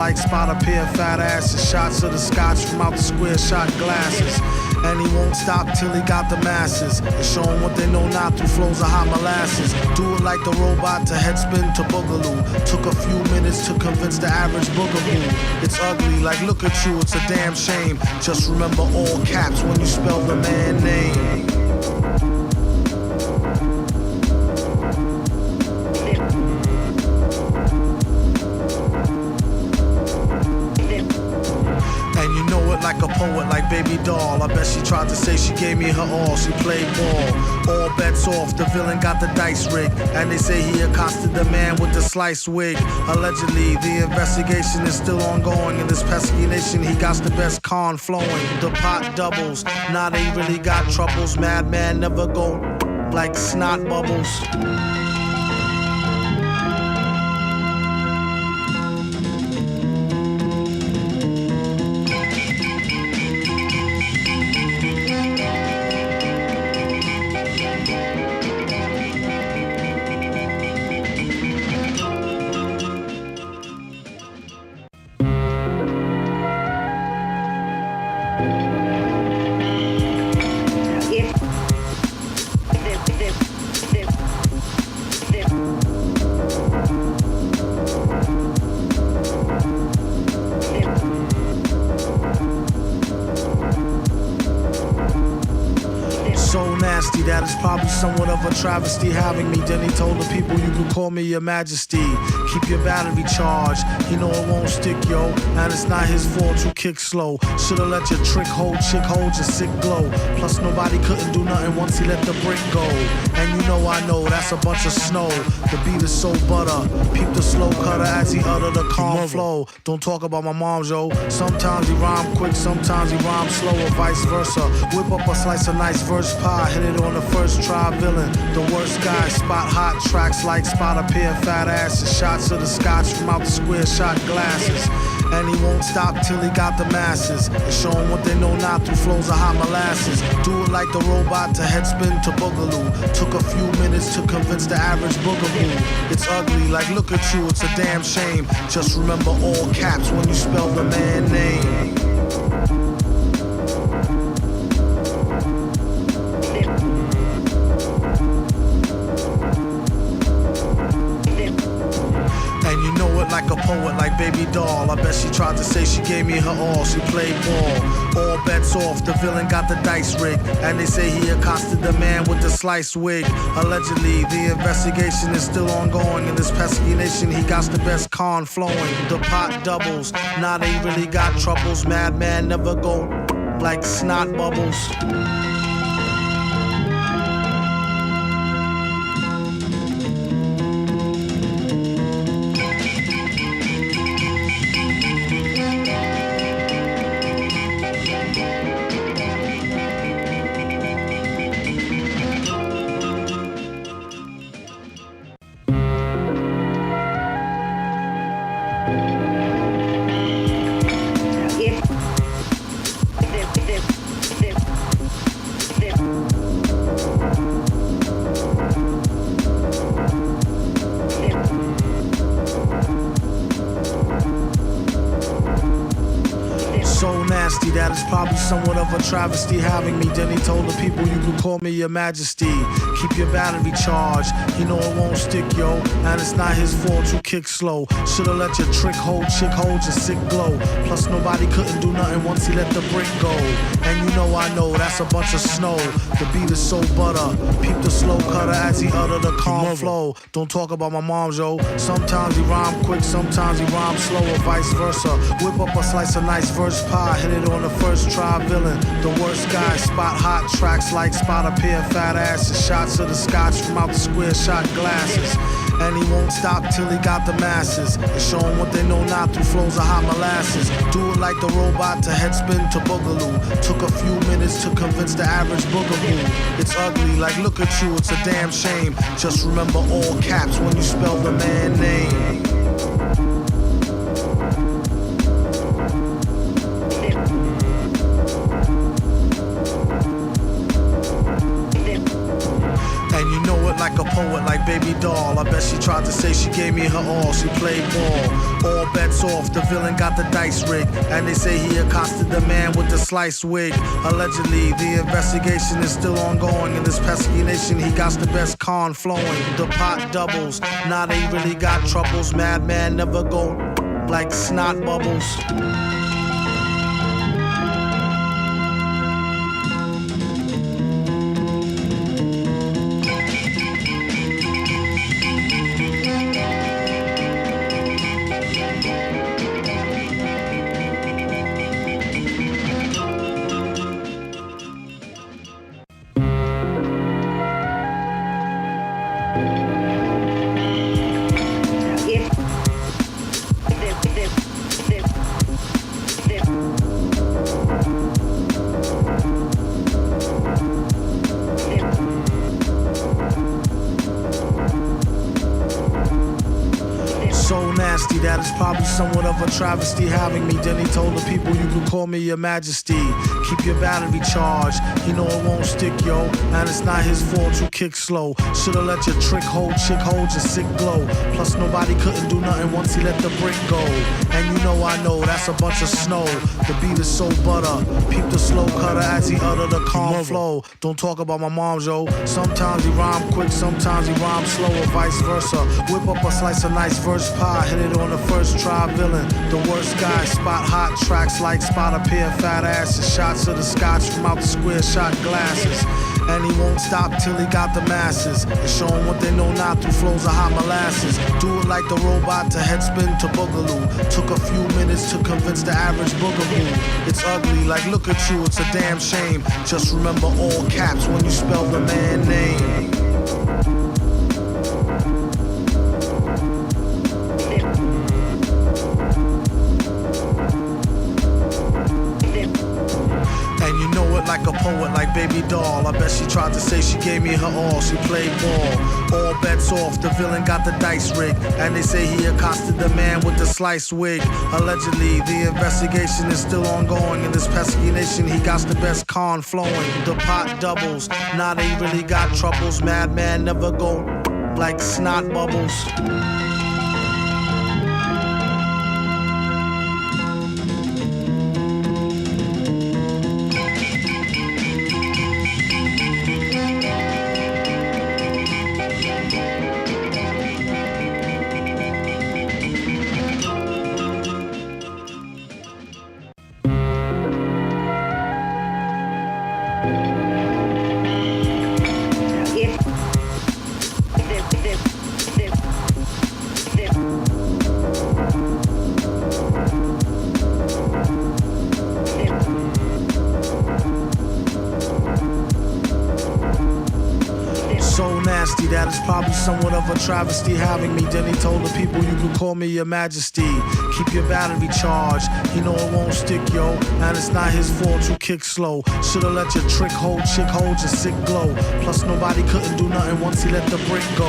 Like spot a pair of fat asses, shots of the scotch from out the square shot glasses. And he won't stop till he got the masses and show them what they know not through flows of hot molasses. Do it like the robot to headspin to boogaloo. Took a few minutes to convince the average boogaboo. It's ugly, like look at you, it's a damn shame. Just remember all caps when you spell the man name. Like a poet, like baby doll. I bet she tried to say she gave me her all. She played ball. All bets off, the villain got the dice rigged. And they say he accosted the man with the sliced wig. Allegedly, the investigation is still ongoing. In this pesky nation, he got the best con flowing. The pot doubles, now they really got troubles. Madman never go like snot bubbles. That is probably somewhat of a travesty having me. Then he told the people you can call me your majesty. Keep your battery charged, he know it won't stick, yo. And it's not his fault you kick slow. Should've let your trick hold, chick hold your sick glow. Plus nobody couldn't do nothing once he let the brick go. And you know I know that's a bunch of snow. The beat is so butter, peep the slow cutter as he utter the calm flow. Don't talk about my mom, yo. Sometimes he rhyme quick, sometimes he rhyme slow, or vice versa. Whip up a slice of nice verse pie, hit it on the first try, villain. The worst guy, spot hot tracks like spot a pair of fat asses. Shots of the scotch from out the square shot glasses. And he won't stop till he got the masses and show them what they know not through flows of hot molasses. Do it like the robot to headspin to boogaloo. Took a few minutes to convince the average boogaboo. It's ugly, like look at you, it's a damn shame. Just remember all caps when you spell the man name. Like a poet, like baby doll. I bet she tried to say she gave me her all. She played ball. All bets off, the villain got the dice rigged. And they say he accosted the man with the sliced wig. Allegedly, the investigation is still ongoing. In this pesky nation, he got the best con flowing. The pot doubles, now they really got troubles. Madman never go like snot bubbles. That is probably somewhat of a travesty having me. Then he told the people you can call me your majesty. Keep your battery charged, he know it won't stick, yo. And it's not his fault you kick slow. Should've let your trick hold, chick hold your sick glow. Plus nobody couldn't do nothing once he let the brick go. And you know I know that's a bunch of snow. The beat is so butter, peep the slow cutter as he utter the calm flow. Don't talk about my mom, yo. Sometimes he rhyme quick, sometimes he rhyme slow, or vice versa. Whip up a slice of nice verse pie, hit it on the first try, villain. The worst guy, spot hot tracks like spot a pair of fat asses. Shots of the scotch from out the square shot glasses. And he won't stop till he got the masses and show them what they know not through flows of hot molasses. Do it like the robot to headspin to boogaloo. Took a few minutes to convince the average boogaboo. It's ugly, like look at you, it's a damn shame. Just remember all caps when you spell the man name. Like a poet, like baby doll. I bet she tried to say she gave me her all. She played ball. All bets bets off, the villain got the dice rigged. And they say he accosted the man with the sliced wig. Allegedly, the investigation is still ongoing. In this pesky nation, he got the best con flowing. The pot doubles, now they really got troubles. Madman never go like snot bubbles. That is probably somewhat of a travesty having me. Then he told the people, you can call me your majesty. Keep your battery charged, you know it won't stick, yo. And it's not his fault you kick slow. Should've let your trick hold, chick hold your sick glow. Plus nobody couldn't do nothing once he let the brick go. And you know I know that's a bunch of snow. The beat is so butter. Peep the slow cutter as he utter the calm flow. Don't talk about my mom, yo. Sometimes he rhyme quick, sometimes he rhyme slow, or vice versa. Whip up a slice of nice verse pie, hit it on the first try, villain, the worst guy. Spot hot tracks like spot a pair of fat asses. Shots of the scotch from out the square shot glasses. And he won't stop till he got the masses. And show them what they know not through flows of hot molasses. Do it like the robot to headspin to boogaloo. Took a few minutes to convince the average boogaboo. It's ugly, like look at you, it's a damn shame. Just remember all caps when you spell the man name. Like a poet, like baby doll. I bet she tried to say she gave me her all. She played ball. All bets off, the villain got the dice rigged. And they say he accosted the man with the sliced wig. Allegedly, the investigation is still ongoing. In this pesky nation, he got the best con flowing. The pot doubles, now they really got troubles. Madman never go like snot bubbles. That is probably somewhat of a travesty having me. Then he told the people, you can call me your majesty. Keep your battery charged, you know it won't stick, yo. And it's not his fault you kick slow. Should've let your trick hold, chick hold your sick glow. Plus nobody couldn't do nothing once he let the brick go.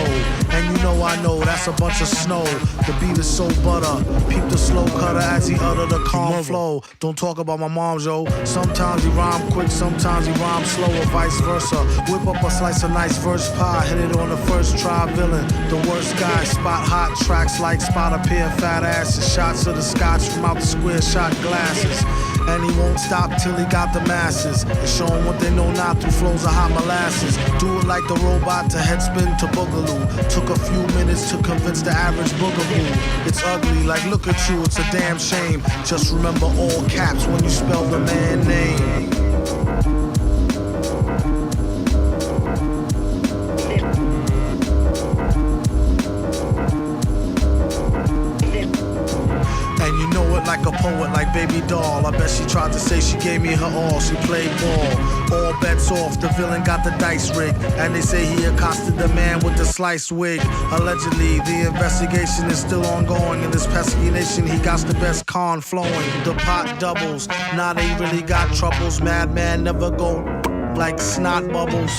And you know I know that's a bunch of snow. The beat is so butter. Peep the slow cutter as he utter the calm flow. Don't talk about my mom, yo. Sometimes he rhyme quick, sometimes he rhyme slow, or vice versa. Whip up a slice of nice verse pie, hit it on the first try, villain, the worst guy. Spot hot tracks like spot a pair of fat asses. Shots of the scotch from out the square shot glasses. And he won't stop till he got the masses. And show them what they know not through flows of hot molasses. Do it like the robot to headspin to boogaloo. Took a few minutes to convince the average boogaboo. It's ugly, like look at you, it's a damn shame. Just remember all caps when you spell the man name. Like a poet, like baby doll. I bet she tried to say she gave me her all. She played ball. All bets off, the villain got the dice rigged. And they say he accosted the man with the sliced wig. Allegedly, the investigation is still ongoing. In this pesky nation, he got the best con flowing. The pot doubles, now they really got troubles. Madman never go like snot bubbles.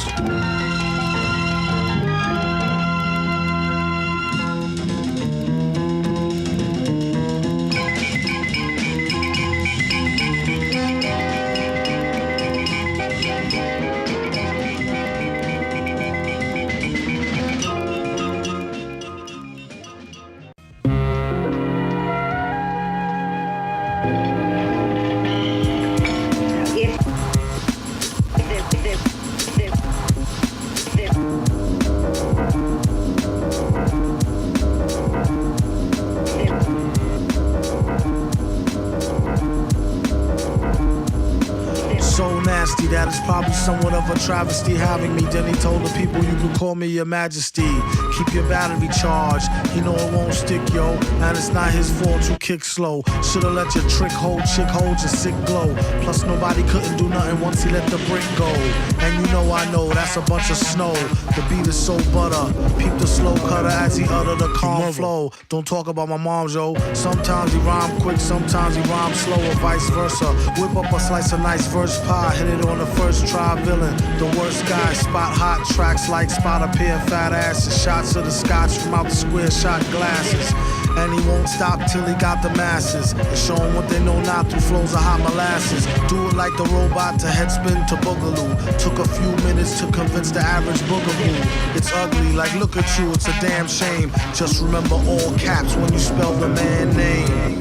So nasty that it's probably somewhat of a travesty having me. Then he told the people you can call me your majesty. Keep your battery charged, he know it won't stick, yo. And it's not his fault you kick slow. Should've let your trick hold, chick hold your sick glow. Plus nobody couldn't do nothing once he let the brick go. And you know I know that's a bunch of snow. The beat is so butter, peep the slow cutter as he utter the calm flow. Don't talk about my mom, yo. Sometimes he rhyme quick, sometimes he rhyme slow, or vice versa. Whip up a slice of nice verse pie, hit it on the first try, villain. The worst guy, spot hot tracks like spot a pair of fat asses. Shots of the scotch from out the square shot glasses. And he won't stop till he got the masses. And show them what they know not through flows of hot molasses. Do it like the robot to headspin to boogaloo. Took a few minutes to convince the average boogaloo. It's ugly, like look at you, it's a damn shame. Just remember all caps when you spell the man name.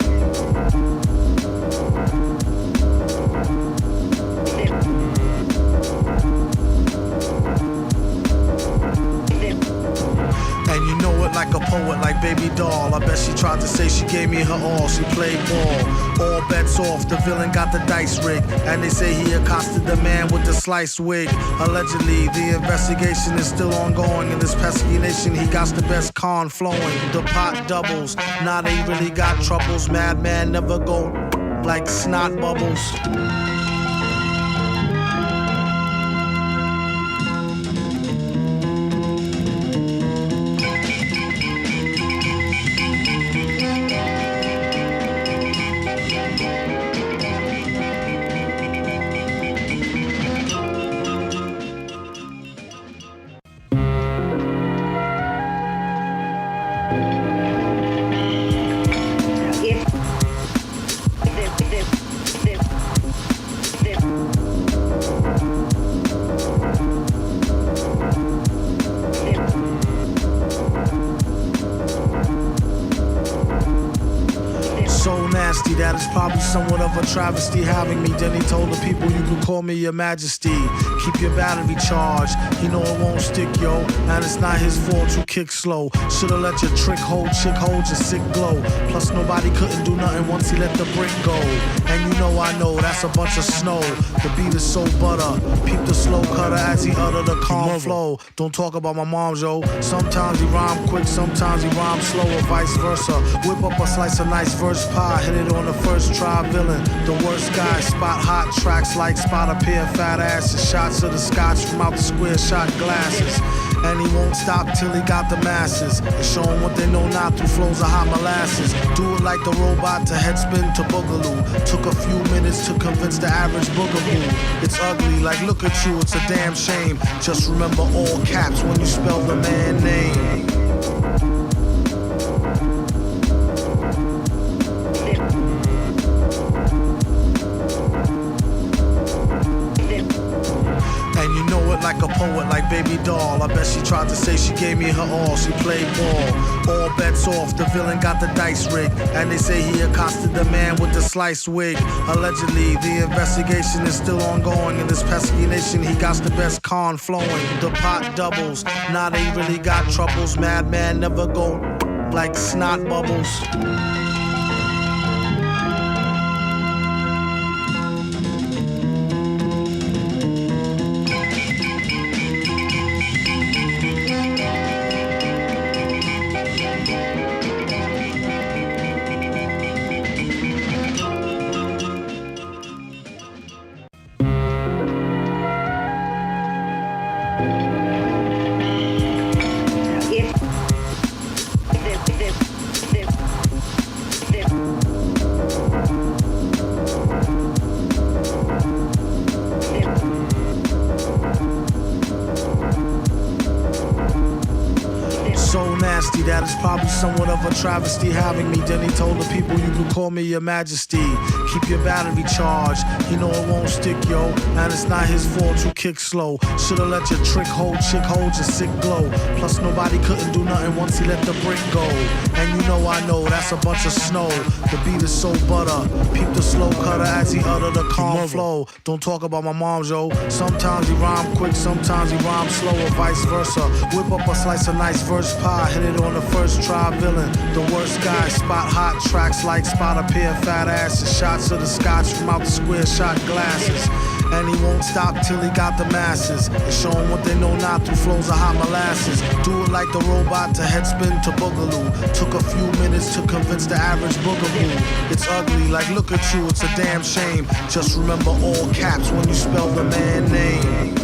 Like a poet, like baby doll. I bet she tried to say she gave me her all. She played ball. All bets off, the villain got the dice rigged. And they say he accosted the man with the sliced wig. Allegedly, the investigation is still ongoing. In this pesky nation, he got the best con flowing. The pot doubles, now they really got troubles. Madman never go like snot bubbles. That is probably somewhat of a travesty having me. Then he told the people you can call me your majesty. Keep your battery charged, he know it won't stick, yo. And it's not his fault you kick slow. Should've let your trick hold, chick hold your sick glow. Plus nobody couldn't do nothing once he let the brick go. And you know I know that's a bunch of snow. The beat is so butter, peep the slow cutter as he utter the calm flow. Don't talk about my mom, yo. Sometimes he rhyme quick, sometimes he rhyme slow, or vice versa. Whip up a slice of nice verse pie, hit it on the first try, villain. The worst guy, spot hot tracks like spot a pair of fat asses. Shots of the scotch from out the square shot glasses. And he won't stop till he got the masses. And show them what they know not through flows of hot molasses. Do it like the robot to headspin to boogaloo. Took a few minutes to convince the average boogaloo. It's ugly, like look at you, it's a damn shame. Just remember all caps when you spell the man name. Like a poet, like baby doll. I bet she tried to say she gave me her all. She played ball. All bets off, the villain got the dice rigged. And they say he accosted the man with the sliced wig. Allegedly, the investigation is still ongoing. In this pesky nation, he got the best con flowing. The pot doubles, now they really got troubles. Madman never go like snot bubbles. So nasty that it's probably somewhat of a travesty having me. Then he told the people you can call me your majesty. Keep your battery charged, he know it won't stick, yo. And it's not his fault you kick slow. Should've let your trick hold, chick hold your sick glow. Plus nobody couldn't do nothing once he let the brick go. And you know I know that's a bunch of snow. The beat is so butter, peep the slow cutter as he utter the calm flow. The pot doubles, now they really got troubles. Madman never go like snot bubbles. So nasty that it's probably somewhat of a travesty having me. Then he told the people you could call me your majesty. Keep your battery charged, he know it won't stick, yo. And it's not his fault you kick slow. Should've let your chick hold your sick glow. Plus nobody couldn't do nothing once he let the brick go. And you know I know that's a bunch of snow. The beat is so butter. Peep the slow cutter as he utter the calm flow. Don't talk about my mom, yo. Sometimes he rhyme quick, sometimes he rhyme slow, or vice versa. Whip up a slice of nice verse pie, hit it on the first try. Villain, the worst guy. Spot hot tracks like spot a pair of fat asses. Shots of the scotch from out the square shot glasses. And he won't stop till he got the masses. And show them what they know not through flows of hot molasses. Do it like the robot to headspin to boogaloo. Took a few minutes to convince the average boogaboo. It's ugly, like look at you, it's a damn shame. Just remember all caps when you spell the man name.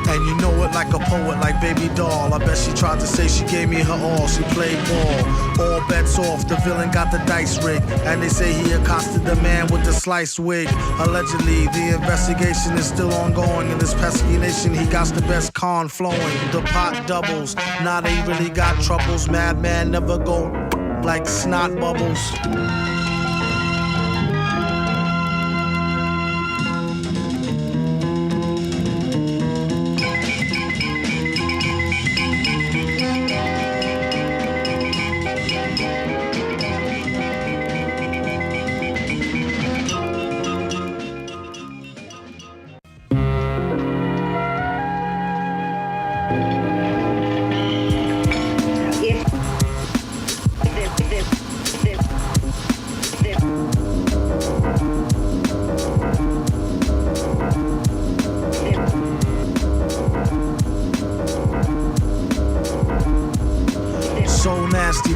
And you know it like a poet, like baby doll. I bet she tried to say she gave me her all. She played ball. All bets off, the villain got the dice rigged. And they say he accosted the man with the sliced wig. Allegedly, the investigation is still ongoing. In this pesky nation, he got the best con flowing. The pot doubles, now they really got troubles. Madman never go like snot bubbles.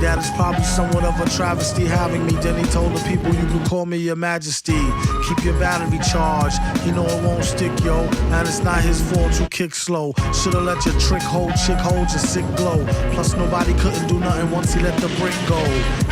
That is probably somewhat of a travesty having me. Then he told the people you could call me your majesty. Keep your battery charged, he know it won't stick, yo. And it's not his fault you kick slow. Should've let your chick hold your sick glow. Plus nobody couldn't do nothing once he let the brick go.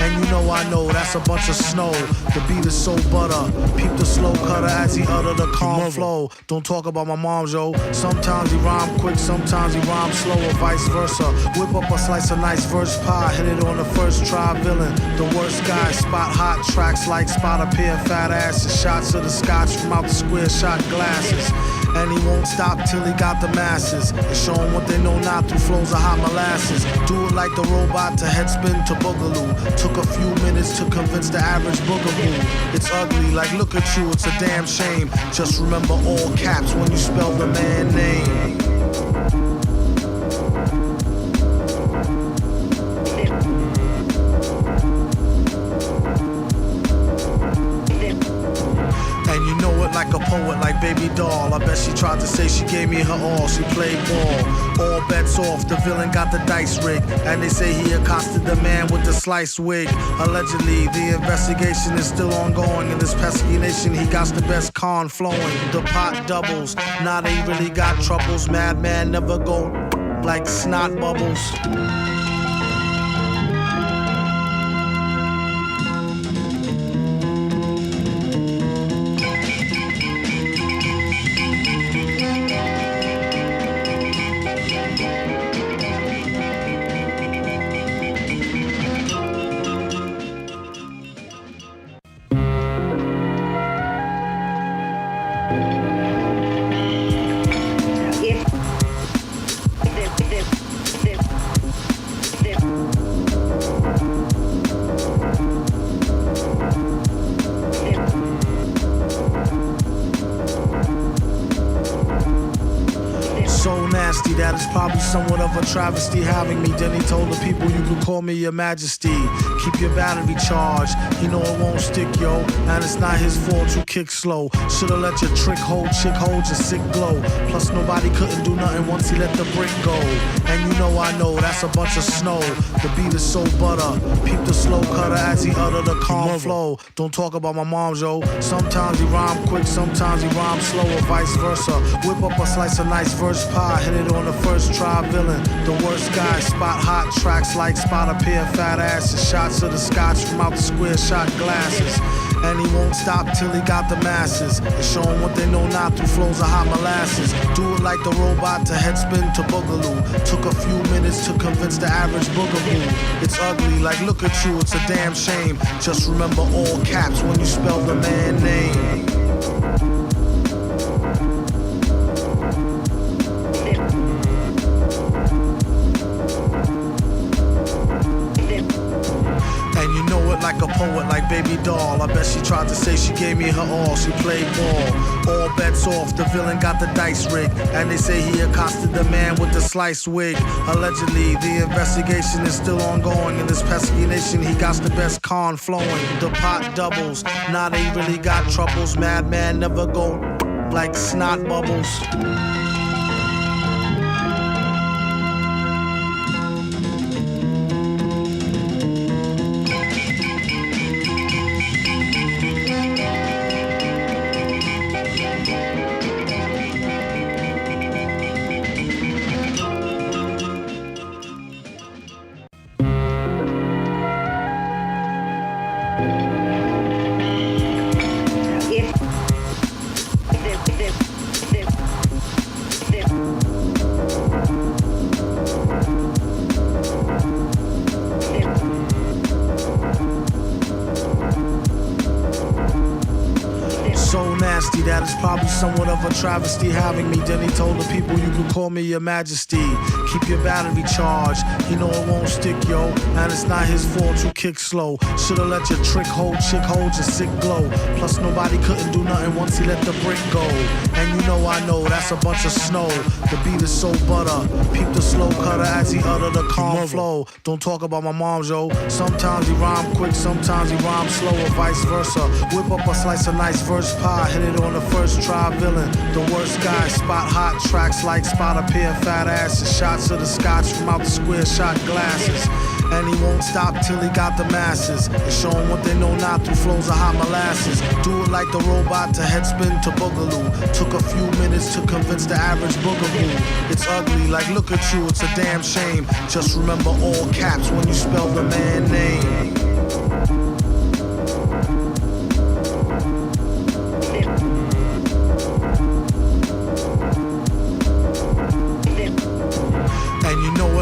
And you know I know that's a bunch of snow. The beat is so butter. Peep the slow cutter as he utter the calm flow. Don't talk about my mom, yo. Sometimes he rhyme quick, sometimes he rhyme slow, or vice versa. Whip up a slice of nice verse pie, hit it on the first try. Villain, the worst guy. Spot hot tracks like spot a pair of fat asses. Shots of the scotch from out the square shot glasses. And he won't stop till he got the masses. And show them what they know not through flows of hot molasses. Do it like the robot to headspin to boogaloo. Took a few minutes to convince the average boogaboo. It's ugly, like look at you, it's a damn shame. Just remember all caps when you spell the man name. Like a poet, like baby doll. I bet she tried to say she gave me her all. She played ball. All bets off, the villain got the dice rigged. And they say he accosted the man with the sliced wig. Allegedly, the investigation is still ongoing. In this pesky nation, he got the best con flowing. The pot doubles, now they really got troubles. Madman never go like snot bubbles. That is probably somewhat of a travesty having me. Then he told the people you could call me your majesty. Keep your battery charged, he know it won't stick, yo. And it's not his fault you kick slow. Should've let your chick hold your sick glow. Plus nobody couldn't do nothing once he let the brick go. And you know I know that's a bunch of snow. The beat is so butter. Peep the slow cutter as he utter the calm flow. Don't talk about my mom, yo. Sometimes he rhyme quick, sometimes he rhyme slow, or vice versa. Whip up a slice of nice verse pie, hit it on the first try. Villain, the worst guy. Spot hot tracks like spot a pair of fat asses. Shots Shots of the scotch from out the square shot glasses. And he won't stop till he got the masses and show them what they know not through flows of hot molasses. Do it like the robot to headspin to boogaloo. Took a few minutes to convince the average boogaboo. It's ugly, like look at you, it's a damn shame. Just remember all caps when you spell the man name. Like a poet, like baby doll. I bet she tried to say she gave me her all. She played ball. All bets off. The villain got the dice rigged. And they say he accosted the man with the sliced wig. Allegedly, the investigation is still ongoing. In this pesky nation, he got the best con flowing. The pot doubles. Now they really got troubles. Madman never go like snot bubbles. That is probably somewhat of a travesty having me. Then he told the people you can call me your majesty. Keep your battery charged, you know it won't stick, yo. And it's not his fault you kick slow. Should've let your trick hold, chick hold your sick glow. Plus nobody couldn't do nothing once he let the brick go. And you know I know that's a bunch of snow. The beat is so butter. Peep the slow cutter as he utter the calm flow. Don't talk about my mom, yo. Sometimes he rhyme quick, sometimes he rhyme slow, or vice versa. Whip up a slice of nice verse pie, hit it on the first try, villain. The worst guy, spot hot tracks like spot a pair of fat asses. Shots of the scotch from out the square shot glasses. And he won't stop till he got the masses and show them what they know not through flows of hot molasses. Do it like the robot to headspin to boogaloo. Took a few minutes to convince the average boogaboo. It's ugly, like look at you, it's a damn shame. Just remember all caps when you spell the man name.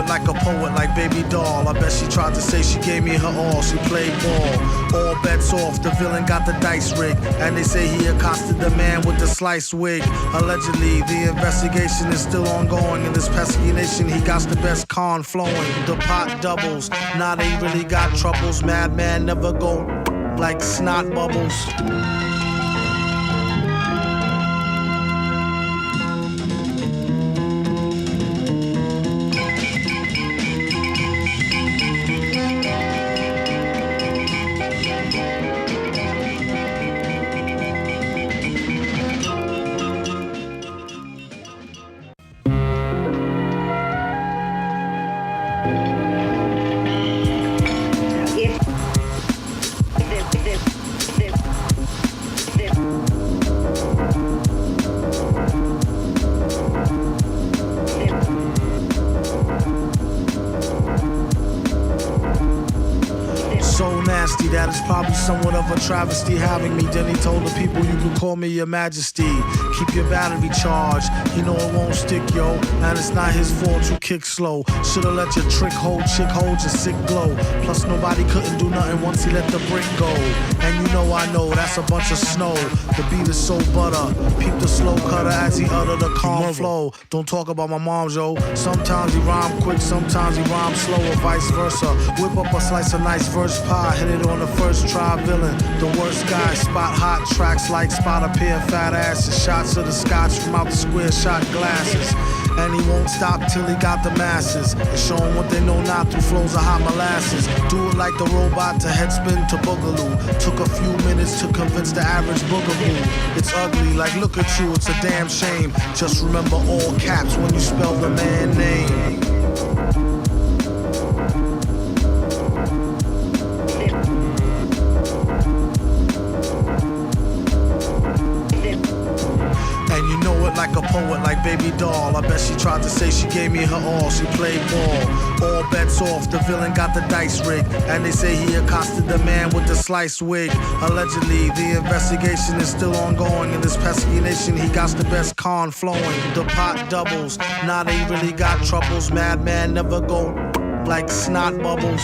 Like a poet, like baby doll. I bet she tried to say she gave me her all. She played ball. All bets off. The villain got the dice rigged. And they say he accosted the man with the sliced wig. Allegedly, the investigation is still ongoing. In this pesky nation, he got the best con flowing. The pot doubles. Now they really got troubles. Madman never go like snot bubbles. That is probably somewhat of a travesty having me. Then he told the people you can call me your majesty. Keep your battery charged, you know it won't stick, yo. And it's not his fault you kick slow. Should've let your trick hold, chick hold your sick glow. Plus nobody couldn't do nothing once he let the brick go. And you know I know that's a bunch of snow. The beat is so butter. Peep the slow cutter as he utter the calm flow. Don't talk about my mom, yo. Sometimes he rhyme quick, sometimes he rhyme slow, or vice versa. Whip up a slice of nice verse pie, hit it on the first try, villain. The worst guy, spot hot tracks like spot a pair of fat asses. Shots of the scotch from out the square shot glasses. And he won't stop till he got the masses and show them what they know not through flows of hot molasses. Do it like the robot to headspin to boogaloo. Took a few minutes to convince the average boogaboo. It's ugly, like look at you, it's a damn shame. Just remember all caps when you spell the man name. like a poet, like baby doll. I bet she tried to say she gave me her all. She played ball, all bets off. The villain got the dice rigged, and they say he accosted the man with the sliced wig. Allegedly, the investigation is still ongoing. In this pesky nation, he got the best con flowing. The pot doubles, now they really got troubles. Madman never go like snot bubbles.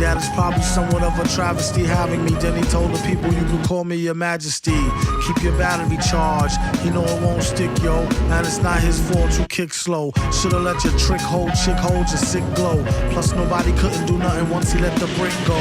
That is probably somewhat of a travesty having me. Then he told the people, you can call me your majesty. Keep your battery charged, he know it won't stick, yo. And it's not his fault you kick slow. Should've let your trick hold, chick hold your sick glow. Plus nobody couldn't do nothing once he let the brick go.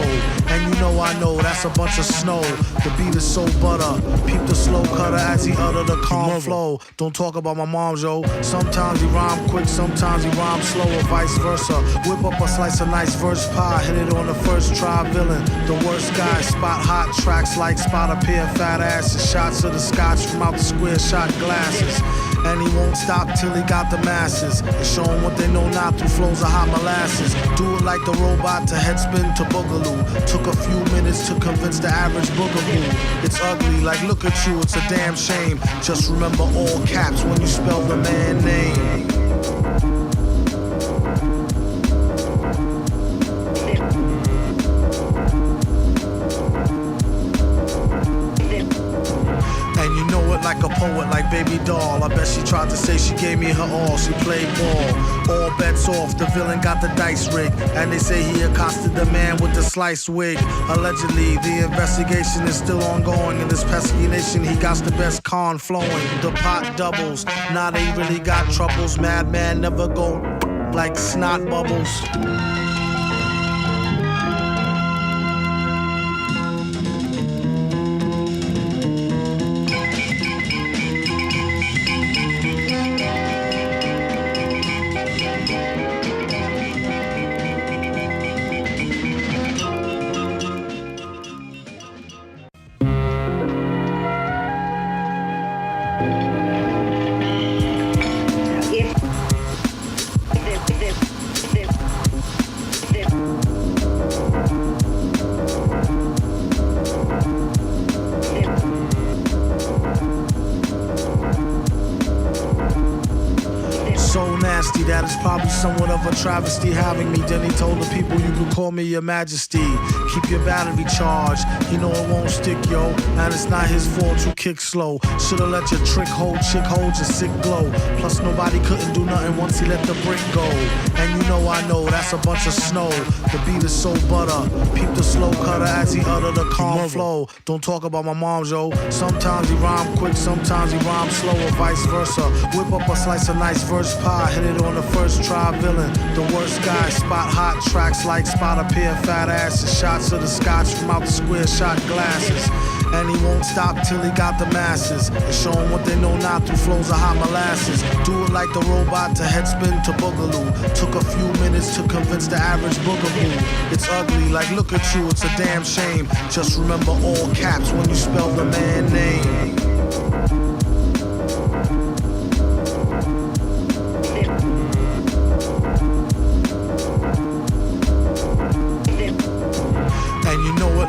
And you know I know that's a bunch of snow. The beat is so butter, peep the slow cutter as he utter the calm flow. Don't talk about my mom, yo. Sometimes he rhyme quick, sometimes he rhyme slow, or vice versa. Whip up a slice of nice verse pie, hit it on the first try, villain. The worst guy, spot hot tracks like spot a pair of fat asses. Shots of the scotch from out the square shot glasses. And he won't stop till he got the masses. And show them what they know now through flows of hot molasses. Do it like the robot to headspin to boogaloo. Took a few minutes to convince the average boogaboo. It's ugly, like look at you, it's a damn shame. Just remember all caps when you spell the man name. Like a poet, like baby doll. I bet she tried to say she gave me her all. She played ball, all bets off. The villain got the dice rigged, and they say he accosted the man with the sliced wig. Allegedly, the investigation is still ongoing. In this pesky nation, he got the best con flowing. The pot doubles, now they really got troubles. Madman never go like snot bubbles. That is probably somewhat of a travesty having me. Then he told the people, you can call me your majesty. Keep your battery charged, he know it won't stick, yo. And it's not his fault you kick slow. Should've let your trick hold, chick hold your sick glow. Plus nobody couldn't do nothing once he let the brick go. And you know I know that's a bunch of snow. The beat is so butter, peep the slow cutter as he utter the calm flow. Don't talk about my mom, yo. Sometimes he rhyme quick, sometimes he rhyme slow, or vice versa. Whip up a slice of nice verse pie, hit it on the first try, villain. The worst guy, spot hot tracks like spot a pair of fat asses. Shots of the scotch from out the square shot glasses. And he won't stop till he got the masses. And show them what they know now through flows of hot molasses. Do it like the robot to headspin to boogaloo. Took a few minutes to convince the average boogaboo. It's ugly, like look at you, it's a damn shame. Just remember all caps when you spell the man name.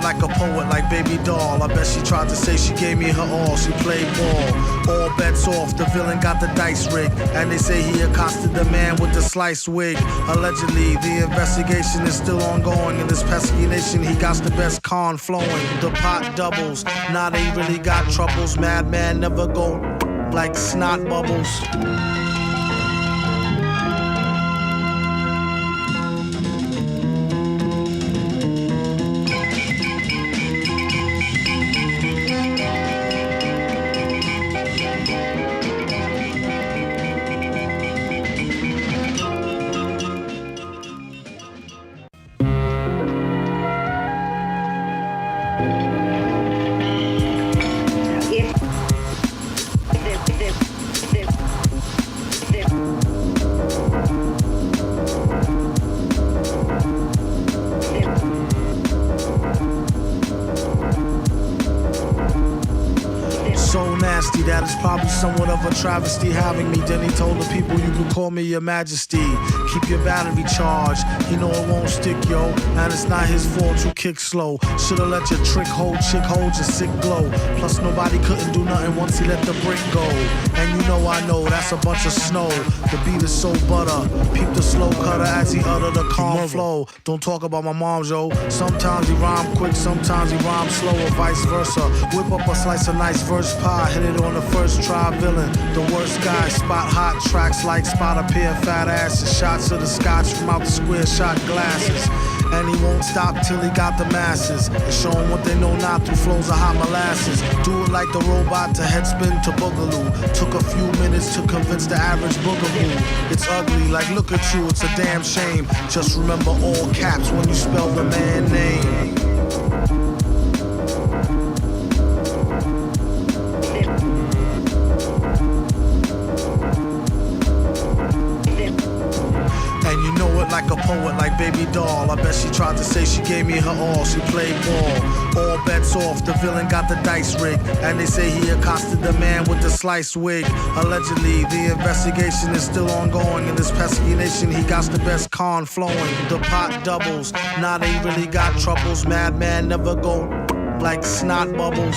Like a poet, like baby doll. I bet she tried to say she gave me her all. She played ball, all bets off. The villain got the dice rigged, and they say he accosted the man with the sliced wig. Allegedly, the investigation is still ongoing. In this pesky nation, he got the best con flowing. The pot doubles, now they really got troubles. Madman never go like snot bubbles. that it's probably somewhat of a travesty having me. Then he told the people you could call me your majesty. Keep your battery charged, he know it won't stick, yo. And it's not his fault you kick slow. Should've let your trick hold, chick hold your sick glow. Plus nobody couldn't do nothing once he let the brick go. And you know I know that's a bunch of snow. The beat is so butter. Peep the slow cutter as he utter the calm flow. Don't talk about my mom, yo. Sometimes he rhyme quick, sometimes he rhyme slow, or vice versa. Whip up a slice of nice verse pie, hit it on the first try, villain. The worst guy, spot hot tracks like spot a pair of fat asses. Shots of the scotch from out the square shot glasses. And he won't stop till he got the masses. And show them what they know not through flows of hot molasses. Do it like the robot to headspin to boogaloo. Took a few minutes to convince the average boogaboo. It's ugly, like look at you, it's a damn shame. Just remember all caps when you spell the man name. Like a poet, like baby doll. I bet she tried to say she gave me her all. She played ball. All bets off, the villain got the dice rigged. And they say he accosted the man with the sliced wig. Allegedly, the investigation is still ongoing. In this pesky nation, he got the best con flowing. The pot doubles, now they really got troubles. Madman never go like snot bubbles.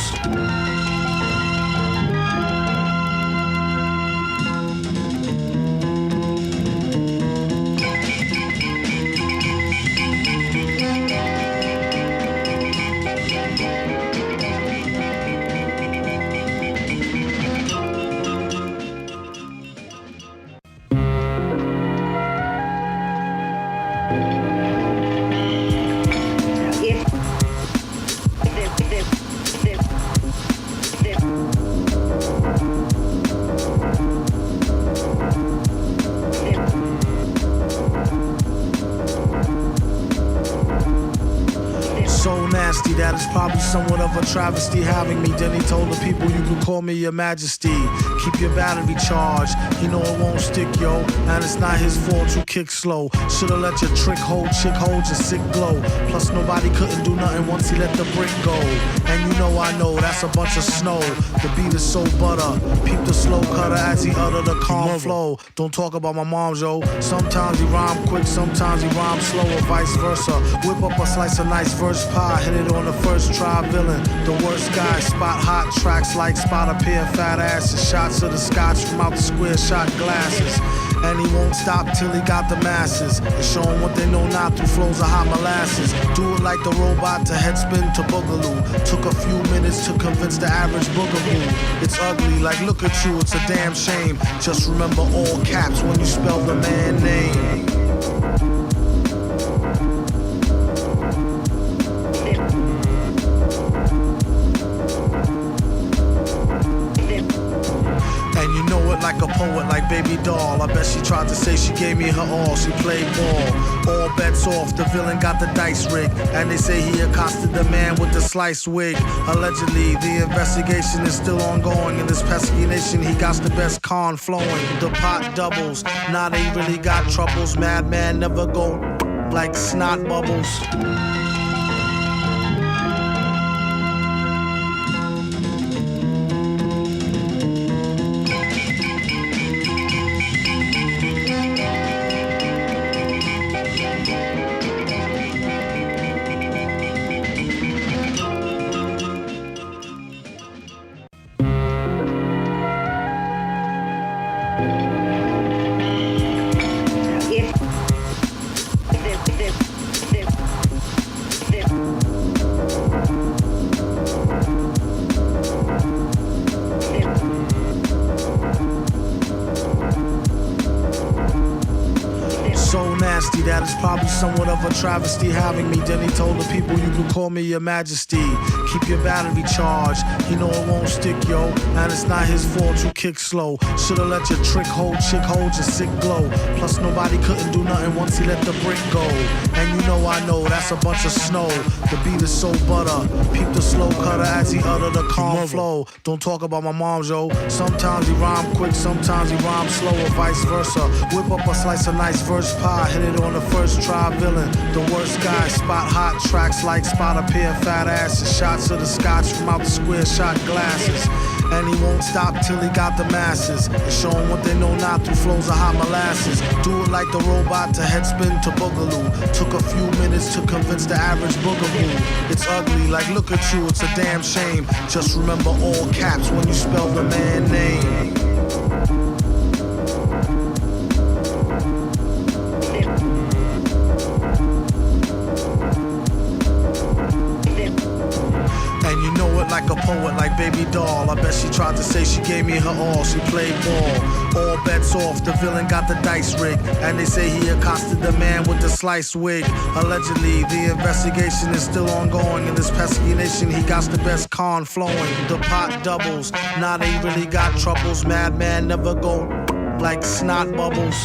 That is probably somewhat of a travesty having me. Then he told the people you could call me your majesty. Keep your battery charged, he know it won't stick, yo. And it's not his fault you kick slow. Should've let your trick hold, chick hold your sick glow. Plus nobody couldn't do nothing once he let the brick go. And you know I know that's a bunch of snow. The beat is so butter. Peep the slow cutter as he utter the calm flow. Don't talk about my mom, yo. Sometimes he rhyme quick, sometimes he rhyme slow, or vice versa. Whip up a slice of nice verse pie, hit it on the first try, villain. The worst guy, spot hot tracks like spot a pair of fat asses. Shots of the scotch from out the square shot glasses. And he won't stop till he got the masses. And show them what they know not through flows of hot molasses. Do it like the robot to headspin to boogaloo. Took a few minutes to convince the average boogaboo. It's ugly, like look at you, it's a damn shame. Just remember all caps when you spell the man name. Like a poet, like baby doll. I bet she tried to say she gave me her all. She played ball. All bets off, the villain got the dice rigged. And they say he accosted the man with the sliced wig. Allegedly, the investigation is still ongoing. In this pesky nation, he got the best con flowing. The pot doubles, now they really got troubles. Madman never go like snot bubbles. That is probably somewhat of a travesty having me. Then he told the people you could call me your majesty. Keep your battery charged, he know it won't stick, yo. And it's not his fault you kick slow. Should've let your trick hold, chick hold your sick glow. Plus nobody couldn't do nothing once he let the brick go. And you know I know that's a bunch of snow. The beat is so butter. Peep the slow cutter as he utter the calm flow. Don't talk about my mom, yo. Sometimes he rhyme quick, sometimes he rhyme slow, or vice versa. Whip up a slice of nice verse pie, hit it it on the first try, villain. The worst guy, spot hot tracks like spot a pair of fat asses. Shots of the scotch from out the square shot glasses. And he won't stop till he got the masses. And show 'em what they know not through flows of hot molasses. Do it like the robot to headspin to boogaloo. Took a few minutes to convince the average boogaboo. It's ugly, like look at you, it's a damn shame. Just remember all caps when you spell the man name. Like a poet, like baby doll. I bet she tried to say she gave me her all. She played ball. All bets off, the villain got the dice rigged. And they say he accosted the man with the sliced wig. Allegedly, the investigation is still ongoing. In this pesky nation, he got the best con flowing. The pot doubles, now they really got troubles. Madman never go like snot bubbles.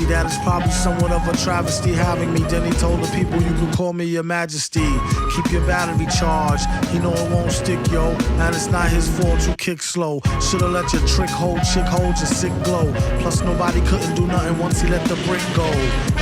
That is probably somewhat of a travesty having me. Then he told the people you can call me your majesty. Keep your battery charged, he know it won't stick, yo. And it's not his fault you kick slow. Shoulda let your trick hold, chick hold your sick glow. Plus nobody couldn't do nothing once he let the brick go.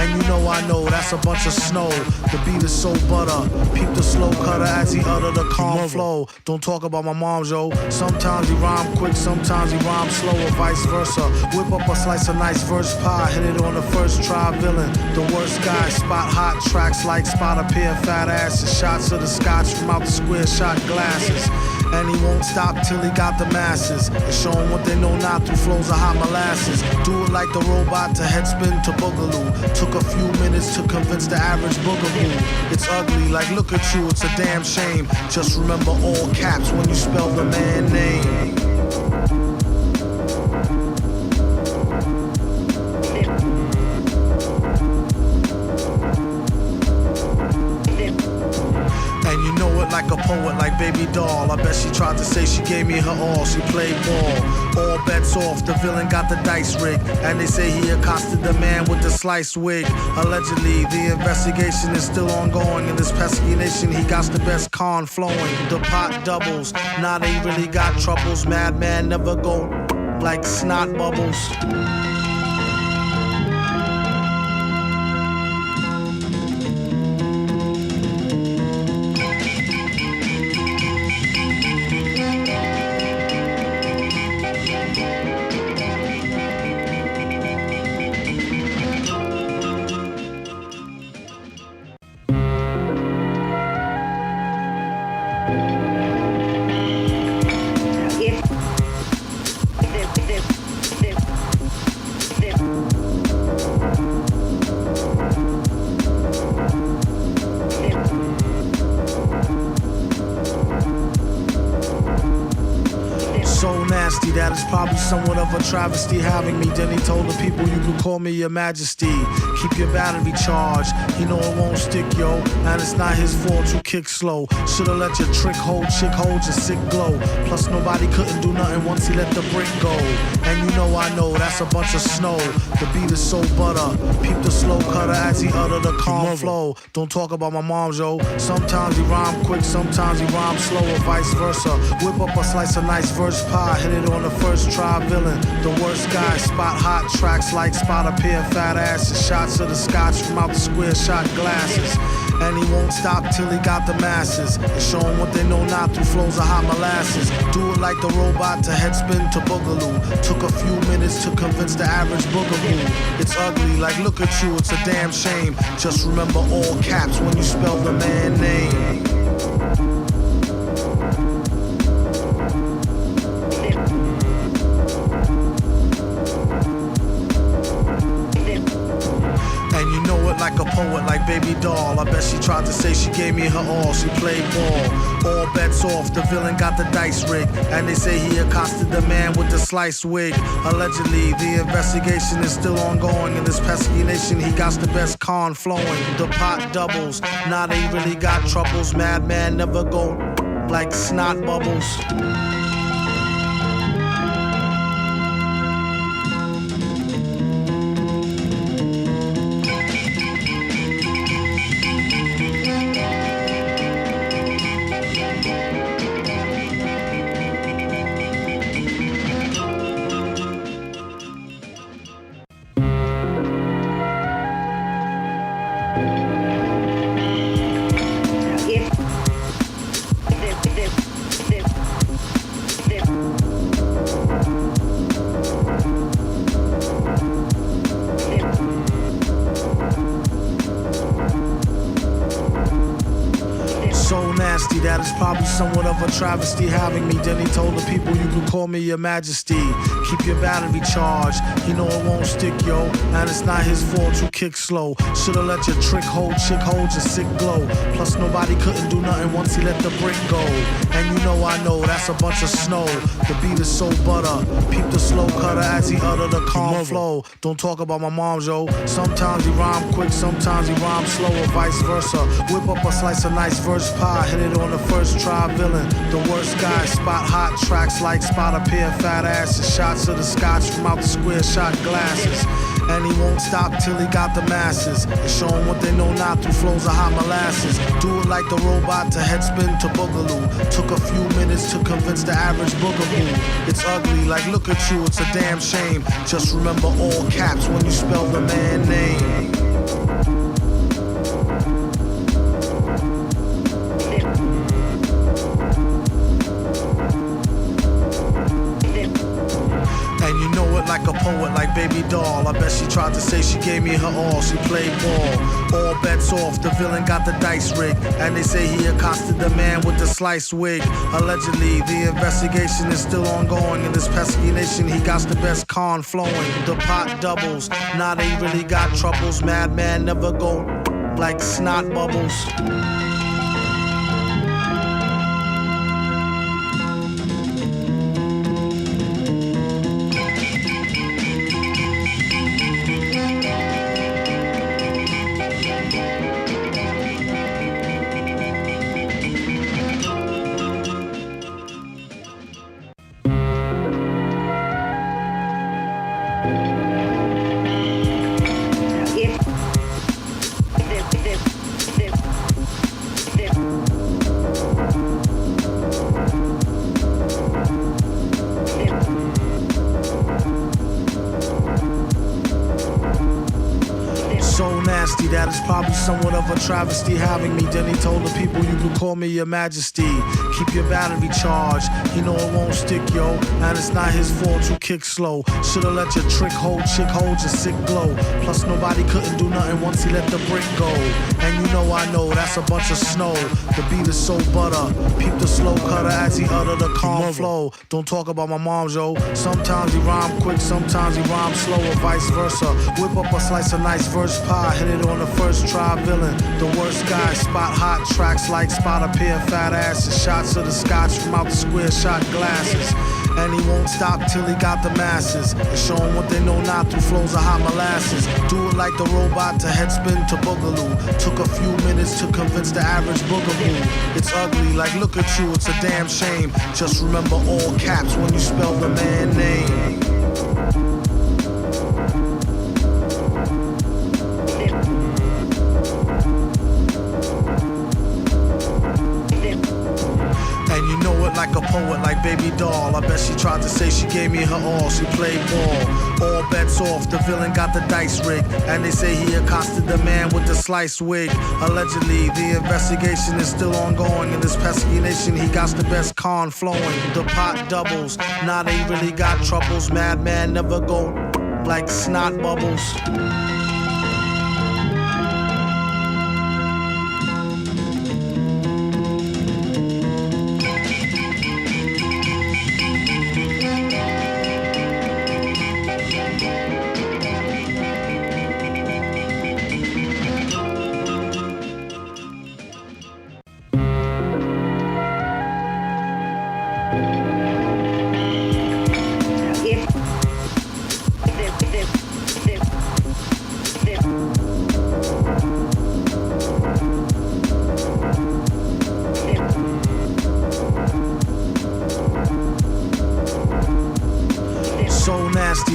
And you know I know that's a bunch of snow. The beat is so butter, peep the slow cutter as he utter the calm flow. Don't talk about my mom, yo. Sometimes he rhyme quick, sometimes he rhyme slow, or vice versa. Whip up a slice of nice verse pie, hit it on the first try, villain. The worst guy, spot hot tracks like spot a pair of fat asses. Shots of the scotch from out the square shot glasses. And he won't stop till he got the masses. And show 'em what they know not through flows of hot molasses. Do it like the robot to headspin to boogaloo. Took a few minutes to convince the average boogaboo. It's ugly, like look at you, it's a damn shame. Just remember all caps when you spell the man name. Like a poet, like baby doll. I bet she tried to say she gave me her all. She played ball. All bets off, the villain got the dice rigged. And they say he accosted the man with the sliced wig. Allegedly, the investigation is still ongoing. In this pesky nation, he got the best con flowing. The pot doubles, now they really got troubles. Madman never go like snot bubbles. That is probably somewhat of a travesty having me. Then he told the people you can call me your majesty. Keep your battery charged, he know it won't stick, yo. And it's not his fault you kick slow. Shoulda let your trick hold, chick hold your sick glow. Plus nobody couldn't do nothing once he let the brick go. And you know I know that's a bunch of snow. The beat is so butter, peep the slow cutter as he utter the calm flow. Don't talk about my mom, yo. Sometimes he rhyme quick, sometimes he rhyme slow, or vice versa. Whip up a slice of nice verse pie, hit it on the first try, villain. The worst guy, spot hot tracks like spot a pair of fat asses. Shots of the scotch from out the square shot glasses. And he won't stop till he got the masses. And show 'em what they know not through flows of hot molasses. Do it like the robot to headspin to boogaloo. Took a few minutes to convince the average boogaboo. It's ugly, like look at you, it's a damn shame. Just remember all caps when you spell the man name. Like a poet, like baby doll. I bet she tried to say she gave me her all, she played ball. All bets off, the villain got the dice rigged. And they say he accosted the man with the sliced wig. Allegedly, the investigation is still ongoing. In this pesky nation, he got the best con flowing. The pot doubles, now they really got troubles. Madman never go like snot bubbles. That is probably somewhat of a travesty having me. Then he told the people, you can call me your majesty. Keep your battery charged, you know it won't stick, yo. And it's not his fault you kick slow. Should've let your trick hold, chick hold your sick glow. Plus nobody couldn't do nothing once he let the brick go. And you know I know that's a bunch of snow. The beat is so butter. Peep the slow cutter as he utter the calm flow. Don't talk about my mom, yo. Sometimes he rhyme quick, sometimes he rhyme slow, or vice versa. Whip up a slice of nice verse pie, hit it on the first try, villain. The worst guy, spot hot tracks like spot a pair of fat asses. Shots of the scotch from out the square shot glasses. And he won't stop till he got the masses. And show them what they know not through flows of hot molasses. Do it like the robot to headspin to boogaloo. Took a few minutes to convince the average boogaboo. It's ugly, like look at you, it's a damn shame. Just remember all caps when you spell the man name. Like a poet, like baby doll. I bet she tried to say she gave me her all, she played ball. All bets off, the villain got the dice rigged. And they say he accosted the man with the sliced wig. Allegedly, the investigation is still ongoing. In this pesky nation, he got the best con flowing. The pot doubles, now they really got troubles. Madman never go like snot bubbles. That is probably somewhat of a travesty having me. Then he told the people, you can call me your majesty. Keep your battery charged, you know it won't stick, yo. And it's not his fault you kick slow. Should've let your trick hold, chick hold your sick glow. Plus nobody couldn't do nothing once he let the brick go. And you know I know that's a bunch of snow. The beat is so butter. Peep the slow cutter as he utter the calm flow. Don't talk about my mom, yo. Sometimes he rhyme quick, sometimes he rhyme slow, or vice versa. Whip up a slice of nice verse pie, hit it on the first try, villain. The worst guy, spot hot tracks like spot a pair of fat asses. Shots of the scotch from out the square shot glasses. And he won't stop till he got the masses. And show them what they know not through flows of hot molasses. Do it like the robot to headspin to boogaloo. Took a few minutes to convince the average boogaboo. It's ugly, like look at you, it's a damn shame. Just remember all caps when you spell the man name. Like a poet, like baby doll. I bet she tried to say she gave me her all, she played ball. All bets off, the villain got the dice rigged. And they say he accosted the man with the sliced wig. Allegedly, the investigation is still ongoing. In this pesky nation, he got the best con flowing. The pot doubles, now they really got troubles. Madman never go like snot bubbles.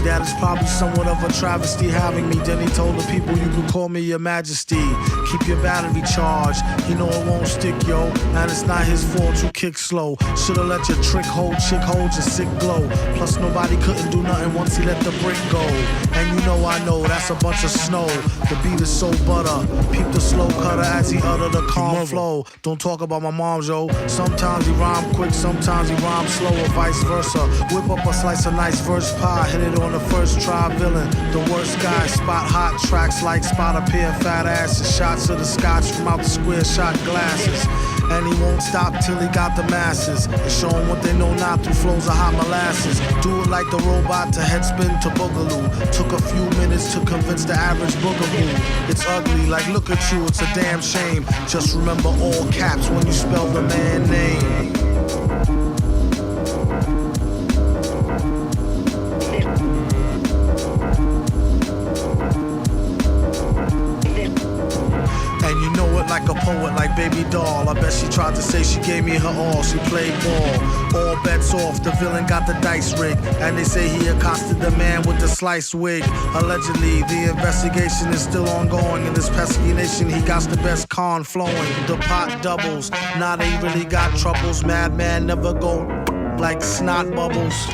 that it's probably somewhat of a travesty having me. Then he told the people you could call me your majesty. Keep your battery charged, he know it won't stick, yo. And it's not his fault you kick slow. Should've let your trick hold, chick hold your sick glow. Plus nobody couldn't do nothing once he let the brick go. And you know I know that's a bunch of snow. The beat is so butter. Peep the slow cutter as he utter the calm flow. Don't talk about my mom, yo. Sometimes he rhyme quick, sometimes he rhyme slow, or vice versa. Whip up a slice of nice verse pie, hit it on the first try, villain. The worst guy, spot hot tracks like spot a pair of fat asses. Shots of the scotch from out the square shot glasses. And he won't stop till he got the masses. And show them what they know not through flows of hot molasses. Do it like the robot to headspin to boogaloo. Took a few minutes to convince the average boogaboo. It's ugly, like look at you, it's a damn shame. Just remember all caps when you spell the man name. Like a poet, like baby doll. I bet she tried to say she gave me her all. She played ball. All bets off, the villain got the dice rigged. And they say he accosted the man with the sliced wig. Allegedly, the investigation is still ongoing. In this pesky nation, he got the best con flowing. The pot doubles, now they really got troubles. Madman never go like snot bubbles.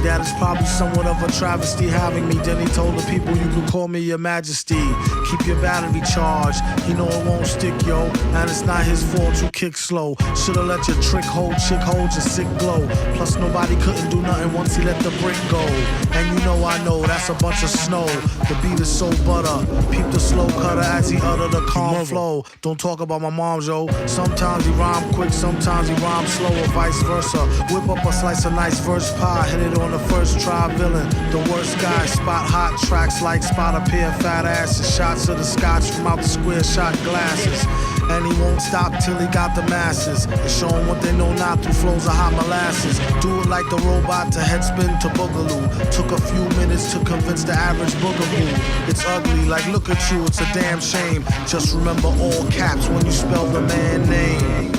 That is probably somewhat of a travesty having me. Then he told the people you could call me your majesty. Keep your battery charged, he know it won't stick, yo. And it's not his fault you kick slow. Should've let your trick hold, chick hold your sick glow. Plus nobody couldn't do nothing once he let the brick go. And you know I know that's a bunch of snow. The beat is so butter. Peep the slow cutter as he utter the calm flow. Don't talk about my mom, yo. Sometimes he rhyme quick, sometimes he rhyme slow, or vice versa. Whip up a slice of nice verse pie, hit it on the first try, villain. The worst guy, spot hot tracks like spot a pair of fat asses. Shots of the scotch from out the square shot glasses. And he won't stop till he got the masses. And show them what they know not through flows of hot molasses. Do it like the robot to headspin to boogaloo. Took a few minutes to convince the average boogaboo. It's ugly, like look at you, it's a damn shame. Just remember all caps when you spell the man name.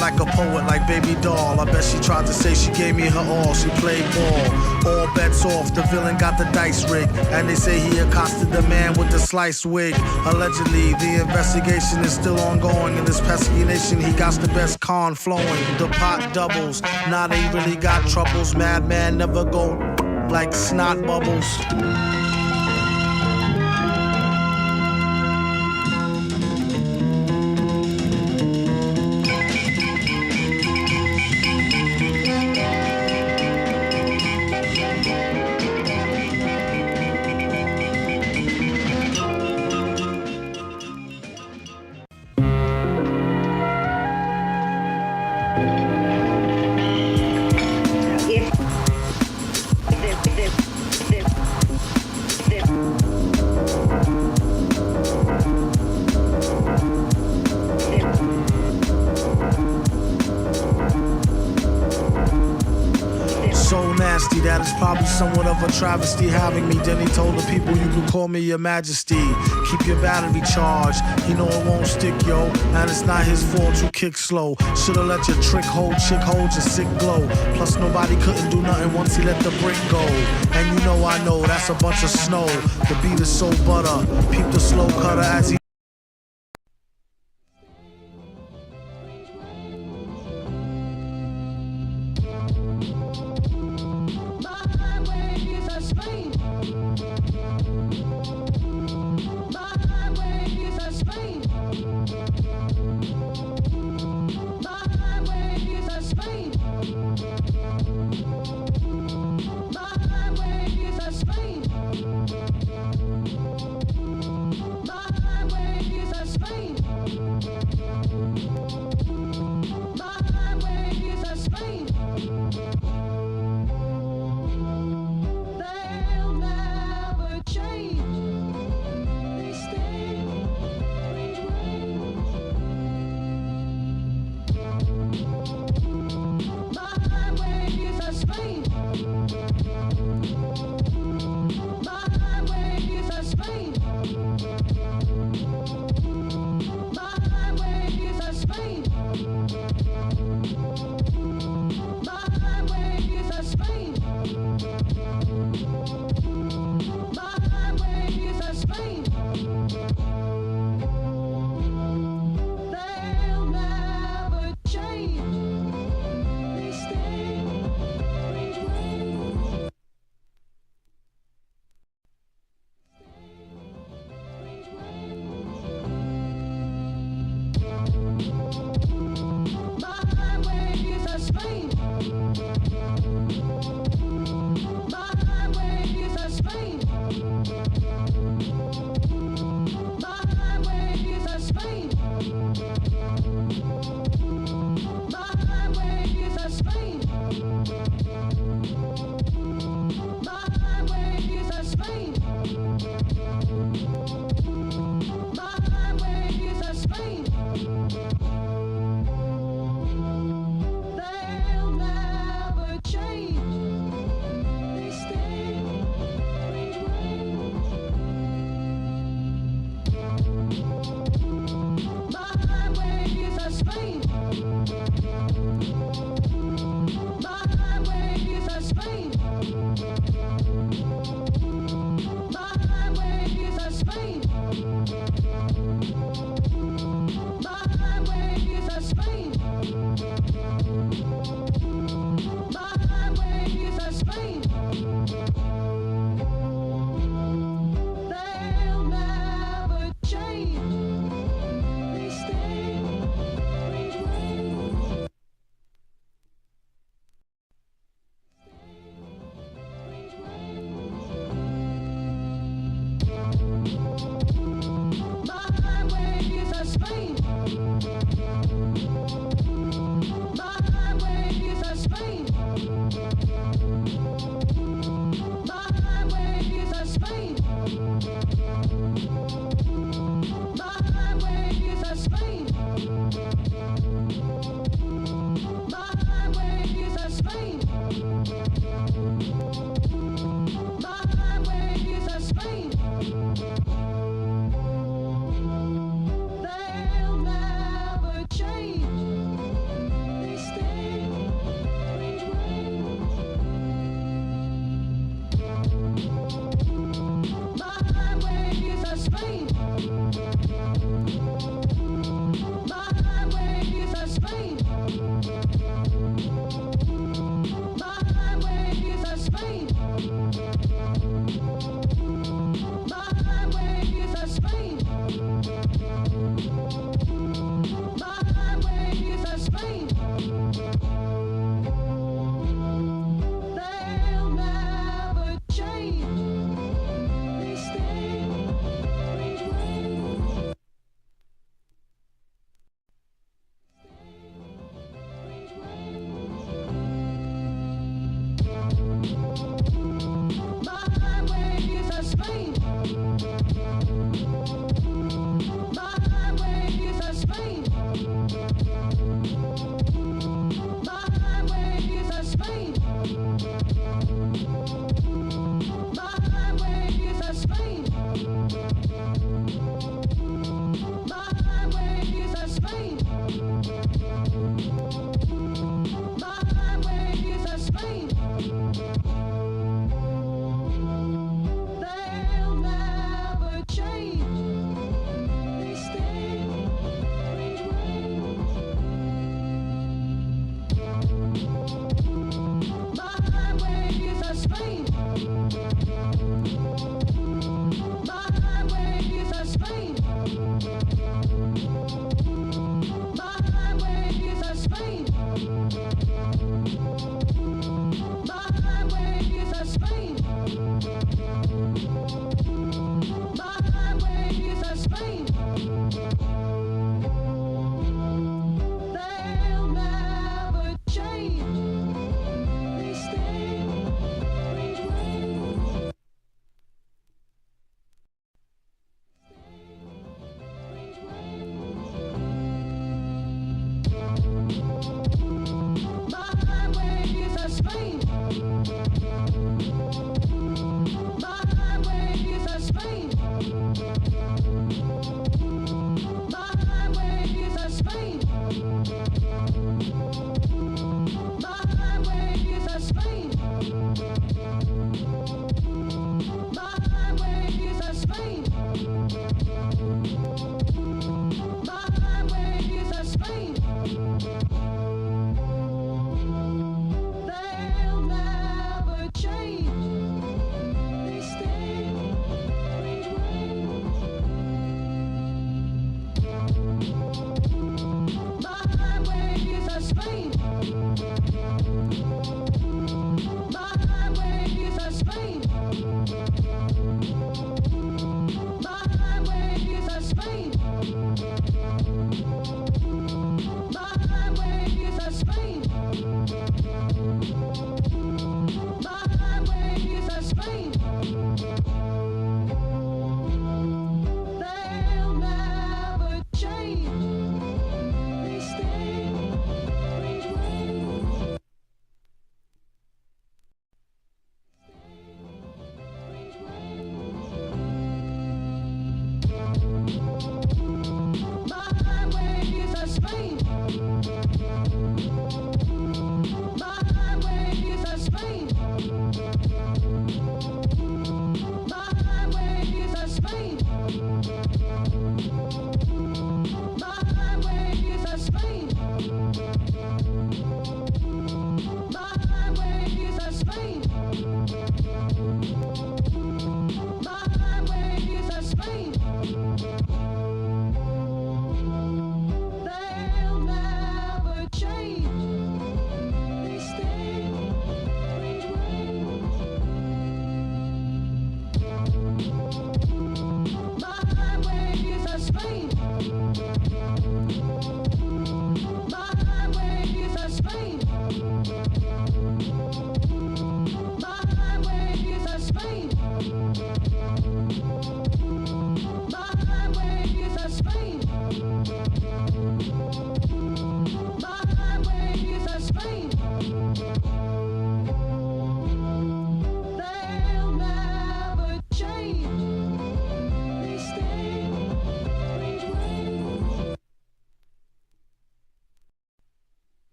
Like a poet, like baby doll. I bet she tried to say she gave me her all. She played ball. All bets off, the villain got the dice rigged. And they say he accosted the man with the sliced wig. Allegedly, the investigation is still ongoing. In this pesky nation, he got the best con flowing. The pot doubles, now they really got troubles. Madman never go like snot bubbles. That is probably somewhat of a travesty having me. Then he told the people you could call me your majesty. Keep your battery charged, he know it won't stick, yo. And it's not his fault you kick slow. Should've let your trick hold, chick hold your sick glow. Plus nobody couldn't do nothing once he let the brick go. And you know I know that's a bunch of snow. The beat is so butter. Peep the slow cutter as he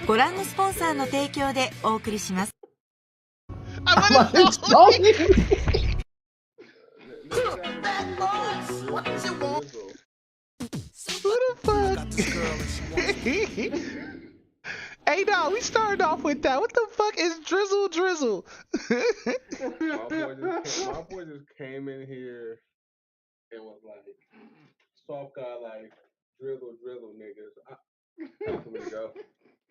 ご覧のスポンサーの提供でお送りします。I'm on his phone. Who the fuck? Hey, no, we started off with that. What the fuck is Drizzle? My boy just came in here and was like, soft guy, like, drizzle niggas. Time for me to go.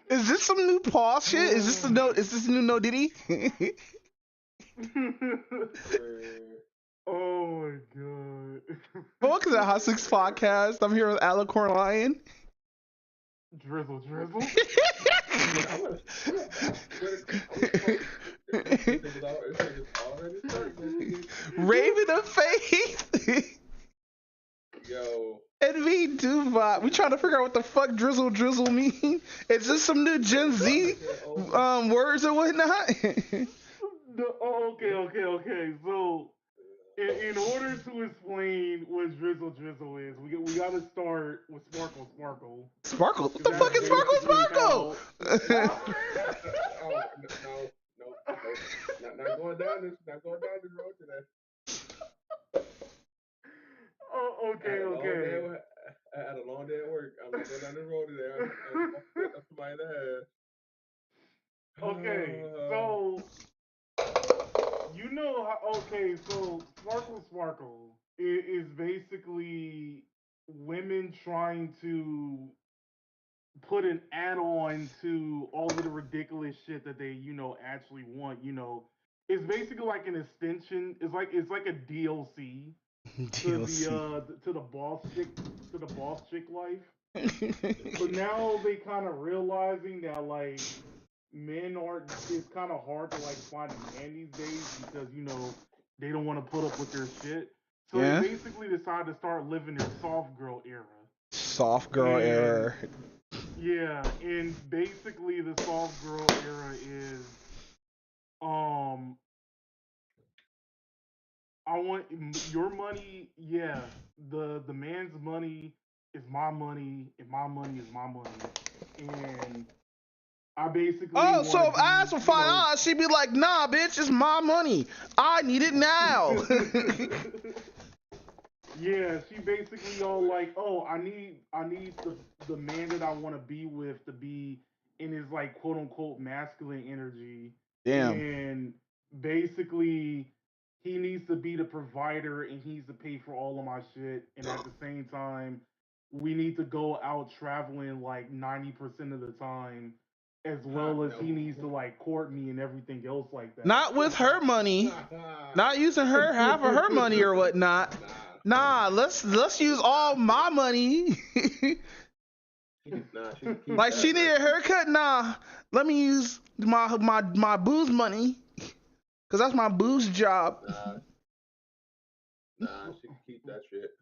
Is this some new Paul shit? Is this a new No Diddy? Oh my god. Welcome to the HotSticks podcast. I'm here with Alicorn Lion. Drizzle. Raven of Faith. Yo. And me, Duvot. We trying to figure out what the fuck drizzle mean. Is this some new Gen Z words or whatnot? Okay. So, in order to explain what drizzle is, we gotta start with sparkle. Sparkle? What the fuck is sparkle? No. Not going down this road today. Oh, okay. I had a long day at work. I'm not going down this road today. I'm somebody in the head. Okay, so you know how? Okay, so sparkle is basically women trying to put an add-on to all of the ridiculous shit that they actually want. It's basically like an extension. It's like a DLC. To the boss chick life. But now they kind of realizing that like men aren't. It's kind of hard to like find a man these days because they don't want to put up with their shit. So they basically decided to start living their soft girl era. Soft girl era. Yeah, and basically the soft girl era is I want your money. Yeah, the man's money is my money, and my money is my money. And I basically. Oh, so if I asked for $5, she'd be like, "Nah, bitch, it's my money. I need it now." Yeah, she basically all like, "Oh, I need the man that I want to be with to be in his like quote unquote masculine energy." Damn. And basically, he needs to be the provider and he needs to pay for all of my shit. And at the same time, we need to go out traveling like 90% of the time, as well as he needs to like court me and everything else like that. Not with her money. Not using her half of her money or whatnot. Nah, let's use all my money. Like she needed a haircut. Nah, let me use my booze money, cause that's my booze job. Nah, she can keep that shit.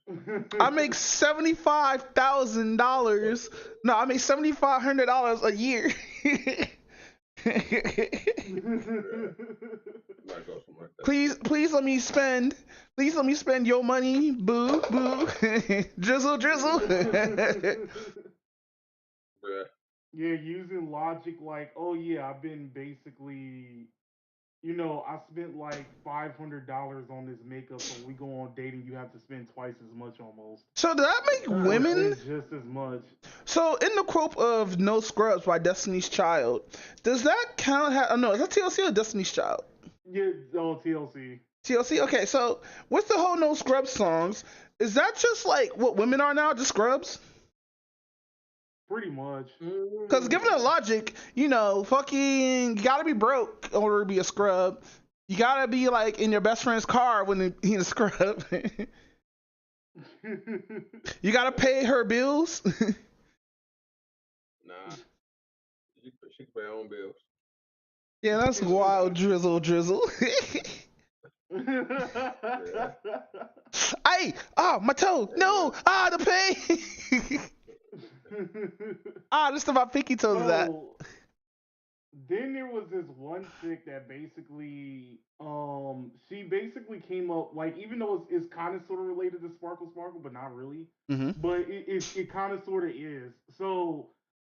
I make $75,000. No, I make $7,500 a year. Please let me spend. Please let me spend your money, boo. drizzle. Yeah, using logic like, oh yeah, I've been basically, I spent like $500 on this makeup, so when we go on dating, you have to spend twice as much almost. So does that make women just as much? So in the quote of No Scrubs by Destiny's Child, does that count? No, is that TLC or Destiny's Child? Yeah, TLC. TLC. Okay, so with the whole No Scrubs songs, is that just like what women are now, just scrubs? Pretty much. Because given the logic, fucking, you gotta be broke in order to be a scrub. You gotta be like in your best friend's car when he's a scrub. You gotta pay her bills. Nah, she can pay her own bills. Yeah, that's wild, drizzle. Hey, my toe. No, the pain. Just about pinky toes of that. Then there was this one chick that basically, she basically came up, like, even though it's kind of sort of related to Sparkle, but not really. Mm-hmm. But it kind of sort of is. So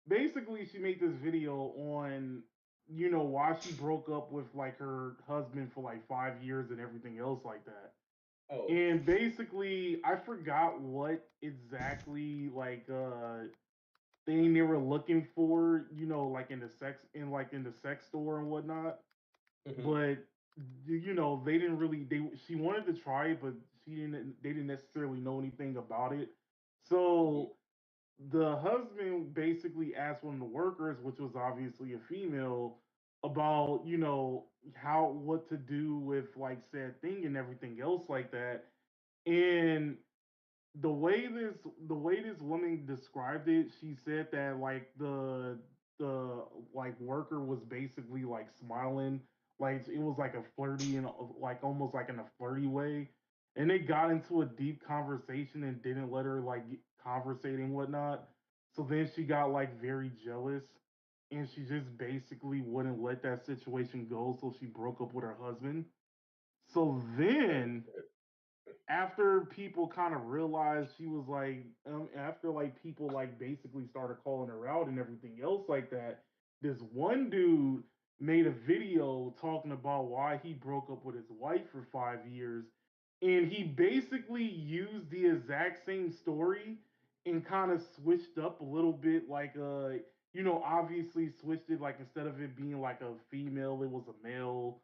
basically she made this video on why she broke up with like her husband for like 5 years and everything else like that. Oh. And basically, I forgot what exactly like thing they were looking for, like in the sex store and whatnot. But they didn't really. She wanted to try it, but she didn't. They didn't necessarily know anything about it. So the husband basically asked one of the workers, which was obviously a female, about how what to do with like said thing and everything else like that. And the way this woman described it, she said that like the like worker was basically like smiling, like it was like a flirty and like almost like in a flirty way, and they got into a deep conversation and didn't let her like conversate and whatnot. So then she got like very jealous, and she just basically wouldn't let that situation go, so she broke up with her husband. So then after people kind of realized she was like after like people like basically started calling her out and everything else like that, this one dude made a video talking about why he broke up with his wife for 5 years, and he basically used the exact same story and kind of switched up a little bit, like obviously switched it, like instead of it being like a female it was a male,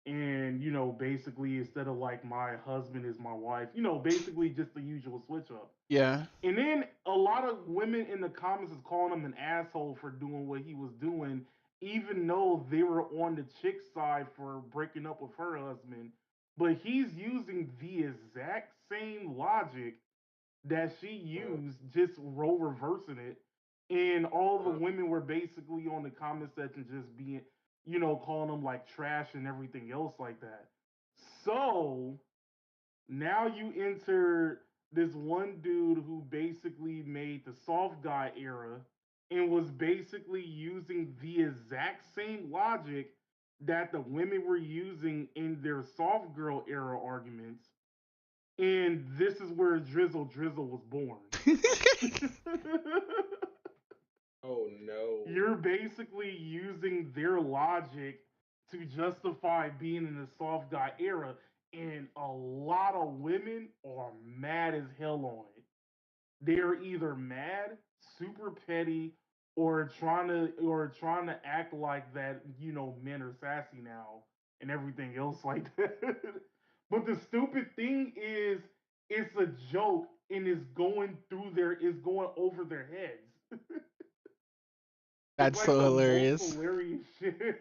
and basically instead of like my husband is my wife, basically just the usual switch up. Yeah. And then a lot of women in the comments is calling him an asshole for doing what he was doing, even though they were on the chick's side for breaking up with her husband. But he's using the exact same logic that she used, just role reversing it. And all the women were basically on the comment section just being, calling them like trash and everything else like that. So now you enter this one dude who basically made the soft guy era and was basically using the exact same logic that the women were using in their soft girl era arguments. And this is where Drizzle was born. Oh no. You're basically using their logic to justify being in the soft guy era, and a lot of women are mad as hell on it. They're either mad, super petty, or trying to act like that, men are sassy now and everything else like that. But the stupid thing is it's a joke and it's going over their heads. That's It's like so the most hilarious. hilarious shit.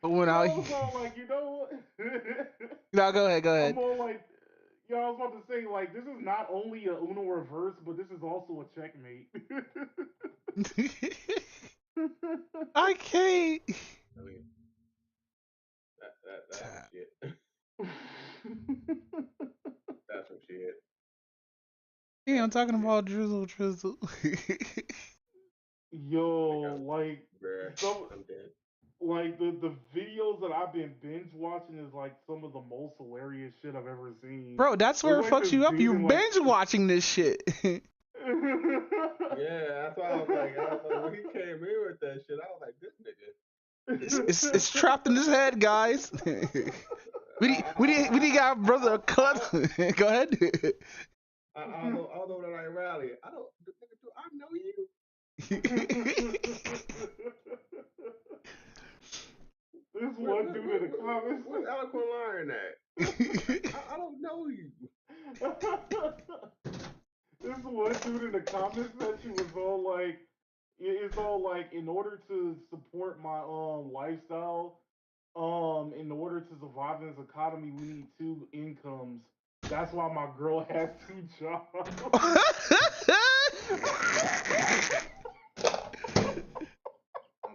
But when I I was all like, you know what? no, go ahead, go I'm ahead. all like, I was about to say, like, this is not only a Uno reverse, but this is also a checkmate. I can't. I mean, that's some shit. That's some shit. Yeah, I'm That's some talking shit. about drizzle. Yo, like Bruh, some I'm dead. like the videos that I've been binge watching is like some of the most hilarious shit I've ever seen. Bro, that's where There's it like fucks this you up. dude You in like binge watching this shit. Yeah, that's why I was like, when he came in with that shit, I was like, this nigga. It's trapped in his head, guys. We need got brother cut. Go ahead. Although they're like rally, I don't, nigga, do I know you? This one dude in the comments. What eloquent line that? I don't know you. This one dude in the comments section was all like, it's all like, in order to support my lifestyle, in order to survive in this economy, we need two incomes. That's why my girl has two jobs. I'm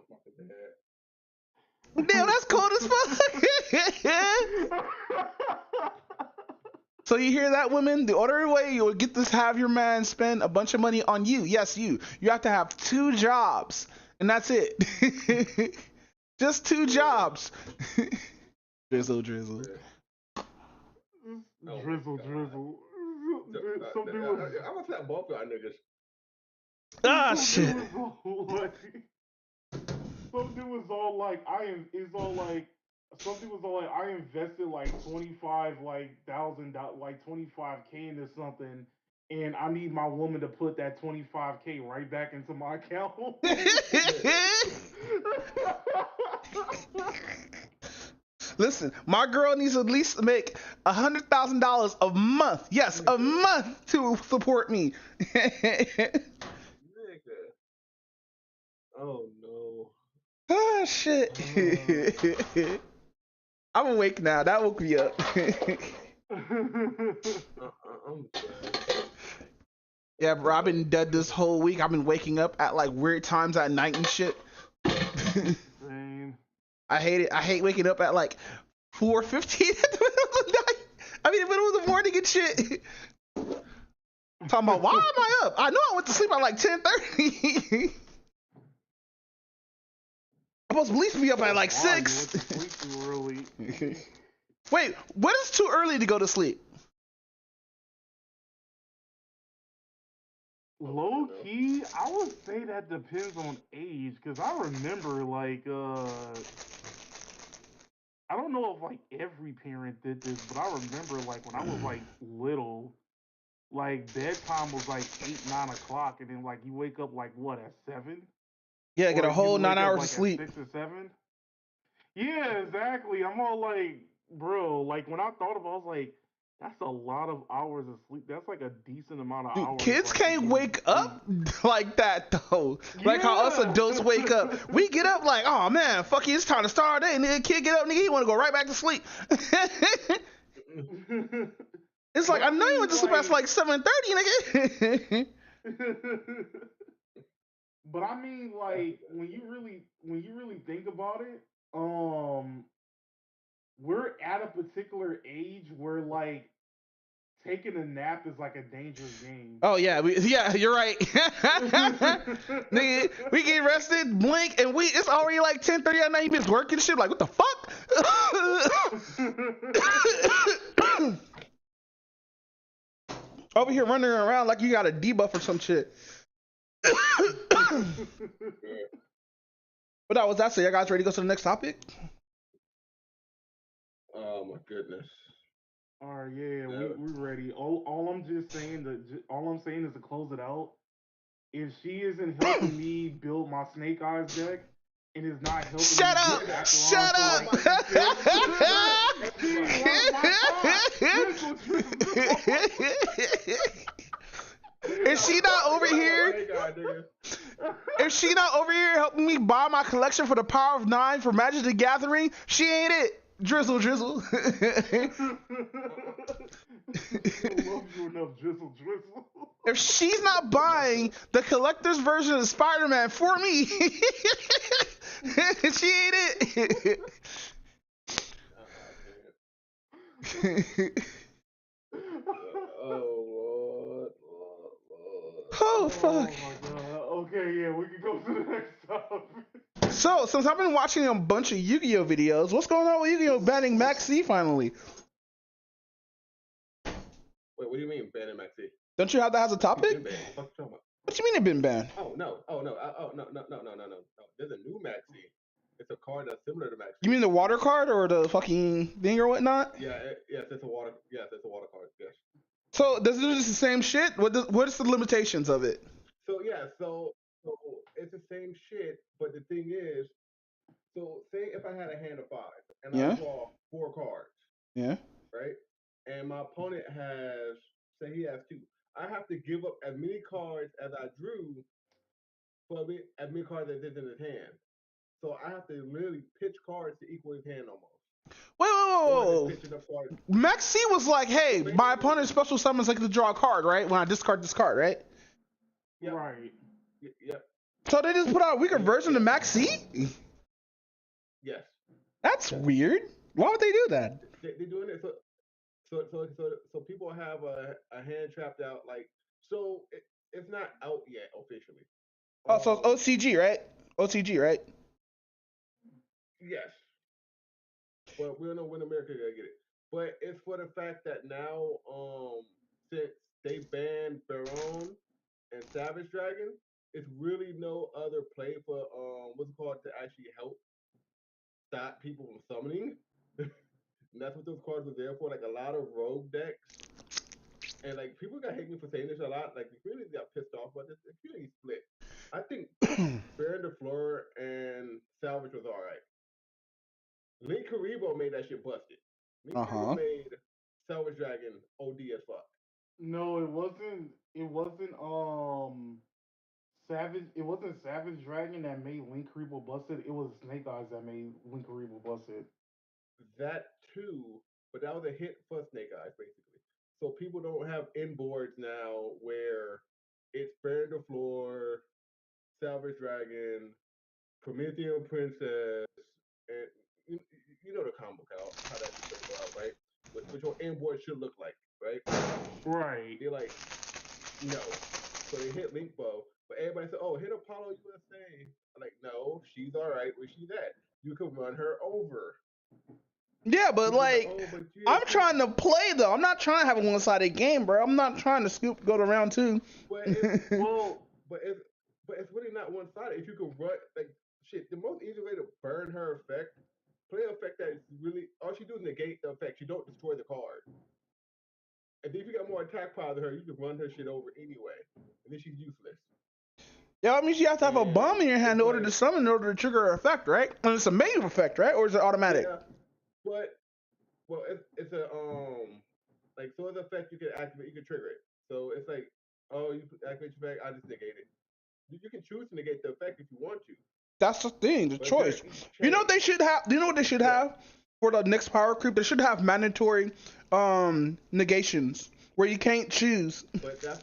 fucking dead. Damn, that's cold as fuck. So you hear that, women? The other way you would get this, have your man spend a bunch of money on you. Yes, you. You have to have two jobs, and that's it. Just two jobs. Drizzle. Oh Drizzle. I'm gonna slap both y'all niggas. Ah, Some shit. dude was all like, some dude was all like, some dude was all like, I invested like 25 like $1,000 like 25K into something, and I need my woman to put that 25K right back into my account. Listen, my girl needs to at least make $100,000 a month. Yes, a month to support me. Nigga. Oh no. Ah, shit. I'm awake now. That woke me up. I'm dead. Yeah, bro, I've been dead this whole week. I've been waking up at like weird times at night and shit. Same. I hate it. I hate waking up at like 4:15 at the middle of the night. I mean, in the middle of the morning and shit. Talking about why am I up? I know I went to sleep at like 10:30. I'm supposed to at least be up at like Wow, you went 6. to sleep too early. Wait, what is too early to go to sleep? Low key, I would say that depends on age, because I remember like I don't know if like every parent did this, but I remember like when I was like little, like bedtime was like 8, 9 o'clock, and then like you wake up like what at 7, Yeah, get or a you whole wake 9 up hours like of sleep. at 6 or 7. Yeah, exactly. I'm all like, bro, like when I thought about it, I was like, that's a lot of hours of sleep. That's like a decent amount of Dude, hours kids like to can't get wake sleep. up like that though. Like how us Yeah. adults wake up. We get up like, oh man, fuck you, it's time to start our day. And then the kid get up, nigga, he wanna go right back to sleep. It's like But I I know you went mean, to sleep at like 7:30, nigga. but I mean, like when you really think about it, we're at a particular age where like taking a nap is like a dangerous game. Oh yeah, yeah, you're right. Nigga, we get rested, blink, and it's already like 10:30 at night. You been working shit. Like what the fuck? Over here running around like you got a debuff or some shit. But that was that. So, you guys ready to go to the next topic? Oh my goodness. All right, yeah, we ready. All I'm just saying all I'm saying is to close it out. If she isn't helping me build my Snake Eyes deck and is not helping Shut me up! get Shut up! If she not over here, if she not over here helping me buy my collection for the Power of 9 for Magic the Gathering, she ain't it. Drizzle. She loves you enough, drizzle. If she's not buying the collector's version of Spider-Man for me, she ain't it. Oh fuck. Oh my god. Okay, yeah, we can go to the next topic. So, since I've been watching a bunch of Yu-Gi-Oh videos, what's going on with Yu-Gi-Oh banning Max C finally? Wait, what do you mean banning Maxi? Don't you have that as a topic? Been banned. What you talking about? What you mean it been banned? Oh no. No. There's a new Maxi. It's a card that's similar to Maxi. You mean the water card or the fucking thing or whatnot? Yeah. Yes, it's a water. Yes, it's a water card. Yes. So does it do the same shit? What is the limitations of it? So yeah. So it's the same shit, but the thing is, so say if I had a hand of 5 and I draw 4 cards. Yeah. Right. And my opponent has, say he has 2. I have to give up as many cards as I drew for as many cards as is in his hand. So I have to literally pitch cards to equal his hand almost. Whoa. Max C was like, hey, my opponent's special summons like to draw a card, right? When I discard this card, right? Yep. Right. Yep. So they just put out a weaker version of Max C? Yes. That's weird. Why would they do that? They're doing it so people have a hand trapped out, like, so it's not out yet officially. Oh, so it's OCG, right? OCG, right? Yes. Well, we don't know when America gonna get it, but it's for the fact that now, since they banned Baron and Savage Dragon, it's really no other play for what's it called to actually help stop people from summoning. And that's what those cards are there for. Like a lot of rogue decks. And like people got hate me for saying this a lot. Like the community got pissed off about this. The community split. I think Baron de Fleur and Salvage was alright. Link Karibo made that shit busted. Link Karibo made Salvage Dragon OD as fuck. No, it wasn't. It wasn't. Savage. It wasn't Savage Dragon that made Link Karibo busted. It was Snake Eyes that made Link Karibo busted. That too, but that was a hit for Snake Eyes basically. So people don't have inboards now where it's Baron de Fleur, Salvage Dragon, Promethean Princess, and you know the combo how that should go out, right? What your inboard should look like, right? Right. They're like, no. So they hit Link Bow, but everybody said, oh, hit Apollo USA. I'm like, no, she's all right where she's at. You can run her over. Yeah, but like, I'm trying to play though. I'm not trying to have a one-sided game, bro. I'm not trying to go to round 2. But it's, but it's really not one-sided. If you can run like shit, the most easy way to burn her effect, play an effect that is really all she do is negate the effect. You don't destroy the card. And then if you got more attack power than her, you can run her shit over anyway. And then she's useless. Yeah, that means you have to have a bomb in your hand in order to summon, in order to trigger her effect, right? And it's a main effect, right? Or is it automatic? Yeah, but well, it's a like so as an effect you can activate, you can trigger it. So it's like, oh, you activate your effect, I just negate it. You can choose to negate the effect if you want to. That's the thing, the choice. You know what they should have? Do you know what they should have for the next power creep? They should have mandatory negations where you can't choose. But that's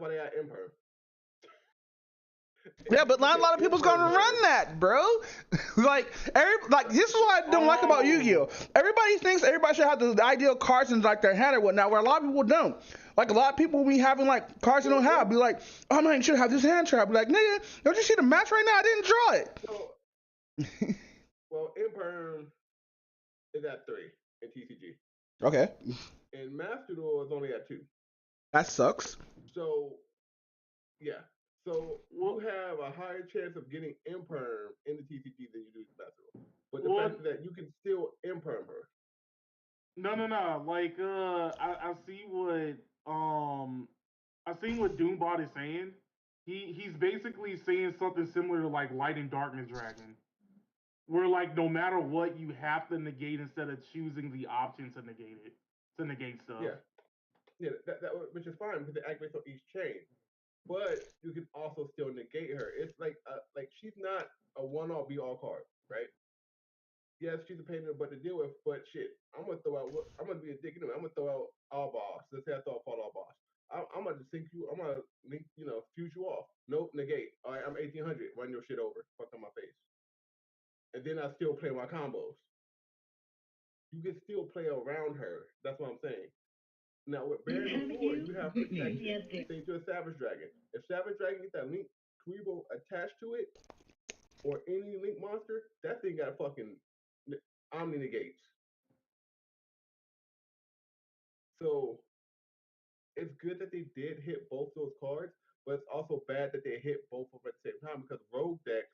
why they got Imperm. Yeah, but not a lot of people's gonna run that, bro. like this is what I don't like about Yu-Gi-Oh. Everybody thinks everybody should have the ideal cards in like their hand or whatnot, where a lot of people don't. Like a lot of people be having like cards they don't have. Be like, oh man, you should have this hand trap. Be like, nigga, don't you see the match right now? I didn't draw it. So, well, Imperm is at 3 in TCG. Okay. And Master Duel is only at 2. That sucks. So, yeah. So you have a higher chance of getting Imperm in the TCG than you do in Master Duel. But the fact that you can still Imperm her. No. Like I see what Doombot is saying. He's basically saying something similar to like Light and Darkness Dragon, where like no matter what you have to negate instead of choosing the option to negate stuff. Yeah, that which is fine because it activates on each chain. But you can also still negate her. It's like she's not a one-all be-all card, right? Yes, she's a pain in the butt to deal with, but shit, I'm gonna be a dick anyway. I'm gonna throw out all boss. Let's say I throw out all boss. I'm gonna sink you. I'm gonna fuse you off. Nope, negate. All right, I'm 1800. Run your shit over. Fuck on my face. And then I still play my combos. You can still play around her. That's what I'm saying. Now with Baron before, you have protection. Say to a Savage Dragon. If Savage Dragon gets that Link Karibo attached to it, or any Link monster, that thing got fucking Omni negates. So it's good that they did hit both those cards, but it's also bad that they hit both of them at the same time because rogue decks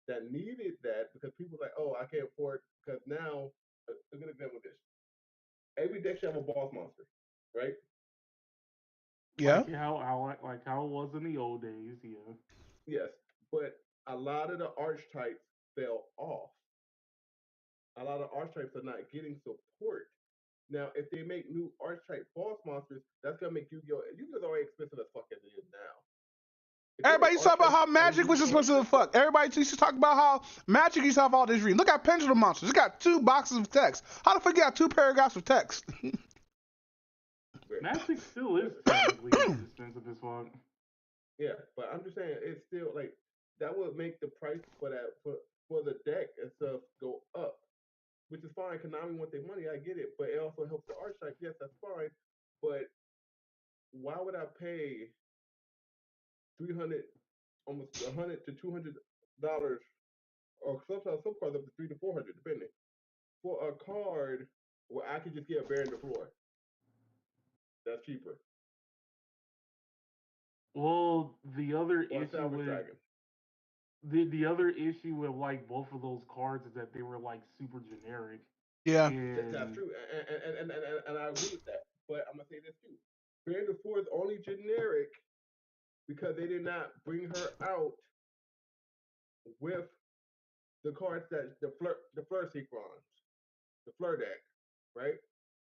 that needed that because people are like, oh, I can't afford because now a good example of this. Every deck should have a boss monster, right? Yeah. Like how it was in the old days, yeah. Yes, but a lot of the archetypes fell off. A lot of archetypes are not getting support. Now, if they make new archetype boss monsters, that's gonna make Yu-Gi-Oh! Yu-Gi-Oh's already expensive as fuck as it is now. Everybody used to talk about how Magic was expensive as fuck. Everybody used to talk about how Magic used to have all this reading. Look at Pendulum Monsters. It's got 2 boxes of text. How the fuck you got 2 paragraphs of text? Magic still is technically expensive as fuck. Yeah, but I'm just saying it's still like that would make the price for that for the deck and stuff go up, which is fine. Konami want their money, I get it, but it also helps the archetype. Yes, that's fine, but why would I pay $300, almost $100 to $200, or sometimes some cards up to $300 to $400, depending, for a card where I could just get a Baron de Fleur? That's cheaper. Well, the other or issue Salvage with Dragon. the other issue with like both of those cards is that they were like super generic. Yeah. That's And true, and I agree with that. But I'm gonna say this too: Band of Four is only generic because they did not bring her out with the cards that the Fleur sequence, the Fleur deck, right?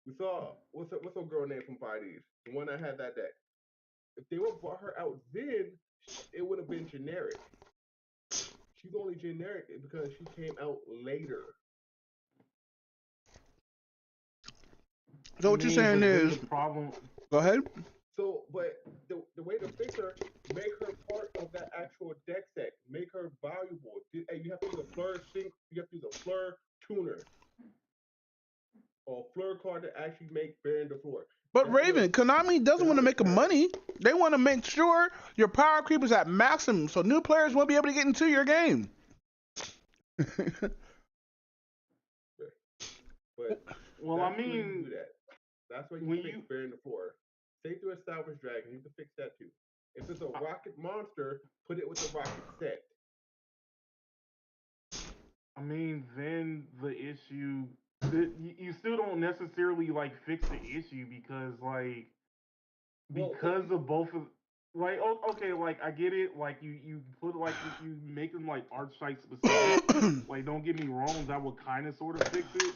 We saw what's a girl name from 5Ds, the one that had that deck. If they would have brought her out then, it would have been generic. She's only generic because she came out later. So I what you're mean, saying but then is, the problem, go ahead. So, but the way to fix her, make her part of that actual deck set. Make her valuable. Hey, you have to use a Fleur sync. You have to use a Fleur tuner or Fleur card to actually make Baron the Floor. But That would Raven, Konami doesn't want to salvage make her. money. They want to make sure your power creep is at maximum, so new players won't be able to get into your game. But well, that's I where you mean, do that. That's where you when fix you, Baron the Floor. Say through a Salvage Dragon, you can fix that too. If it's a rocket monster, put it with the rocket set. I mean, then the issue, you still don't necessarily like fix the issue because like Well, because of both of like okay, like I get it, like you put like you make them like archetype specific. Like don't get me wrong, that would kind of sort of fix it,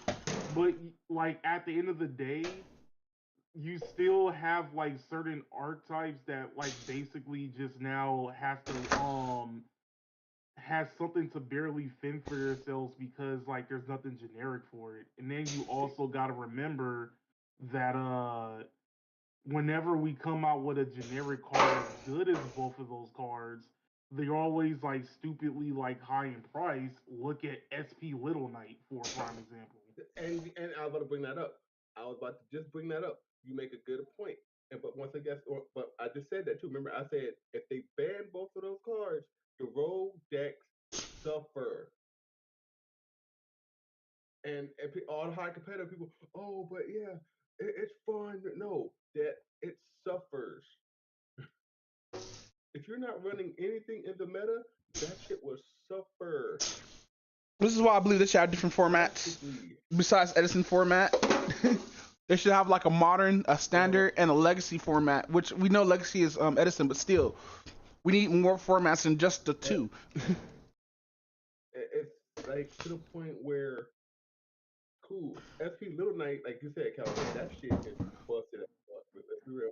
but like at the end of the day, you still have like certain archetypes that like basically just now has something to barely fend for themselves because like there's nothing generic for it. And then you also got to remember that whenever we come out with a generic card as good as both of those cards, they're always like stupidly like high in price. Look at SP Little Knight for a prime example. and I was about to bring that up. I was about to just bring that up. You make a good point. And but once I guess, but I just said that too. Remember, I said if they ban both of those cards, the rogue decks suffer. And all the high competitive people, oh, but yeah, it's fun. No, that it suffers. If you're not running anything in the meta, that shit will suffer This is why I believe they should have different formats drastically. besides Edison format. They should have like a modern, a standard, and a legacy format. Which we know legacy is Edison, but still, we need more formats than just the two. It's like to the point where cool. SP Little Knight, like you said, Calvin, that shit is busted as fuck. Let's be real.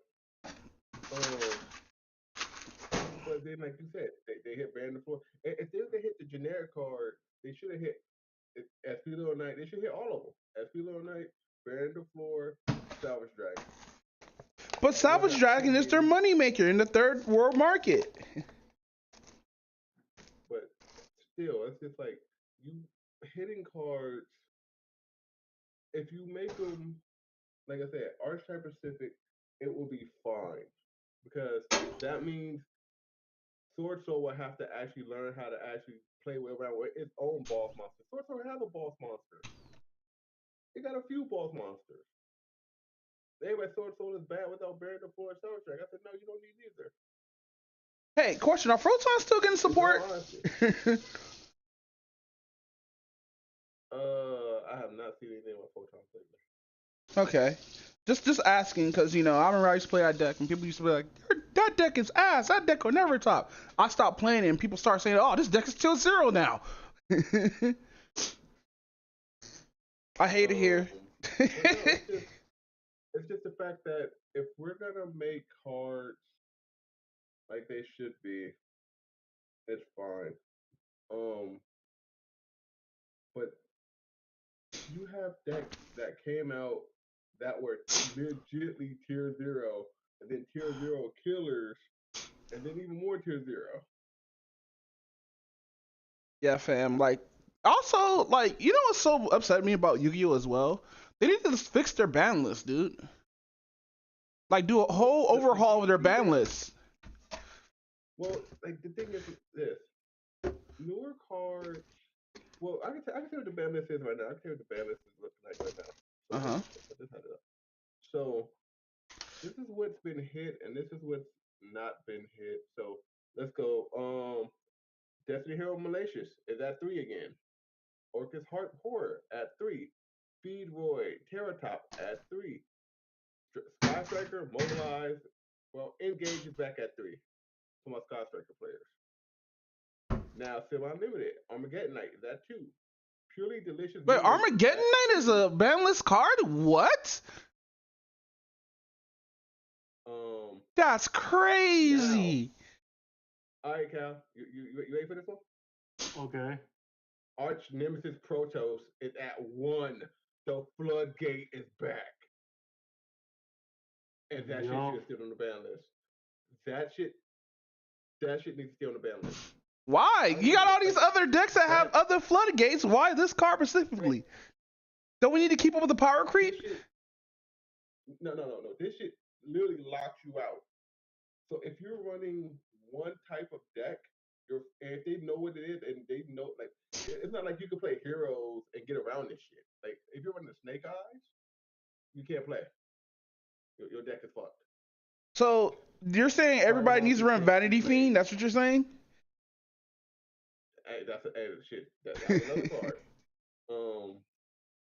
But then, like you said, they hit Band the Floor. If they hit the generic card, they should have hit SP Little Knight. They should hit all of them. SP Little Knight, Band the Floor, Salvage Dragon. But Salvage Dragon is their moneymaker in the third world market. But still, it's just like you hitting cards. If you make them, like I said, archetype specific, it will be fine because that means Sword Soul will have to actually learn how to actually play around with its own boss monster. Sword Soul has a boss monster. It got a few boss monsters. Everybody Sword Soul is bad without bearing the floor Star Trek. I said, no, you don't need either. Hey, question: are Photon still getting support? I have not seen anything with Photon lately. Okay, just asking because I remember I used to play that deck and people used to be like, "That deck is ass. That deck will never top." I stopped playing it and people start saying, "Oh, this deck is still zero now." I hate it here. No, it's just the fact that if we're gonna make cards like they should be, it's fine. But you have decks that came out that were legitly tier zero, and then tier zero killers, and then even more tier zero. Yeah, fam. Like, also, like, what's so upset me about Yu-Gi-Oh as well? They need to just fix their ban list, dude. Like, do a whole overhaul of their ban list. Well, like the thing is this: newer cards. Well, I can tell you what the ban list is right now. I can tell you what the ban list is looking like right now. So Uh huh. I just had it up. So this is what's been hit, and this is what's not been hit. So let's go. Destiny Hero Malicious is at 3 again. Orcus Heart Horror at 3. Speedroid Terratop at 3. Sky Striker Mobilize. Well, Engage is back at 3 for my Sky Striker players. Now, Semi Unlimited Armageddon Knight is at 2. Purely Delicious. Wait, Demon Armageddon Knight is a banless card? What? That's crazy. Now, all right, Cal, you ready for this one? Okay. Arch Nemesis Protoss is at 1. The Floodgate is back. And that shit should still on the ban list. That shit needs to stay on the ban list. Why? You got all these other decks that have other floodgates. Why this card specifically? Don't we need to keep up with the power creep? No. This shit literally locks you out. So if you're running one type of deck, and if they know what it is, and they know, like, it's not like you can play heroes and get around this shit. Like, if you're running Snake Eyes, you can't play. Your deck is fucked. So you're saying everybody needs to run Vanity Fiend? That's what you're saying? Hey, that's another card.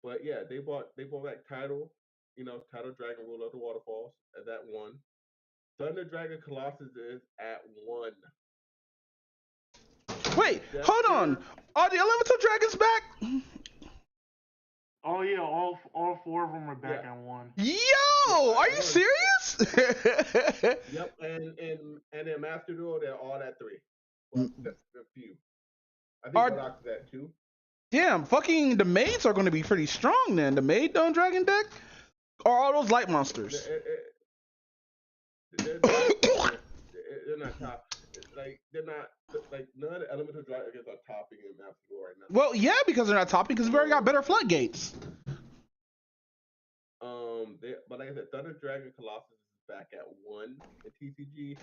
But yeah, they bought back Tidal, Tidal Dragon Ruler of the Waterfalls at that 1. Thunder Dragon Colossus is at 1. Wait, hold on. Are the Elemental Dragons back? Oh yeah, all 4 of them are back at 1. Yo, are you serious? Yep, and then Master Duel, they're all at 3. Well, that's a few. I think Warlock's is at 2. Damn, fucking the maids are going to be pretty strong then. The maid dragon deck? Or all those light monsters? They're not top. Like, they're not, like, none of the Elemental Dragons are topping in Master Duel right now. Well, yeah, because they're not topping, because we've already got better floodgates. But like I said, Thunder Dragon Colossus is back at 1 in TCG.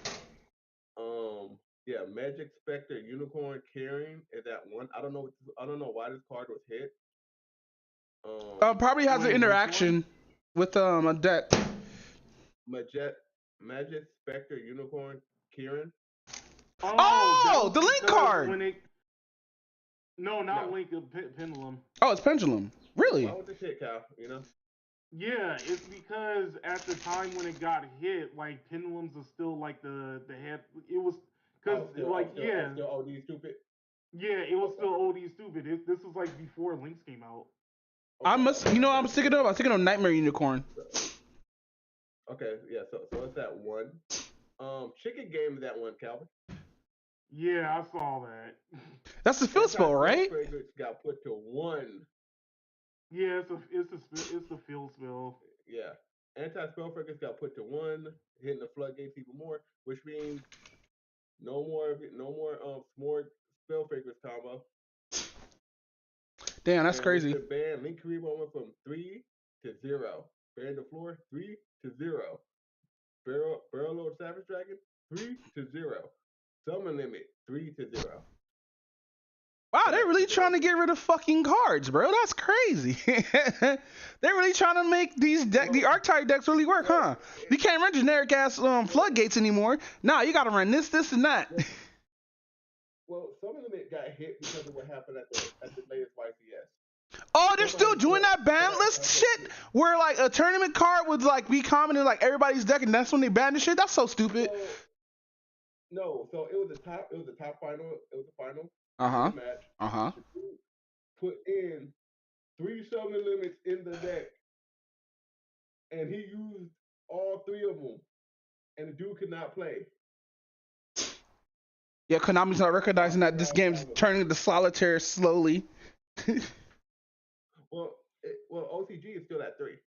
Yeah, Magic Spectre Unicorn Carrying is at 1. I don't know why this card was hit. Probably has an interaction with a deck. Magic Spectre Unicorn Kieran. Oh, the Link card. No, Link, Pendulum. Oh, it's Pendulum. Really? Why would this hit, Cal? Yeah, it's because at the time when it got hit, like, Pendulums are still like the head. It was because still OD stupid. Yeah, it was still OD stupid. This was like before Links came out. Okay. I'm thinking of Nightmare Unicorn. Okay, yeah, so it's at 1. Chicken Game is at 1, Calvin. Yeah, I saw that. That's the field spell, right? Fragrance got put to 1. Yeah, it's the field spell. Yeah, Anti-Spell Fragrance got put to 1, hitting the floodgates even more, which means no more Smorg Spell Fragrance combo. Damn, that's crazy. The ban Link Karibo went from 3 to 0. Ban the floor 3 to 0. Barrel Lord Savage Dragon 3 to 0. Summon Limit 3 to 0. Wow, they're really trying to get rid of fucking cards, bro. That's crazy. They're really trying to make the archetype decks really work, huh? You can't run generic ass floodgates anymore. Nah, you gotta run this, and that. Well, Summon Limit got hit because of what happened at the latest YCS. Oh, they're still doing that ban list shit where like a tournament card would like be common in like everybody's deck, and that's when they ban the shit. That's so stupid. So it was the top final. It was the final. Match. Put in 3 summon limits in the deck, and he used all 3 of them, and the dude could not play. Yeah, Konami's not recognizing that this game's turning into solitaire slowly. Well, OCG is still at 3.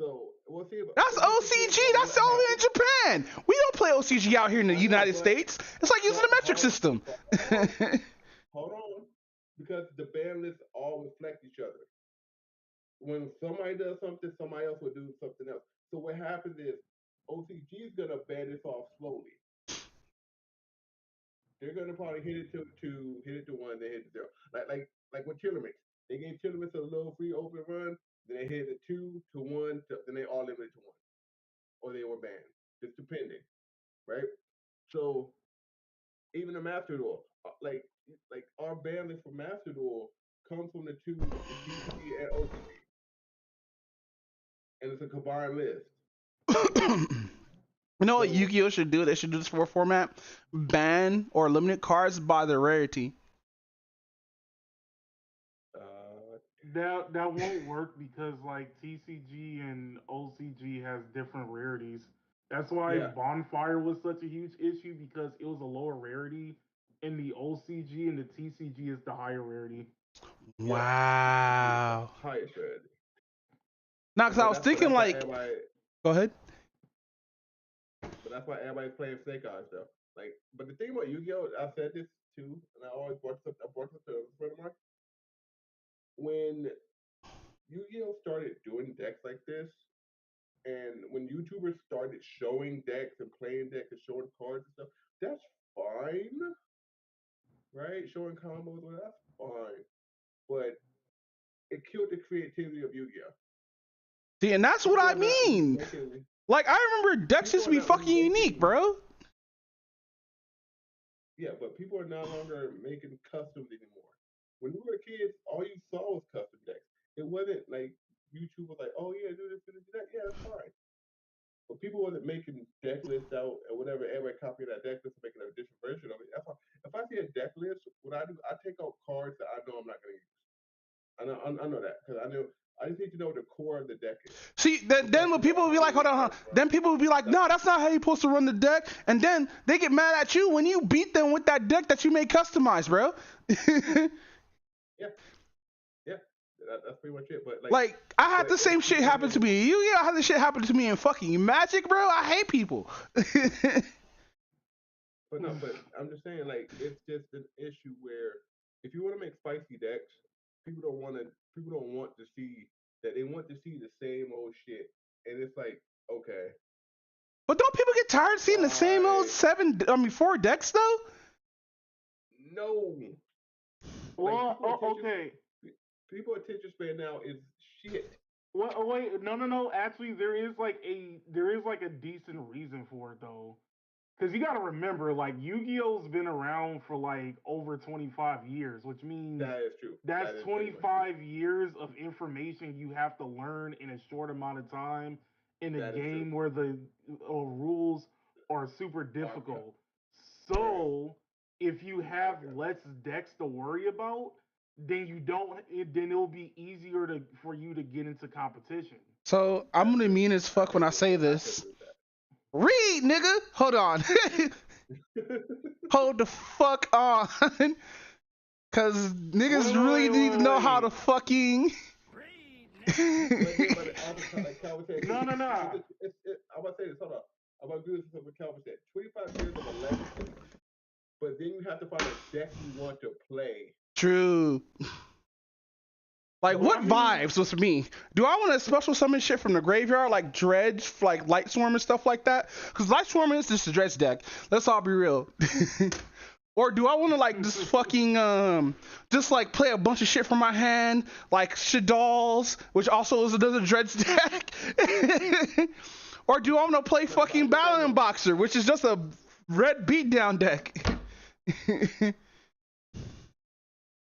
So we'll see. That's OCG. That's only in Japan. We don't play OCG out here in the United States. It's like using the metric system. Hold on, because the ban lists all reflect each other. When somebody does something, somebody else will do something else. So what happens is OCG is gonna ban this off slowly. They're gonna probably hit it to 1, then hit it to 0. Like with Tillermix, they gave Tillermix a little free open run. Then they hit it 2 to 1, then they all limited to 1, or they were banned. Just depending. right? So even the Master Duel, like our ban list for Master Duel comes from the TCG and OCG, and it's a combined list. You know what So Yu-Gi-Oh should do? They should do this for a format: ban or eliminate cards by their rarity. That won't work because like TCG and OCG has different rarities. That's why yeah, Bonfire was such a huge issue because it was a lower rarity in the OCG, and the TCG is the higher rarity. yeah, TCG is the Wow. highest rarity. Now, because I was But thinking that's why like, everybody. go ahead. But that's why everybody's playing Snake Eyes though. Like, but the thing about Yu-Gi-Oh, I've said this too, and I always brought this up. I brought this to a friend of mine. When Yu-Gi-Oh started doing decks like this, and when YouTubers started showing decks and playing decks and showing cards and stuff, that's fine, right? Showing combos, well, that's fine. But it killed the creativity of Yu-Gi-Oh. See, and that's what People I are not really mean. making. Like, I remember decks People used to are be not really fucking unique, making. bro. Yeah, but people are no longer making customs anymore. When we were kids, all you saw was custom decks. It wasn't like YouTube was like, oh yeah, do this, do this, do that. Yeah, that's fine. But people wasn't making deck lists out and whatever, everybody copying that deck list and making a different version of it. That's fine. If I see a deck list, what I do, I take out cards that I know I'm not going to use. I know that because I just need to know what the core of the deck is. See, then when people would be like, hold on, then people would be like, no, that's not how you're supposed to run the deck. And then they get mad at you when you beat them with that deck that you made customized, bro. Yeah, that's pretty much it. But Like, I had the same shit happen to me. I had this shit happen to me in fucking Magic, bro. I hate people. But no, but I'm just saying, like, it's just an issue where if you want to make spicy decks, people don't want to see that. They want to see the same old shit, and it's like, okay, But don't people get tired of seeing the same old why? 4 decks though? No. Well, Like, okay. people attention span now is shit. Well, wait, no. Actually, there is like a decent reason for it though. Because you got to remember, like, Yu-Gi-Oh's been around for like over 25 years, which means That is true. that's That is 25 years of information you have to learn in a short amount of time in a game where the rules are super difficult. So if you have less decks to worry about, then then it'll be easier for you to get into competition. So I'm gonna mean as fuck when I say this. Read, nigga. Hold on. Hold the fuck on. Cause niggas really need to know how to fucking. No. I'm about to say this. Hold on. I'm about to do this with Calvin said. 25 years of a legacy, but then you have to find a deck you want to play. True. Like, what vibes was me? Do I want to special summon shit from the graveyard, like Dredge, like Light Swarm and stuff like that? Because Light Swarm is just a Dredge deck. Let's all be real. Or do I want to like just fucking just like play a bunch of shit from my hand, like Shadalls, which also is another Dredge deck? Or do I want to play fucking Battling Boxer, which is just a red beatdown deck?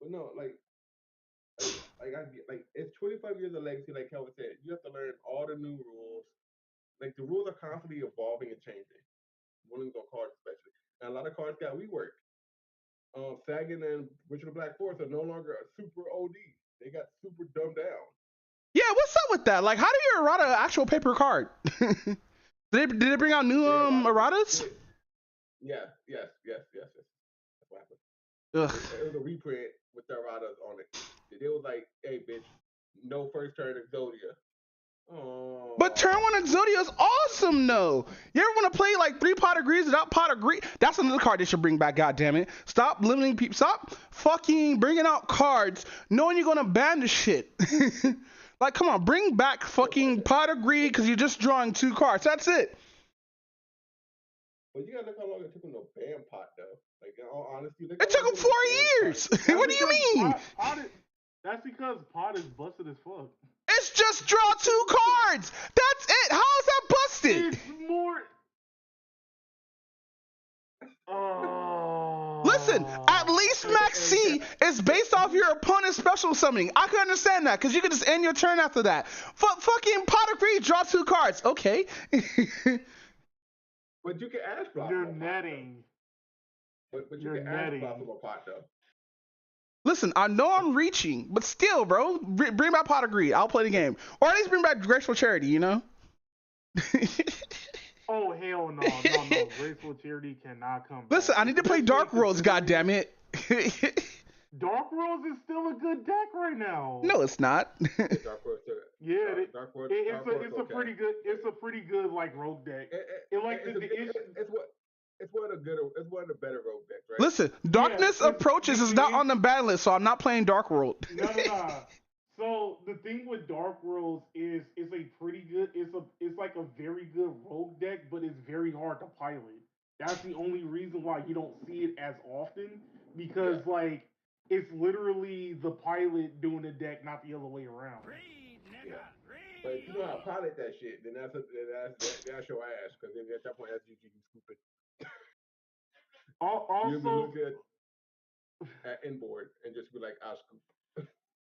But no, like it's 25 years of legacy, like Calvin said. You have to learn all the new rules. Like the rules are constantly evolving and changing. Rules on cards especially. And a lot of cards got reworked. Sagan and Richard Black Force are no longer a super OD. They got super dumbed down. Yeah, what's up with that? Like, how do you errata an actual paper card? did they bring out new erratas? Yes. That's what happened. Ugh. It was a reprint with the erratas on it. They was like, hey bitch, no first turn Exodia. Oh. But turn 1 Exodia is awesome though. You ever want to play like 3 Pot of Greed without Pot of Greed? That's another card they should bring back, goddammit. Stop limiting people. Stop fucking bringing out cards knowing you're gonna ban the shit. Like, come on, bring back fucking Pot of Greed because you're just drawing 2 cards. That's it. But you gotta look how long it took them to ban Pot though. Like, in all honesty, it took them 4 years. What do you mean? That's because Pot is busted as fuck. It's just draw 2 cards. That's it. How is that busted? It's more. S Max C is based off your opponent's special summoning. I can understand that because you can just end your turn after that. Fucking Pot of Greed, draw 2 cards. Okay. But you can ash block. You're netting. But you can ash block from a pot though. Listen, I know I'm reaching, but still, bro, bring back Pot of Greed. I'll play the game, or at least bring back Graceful Charity. You know. Oh hell no! Graceful Charity cannot come back. Listen, I need to play Dark Worlds. God it. Dark Worlds is still a good deck right now. No, it's not. Dark Worlds. Yeah, Dark Worlds. It's a pretty good like rogue deck. It's one of the better rogue decks, right? Listen, Darkness Approaches is not on the ban list, so I'm not playing Dark World. No. So the thing with Dark Worlds is it's a pretty good. It's like a very good rogue deck, but it's very hard to pilot. That's the only reason why you don't see it as often, because like it's literally the pilot doing the deck, not the other way around. Yeah. But if you know how to pilot that shit, then that's your ass, because at that point that's you stupid. Also, you look good at inboard and just be like, I'll scoop.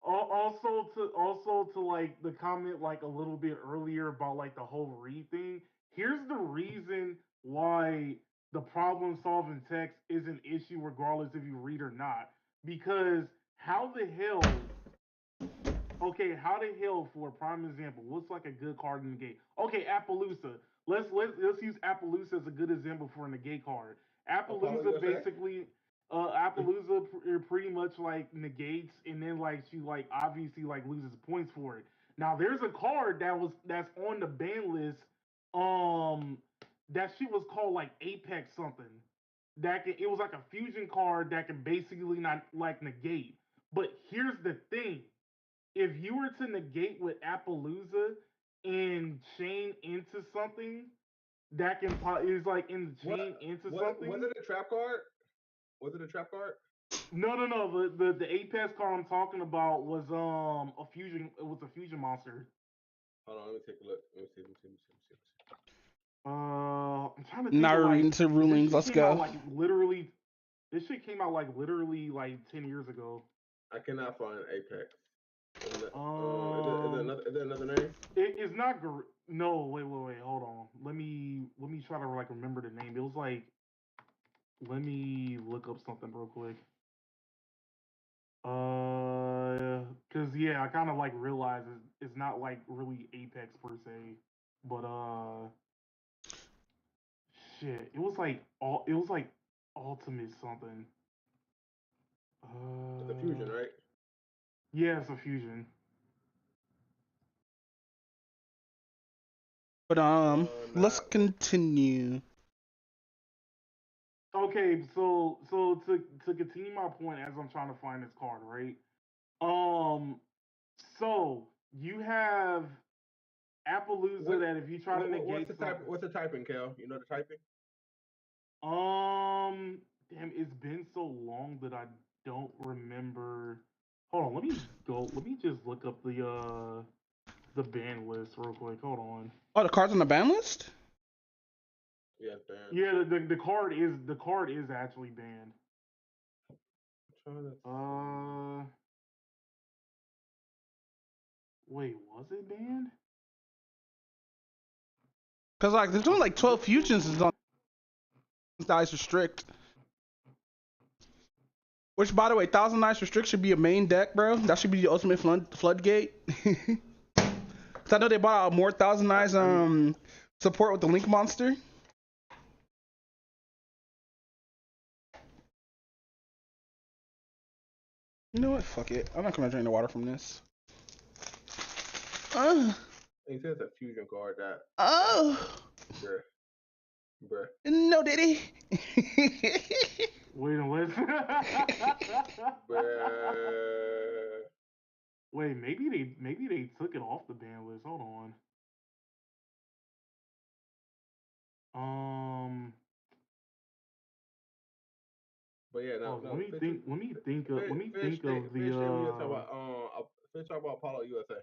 Also to like the comment like a little bit earlier about like the whole read thing. Here's the reason why the problem solving text is an issue regardless if you read or not. Because how the hell, for a prime example, what's like a good card in the game? Okay, Appaloosa. Let's use Appaloosa as a good example for a negate card. Appaloosa basically. Appaloosa pretty much like negates, and then like she like obviously like loses points for it. Now there's a card that's on the ban list. That shit was called like Apex something. It was like a fusion card that can basically not like negate. But here's the thing: if you were to negate with Appaloosa and chain into something, that can is like in the chain into something. Was it a trap card? Was it a trap card? No. The Apex card I'm talking about was a fusion. It was a fusion monster. Hold on, let me take a look. Let me see. I'm trying to think. Now we're reading to rulings. Let's go. This shit came out like literally like 10 years ago. I cannot find Apex. Is there another name? It's not. No, wait. Hold on. Let me try to like remember the name. It was like. Let me look up something real quick. Cause yeah, I kind of like realize it's not like really Apex per se, but shit, it was like Ultimate something. It's a fusion, right? Yeah, it's a fusion. But let's continue. Okay, so to continue my point as I'm trying to find this card, right? So you have Appaloosa that if you try to negate what's the typing, Kel? You know the typing? Damn, it's been so long that I don't remember. Hold on, let me just look up the ban list real quick. Hold on. Oh, the card's on the ban list? Yeah, banned. Yeah, the card is actually banned. Wait, was it banned? Cause like there's only like 12 fusions on Ice Restrict. Which, by the way, 1,000 Ice Restrict should be a main deck, bro. That should be the ultimate floodgate. Cause I know they bought out more 1,000 Ice support with the Link Monster. You know what? Fuck it. I'm not gonna drain the water from this. He says a fusion card that. Bruh. No, did he? Wait, listen. Wait, maybe they took it off the ban list. Hold on. But yeah, no. Let me think of the. Let's talk about Apollo USA.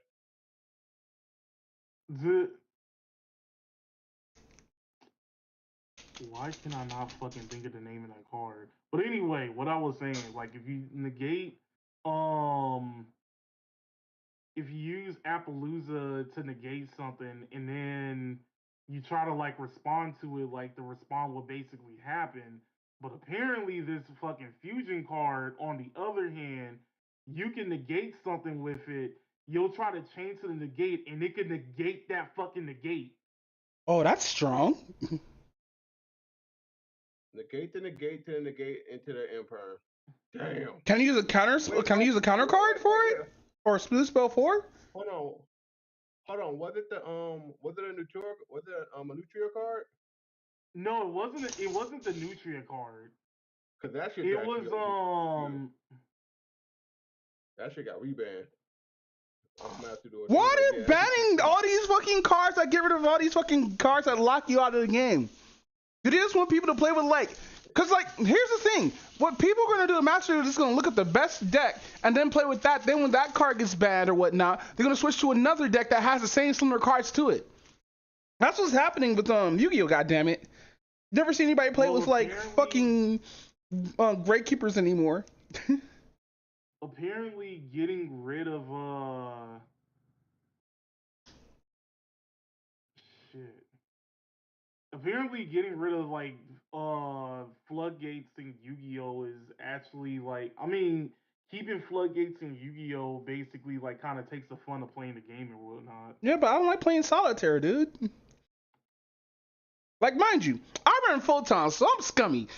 Why can I not fucking think of the name of that card? But anyway, what I was saying, like if you negate, if you use Appaloosa to negate something and then you try to like respond to it, like the respawn will basically happen. But apparently, this fucking fusion card, on the other hand, you can negate something with it. You'll try to change to the negate, and it can negate that fucking negate. Oh, that's strong. Negate to negate to the negate into the empire. Damn. Can you use a counter? Can you use a counter card for it, or a split spell for it? Hold on. Was it a neutral? Was it a neutral card? No, it wasn't. It wasn't the Nutria card. Cause that shit. It was That shit got rebanned. Why are they banning all these fucking cards that get rid of all these fucking cards that lock you out of the game? Do they just want people to play with like? Cause like, here's the thing: what people are gonna do in Master is just gonna look at the best deck and then play with that. Then when that card gets banned or whatnot, they're gonna switch to another deck that has the same similar cards to it. That's what's happening with Yu-Gi-Oh! Goddammit. Never seen anybody play with like fucking Great Keepers anymore. Apparently, getting rid of shit. Apparently, getting rid of like floodgates in Yu-Gi-Oh is actually like, I mean, keeping floodgates in Yu-Gi-Oh basically like kind of takes the fun of playing the game and whatnot. Yeah, but I don't like playing solitaire, dude. Like, mind you, I run full time, so I'm scummy.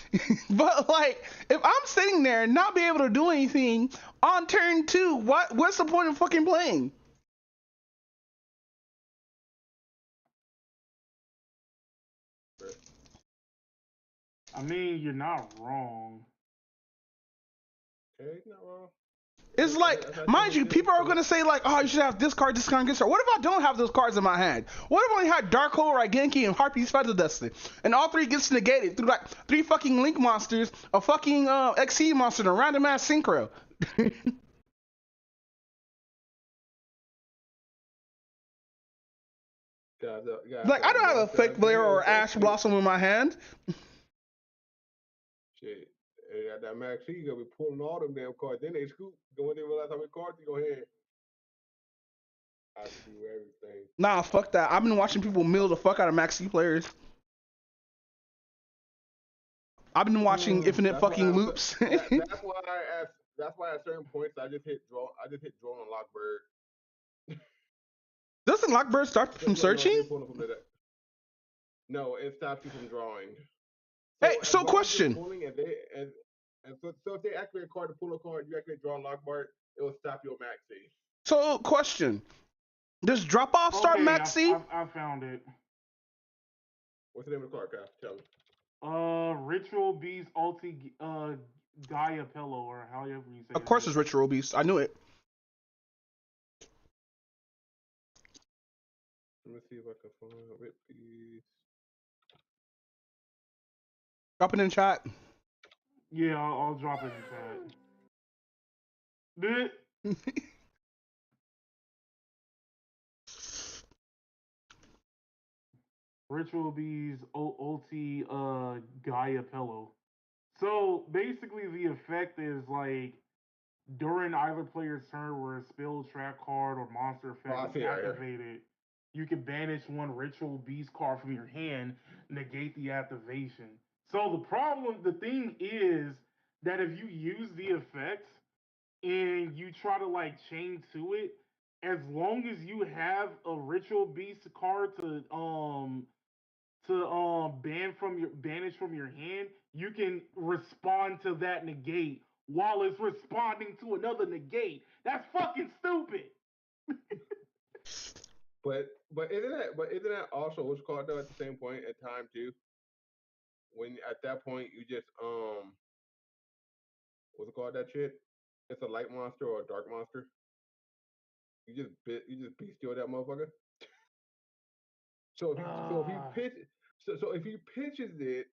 But like, if I'm sitting there and not be able to do anything on turn 2, what's the point of fucking playing? I mean, you're not wrong. Okay, not wrong. It's like, mind you, people are gonna say like, oh, you should have this card, this card, this card. What if I don't have those cards in my hand? What if I only had Dark Hole, Raigenki, and Harpy's Feather Duster, and all 3 gets negated through like 3 fucking Link monsters, a fucking XC monster, and a random ass synchro? Like, I don't have a fake Blair or Ash Blossom in my hand. Shit. They got that Max C, you gonna be pulling all them damn cards. Then they scoop. Then when they realize how many cards you gonna have, I do everything. Nah, fuck that. I've been watching people mill the fuck out of Max C players. I've been watching infinite fucking loops. That's why at certain points I just hit draw. I just hit draw on Lockbird. Doesn't Lockbird start from searching? No, it stops you from drawing. Hey, so question. So if they activate a card to pull a card, you activate draw on Lockbird, it will stop your Max C. So question. Does drop off start Max C? I found it. What's the name of the card, Kyle? Tell me. Ritual Beast Ulti Gaia Pillow, or however you say it. Of course it's Ritual Beast. I knew it. Let me see if I can find Rip Beast. Drop it in chat. Yeah, I'll drop it in chat. Ritual Bees Ulti Gaia Pillow. So basically the effect is like during either player's turn where a spell, trap card, or monster effect is activated, you can banish one Ritual Beast card from your hand, negate the activation. So the thing is that if you use the effect and you try to like chain to it, as long as you have a Ritual Beast card to banish from your hand, you can respond to that negate while it's responding to another negate. That's fucking stupid. But isn't that also what's called though at the same point at time too? When at that point you just what's it called that shit? It's a light monster or a dark monster. You just bestial that motherfucker. So if he pitches it,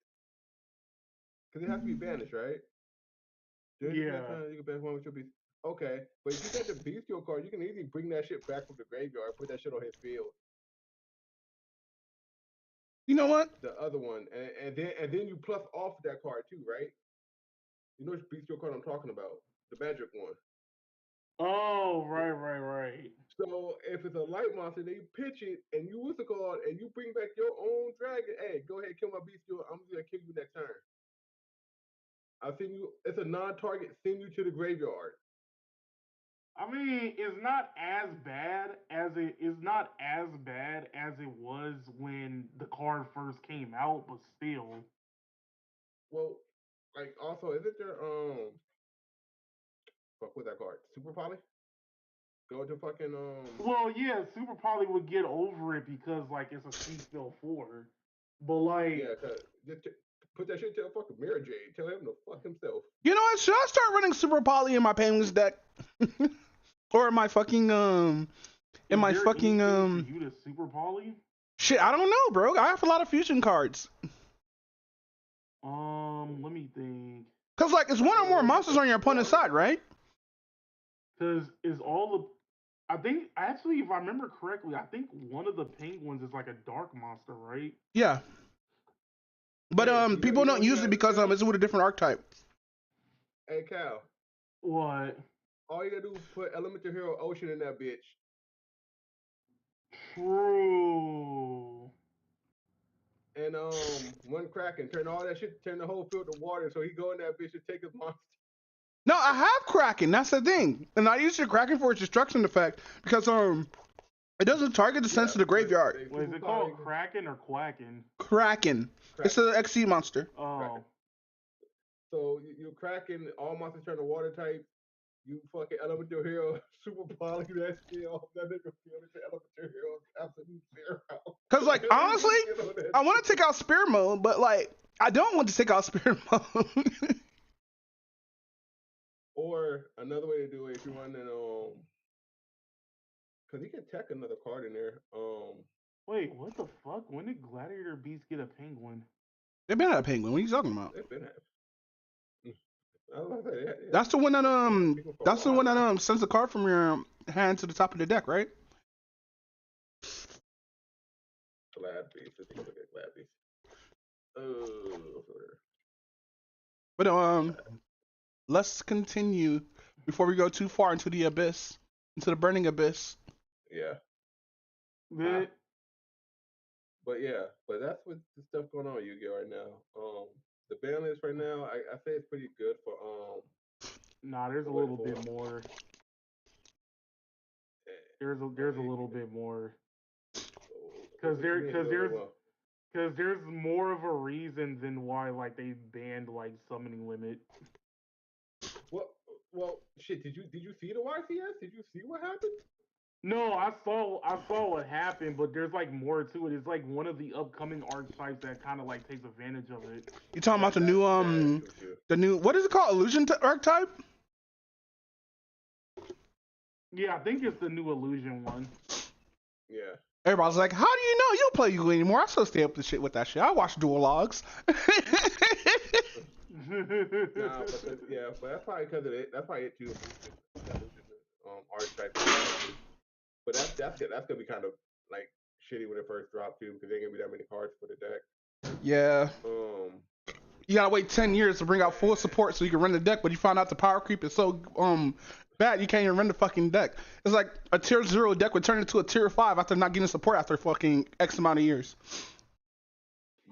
because it has to be banished, right? Yeah. You can banish one with your beast. Okay, but if you get the bestial card, you can easily bring that shit back from the graveyard, put that shit on his field. You know what? The other one, and then you plus off that card too, right? You know which bestial card I'm talking about? The magic one. Oh, right. So if it's a light monster, they pitch it, and you what's the card, and you bring back your own dragon. Hey, go ahead, kill my bestial. I'm just gonna kill you next turn. I'll send you. It's a non-target. Send you to the graveyard. I mean, it's not as bad as it was when the card first came out, but still. Well, like also, isn't there fuck with that card? Super Poly? Go to fucking Well, yeah, Super Poly would get over it because like it's a C-Spell 4. But like yeah, just put that shit to a fucking Mirror Jade. Tell him to fuck himself. You know what? Should I start running Super Poly in my Penguins deck? Or in my fucking in my fucking for you to Super Poly? shit, I don't know, bro. I have a lot of fusion cards. Let me think. Cause like it's one or more monsters on your opponent's side, right? Because is all the I think actually, if I remember correctly, I think one of the penguins is like a dark monster, right? Yeah. But Yeah, people don't use it because it's with a different archetype. Hey Cal, What? all you gotta do is put Elemental Hero Ocean in that bitch. True. And one Kraken, turn all that shit, turn the whole field to water, so he go in that bitch and take his monster. No, I have Kraken. That's the thing, and I use the Kraken for its destruction effect because it doesn't target the sense of the graveyard. Wait, is it called Kraken or Quacken? Kraken. It's an XC monster. Oh. Kraken. So you Kraken, all monsters turn to water type. You fucking Elemental Hero, Super Poly that shit off. That nigga feel the Elemental Hero absolute zero. Cause like honestly, I want to take out Spirit Mode, but like I don't want to take out Spirit Mode. Or another way to do it, if you want to because you can tech another card in there. Wait, what the fuck? When did Gladiator Beast get a penguin? They've been at a penguin. What are you talking about? They've been at. I was gonna say, That's the one that sends the card from your hand to the top of the deck, right? Glad Beast. Let's take a look at Glad Beast. But let's continue before we go too far into the abyss, into the burning abyss. Yeah. But that's what the stuff going on Yu-Gi-Oh right now. The ban list right now, I say it's pretty good for Nah, there's a little bit more. There's a little bit more. Because there's more of a reason than why like they banned like summoning limit. Well, shit. Did you see the YCS? Did you see what happened? No, I saw what happened, but there's like more to it. It's like one of the upcoming archetypes that kind of like takes advantage of it. You talking about the new what is it called? Illusion archetype? Yeah, I think it's the new illusion one. Yeah. Everybody's like, how do you know you don't play Yu-Gi anymore? I still stay up to shit with that shit. I watch dual logs. But that's probably because of it. That's probably it too. Archetype. But that's gonna be kind of like shitty when it first dropped too, because there ain't gonna be that many cards for the deck. Yeah. You gotta wait 10 years to bring out full support so you can run the deck, but you find out the power creep is so bad you can't even run the fucking deck. It's like a tier 0 deck would turn into a tier 5 after not getting support after fucking X amount of years.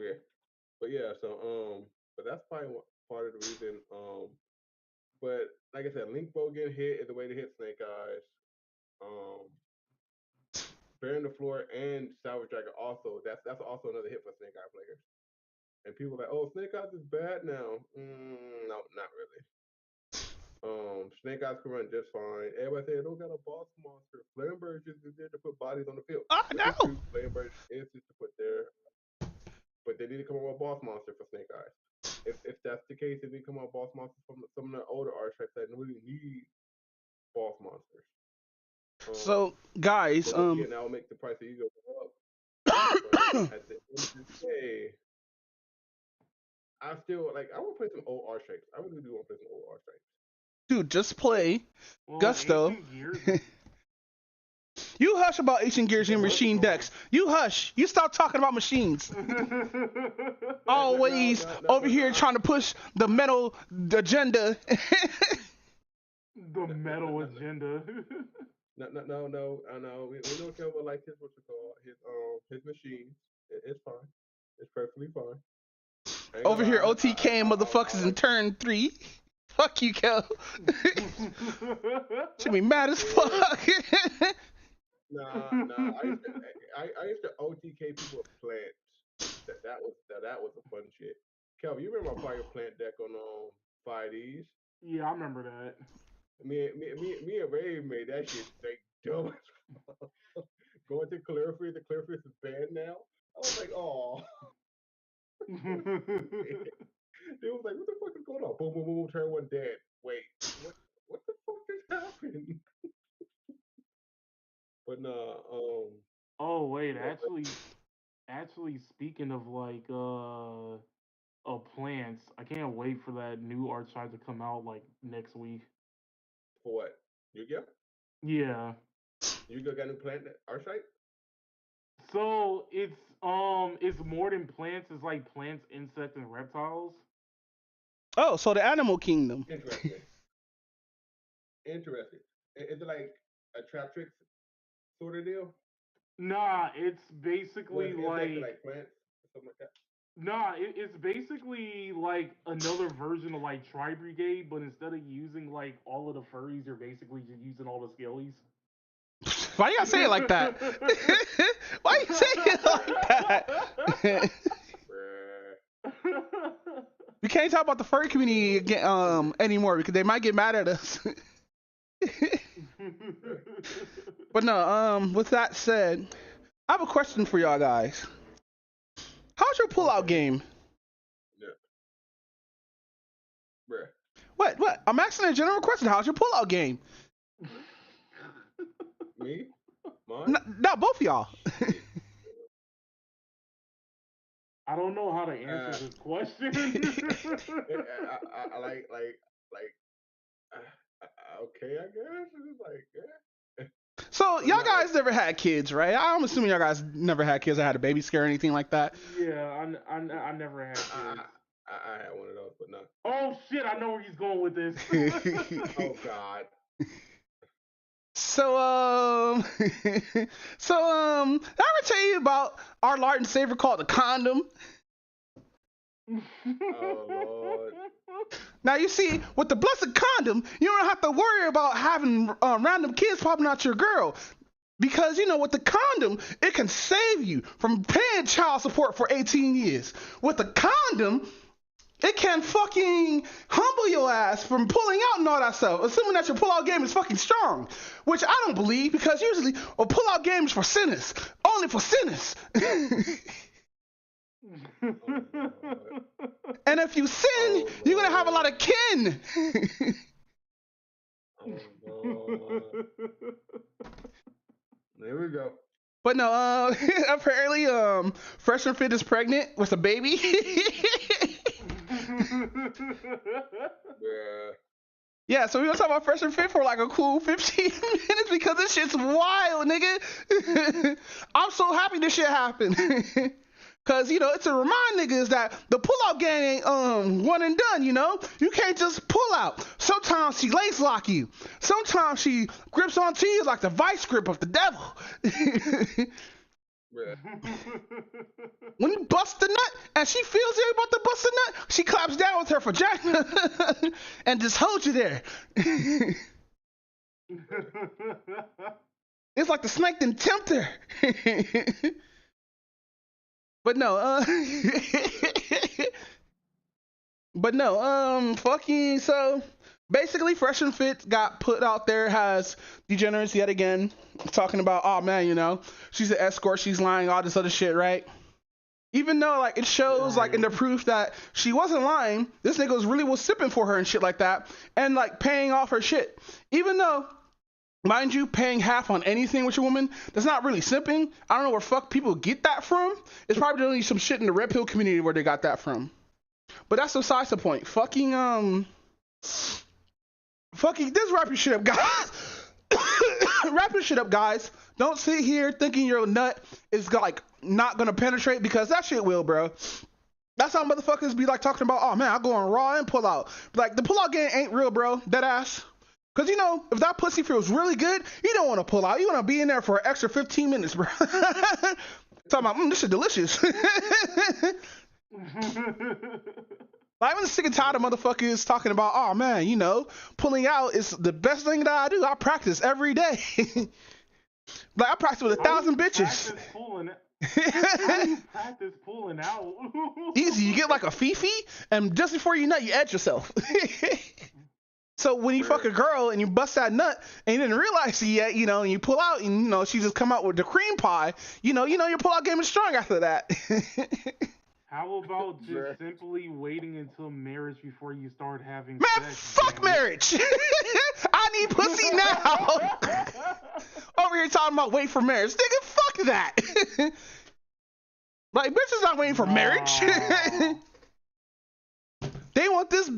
Yeah. But yeah, so but that's probably part of the reason. But like I said, Link Bow getting hit is the way to hit Snake Eyes. Bearing the Floor and Salvage Dragon also, that's also another hit for Snake Eye players. And people are like, oh, Snake Eyes is bad now. No, not really. Snake Eyes can run just fine. Everybody say, I don't got a boss monster. Flame Bird just is there to put bodies on the field. I know. Flame Bird is just to put there. But they need to come up with a boss monster for Snake Eyes. If that's the case, they need to come up with boss monsters from some of the older archetypes that really need boss monsters. So, guys, yeah, now make the price of Yu-Gi-Oh go up. At the end of the day, I still I want to play some old archetypes. I really do want to play some old archetypes. Dude, just play Gusto. You hush about ancient gears and machine decks. You hush. You stop talking about machines. Always over here trying to push the metal agenda. The metal agenda. No. We don't care about like his machines. It's fine. It's perfectly fine. Over here, OTK and motherfuckers in turn 3. Fuck you, Kel. Should be mad as fuck. Nah. I used to OTK people with plants. That was a fun shit. Kelvin, you remember my fire plant deck on 5Ds? Yeah, I remember that. Me and Ray made that shit like dumb as fuck. Going to Clearfield, the Clearfield is banned now. I was like, oh. They was like, what the fuck is going on? Boom, boom, boom, turn one dead. Wait, what the fuck just happened? But nah, Oh wait, actually speaking of like of plants, I can't wait for that new archetype to come out like next week. for what? Yu-Gi-Oh? Yeah. Yu-Gi-Oh got a new plant archetype? So it's more than plants, it's like plants, insects, and reptiles. Oh, so the animal kingdom. Interesting. Interesting. Is it like a trap trick sort of deal? Nah, it's basically What, like like plants or something like that? nah, it's basically like another version of like Tri Brigade, but instead of using like all of the furries, you're basically just using all the skellies. Why you gotta say it like that? Why you say it like that? We can't talk about the furry community again, anymore because they might get mad at us. But no, with that said, I have a question for y'all guys. How's your pullout game? Yeah. Bruh. What? I'm asking a general question. How's your pullout game? Me? Mine? Not both of y'all. I don't know how to answer this question. I like okay, I guess. It's like, yeah. So y'all guys never had kids, right? I'm assuming y'all guys never had kids or had a baby scare or anything like that. Yeah, I never had kids. I had one of those, but no. Oh shit, I know where he's going with this. Oh God. So I ever tell you about our Lord and Savior called the condom? Oh Lord. Now you see, with the blessed condom, you don't have to worry about having random kids popping out your girl. Because, you know, with the condom, it can save you from paying child support for 18 years. With the condom, it can fucking humble your ass from pulling out and all that stuff, assuming that your pullout game is fucking strong. Which I don't believe, because usually a pullout game is for sinners. Only for sinners. And if you sin, you're going to have a lot of kin. There we go. But no, apparently, Fresh and Fit is pregnant with a baby. Yeah. Yeah, so we're gonna talk about Fresh and Fit for like a cool 15 minutes because this shit's wild, nigga. I'm so happy this shit happened. Cause, you know, it's a remind niggas that the pullout game ain't one and done, you know? You can't just pull out. Sometimes she lace lock you. Sometimes she grips onto you like the vice grip of the devil. When you bust the nut and she feels you're about to bust the nut, she claps down with her vagina and just holds you there. It's like the snake didn't tempt her. But no, fucking, so basically Fresh and Fit got put out there as degenerates yet again, talking about, oh man, you know, she's an escort, she's lying, all this other shit, right? Even though, like, it shows, like, in the proof that she wasn't lying, this nigga really was sipping for her and shit like that, and, like, paying off her shit. Even though, mind you, paying half on anything with your woman, that's not really simping. I don't know where fuck people get that from. It's probably only some shit in the red pill community where they got that from. But that's besides the point. Fucking, this wrap your shit up, guys. Wrap your shit up, guys. Don't sit here thinking your nut is like not gonna penetrate because that shit will, bro. That's how motherfuckers be like talking about. Oh man, I go on raw and pull out. Like the pull out game ain't real, bro. Dead ass. Cause you know if that pussy feels really good, you don't want to pull out. You want to be in there for an extra 15 minutes, bro. Talking about this is delicious. I'm even sick and tired of motherfuckers talking about, oh man, you know, pulling out is the best thing that I do. I practice every day. Like I practice with 1,000 bitches. How do you practice pulling out? Easy, you get like a fifi, and just before you nut, you edge yourself. So when you fuck a girl and you bust that nut and you didn't realize it yet, you know, and you pull out and you know she just come out with the cream pie, you know your pull out game is strong after that. How about just simply waiting until marriage before you start having Man, sex? fuck marriage. I need pussy now. Over here talking about wait for marriage. Nigga, fuck that. Like, bitches not waiting for marriage. They want this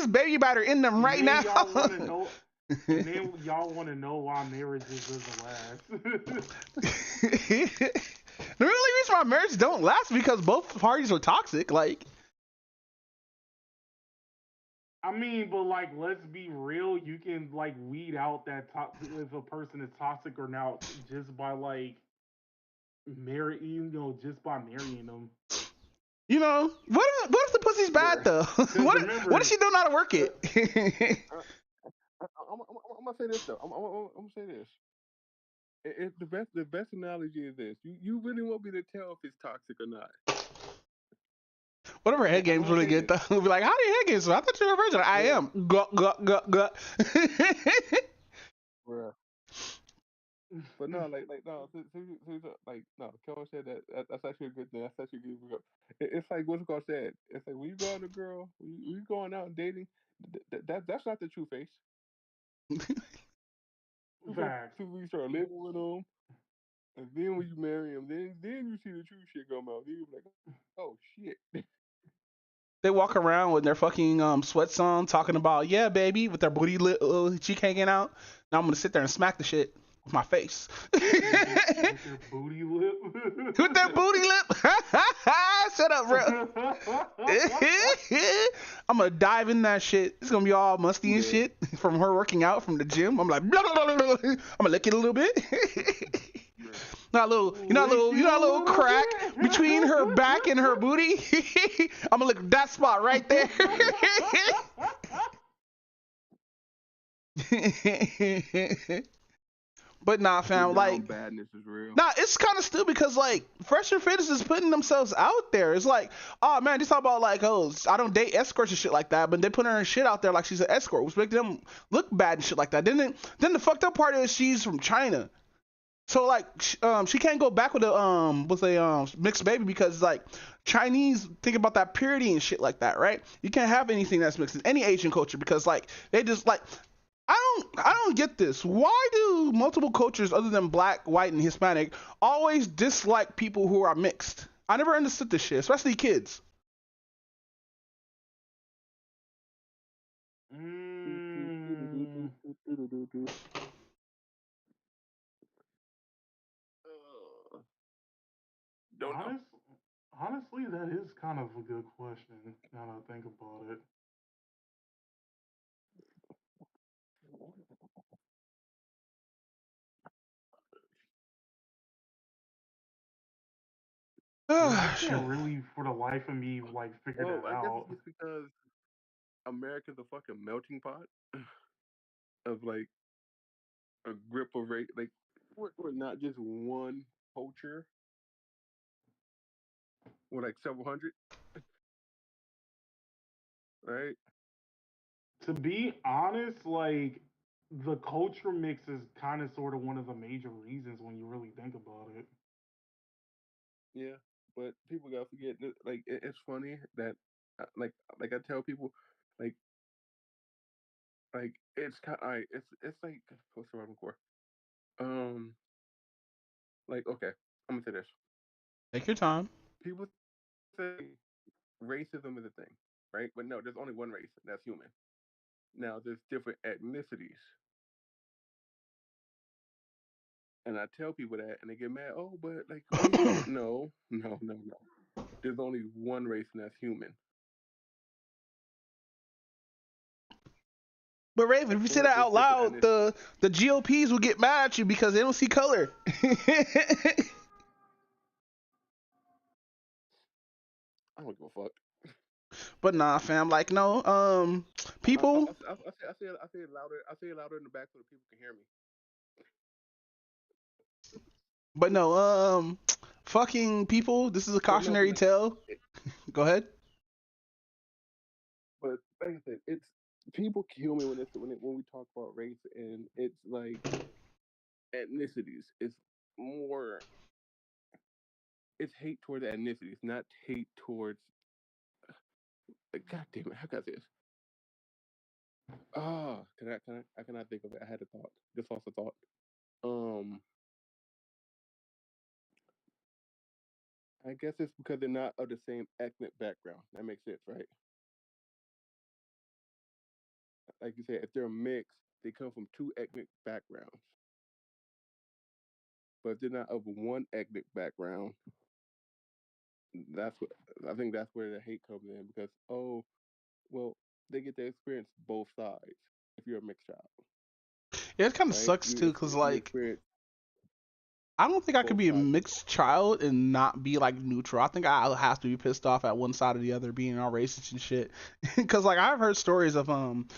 baby batter in them right now. And then y'all want to know why marriages doesn't last. The really reason why marriage don't last is because both parties are toxic. Like, I mean, but like, let's be real. You can like weed out that if a person is toxic or not just by like just by marrying them. You know, what if the pussy's bad though? What if she don't know how to work it? I'm gonna say this though. I'm gonna say this. The best analogy is this. You really want me to tell if it's toxic or not? Whatever head game's really good though. We'll be like, how do you head games? I thought you were a virgin. I am. Gut. But no, no, like no. Kel said that's actually a good thing. That's actually a good. It's like what's it called said. It's like when you go out with a girl, when you going out and dating, that's not the true face. Facts. So we start living with them, and then when you marry them, then you see the true shit come out. Then you be like, oh shit. They walk around with their fucking sweats on, talking about, yeah, baby, with their booty cheek hanging out. Now I'm gonna sit there and smack the shit with my face. With their booty lip. With their booty lip. Shut up, bro. I'm gonna dive in that shit. It's gonna be all musty and shit from her working out from the gym. I'm like, blah, blah, blah, blah. I'm gonna lick it a little bit. Not a little crack between her back and her booty. I'm gonna look at that spot right there. But nah, fam, like, badness is real. Nah, it's kind of stupid because like Fresh and Fitness is putting themselves out there. It's like, oh man, they talk about like, oh, I don't date escorts and shit like that, but they put her shit out there like she's an escort, which make them look bad and shit like that. Then the fucked up part is she's from China. So like, she can't go back with a mixed baby because like Chinese think about that purity and shit like that, right? You can't have anything that's mixed in any Asian culture because like they just like I don't get this. Why do multiple cultures other than black, white, and Hispanic always dislike people who are mixed? I never understood this shit, especially kids. Honestly, that is kind of a good question. Now that I think about it. I can't really, for the life of me, like figure that I guess out. it's because America's a fucking melting pot of like a grip of race. Like we're not just one culture. We're like several hundred, right? To be honest, like the culture mix is kind of sort of one of the major reasons when you really think about it. Yeah, but people gotta forget that. Like it's funny that like I tell people, like it's kind. Alright, it's like what's the word I'm for? Um, like okay, I'm gonna say this. Take your time. People say racism is a thing, right? But no, there's only one race, and that's human. Now there's different ethnicities. And I tell people that, and they get mad. Oh, but like race, no. There's only one race, and that's human. But Raven, if you say Or that there's out different loud, ethnicities. the GOPs will get mad at you because they don't see color. I don't give a fuck. But nah, fam, like no, people. I say it louder. I say it louder in the back so the people can hear me. But no, fucking people. This is a But no, but cautionary like, tale. Go ahead. but like I said, it's people kill me when we talk about race, and it's like ethnicities. It's more. It's hate towards ethnicities, not hate towards. God damn it! How can I say this? I cannot think of it. I had a thought. Just lost a thought. Um, I guess it's because they're not of the same ethnic background. That makes sense, right? Like you said, if they're mixed, they come from two ethnic backgrounds. But if they're not of one ethnic background, that's what I think. That's where the hate comes in because well, they get to experience both sides. If you're a mixed child, Yeah, it kind of right? sucks too, cause You like experience I don't think I could both be a sides of mixed child and not be like neutral. I think I'll have to be pissed off at one side or the other, being all racist and shit. Cause like I've heard stories of on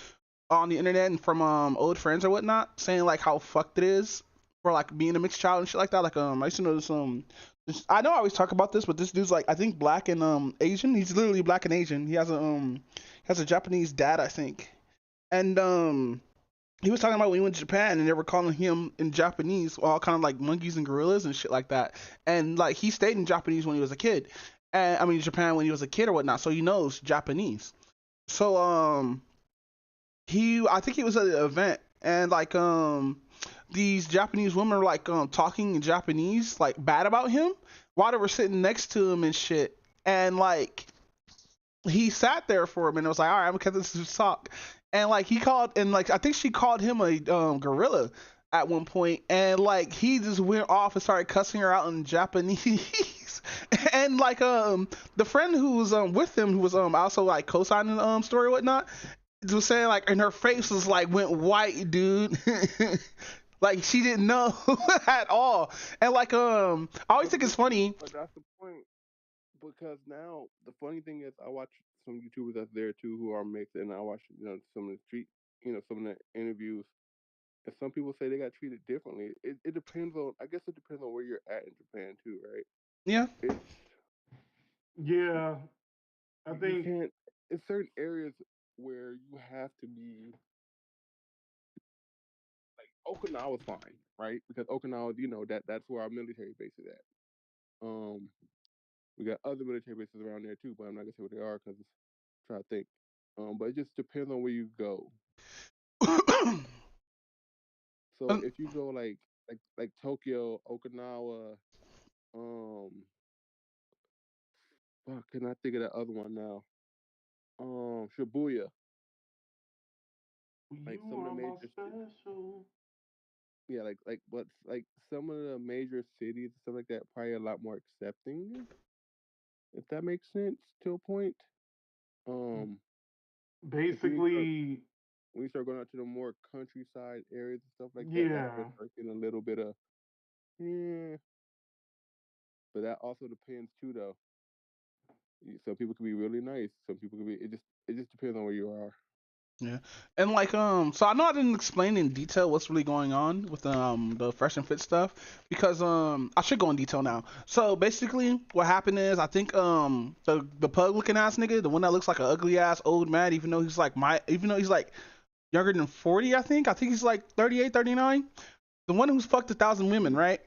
the internet and from old friends or whatnot saying like how fucked it is for like being a mixed child and shit like that. Like I used to know I know I always talk about this, but this dude's like I think black and Asian. He's literally black and Asian. He has a Japanese dad, I think. And he was talking about when he went to Japan and they were calling him in Japanese all kind of like monkeys and gorillas and shit like that. And like he stayed in Japanese when he was a kid. And I mean Japan when he was a kid or whatnot, so he knows Japanese. So I think he was at an event and like these Japanese women were like talking in Japanese like bad about him while they were sitting next to him and shit. And like he sat there for a minute. Was like, all right, I'm gonna cut this talk. And like he called, and like I think she called him a gorilla at one point, and like he just went off and started cussing her out in Japanese. And like the friend who was with him, who was also like co-signing the story or whatnot, was saying like, and her face was like went white, dude. Like she didn't know at all. And like I always think it's funny. But that's the point. Because now the funny thing is, I watch some YouTubers that's there too who are mixed, and I watch some of the some of the interviews, and some people say they got treated differently. It depends on, I guess it depends on where you're at in Japan too, right? Yeah. It's Yeah, I you think can't. It's certain areas where you have to be like Okinawa's fine, right? Because Okinawa, that's where our military base is at. We got other military bases around there too, but I'm not gonna say what they are because try to think. But it just depends on where you go. So if you go like Tokyo, Okinawa, um, fuck, can I think of that other one now? Shibuya, like you some of the are my major, special. yeah, like what's like some of the major cities and stuff like that, probably a lot more accepting, if that makes sense to a point. Um, if Basically, when you start going out to the more countryside areas and stuff like that, that's where yeah. it starts getting a little bit of yeah. But that also depends too, though. Some people can be really nice. Some people can be. It just depends on where you are. Yeah. And like so I know I didn't explain in detail what's really going on with the fresh and fit stuff because I should go in detail now. So basically what happened is I think the pug looking ass nigga, the one that looks like an ugly ass old man even though he's like younger than 40, I think he's like 38, 39. The one who's fucked 1,000 women, right?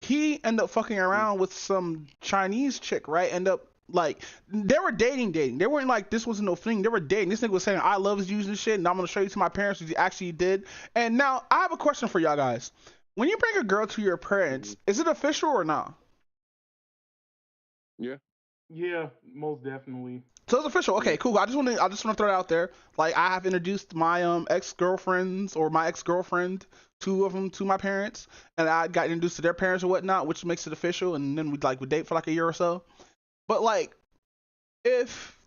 He ended up fucking Mm. around with some Chinese chick, right? End up like they were dating. They weren't like this wasn't no thing. They were dating. This nigga was saying I love you and shit, and I'm gonna show you to my parents, which he actually did. And now I have a question for y'all guys. When you bring a girl to your parents, Mm. is it official or not? Yeah. Yeah, most definitely. So it's official. Okay, cool. I just want to throw it out there. Like I have introduced my ex-girlfriends or my ex-girlfriend, two of them, to my parents, and I got introduced to their parents or whatnot, which makes it official. And then we date for like a year or so. But like if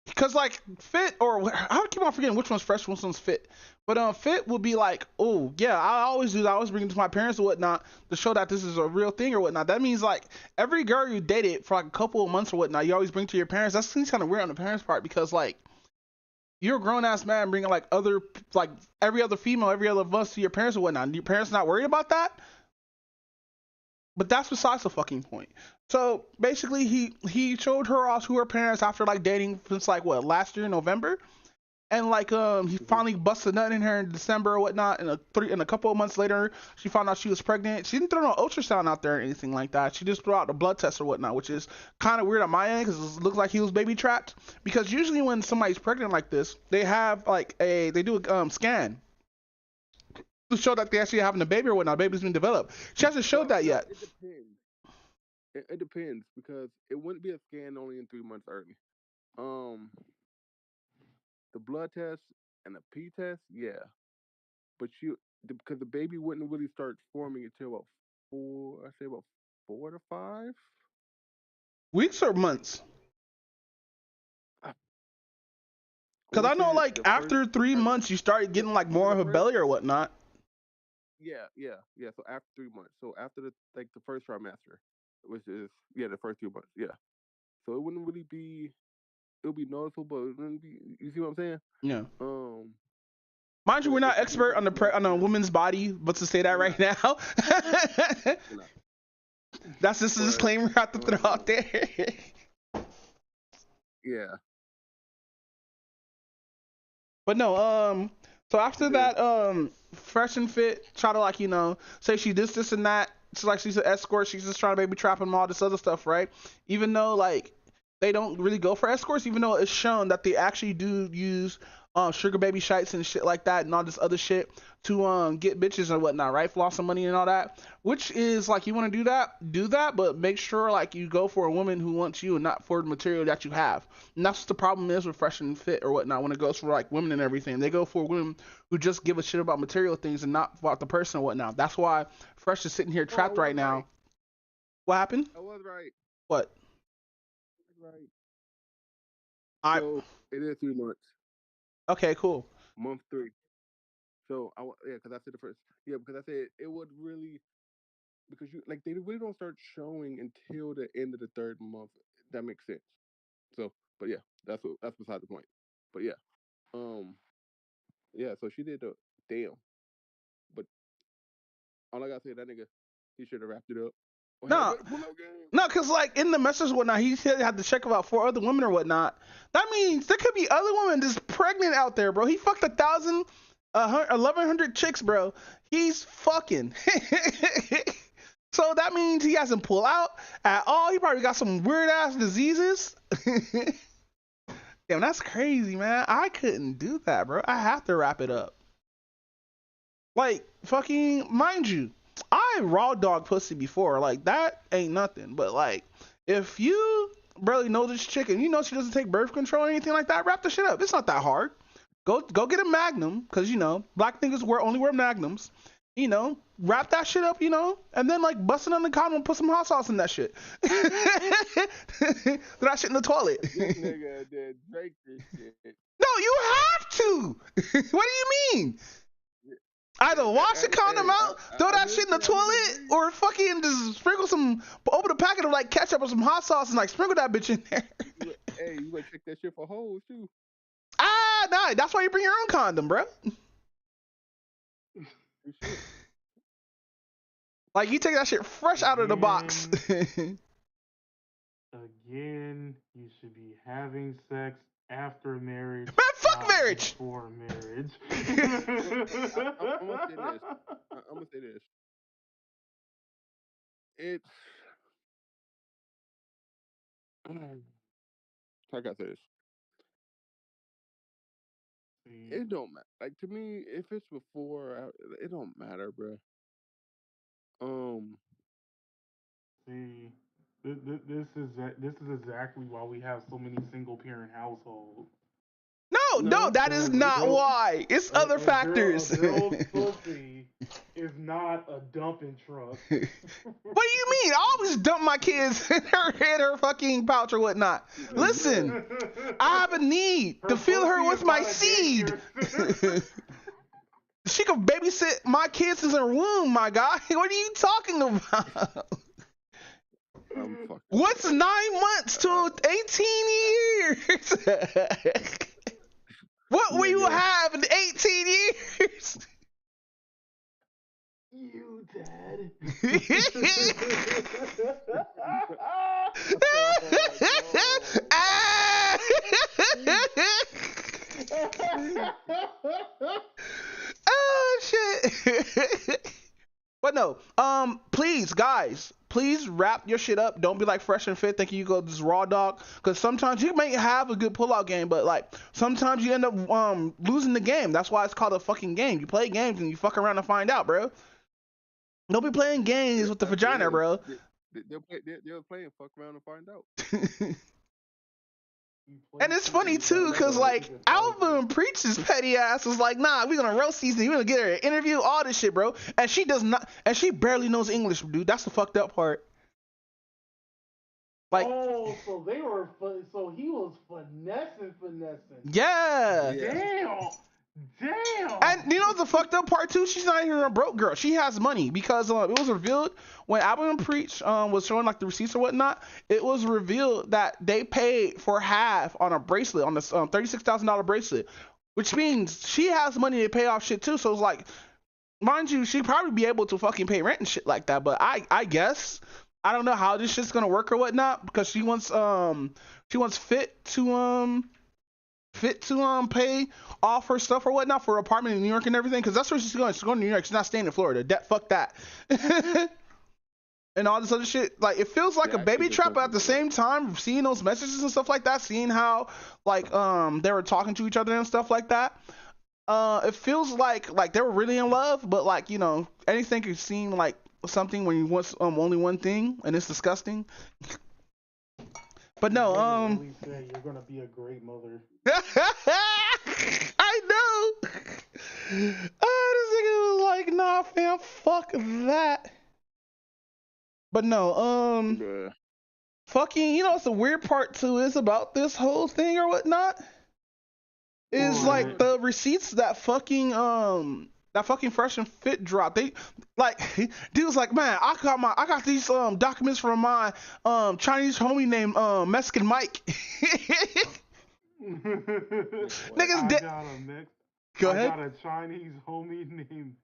because like Fit or I keep on forgetting which one's Fresh, which one's Fit. But Fit will be like, oh yeah, I always do that. I always bring it to my parents or whatnot to show that this is a real thing or whatnot. That means like every girl you dated for like a couple of months or whatnot, you always bring to your parents. That seems kind of weird on the parents' part because like you're a grown ass man bringing like every other female, every other of us to your parents or whatnot. And your parents not worried about that? But that's besides the fucking point. So basically, he showed her off to her parents after like dating since like what last year November, and like he finally busted nut in her in December or whatnot, and a couple of months later she found out she was pregnant. She didn't throw no ultrasound out there or anything like that. She just threw out the blood test or whatnot, which is kind of weird on my end because it looks like he was baby trapped. Because usually when somebody's pregnant like this, they have they do a scan to show that they actually having a baby or whatnot. Baby's been developed. She hasn't showed that yet. It depends. It depends because it wouldn't be a scan only in 3 months early. The blood test and the P test, yeah, but because the baby wouldn't really start forming until about about 4 to 5 Weeks or months? I Because I wanna know, say like, the after first 3 months, you start getting, like, more of a belly or whatnot. Yeah. So after 3 months, so after the first trimester, which is the first 2 months, yeah. So it wouldn't really be, it would be noticeable, but it wouldn't be. You see what I'm saying? Yeah. Mind So you, we're not if you expert on on a woman's body, but to say that right now, that's just a disclaimer I have to throw out there. Yeah. But no, so after that, Fresh and Fit try to like, say she this and that. It's like she's an escort. She's just trying to baby trap and all this other stuff, right? Even though like they don't really go for escorts, even though it's shown that they actually do use sugar baby shites and shit like that and all this other shit to get bitches and whatnot, right? Floss some money and all that. Which is like you want to do that, but make sure like you go for a woman who wants you and not for the material that you have. And that's what the problem is with Fresh and Fit or whatnot when it goes for like women and everything. They go for women who just give a shit about material things and not about the person or whatnot. That's why Fresh is sitting here trapped right now. Right. What happened? I was right. What? Right. I So it is 3 months. Okay, cool. Month 3. So because I said the first. Yeah, because I said it would really because they really don't start showing until the end of the 3rd month. That makes sense. So, but yeah, that's beside the point. But yeah, um, yeah. So she did the damn. But all I gotta say, that nigga, he should have wrapped it up. Or had a No, better pull-out game. no, cause like in the message and whatnot, he said he had to check about 4 other women or whatnot. That means there could be other women just pregnant out there, bro. He fucked 1,100 chicks, bro. He's fucking. So that means he hasn't pulled out at all. He probably got some weird ass diseases. Damn, that's crazy, man. I couldn't do that, bro. I have to wrap it up. Like, fucking, mind you, I raw dog pussy before. Like, that ain't nothing. But, like, if you barely know this chick and you know she doesn't take birth control or anything like that, wrap the shit up. It's not that hard. Go get a magnum, because, black niggas only wear magnums. Wrap that shit up, and then, like, bust it on the condom and put some hot sauce in that shit. Throw that shit in the toilet. This nigga did Drake this shit. No, you have to. What do you mean? Either wash the condom out, throw that shit in the toilet, or fucking just open a packet of like ketchup or some hot sauce and like sprinkle that bitch in there. Hey, you better check that shit for holes too. Nah, that's why you bring your own condom, bro. Like you take that shit fresh out of the box. Again, you should be having sex after marriage. Man, fuck marriage. Before marriage. I'm gonna say this. It's I gotta say this. It don't matter. Like to me, if it's before, it don't matter, bro. See, This is exactly why we have so many single parent households. No, that is not why. It's other factors. A girl's pussy is not a dumping truck. What do you mean? I always dump my kids in her fucking pouch or whatnot. Listen, I have a need to fill her with my seed. She can babysit my kids in her womb, my guy. What are you talking about? What's 9 months to 18 years? What will you have in 18 years? You, Dad. Oh shit. But no, please, guys, please wrap your shit up. Don't be like Fresh and Fit thinking you go this raw dog. Because sometimes you may have a good pullout game, but like sometimes you end up losing the game. That's why it's called a fucking game. You play games and you fuck around and find out, bro. Don't be playing games with the vagina, bro. They'll play and fuck around and find out. And it's funny too, cause like Alva and Preach's petty ass was like, nah, we're gonna roast season, we're gonna get her an interview, all this shit, bro. And she does not, and she barely knows English, dude. That's the fucked up part. Like, oh, so they were, so he was finessing. yeah. Damn. And you know the fucked up part too? She's not even a broke girl. She has money because it was revealed when Alvin and Preach was showing like the receipts or whatnot. It was revealed that they paid for half on a bracelet, on this $36,000 bracelet, which means she has money to pay off shit too. So it's like, mind you, she'd probably be able to fucking pay rent and shit like that. But I guess I don't know how this shit's gonna work or whatnot because she wants Fit to pay off her stuff or whatnot for her apartment in New York and everything, because that's where she's going. She's going to New York. She's not staying in Florida. Fuck that. And all this other shit. Like, it feels like a baby trap, but at the same time, seeing those messages and stuff like that, seeing how like they were talking to each other and stuff like that, it feels like they were really in love, but like, you know, anything could seem like something when you want only one thing, and it's disgusting. But no, really say you're gonna be a great mother. I know. Oh, this nigga was like, nah, fam, fuck that. But no, fucking, you know, it's the weird part too is about this whole thing or whatnot. Is like the receipts that fucking Fresh and Fit drop. They like, dude's like, man, I got these documents from my Chinese homie named Mexican Mike. Niggas Go ahead. I got a Chinese homie named.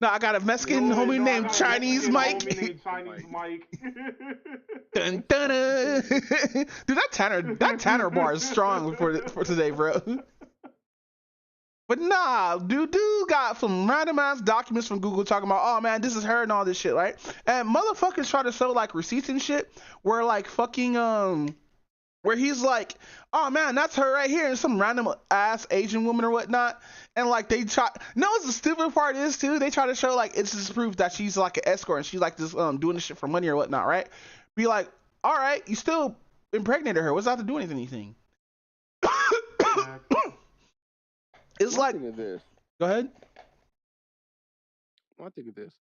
No, I got a Mexican homie named Chinese Mike. Homie named Chinese Mike. Dun, dun, dun. Dude, that Tanner bar is strong for today, bro. But nah, dude got some random ass documents from Google talking about, oh man, this is her and all this shit, right? And motherfuckers try to show like receipts and shit where like fucking where he's like, oh man, that's her right here, and some random ass Asian woman or whatnot. And like they try, no, it's the stupid part is too, they try to show like it's just proof that she's like an escort and she's like this doing this shit for money or whatnot, right? Be like, all right, you still impregnated her. What's that to do with anything? It's like, this. Go ahead. I think of this.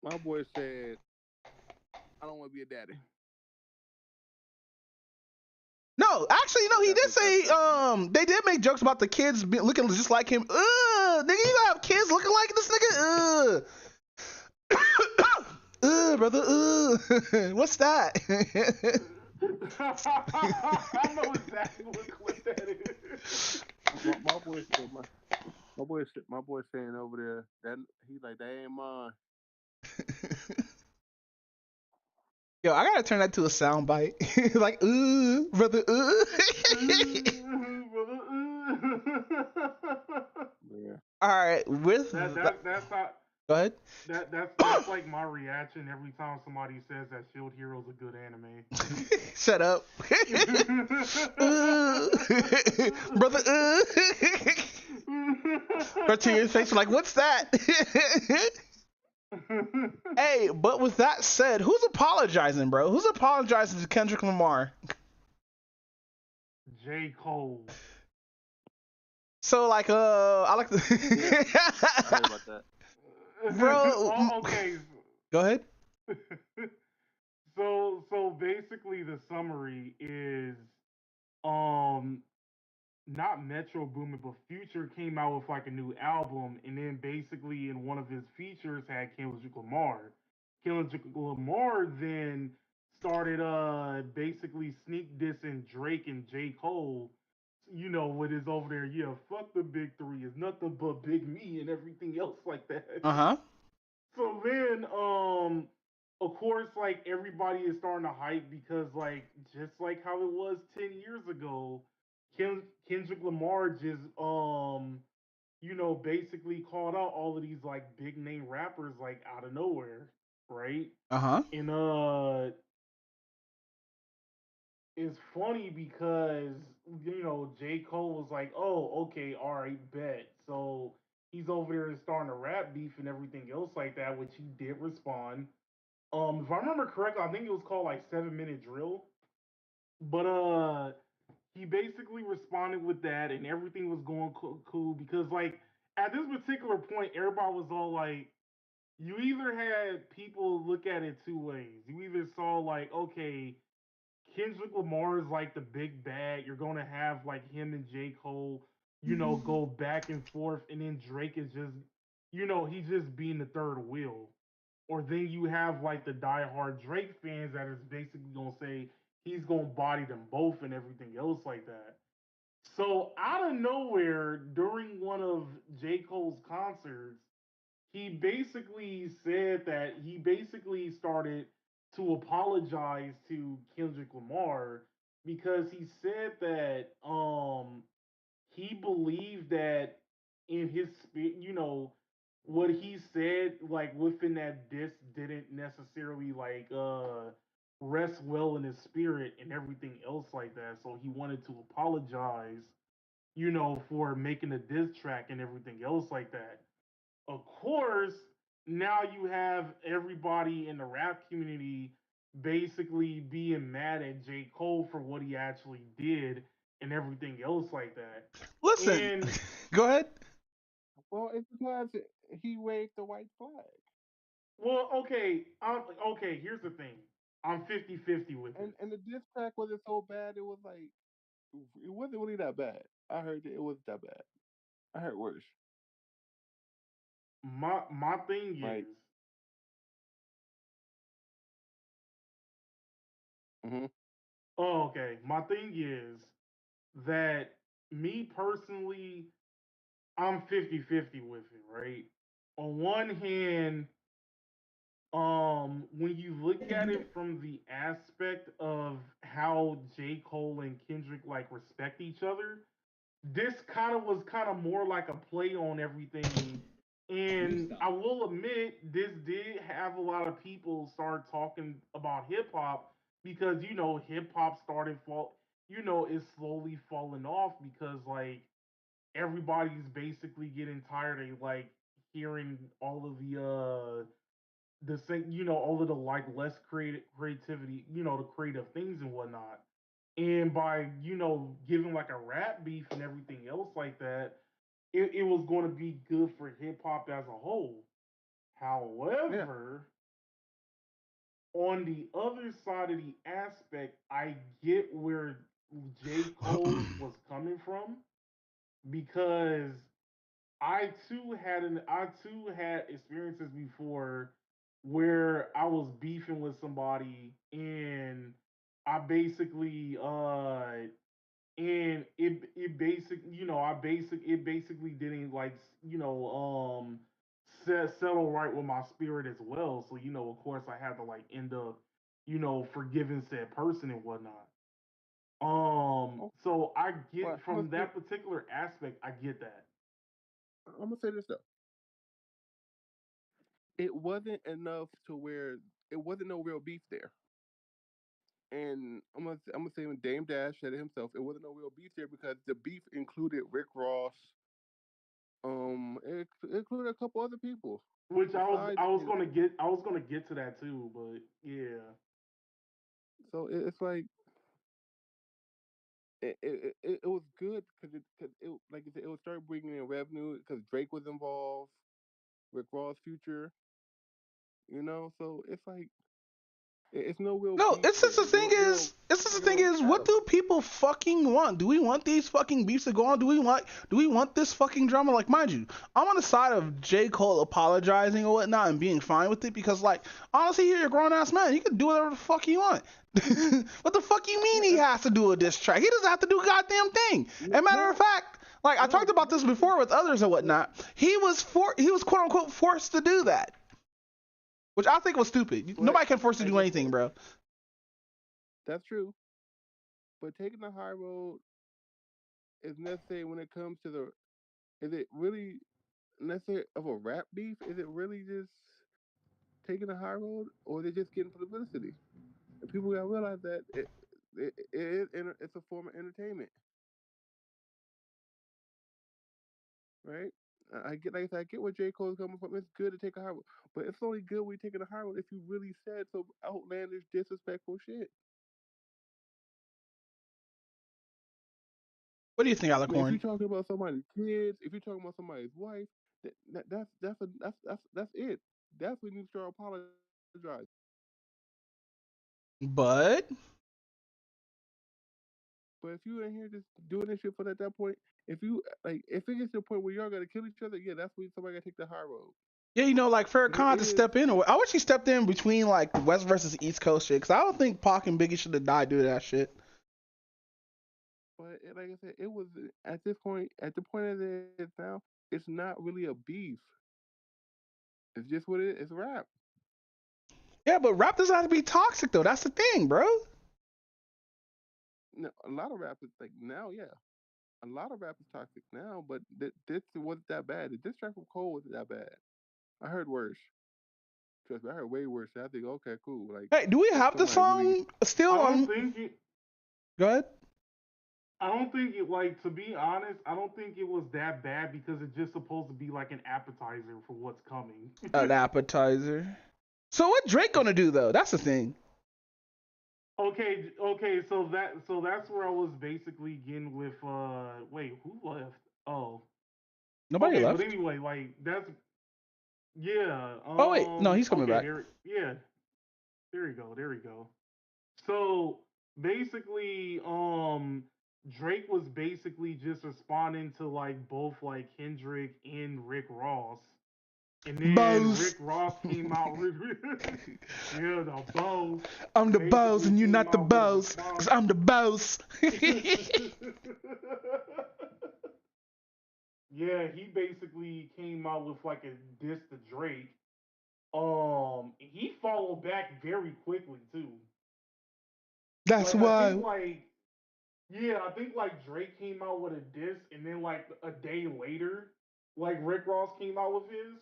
My boy said, I don't want to be a daddy. No, actually, no, he did say, they did make jokes about the kids looking just like him. Nigga, you gonna have kids looking like this nigga? Brother, what's that? I know exactly what that is. My boy saying over there that he's like, that ain't mine. Yo, I gotta turn that to a sound bite. Like, brother, Yeah. All right, with that's not. Go ahead. That's like my reaction every time somebody says that Shield Hero's a good anime. Shut up. Brother, Or to your face, like, what's that? Hey, but with that said, who's apologizing, bro? Who's apologizing to Kendrick Lamar? J. Cole. So like, I like the. I heard about that. Bro, Okay. go ahead. So basically the summary is um not Metro Boomin, but Future came out with like a new album, and then basically in one of his features had Kendrick Lamar. Kendrick Lamar then started basically sneak dissing Drake and J. Cole, what is over there, yeah, fuck the big three, is nothing but big me and everything else like that. Uh huh. So then, of course, like everybody is starting to hype because, like, just like how it was 10 years ago, Kendrick Lamar just, basically called out all of these like big name rappers like out of nowhere, right? Uh huh. And it's funny because J. Cole was like, "Oh, okay, all right, bet." So he's over there and starting a rap beef and everything else like that, which he did respond. If I remember correctly, I think it was called like 7 Minute Drill. But he basically responded with that, and everything was going cool because like at this particular point, everybody was all like, you either had people look at it two ways. You either saw like, okay, Kendrick Lamar is like the big bad. You're gonna have like him and J. Cole, go back and forth, and then Drake is just, he's just being the third wheel. Or then you have like the diehard Drake fans that is basically gonna say he's gonna body them both and everything else like that. So out of nowhere, during one of J. Cole's concerts, he basically said that he basically started to apologize to Kendrick Lamar because he said that he believed that in his spirit, what he said like within that disc didn't necessarily like rest well in his spirit and everything else like that. So he wanted to apologize, for making a diss track and everything else like that. Of course, now you have everybody in the rap community basically being mad at J. Cole for what he actually did and everything else like that. Listen, And go ahead. Well, it's because he waved the white flag, well, okay, okay, here's the thing. I'm 50-50 with it. and the diss track wasn't so bad. It was like it wasn't really that bad. I heard it wasn't that bad. I heard worse. My thing Like, is, hmm oh, okay, my thing is that me personally, I'm 50-50 with it, right? On one hand, when you look at it from the aspect of how J. Cole and Kendrick like respect each other, this kind of was kind of more like a play on everything. And I will admit, this did have a lot of people start talking about hip hop because hip hop started is slowly falling off because like everybody's basically getting tired of like hearing all of the same, all of the like less creativity, the creative things and whatnot. And by, giving like a rap beef and everything else like that, it was going to be good for hip hop as a whole. yeah, However, on the other side of the aspect, I get where J. Cole was coming from because I too had experiences before where I was beefing with somebody and I basically and it basically it basically didn't like settle right with my spirit as well. So of course I had to like end up forgiving said person and whatnot. oh, So I get but from that particular aspect, I get that. I'm gonna say this though. It wasn't enough to where it wasn't no real beef there. And I'm gonna say when Dame Dash said it himself, it wasn't no real beef there because the beef included Rick Ross. It included a couple other people. Which besides, I was gonna get to that too, but yeah. so it's like it was good because it like I said, it would start bringing in revenue because Drake was involved, Rick Ross Future, So it's like it's no real No, beef it's just there. the thing is, it's just the thing Zero is, what catalyst. do people fucking want? Do we want these fucking beefs to go on? Do we want this fucking drama? Like, mind you, I'm on the side of J. Cole apologizing or whatnot and being fine with it because, like, honestly, you're a grown ass man. You can do whatever the fuck you want. What the fuck you mean he has to do a diss track? He doesn't have to do a goddamn thing. And matter of fact, like I talked about this before with others and whatnot, he was quote unquote forced to do that, which I think was stupid. But Nobody can force you to like do I anything, said, bro. that's true. But taking the high road is necessary when it comes to the. Is it really necessary of a rap beef? Is it really just taking the high road, or is it just getting publicity? And people gotta realize that it's a form of entertainment, right? I get like I said, I get where J. Cole's coming from. It's good to take a high road, but it's only good when you taking a high road if you really said some outlandish, disrespectful shit. What do you think, I mean, if Alicorn? you're talking about somebody's kids, if you're talking about somebody's wife, that's it. That's when you start apologizing. But But if you in here just doing this shit for at that point, if it gets to a point where y'all gotta kill each other, yeah, that's when somebody gotta take the high road. yeah, like But it Farrakhan to is, step in. I wish he stepped in between like the West versus East Coast shit, because I don't think Pac and Biggie should have died due to that shit. but like I said, it was at this point, at the point of it now, it's not really a beef. It's just what it is. It's rap. Yeah, but rap doesn't have to be toxic though. That's the thing, bro. No, a lot of rap is like now, yeah. A lot of rap is toxic now, but this wasn't that bad. This track from Cole wasn't that bad. I heard worse. Trust me, I heard way worse. I think, okay, cool. Like Hey, do we have the somebody really. song still I don't on? think it. Go ahead. I don't think it, like, to be honest, I don't think it was that bad because it's just supposed to be like an appetizer for what's coming. An appetizer. So what Drake gonna do though? That's the thing. Okay, so that's where I was basically getting with wait, who left? Oh. Nobody Okay, but left. anyway, like that's yeah, Oh wait, no, he's coming okay, back. there we go, there we go. So basically, Drake was basically just responding to like both like Kendrick and Rick Ross. And then Rick Boss. Ross came out with yeah, the boss. I'm the boss Basically and you're came not the out with a boss, cause I'm the boss. yeah, he basically came out with like a diss to Drake. He followed back very quickly too. That's Like I think why. like yeah, I think like Drake came out with a diss, and then like a day later, like Rick Ross came out with his.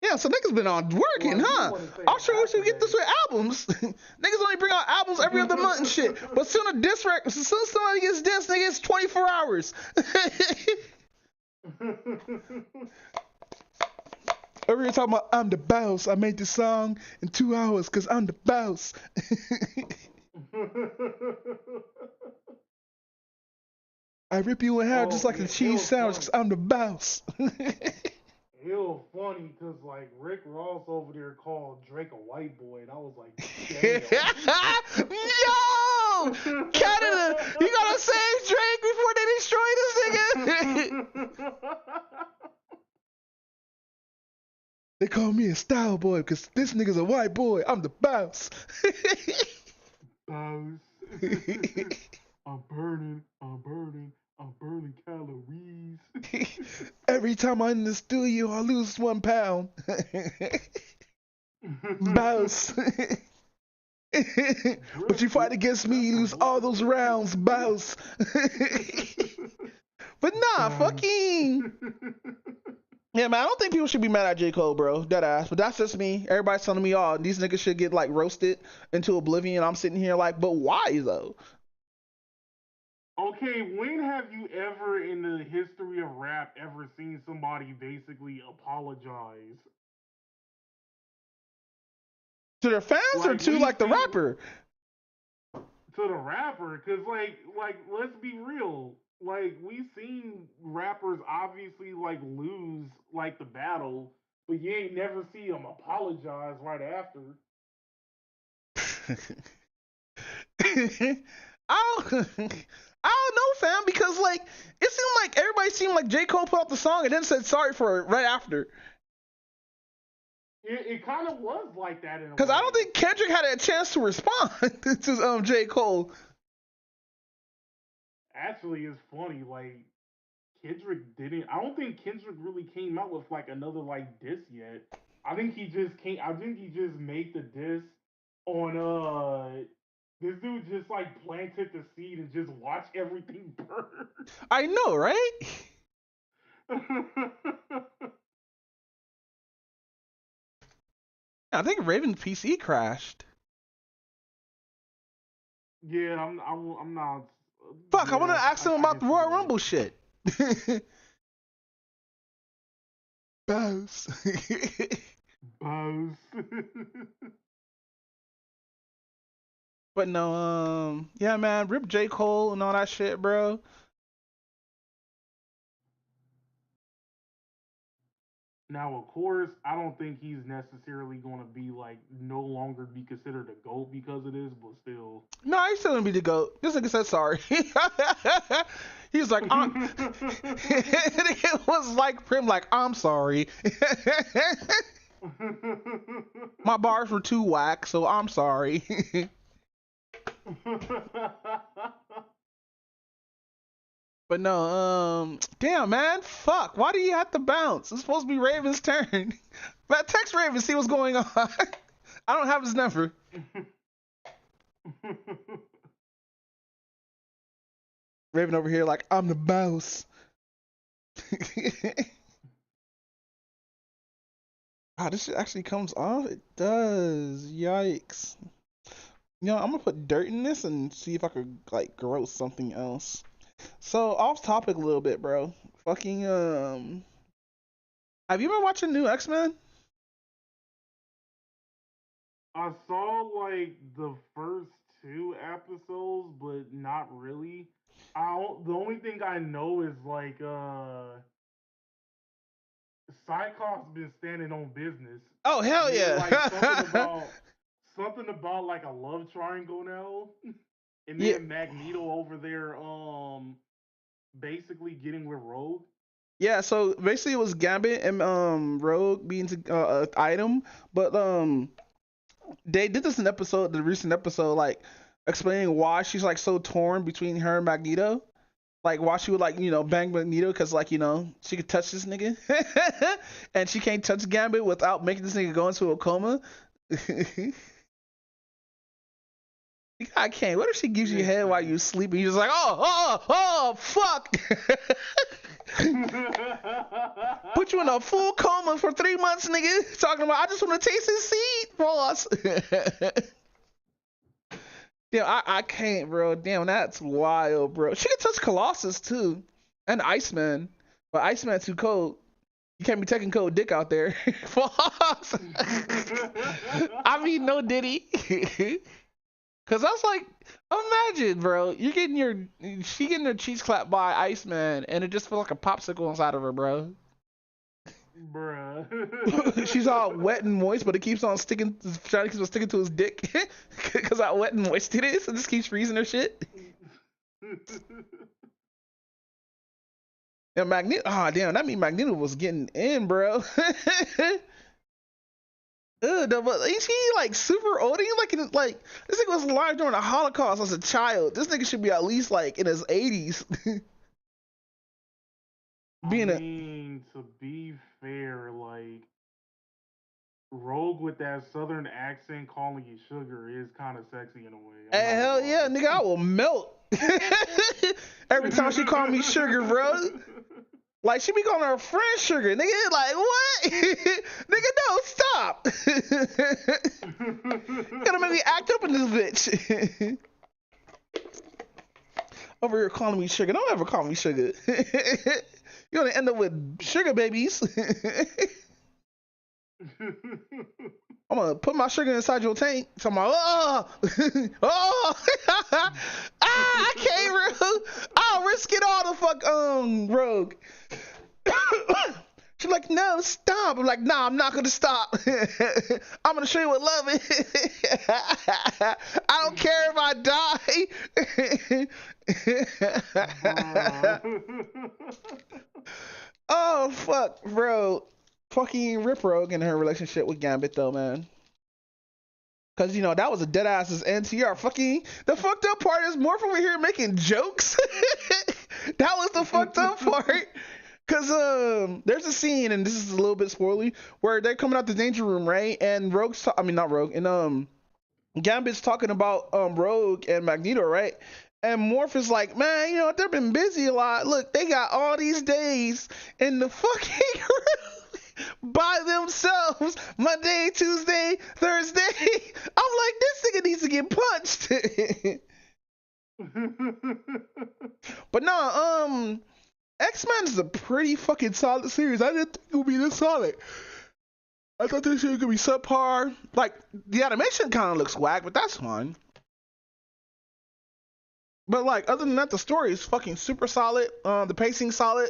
Yeah, so niggas been on Well, working, I do huh? want to say I'm sure we half should a get this day. with albums. Niggas only bring out albums every other month and shit. But soon as soon as somebody gets dissed, nigga, it's 24 hours. Over here talking about I'm the boss. I made this song in 2 hours because I'm the boss. I rip you in half just Oh like yeah, a it cheese was sandwich funny. because I'm the boss. It was funny because like Rick Ross over there called Drake a white boy, and I was like, damn. Yo! Canada, you gotta save Drake before they destroy this nigga. They call me a style boy because this nigga's a white boy. I'm the boss. Boss. I'm burning calories. Every time I'm in the studio, I lose 1 pound. Boss. But you fight against me, you lose all those rounds, boss. But nah, fucking. Yeah, man, I don't think people should be mad at J. Cole, bro. Dead ass. But that's just me. Everybody's telling me, oh, these niggas should get like roasted into oblivion. I'm sitting here like, but why though? Okay, when have you ever in the history of rap ever seen somebody basically apologize To their fans or to like the rapper? To the rapper, because like let's be real, like we've seen rappers obviously like lose like the battle, but you ain't never see them apologize right after. I don't, I don't know, fam, because like it seemed like everybody seemed like J. Cole put out the song and then said sorry for it right after. It kind of was like that in a way. Because I don't think Kendrick had a chance to respond to J. Cole. Actually, it's funny. Like Kendrick didn't. I don't think Kendrick really came out with like another like diss yet. I think he just came. I think he just made the diss on This dude just like planted the seed and just watched everything burn. I know, right? I think Raven's PC crashed. Yeah, I'm not. Fuck, Yeah, I want to ask him about the guess Royal you're Rumble shit. Buzz. Buzz. But no, yeah, man, rip J. Cole and all that shit, bro. Now, of course, I don't think he's necessarily going to be like no longer be considered a GOAT because of this, but still. No, he's still gonna be the GOAT. This nigga said sorry. He's like, it was like him, like, I'm sorry. My bars were too whack, so I'm sorry. But no, damn, man, fuck. Why do you have to bounce? It's supposed to be Raven's turn. Man, text Raven, see what's going on. I don't have his number. Raven over here like, I'm the boss. Wow, this shit actually comes off? It does. Yikes. You know, I'm gonna put dirt in this and see if I could, like, grow something else. So, off topic a little bit, bro. Fucking, have you been watching new X-Men? I saw like the first 2 episodes, but not really. The only thing I know is like Cyclops been standing on business. Oh, hell yeah. Like something about like a love triangle now. And then Yeah. Magneto over there basically getting with Rogue. Yeah, so basically it was Gambit and Rogue being an item, but they did this in the recent episode, like explaining why she's like so torn between her and Magneto, like why she would like bang Magneto because like she could touch this nigga, and she can't touch Gambit without making this nigga go into a coma. I can't. What if she gives you head while you sleep and you're just like, oh, fuck. Put you in a full coma for 3 months, nigga. Talking about, I just want to taste his seed, boss. Damn, I can't, bro. Damn, that's wild, bro. She can touch Colossus, too. And Iceman. But Iceman too cold. You can't be taking cold dick out there. Boss. I mean, no Diddy. Cause I was like, imagine, bro, she getting her cheeks clapped by Iceman, and it just feels like a popsicle inside of her, bro. Bruh. She's all wet and moist, but it keeps on sticking, trying to keep on sticking to his dick, cause how wet and moist it is, and just keeps freezing her shit. And Magneto, damn, that means Magneto was getting in, bro. But ain't she like super old? Like this nigga was alive during the Holocaust as a child. This nigga should be at least like in his 80s. To be fair, like Rogue with that southern accent calling you sugar is kind of sexy in a way. Hey, hell yeah, nigga, I will melt. Every time she call me sugar, bro. Like, she be calling her friend sugar. Nigga, like, what? Nigga, no, stop. You gotta make me act up in this bitch. Over here calling me sugar. Don't ever call me sugar. You're gonna end up with sugar babies. I'm gonna put my sugar inside your tank. So I'm like, oh, oh, I can't, I'll risk it all to fuck Rogue. She's like, no, stop. I'm like, nah, I'm not gonna stop. I'm gonna show you what love is. I don't care if I die. Oh fuck, bro. Fucking Rip Rogue in her relationship with Gambit though, man. Cause you know that was a dead ass's NTR. Fucking the fucked up part is Morph over here making jokes. That was the fucked up part. Cause there's a scene, and this is a little bit spoilery, where they're coming out the danger room, right? And not Rogue, and Gambit's talking about Rogue and Magneto, right? And Morph is like, man, you know, they've been busy a lot. Look, they got all these days in the fucking room by themselves. Monday, Tuesday, Thursday. I'm like, this nigga needs to get punched. But no, X-Men is a pretty fucking solid series. I didn't think it would be this solid. I thought this shit could be subpar. Like, the animation kind of looks whack, but that's fine. But like, other than that, the story is fucking super solid. The pacing solid.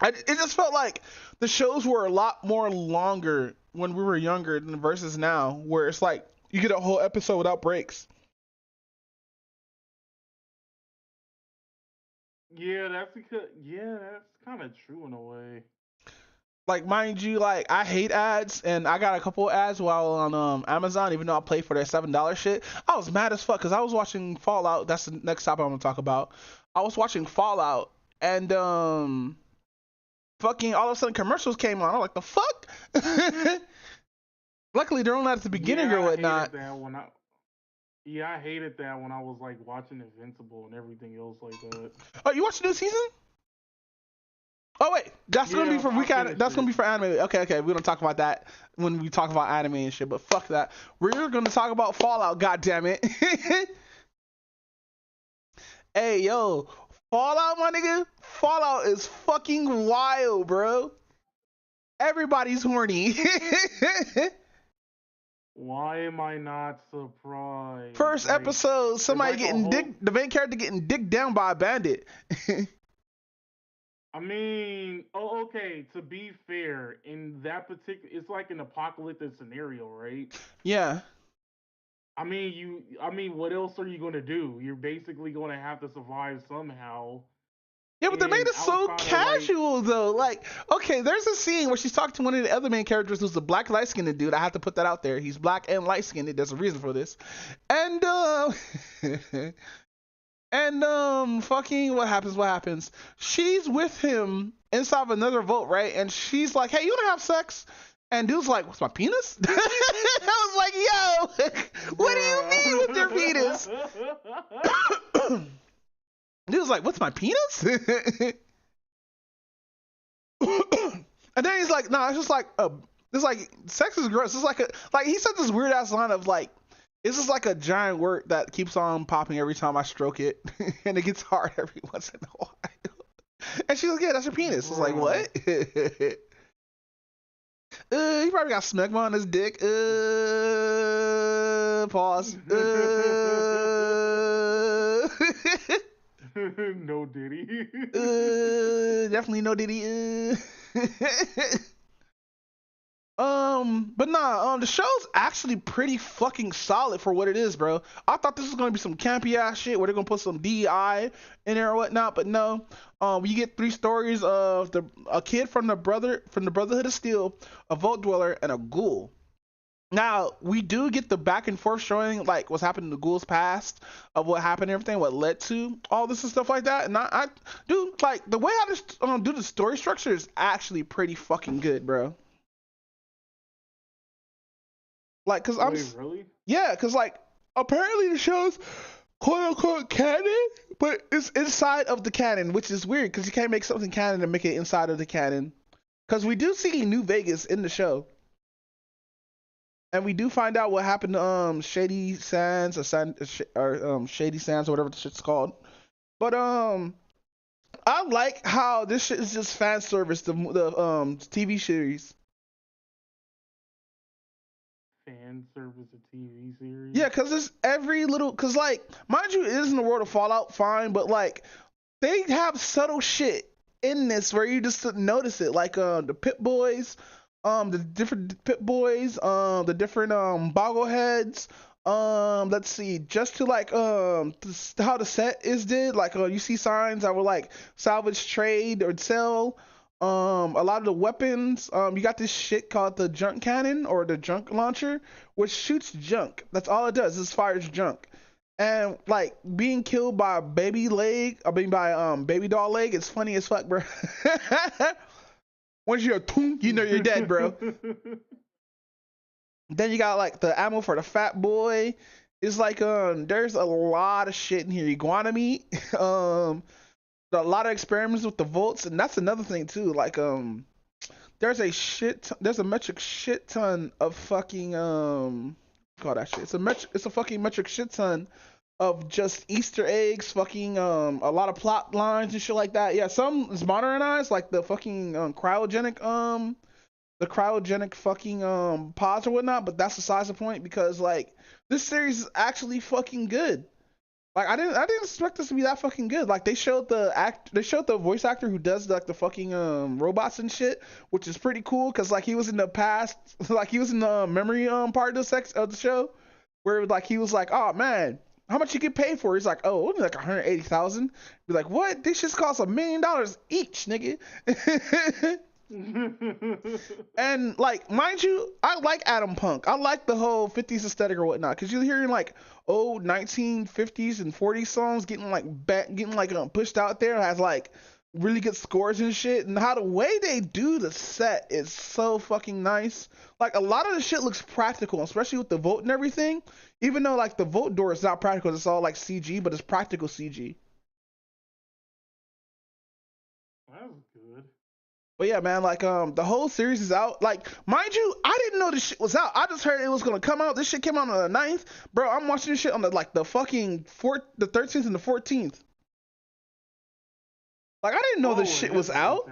It just felt like the shows were a lot more longer when we were younger than versus now, where it's like you get a whole episode without breaks. Yeah, that's kind of true in a way. Like, mind you, like, I hate ads, and I got a couple of ads while on Amazon, even though I paid for their $7 shit. I was mad as fuck because I was watching Fallout. That's the next topic I'm gonna talk about. I was watching Fallout, and fucking all of a sudden commercials came on. I'm like, the fuck? Luckily, they're only at the beginning or whatnot. I hated that when I was like watching Invincible and everything else like that. Oh, you watched the new season? Oh wait, that's gonna be for weekend. That's gonna be for anime. Okay, we don't talk about that when we talk about anime and shit. But fuck that. We're gonna talk about Fallout. God damn it. Hey yo, Fallout, my nigga. Fallout is fucking wild, bro. Everybody's horny. Why am I not surprised? First episode, somebody getting the main character getting dicked down by a bandit. I mean, okay, to be fair, in that particular, it's like an apocalyptic scenario, right? Yeah. I mean, what else are you going to do? You're basically going to have to survive somehow. Yeah, but they made it so casual, though. Like, okay, there's a scene where she's talking to one of the other main characters who's a black light-skinned dude. I have to put that out there. He's black and light-skinned. There's a reason for this. And, fucking what happens? She's with him inside of another vault, right? And she's like, hey, you wanna have sex? And dude's like, what's my penis? I was like, yo, what do you mean with your penis? Dude's like, what's my penis? And then he's like, no, it's just like, it's like, sex is gross. It's like he said this weird ass line of like, it's just like a giant wort that keeps on popping every time I stroke it, and it gets hard every once in a while. And she's like, yeah, that's your penis. I was like, what? He probably got smegma on his dick. Pause. No Diddy. Definitely no Diddy. But nah, the show's actually pretty fucking solid for what it is, bro. I thought this was gonna be some campy ass shit where they're gonna put some DEI in there or whatnot, but no. We get 3 stories of a kid from the Brotherhood of Steel, a Vault Dweller, and a ghoul. Now, we do get the back and forth showing like what's happened in the ghoul's past, of what happened and everything, what led to all this and stuff like that. And I do like the way I just do the story structure is actually pretty fucking good, bro. Like, cause really? Yeah, cause like apparently the show's quote unquote canon, but it's inside of the canon, which is weird because you can't make something canon and make it inside of the canon. Cause we do see New Vegas in the show, and we do find out what happened to Shady Sands or Shady Sands or whatever the shit's called. But I like how this shit is just fan service, the TV series. fan service a TV series. Yeah, because it's every little, because like, mind you, it is in the world of Fallout, fine, but like, they have subtle shit in this where you just notice it, like the Pit Boys, the different Pit Boys, the different boggleheads. Let's see, just to like how the set is did, like you see signs that were like salvage, trade, or sell. A lot of the weapons, you got this shit called the junk cannon or the junk launcher, which shoots junk. That's all it does. It fires junk. And like being killed by a baby leg, I mean by baby doll leg, it's funny as fuck, bro. Once you're you know you're dead, bro. Then you got like the ammo for the fat boy. It's like there's a lot of shit in here. Iguana meat. A lot of experiments with the volts, and that's another thing too. Like there's a metric shit ton of fucking call that shit. It's a fucking metric shit ton of just Easter eggs, fucking a lot of plot lines and shit like that. Yeah, some is modernized, like the fucking cryogenic fucking pods or whatnot, but that's besides the point because like this series is actually fucking good. Like I didn't expect this to be that fucking good. Like they showed the voice actor who does like the fucking robots and shit, which is pretty cool because like he was in the past, like he was in the memory part of the show where like he was like, oh man, how much you get paid for? He's like, oh, only like 180,000. Be like, what? This shit costs $1 million each, nigga. And like, mind you, I like Adam Punk. I like the whole 50s aesthetic or whatnot, because you're hearing like old 1950s and 40s songs getting pushed out there. It has like really good scores and shit, and how the way they do the set is so fucking nice. Like a lot of the shit looks practical, especially with the vote and everything. Even though like the vote door is not practical, it's all like CG, but it's practical CG. That was good. But yeah, man, like the whole series is out. Like, mind you, I didn't know this shit was out. I just heard it was gonna come out. This shit came out on the 9th. Bro, I'm watching this shit on the fucking the 13th and the 14th. Like, I didn't know this shit was out.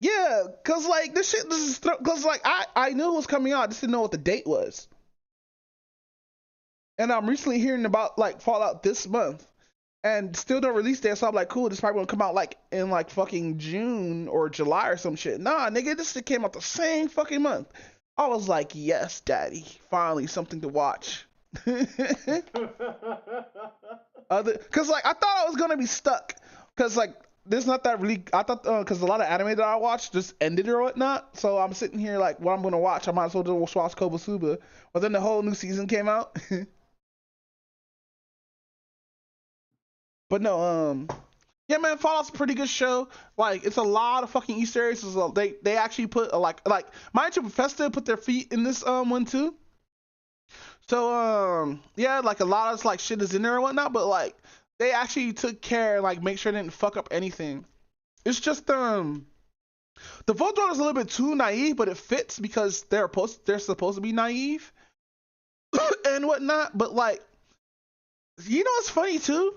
Yeah, cause like this is cause like I knew it was coming out. I just didn't know what the date was. And I'm recently hearing about like Fallout this month. And still don't release date, so I'm like, cool, this probably gonna come out like in like fucking June or July or some shit. Nah, nigga, this shit came out the same fucking month. I was like, yes, daddy, finally something to watch. Cause like I thought I was gonna be stuck. Cause like there's not that really. I thought cause a lot of anime that I watched just ended or whatnot. So I'm sitting here like, what I'm gonna watch? I might as well just watch Konosuba. But then the whole new season came out. But no, yeah, man, Fallout's a pretty good show. Like, it's a lot of fucking Easter eggs. They actually put like mind you, Bethesda put their feet in this one too. So yeah, like a lot of like shit is in there and whatnot, but like they actually took care, like make sure they didn't fuck up anything. It's just the vote draw is a little bit too naive, but it fits because they're supposed to be naive and whatnot. But like, you know, what's funny too.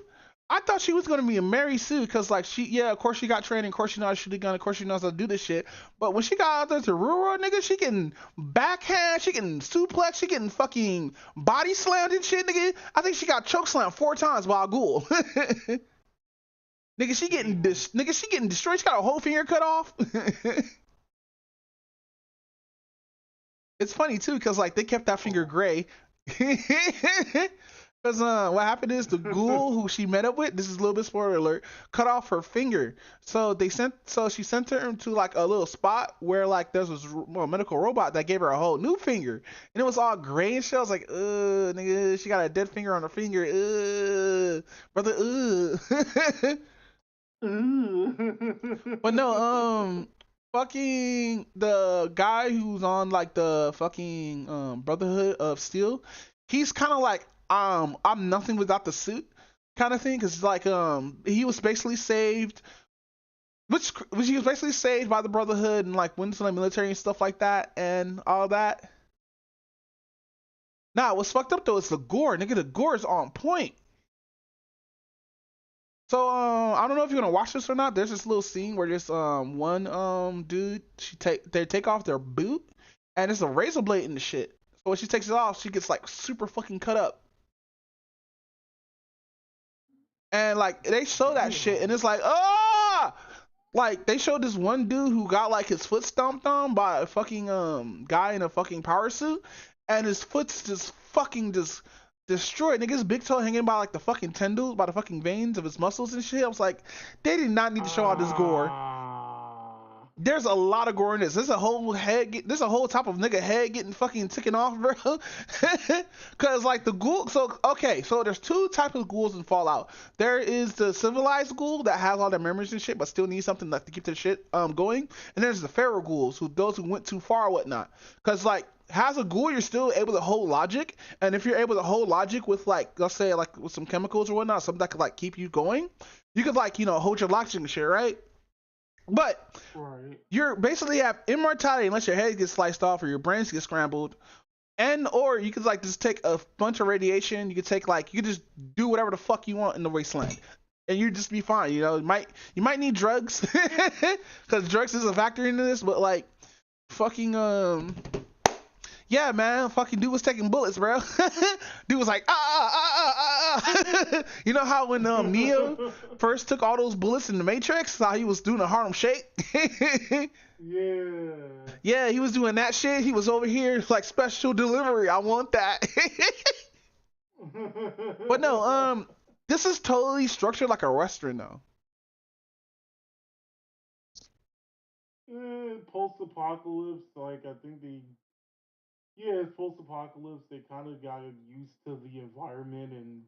I thought she was gonna be a Mary Sue, cause like of course she got training, of course she knows how to shoot a gun, of course she knows how to do this shit. But when she got out there to real world, nigga, she getting backhand, she getting suplex, she getting fucking body slammed and shit, nigga. I think she got choke slammed 4 times by a ghoul. Nigga, she getting destroyed. She got a whole finger cut off. It's funny too, cause like they kept that finger gray. Because what happened is the ghoul who she met up with, this is a little bit spoiler alert, cut off her finger. So she sent her into like a little spot where like there's this medical robot that gave her a whole new finger. And it was all gray and shit. I was like, nigga, she got a dead finger on her finger. Brother, But no, fucking the guy who's on like the fucking Brotherhood of Steel, he's kind of like, I'm nothing without the suit kind of thing, because like he was basically saved, which he was basically saved by the Brotherhood and like went to the military and stuff like that and all that. Nah, what's fucked up though is the gore, nigga. The gore is on point. So I don't know if you're gonna watch this or not. There's this little scene where this one dude they take off their boot and it's a razor blade in the shit. So when she takes it off, she gets like super fucking cut up. And like they show that shit, and it's like, ah, like they showed this one dude who got like his foot stomped on by a fucking guy in a fucking power suit, and his foot's just fucking just destroyed. Nigga's big toe hanging by like the fucking tendons, by the fucking veins of his muscles and shit. I was like, they did not need to show all this gore. There's a lot of gore in this. There's a whole head. There's a whole top of nigga head getting fucking taken off, bro. Cause like the ghoul. So okay, so there's two types of ghouls in Fallout. There is the civilized ghoul that has all their memories and shit, but still needs something like to keep their shit going. And there's the feral ghouls, who those who went too far, or whatnot. Cause like as a ghoul, you're still able to hold logic, and if you're able to hold logic with like, let's say like with some chemicals or whatnot, something that could like keep you going, you could like hold your logic and shit, right? But you're basically have immortality unless your head gets sliced off or your brains get scrambled, and or you could like just take a bunch of radiation. You could take like you could just do whatever the fuck you want in the wasteland, and you just be fine. You might need drugs because drugs is a factor into this, but like fucking yeah, man, fucking dude was taking bullets, bro. Dude was like, You know how when Neo first took all those bullets in the Matrix, how he was doing a Harlem Shake? Yeah. Yeah, he was doing that shit. He was over here like special delivery. I want that. But no, this is totally structured like a Western though. Post-apocalypse, like I think it's post-apocalypse. They kind of got used to the environment, and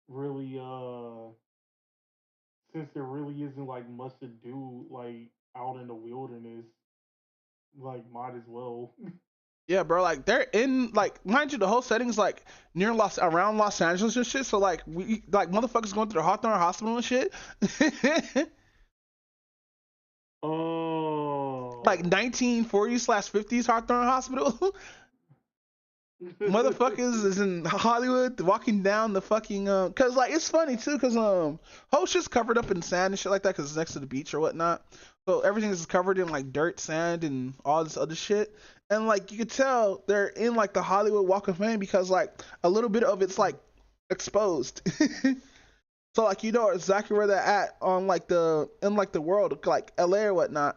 really, since there really isn't like much to do, like out in the wilderness, like might as well. Yeah, bro. Like they're in like mind you, the whole setting's like around Los Angeles and shit. So like we like motherfuckers going through the Hawthorne Hospital and shit. Oh. Like 1940s/50s Hawthorne Hospital. Motherfuckers is in Hollywood walking down the fucking cause like it's funny too cause whole shit's covered up in sand and shit like that cause it's next to the beach or whatnot, so everything is covered in like dirt, sand, and all this other shit, and like you could tell they're in like the Hollywood Walk of Fame because like a little bit of it's like exposed. So like exactly where they're at on like the world, like LA or whatnot.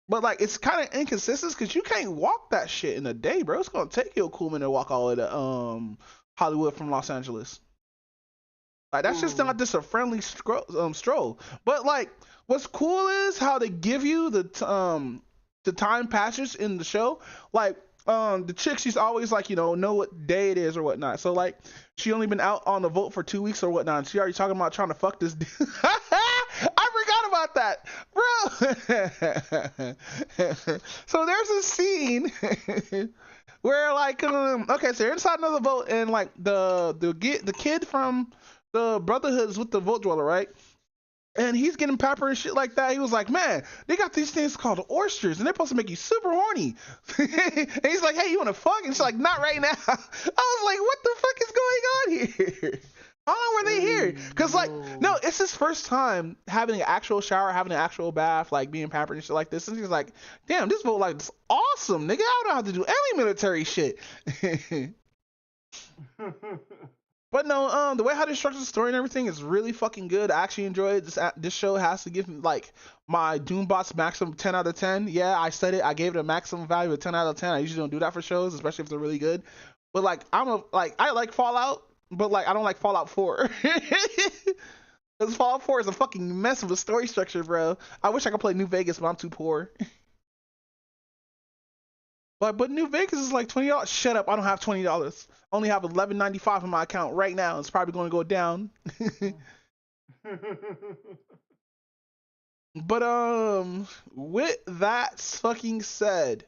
But like it's kind of inconsistent because you can't walk that shit in a day, bro. It's gonna take you a cool minute to walk all the way to Hollywood from Los Angeles. Like that's just not just a friendly stroll. But like what's cool is how they give you the time passage in the show. Like the chick, she's always like know what day it is or whatnot. So like she only been out on the vote for 2 weeks or whatnot. And she already talking about trying to fuck this dude. I forgot about that, bro. So there's a scene where like okay, so you're inside another vote and like the kid from the Brotherhood is with the vote dweller, right? And he's getting pepper and shit like that. He was like, man, they got these things called oysters, and they're supposed to make you super horny. And he's like, hey, you want to fuck? And she's like, not right now. I was like, what the fuck is going on here? How long were they here? Because, like, no, it's his first time having an actual shower, having an actual bath, like, being pampered and shit like this. And he's like, damn, this vote, like, is awesome, nigga. I don't have to do any military shit. But no, the way how they structure the story and everything is really fucking good. I actually enjoy it. This show has to give me like my Doombots maximum 10 out of 10. Yeah, I said it. I gave it a maximum value of 10 out of 10. I usually don't do that for shows, especially if they're really good. But like I like Fallout, but like I don't like Fallout 4. Because Fallout 4 is a fucking mess of a story structure, bro. I wish I could play New Vegas, but I'm too poor. But New Vegas is like $20. Shut up! I don't have $20. I only have $11.95 in my account right now. It's probably going to go down. But with that fucking said,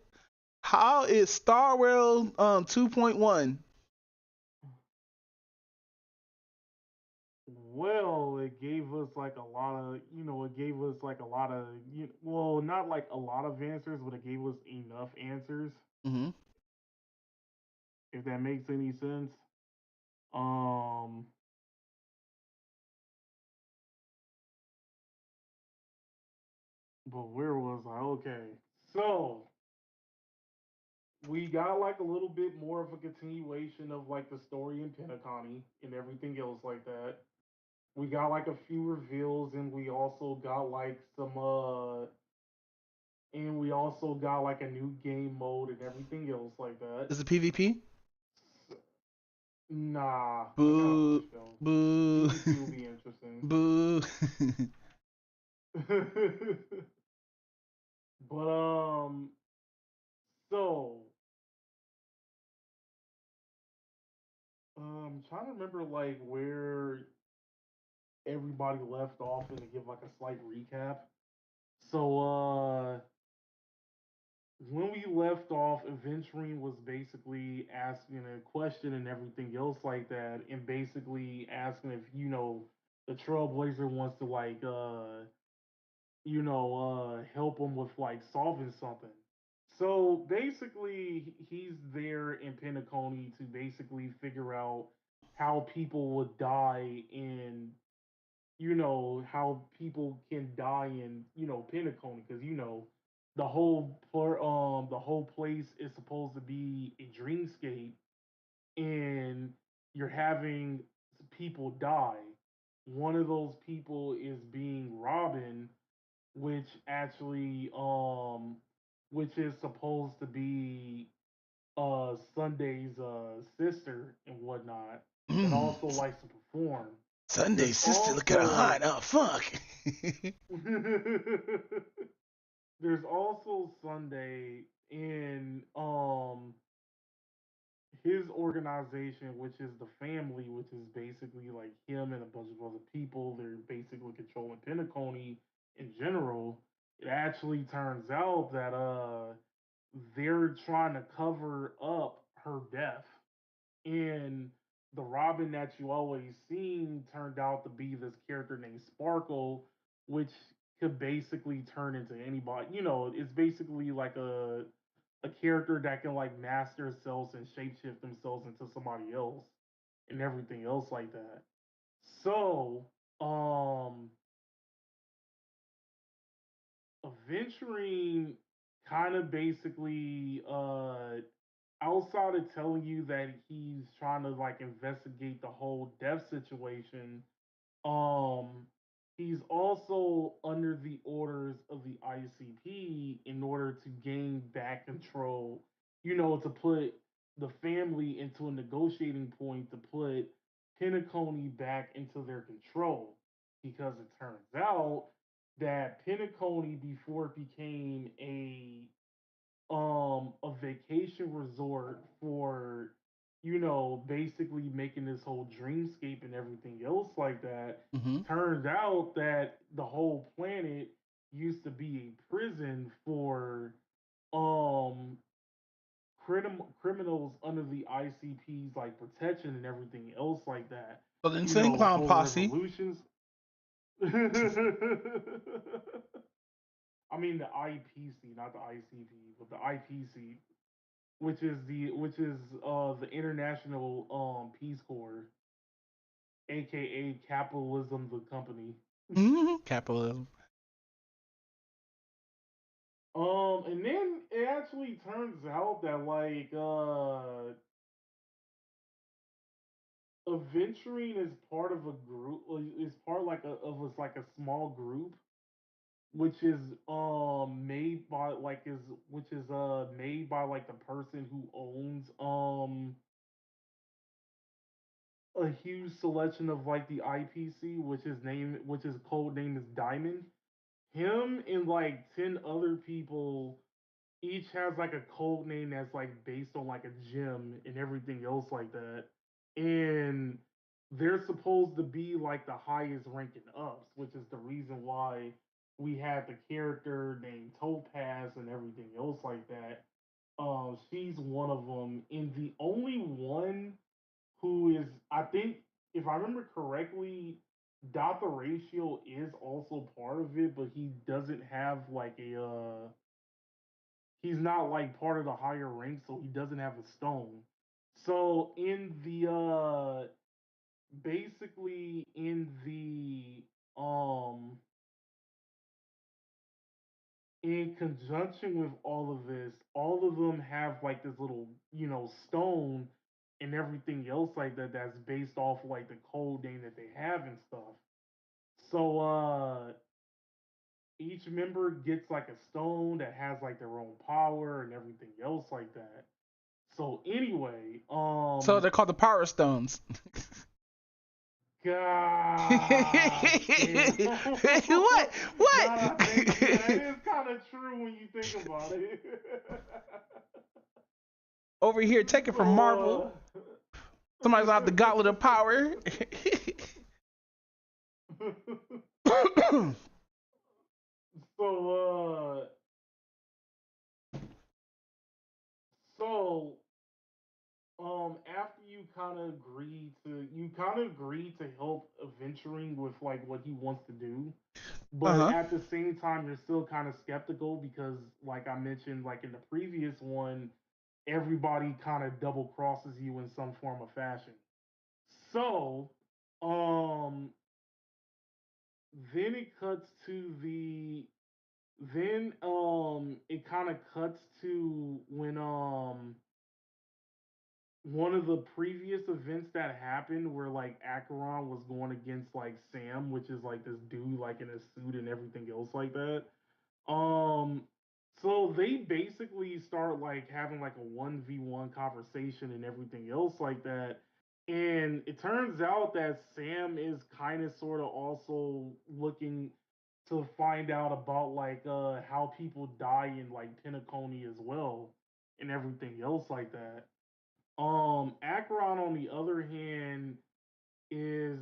how is Star Wars 2.1? Well, it gave us like a lot of, well, not like a lot of answers, but it gave us enough answers. Mm-hmm. If that makes any sense. But where was I? Okay, so we got like a little bit more of a continuation of like the story in Pentaconi and everything else like that. We got like a few reveals, and we also got like a new game mode and everything else like that. Is it PvP? Nah, I kind of Boo. pushed them. Boo. PvP will be interesting. Boo. But so I'm trying to remember like where everybody left off and to give like a slight recap. So when we left off, Aventurine was basically asking a question and everything else like that, and basically asking if the Trailblazer wants to like help him with like solving something. So basically, he's there in Pentaconi to basically figure out how people would die in how people can die in Pentaconi, because the whole place is supposed to be a dreamscape, and you're having people die. One of those people is being Robin, which actually which is supposed to be Sunday's sister and whatnot, that also likes to perform. Sunday There's sister looking hot. also Oh fuck. there's also Sunday in his organization, which is the family, which is basically like him and a bunch of other people. They're basically controlling Pentaconi in general. It actually turns out that they're trying to cover up her death. And the Robin that you always seen turned out to be this character named Sparkle, which could basically turn into anybody. It's basically like a character that can like master themselves and shapeshift themselves into somebody else and everything else like that. So, Aventurine kind of basically outside of telling you that he's trying to like investigate the whole death situation, um he's also under the orders of the ICP in order to gain back control, to put the family into a negotiating point to put Pentaconi back into their control, because it turns out that Pentaconi, before it became a vacation resort for basically making this whole dreamscape and everything else like that, Mm-hmm. turns out that the whole planet used to be a prison for um criminals under the ICP's like protection and everything else like that. So the Insane Clown For Posse. revolutions. I mean the IPC, not the ICP, but the IPC, which is the International Peace Corps, aka Capitalism the company. Capitalism. And then it actually turns out that like Aventurine is part of a group, is part like a small group, which is made by like is which is made by like the person who owns a huge selection of like the IPC, which is code name is Diamond. Him and like 10 other people each has like a code name that's like based on like a gym and everything else like that. And they're supposed to be like the highest ranking ups, which is the reason why we had the character named Topaz and everything else like that. She's one of them, and the only one who is, I think, if I remember correctly, Dr. Ratio is also part of it, but he doesn't have like he's not like part of the higher rank, so he doesn't have a stone. So in the basically in the in conjunction with all of this, all of them have like this little, stone and everything else like that that's based off like the code name that they have and stuff. So each member gets like a stone that has like their own power and everything else like that. So anyway, So they're called the Power Stones. God damn. What? What? Nah, that is kind of true when you think about it. Over here, take it from Marvel. Somebody's gonna have the Gauntlet of Power. so after you kind of agree to help adventuring with like what he wants to do, but at the same time you're still kind of skeptical because like I mentioned like in the previous one, everybody kind of double crosses you in some form of fashion. So um then it cuts to the then it kind of cuts to when one of the previous events that happened where like Acheron was going against like Sam, which is like this dude like in a suit and everything else like that. Um so they basically start like having like a 1v1 conversation and everything else like that. And it turns out that Sam is kind of sort of also looking to find out about like how people die in like Penacony as well and everything else like that. Acheron, on the other hand, is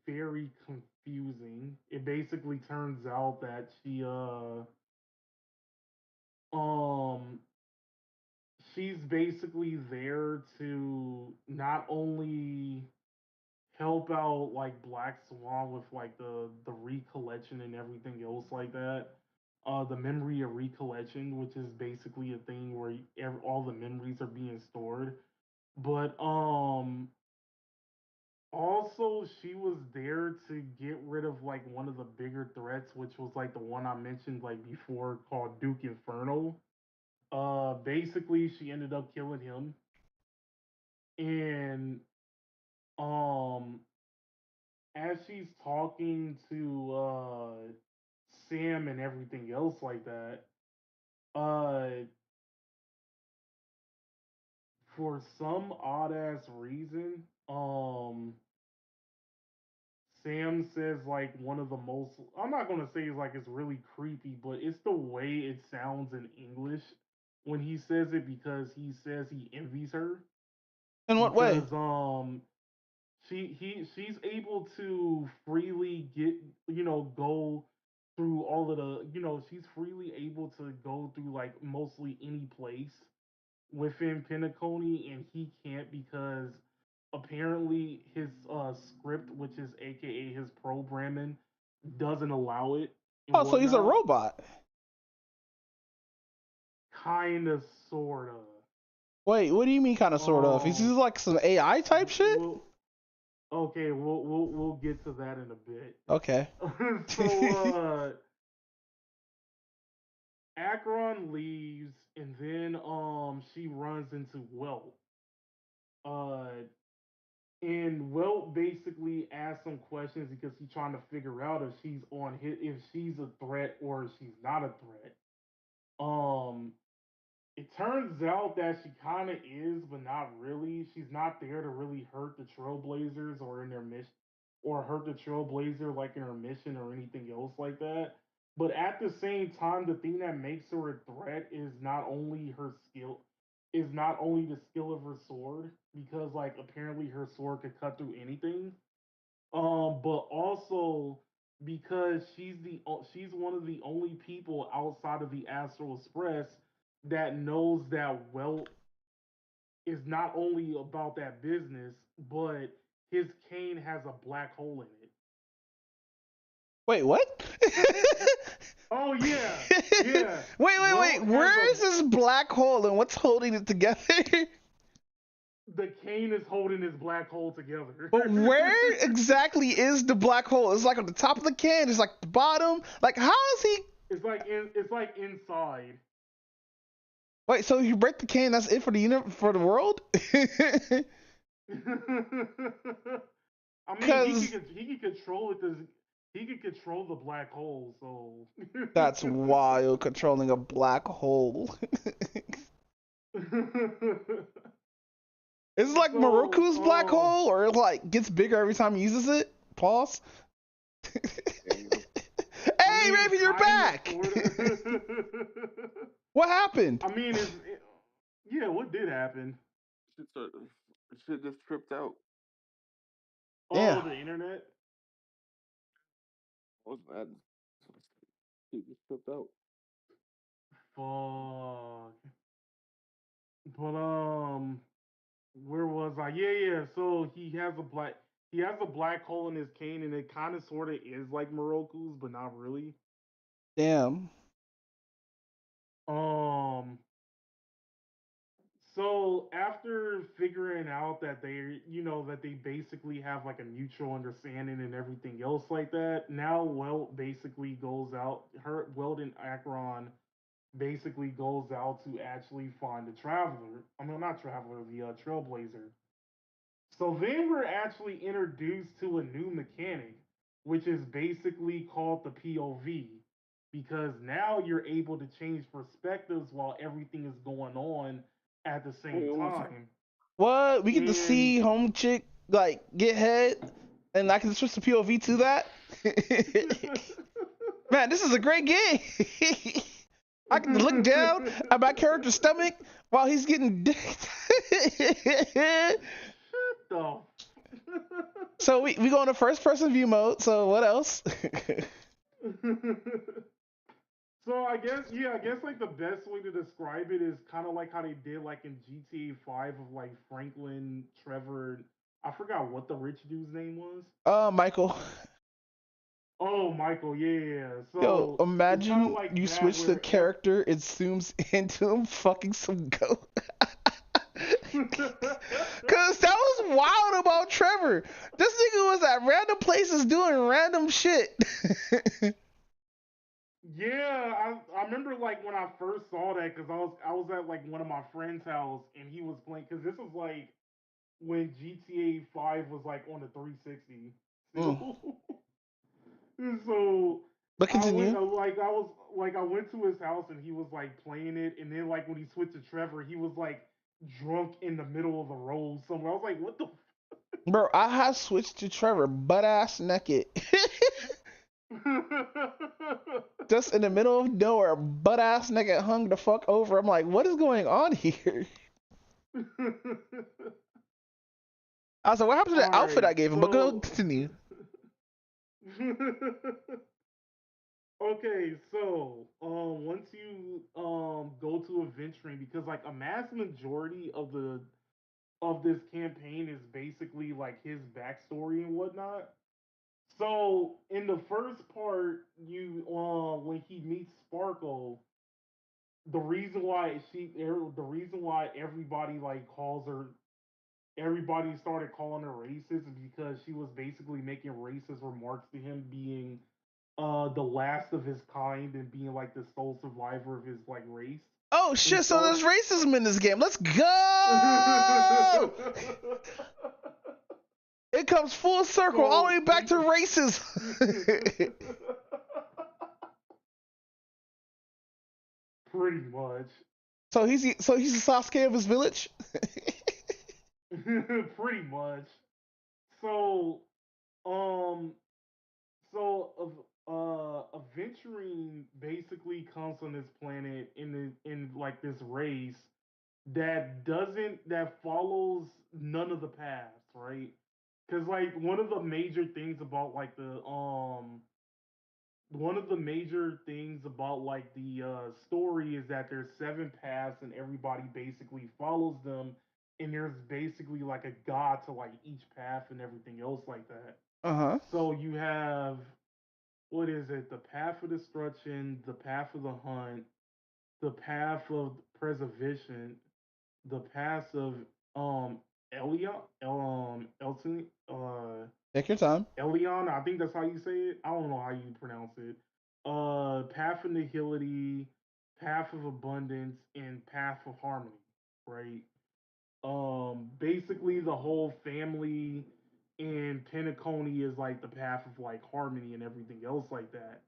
very confusing. It basically turns out that um she's basically there to not only help out like Black Swan with like the recollection and everything else like that. The memory of recollection, which is basically a thing where all the memories are being stored. But also she was there to get rid of like one of the bigger threats, which was like the one I mentioned like before called Duke Inferno. Basically she ended up killing him. And um as she's talking to Sam and everything else like that, uh for some odd ass reason, Sam says like one of the most, I'm not gonna say it's like it's really creepy, but it's the way it sounds in English when he says it because he says he envies her In what way? because she's able to freely get, go through all of the, she's freely able to go through like mostly any place within Penacony, and he can't because apparently his script, which is AKA his programming, doesn't allow it and Oh, so he's a whatnot. robot. Kind of, sort of. Wait, what do you mean, kind of, sort of? Is this like some AI type shit? Okay, we'll get to that in a bit. Okay. So Acheron leaves, and then she runs into Welt. And Welt basically asks some questions because he's trying to figure out if she's a threat or if she's not a threat. Um, it turns out that she kind of is, but not really. She's not there to really hurt the Trailblazers or in their mission, or hurt the Trailblazer like in her mission or anything else like that. But at the same time, the thing that makes her a threat is not only the skill of her sword, because like apparently her sword could cut through anything. But also because she's one of the only people outside of the Astral Express that knows that Welt is not only about that business, but his cane has a black hole in it. Wait, what? Oh yeah, yeah. Wait. Where is this black hole and what's holding it together? The cane is holding this black hole together. But where exactly is the black hole? It's like on the top of the can. It's like the bottom. Like, how is he It's like inside. Wait, so you break the cane? That's it for the world? I mean, Because he could control it. He could control the black hole. So that's wild, controlling a black hole. Is it like so Moroku's black hole, or it like gets bigger every time he uses it? Pause. Hey, Raven, you're back. What happened? I mean, yeah. What did happen? Shit just tripped out. Oh, Yeah. the internet. What was that? Shit just tripped out. Fuck. But where was I? Yeah. So he has a black hole in his cane, and it kind of sort of is like Moroku's, but not really. Damn. Um. So after figuring out that that they basically have like a mutual understanding and everything else like that, now Welt basically goes out. Welt and Akron basically goes out to actually find the Traveler. I mean, not Traveler, the Trailblazer. So then we're actually introduced to a new mechanic, which is basically called the POV, because now you're able to change perspectives while everything is going on at the same time. What? We get to And see home chick like get head, and I can switch the POV to that. Man, this is a great game. I can look down at my character's stomach while he's getting dicked. Shut the. So we go into first person view mode. So what else? So I guess like the best way to describe it is kind of like how they did like in GTA 5 of like Franklin, Trevor, I forgot what the rich dude's name was. Michael. Oh, Michael, yeah. Yo, So it's kind of imagine like you that switch the where character, it zooms into him fucking some goat. Cause that was wild about Trevor. This nigga was at random places doing random shit. Yeah, I remember like when I first saw that because I was at like one of my friend's house and he was playing because this was like when GTA 5 was like on the 360 Mm. still. So But continue. I went to his house and he was like playing it, and then like when he switched to Trevor, he was like drunk in the middle of the road somewhere. I was like, what the. Bro, I have switched to Trevor butt ass naked. Just in the middle of nowhere, butt ass naked, hung the fuck over. I'm like, what is going on here? I was like, what happened to the outfit I gave him? But go continue. Okay, so once you go to adventuring, because like a mass majority of this campaign is basically like his backstory and whatnot. So in the first part, you when he meets Sparkle, the reason why everybody like calls her, everybody started calling her racist is because she was basically making racist remarks to him being the last of his kind and being like the sole survivor of his like race. Oh And shit, so so there's racism in this game. Let's go! It comes full circle, all the way back to racism. Pretty much. So he's the Sasuke of his village. Pretty much. So, um, Aventurine basically comes on this planet in like this race that follows none of the paths, right? Because like one of the major things about like the story is that there's seven paths and everybody basically follows them, and there's basically like a god to like each path and everything else like that. Uh-huh. So you have, what is it, the path of destruction, the path of the hunt, the path of preservation, the path of Elion, Elton, Take your time. Elion. I think that's how you say it. I don't know how you pronounce it. Path of Nihility, Path of Abundance, and Path of Harmony, right? Basically the whole family in Pentaconi is like the path of like harmony and everything else like that.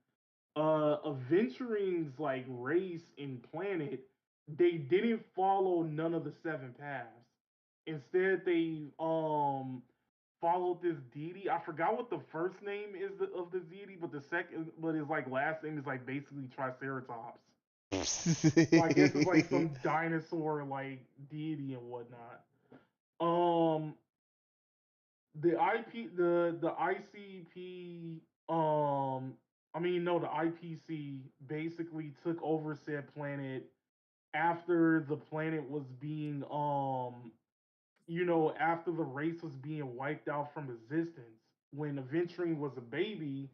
Aventuring's like race and planet, they didn't follow none of the seven paths. Instead, they followed this deity. I forgot what the first name is of the deity, but the second, but his like last name is like basically Triceratops. So I guess it's like some dinosaur like deity and whatnot. The ICP, the IPC basically took over said planet after the planet was being after the race was being wiped out from existence. When Aventuring was a baby,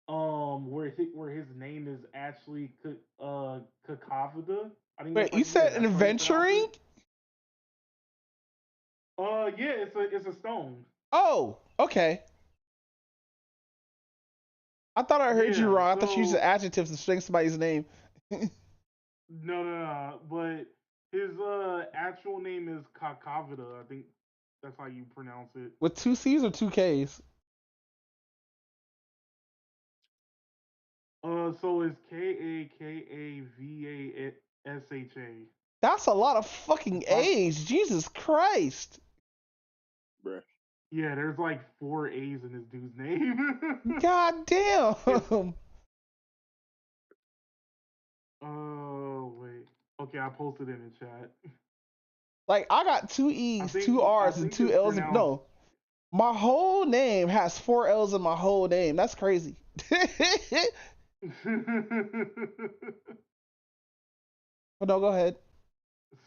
where his name is actually Kakavada. I think Wait, you said that's how you pronounce adventuring? it. Yeah, it's a stone. Oh, okay. I thought I heard you Yeah, wrong. I thought you used so adjectives to string somebody's name. no, but his actual name is Kakavada. I think that's how you pronounce it. With two C's or two K's? So it's Kakavasha. That's a lot of fucking A's. Jesus Christ. Bruh. Yeah, there's like 4 A's in this dude's name. God damn. Oh wait. Okay, I posted it in the chat. Like, I got two E's, two R's, and two it's L's. pronounced. No. My whole name has 4 L's in my whole name. That's crazy. But no, go ahead.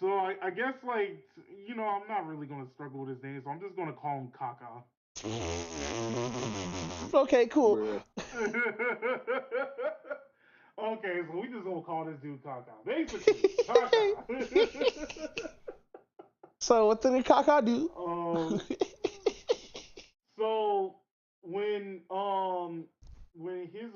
So I guess like I'm not really gonna struggle with his name, so I'm just gonna call him Kaka. Okay, cool. Okay, so we just gonna call this dude Kaka. Basically, Kaka. So what did Kaka do? So when his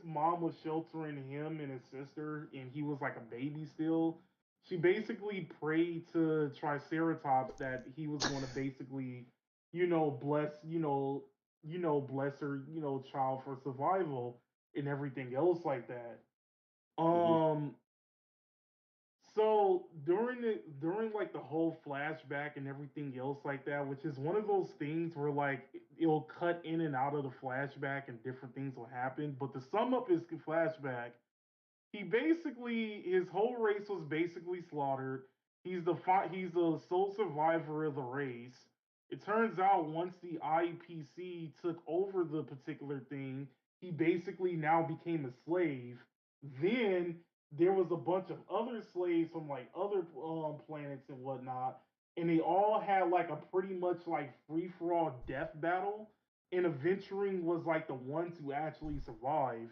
mom was sheltering him and his sister, and he was like a baby still, she basically prayed to Triceratops that he was going to basically, bless her, child for survival and everything else like that. So during like the whole flashback and everything else like that, which is one of those things where like it'll cut in and out of the flashback and different things will happen. But to sum up his flashback, his whole race was basically slaughtered. He's the sole survivor of the race. It turns out once the IPC took over the particular thing, he basically now became a slave. Then there was a bunch of other slaves from like other planets and whatnot, and they all had like a pretty much like free for all death battle. And Aventuring was like the one to actually survive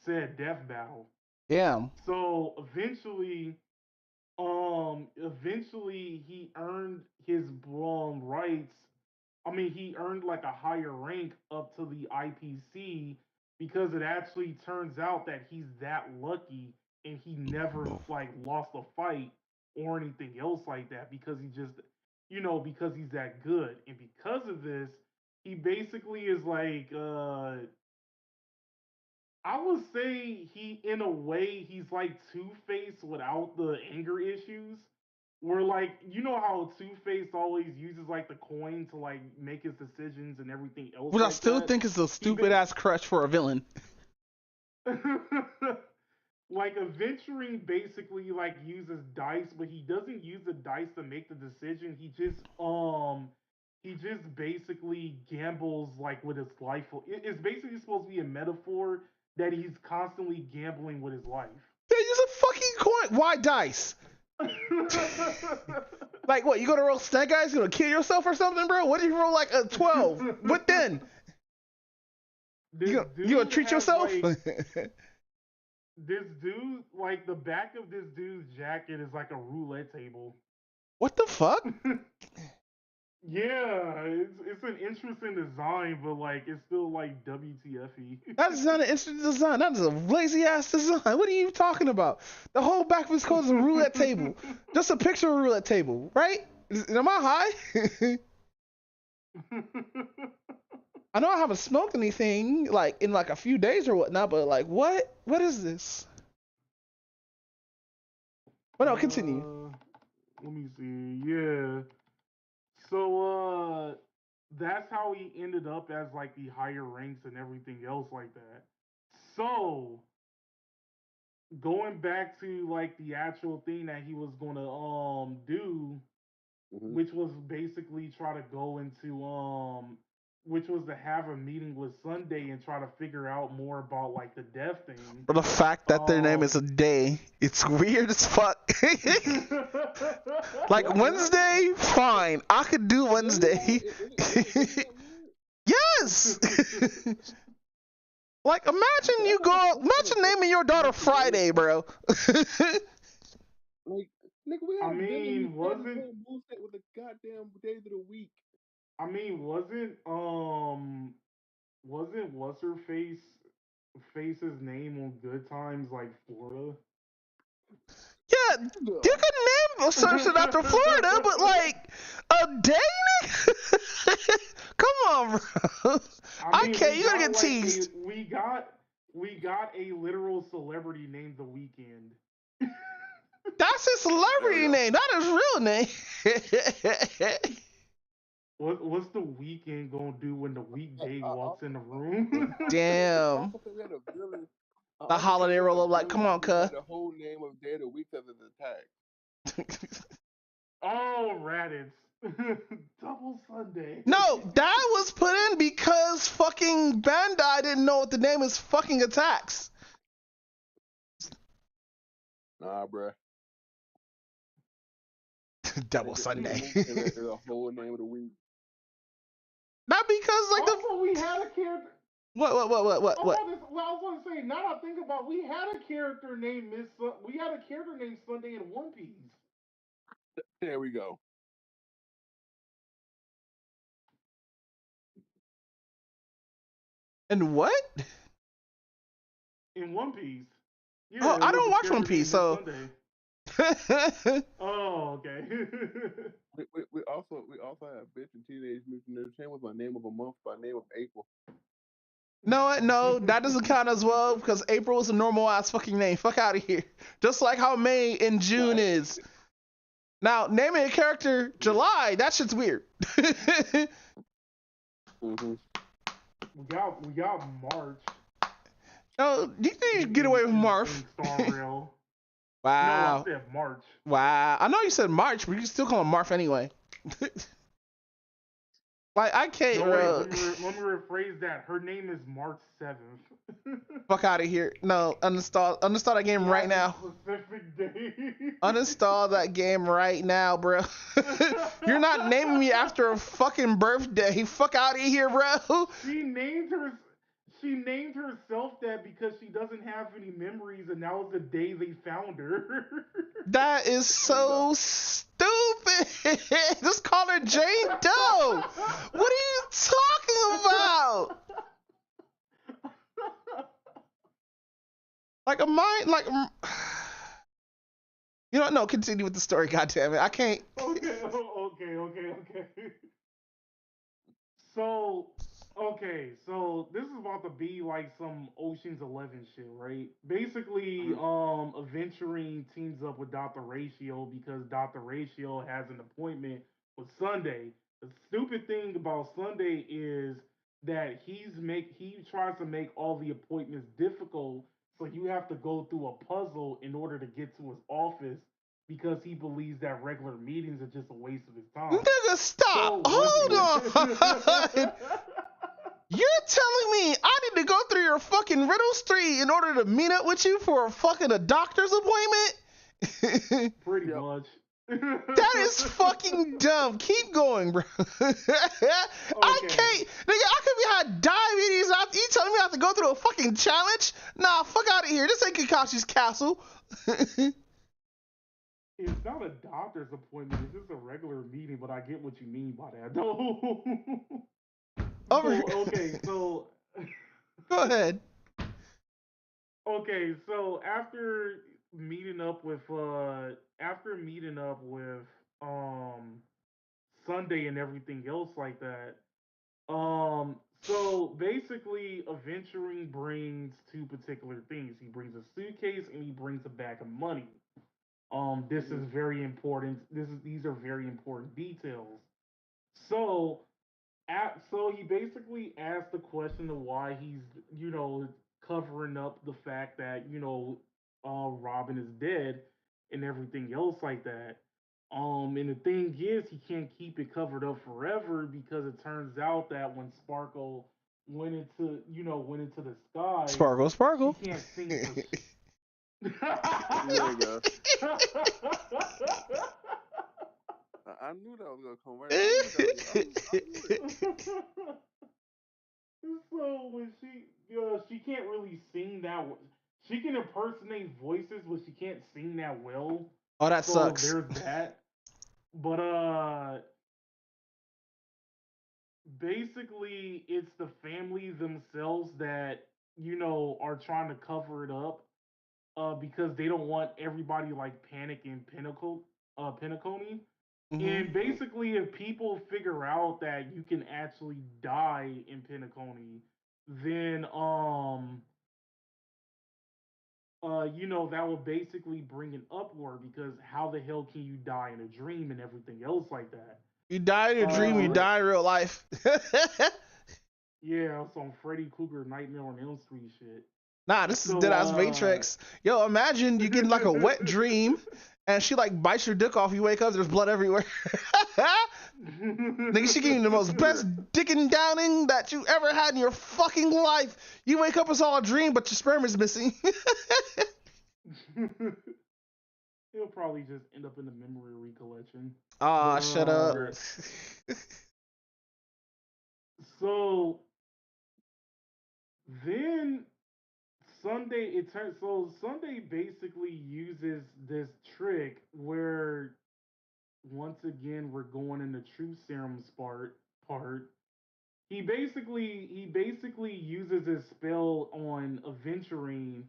said death battle. Damn. So eventually he earned his rights. I mean, he earned like a higher rank up to the IPC because it actually turns out that he's that lucky and he never like lost a fight or anything else like that because he just because he's that good. And because of this, he basically is like I would say in a way, he's like Two-Face without the anger issues. Where like, how Two-Face always uses like the coin to like make his decisions and everything else. Which like I still that. think is a stupid ass crutch for a villain. Like Aventuring basically like uses dice, but he doesn't use the dice to make the decision. He just basically gambles like with his life. It's basically supposed to be a metaphor that he's constantly gambling with his life. They use a fucking coin. Why dice? Like what? You gonna roll snake eyes? You gonna kill yourself or something, bro? What if you roll like a 12? What then? You gonna treat yourself? Like, this dude, like the back of this dude's jacket is like a roulette table. What the fuck? Yeah, it's an interesting design, but like it's still like WTFE. That's not an interesting design. That is a lazy ass design. What are you talking about? The whole back of his coat is a roulette table. Just a picture of a roulette table, right? Am I high? I know I haven't smoked anything like in like a few days or whatnot, but like what? What is this? But no, continue. Let me see. Yeah. So that's how he ended up as like the higher ranks and everything else like that. So going back to like the actual thing that he was gonna do, which was basically try to go into which was to have a meeting with Sunday and try to figure out more about like the death thing. But the fact that their name is a day, it's weird as fuck. Like Wednesday, fine. I could do Wednesday. Yes. Like imagine naming your daughter Friday, bro. Like, nigga, we I have mean, wasn't bullshit with the goddamn days of the week. I mean, wasn't what's her face's name on Good Times like Florida? Yeah, you could name a person after Florida, but like a day, nigga? Come on, bro. I mean, Okay, you gotta get teased. We got a literal celebrity named The Weeknd. That's his celebrity name. That is real name. What's The Weeknd gonna do when the weekday walks in the room? Damn. The holiday roll up like, come on, cuh. The whole name of day of the week as an attack. Oh, Raditz. Double Sunday. No, that was put in because fucking Bandai didn't know what the name is fucking attacks. Nah, bruh. Double Sunday. The whole name of the week. Not because like also, we had a character. What? I was going to say. Now that I think about, we had a character named Sunday in One Piece. There we go. And what? In One Piece. Yeah, oh, I don't watch One Piece, so. Oh, okay. we also have Bitch and Teenage Mutant Ninja Turtles by name of a month by name of April. No, that doesn't count as well because April is a normal ass fucking name. Fuck out of here. Just like how May and June is. Now, naming a character July, that shit's weird. We got March. No, you think you should get away with March? Wow. No, I said March. Wow. I know you said March, but you can still call him Marf anyway. Like, I can't, no, bro. Let me rephrase that. Her name is March 7th. Fuck out of here. No, uninstall that game right now. Specific day. Uninstall that game right now, bro. You're not naming me after a fucking birthday. Fuck out of here, bro. She named herself that because she doesn't have any memories, and that was the day they found her. That is so stupid. Just call her Jane Doe. What are you talking about? Like a mind, like. You know, no, continue with the story, goddammit. I can't. Okay. So this is about to be like some Ocean's 11 shit, right? Basically, Aventurine teams up with Dr. Ratio because Dr. Ratio has an appointment with Sunday. The stupid thing about Sunday is that he tries to make all the appointments difficult, so you have to go through a puzzle in order to get to his office because he believes that regular meetings are just a waste of his time. Nigga, stop. Hold on. You're telling me I need to go through your fucking riddle street in order to meet up with you for a doctor's appointment? Pretty much. That is fucking dumb. Keep going, bro. I can't. Nigga, I could be had diabetes. You telling me I have to go through a fucking challenge? Nah, fuck out of here. This ain't Kakashi's Castle. It's not a doctor's appointment. It's just a regular meeting, but I get what you mean by that, though. Over. So okay, so Go ahead. okay, so meeting up with after meeting up with um Sunday and everything else like that. So basically, Aventuring brings two particular things. He brings a suitcase and he brings a bag of money. This is very important. These are very important details. So, so he basically asked the question of why he's covering up the fact that Robin is dead and everything else like that. And the thing is, he can't keep it covered up forever because it turns out that when Sparkle went into the sky, Sparkle, she sparkle. can't sing for. There you go. I knew that was gonna come right. I knew it. So when she can't really sing that. She can impersonate voices, but she can't sing that well. Oh, that So sucks. there's that. But basically, it's the family themselves that are trying to cover it up. Because they don't want everybody like panicking Penacony. Hmm. And basically, if people figure out that you can actually die in Penacony, then that will basically bring an upward because how the hell can you die in a dream and everything else like that? You die in your dream, you Uh, die in real life. yeah, some Freddy Krueger Nightmare on Elm Street shit. Nah, this is dead So ass Matrix. Yo, imagine you getting like a wet dream and she like bites your dick off. You wake up, there's blood everywhere. Nigga, she gave you the most best dicking downing that you ever had in your fucking life. You wake up, it's all a dream, but your sperm is missing. He'll probably just end up in the memory recollection. Ah, But shut up. so then Sunday basically uses this trick where once again we're going in the truth serum part. He basically uses his spell on Aventurine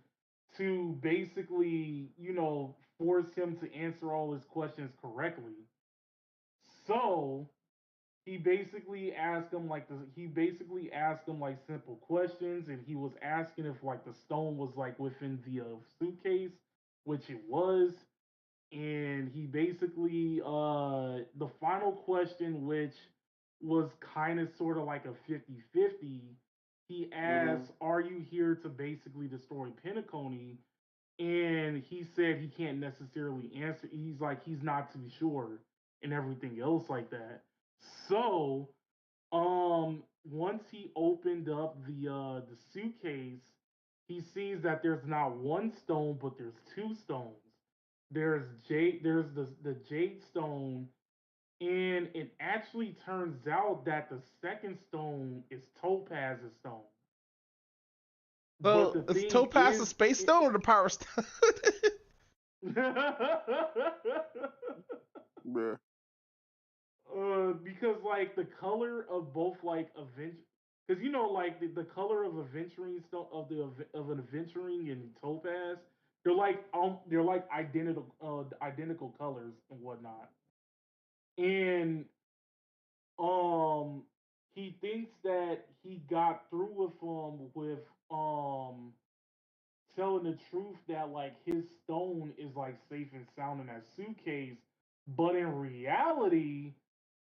to basically, force him to answer all his questions correctly. So he basically asked him like simple questions, and he was asking if like the stone was like within the suitcase, which it was. And he basically the final question, which was kind of sort of like a 50-50, he asked, are you here to basically destroy Penacony? And he said he can't necessarily answer. He's like he's not too sure and everything else like that. So once he opened up the suitcase, he sees that there's not one stone, but there's two stones. There's the jade stone, and it actually turns out that the second stone is Topaz's stone. But Well, the is thing Topaz the is, space stone or the power stone? Bruh. because like the color of both like Avenge, because like the color of Aventuring stone of an Aventuring and Topaz, they're like identical colors and whatnot. And um he thinks that he got through with um telling the truth that like his stone is like safe and sound in that suitcase, but in reality,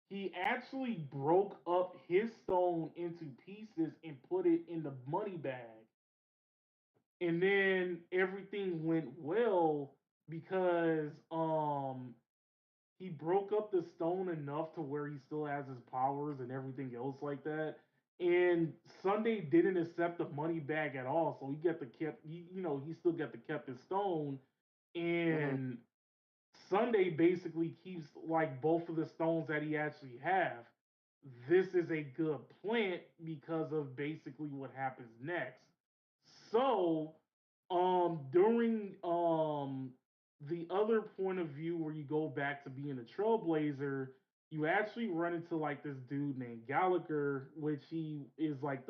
he actually broke up his stone into pieces and put it in the money bag. And then everything went well because he broke up the stone enough to where he still has his powers and everything else like that. And Sunday didn't accept the money bag at all, so he got the kept. He still got the kept his stone, and Sunday basically keeps like both of the stones that he actually have. This is a good plant because of basically what happens next. So, during the other point of view where you go back to being a trailblazer, you actually run into like this dude named Gallagher, which he is like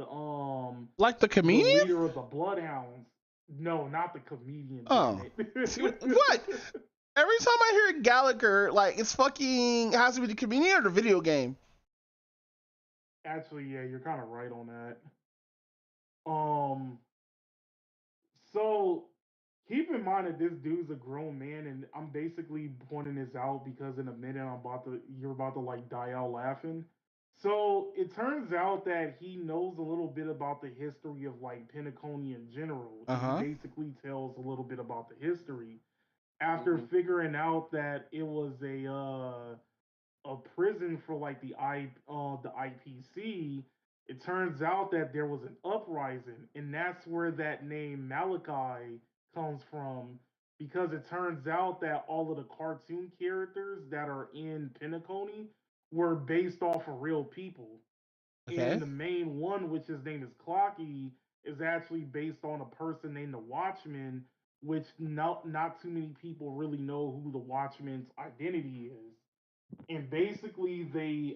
Like the the comedian? leader of the Bloodhounds. No, not the comedian, damn Oh. it. See, what? Every time I hear Gallagher, like it's fucking has to be the comedian or the video game. Actually, yeah, you're kind of right on that. Um, so keep in mind that this dude's a grown man, and I'm basically pointing this out because in a minute you're about to like die out laughing. So it turns out that he knows a little bit about the history of like Penacony in general, Uh and he huh. basically tells a little bit about the history after Mhm. figuring out that it was a prison for like the IPC. It turns out that there was an uprising, and that's where that name Malachi comes from. Because it turns out that all of the cartoon characters that are in Penacony were based off of real people. And Okay. the main one, which his name is Clocky, is actually based on a person named the Watchman, which not too many people really know who the Watchman's identity is. And basically they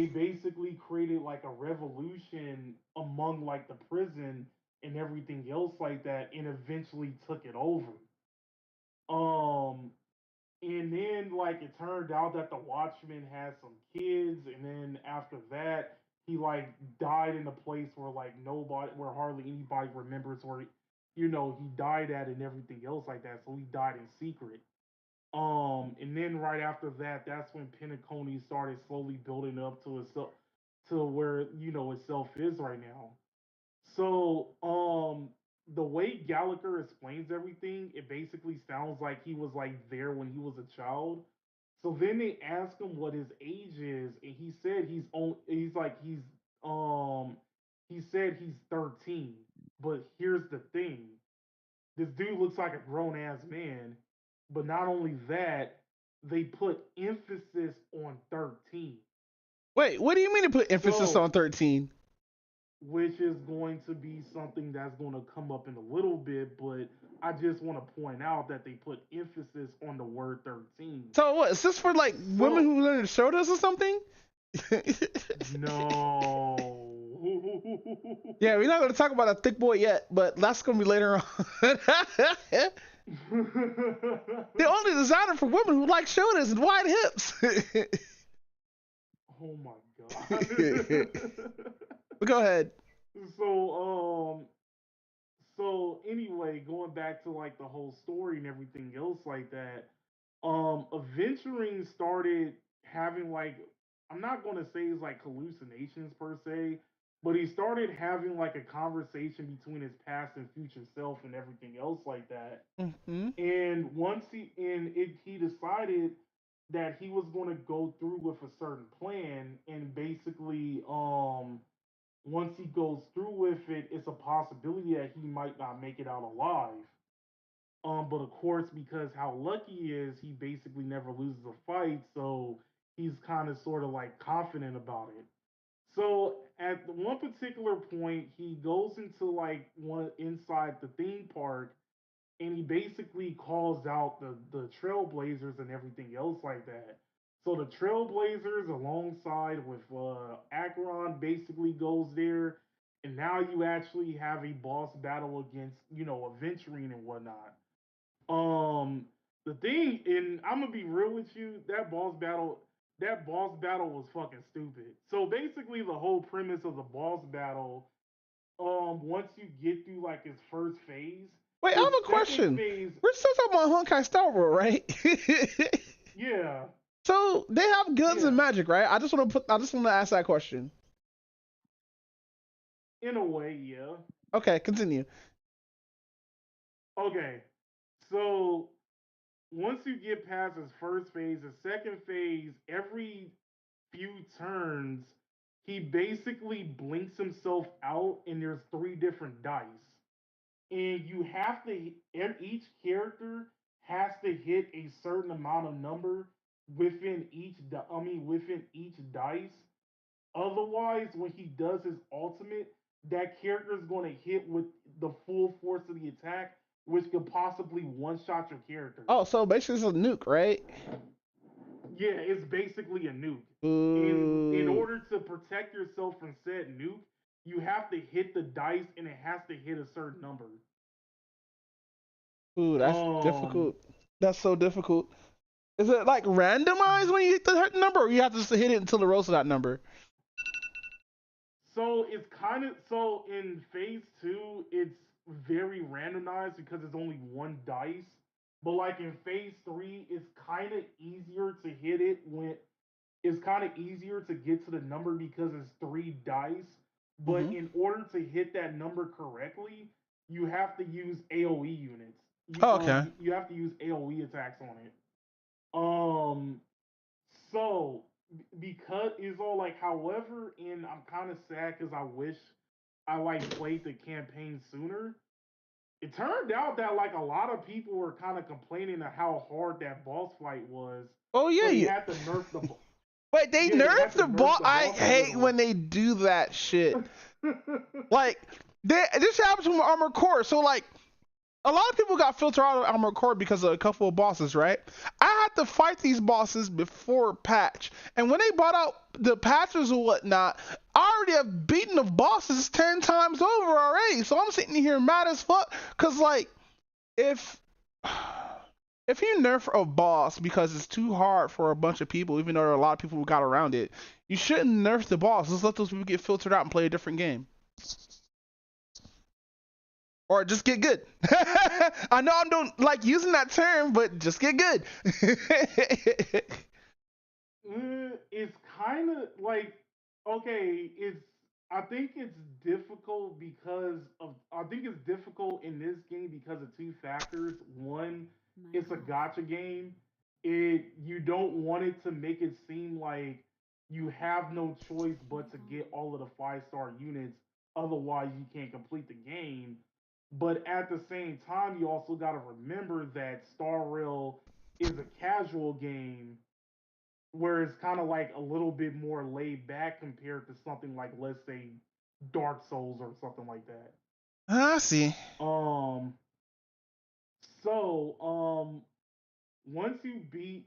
basically created like a revolution among like the prison and everything else like that, and eventually took it over. Um and then like it turned out that the Watchman had some kids, and then after that he like died in a place where like nobody, where hardly anybody remembers where he died at and everything else like that. So he died in secret. And then right after that, that's when Penacony started slowly building up to itself, to where itself is right now. So, the way Gallagher explains everything, it basically sounds like he was like there when he was a child. So then they ask him what his age is, and he said he said he's 13. But here's the thing: this dude looks like a grown ass man, but not only that, they put emphasis on 13. Wait, what do you mean to put emphasis So, on 13? which is going to be something that's going to come up in a little bit, but I just want to point out that they put emphasis on the word 13. So what? Is this for like women So, who learn to show this or something? no. Yeah, we're not gonna talk about a thick boy yet, but that's gonna be later on. The only designer for women who like shoulders and wide hips. Oh my god. But go ahead. So, anyway, going back to like the whole story and everything else like that, Aventuring started having like, I'm not gonna say it's like hallucinations per se, but he started having like a conversation between his past and future self and everything else like that. Hmm. And he decided that he was going to go through with a certain plan, and basically once he goes through with it, it's a possibility that he might not make it out alive. But of course, because how lucky he is, he basically never loses a fight, so he's kind of sort of like confident about it. So at one particular point, he goes into like one inside the theme park, and he basically calls out the Trailblazers and everything else like that. So the Trailblazers, alongside with Akron, basically goes there, and now you actually have a boss battle against Aventurine and whatnot. Um, the thing, and I'm gonna be real with you, that boss battle was fucking stupid. So basically, the whole premise of the boss battle, once you get through like his first phase, Wait, I his have a second question. phase, We're still talking about Honkai Star Wars, right? yeah, So they have guns yeah, and magic, right? I just want to ask that question. in a way, yeah. Okay, continue. Okay, so once you get past his first phase, the second phase, every few turns, he basically blinks himself out, and there's three different dice. And you have to, each character has to hit a certain amount of number within each dice. Otherwise, when he does his ultimate, that character is going to hit with the full force of the attack, which could possibly one-shot your character. Oh, so basically it's a nuke, right? Yeah, it's basically a nuke. In Ooh. order to protect yourself from said nuke, you have to hit the dice and it has to hit a certain number. Ooh, that's difficult. That's so difficult. Is it like randomized when you hit the number, or you have to just hit it until it rolls to that number? So it's kind of so in phase 2, it's very randomized because it's only one dice. But like in phase 3, it's kind of easier to hit it when it's kind of easier to get to the number because it's 3 dice. But in order to hit that number correctly, you have to use AOE units. Oh, okay. You have to use AOE attacks on it. So because it's all like, however, and I'm kind of sad because I wish I like played the campaign sooner. It turned out that like a lot of people were kind of complaining of how hard that boss fight was. Oh yeah, So you you had to nerf the. Wait, they Yeah, they had nerfed to the nerf boss. the I boss a hate little. when they do that shit. Like, this happens with Armored Core. So like, a lot of people got filtered out of Armored Core because of a couple of bosses, right? I had to fight these bosses before patch, and when they brought out the patches or whatnot, I already have beaten the bosses 10 times over already. So I'm sitting here mad as fuck, cause like, if you nerf a boss because it's too hard for a bunch of people, even though there are a lot of people who got around it, you shouldn't nerf the boss. Just let those people get filtered out and play a different game. Or just get good. I know I don't like using that term, but just get good. It's kind of like, okay, I think it's difficult because of I think it's difficult in this game because of 2 factors. One, it's a gacha game. You don't want it to make it seem like you have no choice but to get all of the 5-star units, otherwise you can't complete the game. But at the same time, you also got to remember that Star Rail is a casual game where it's kind of like a little bit more laid back compared to something like, let's say, Dark Souls or something like that. I see. Um so once you beat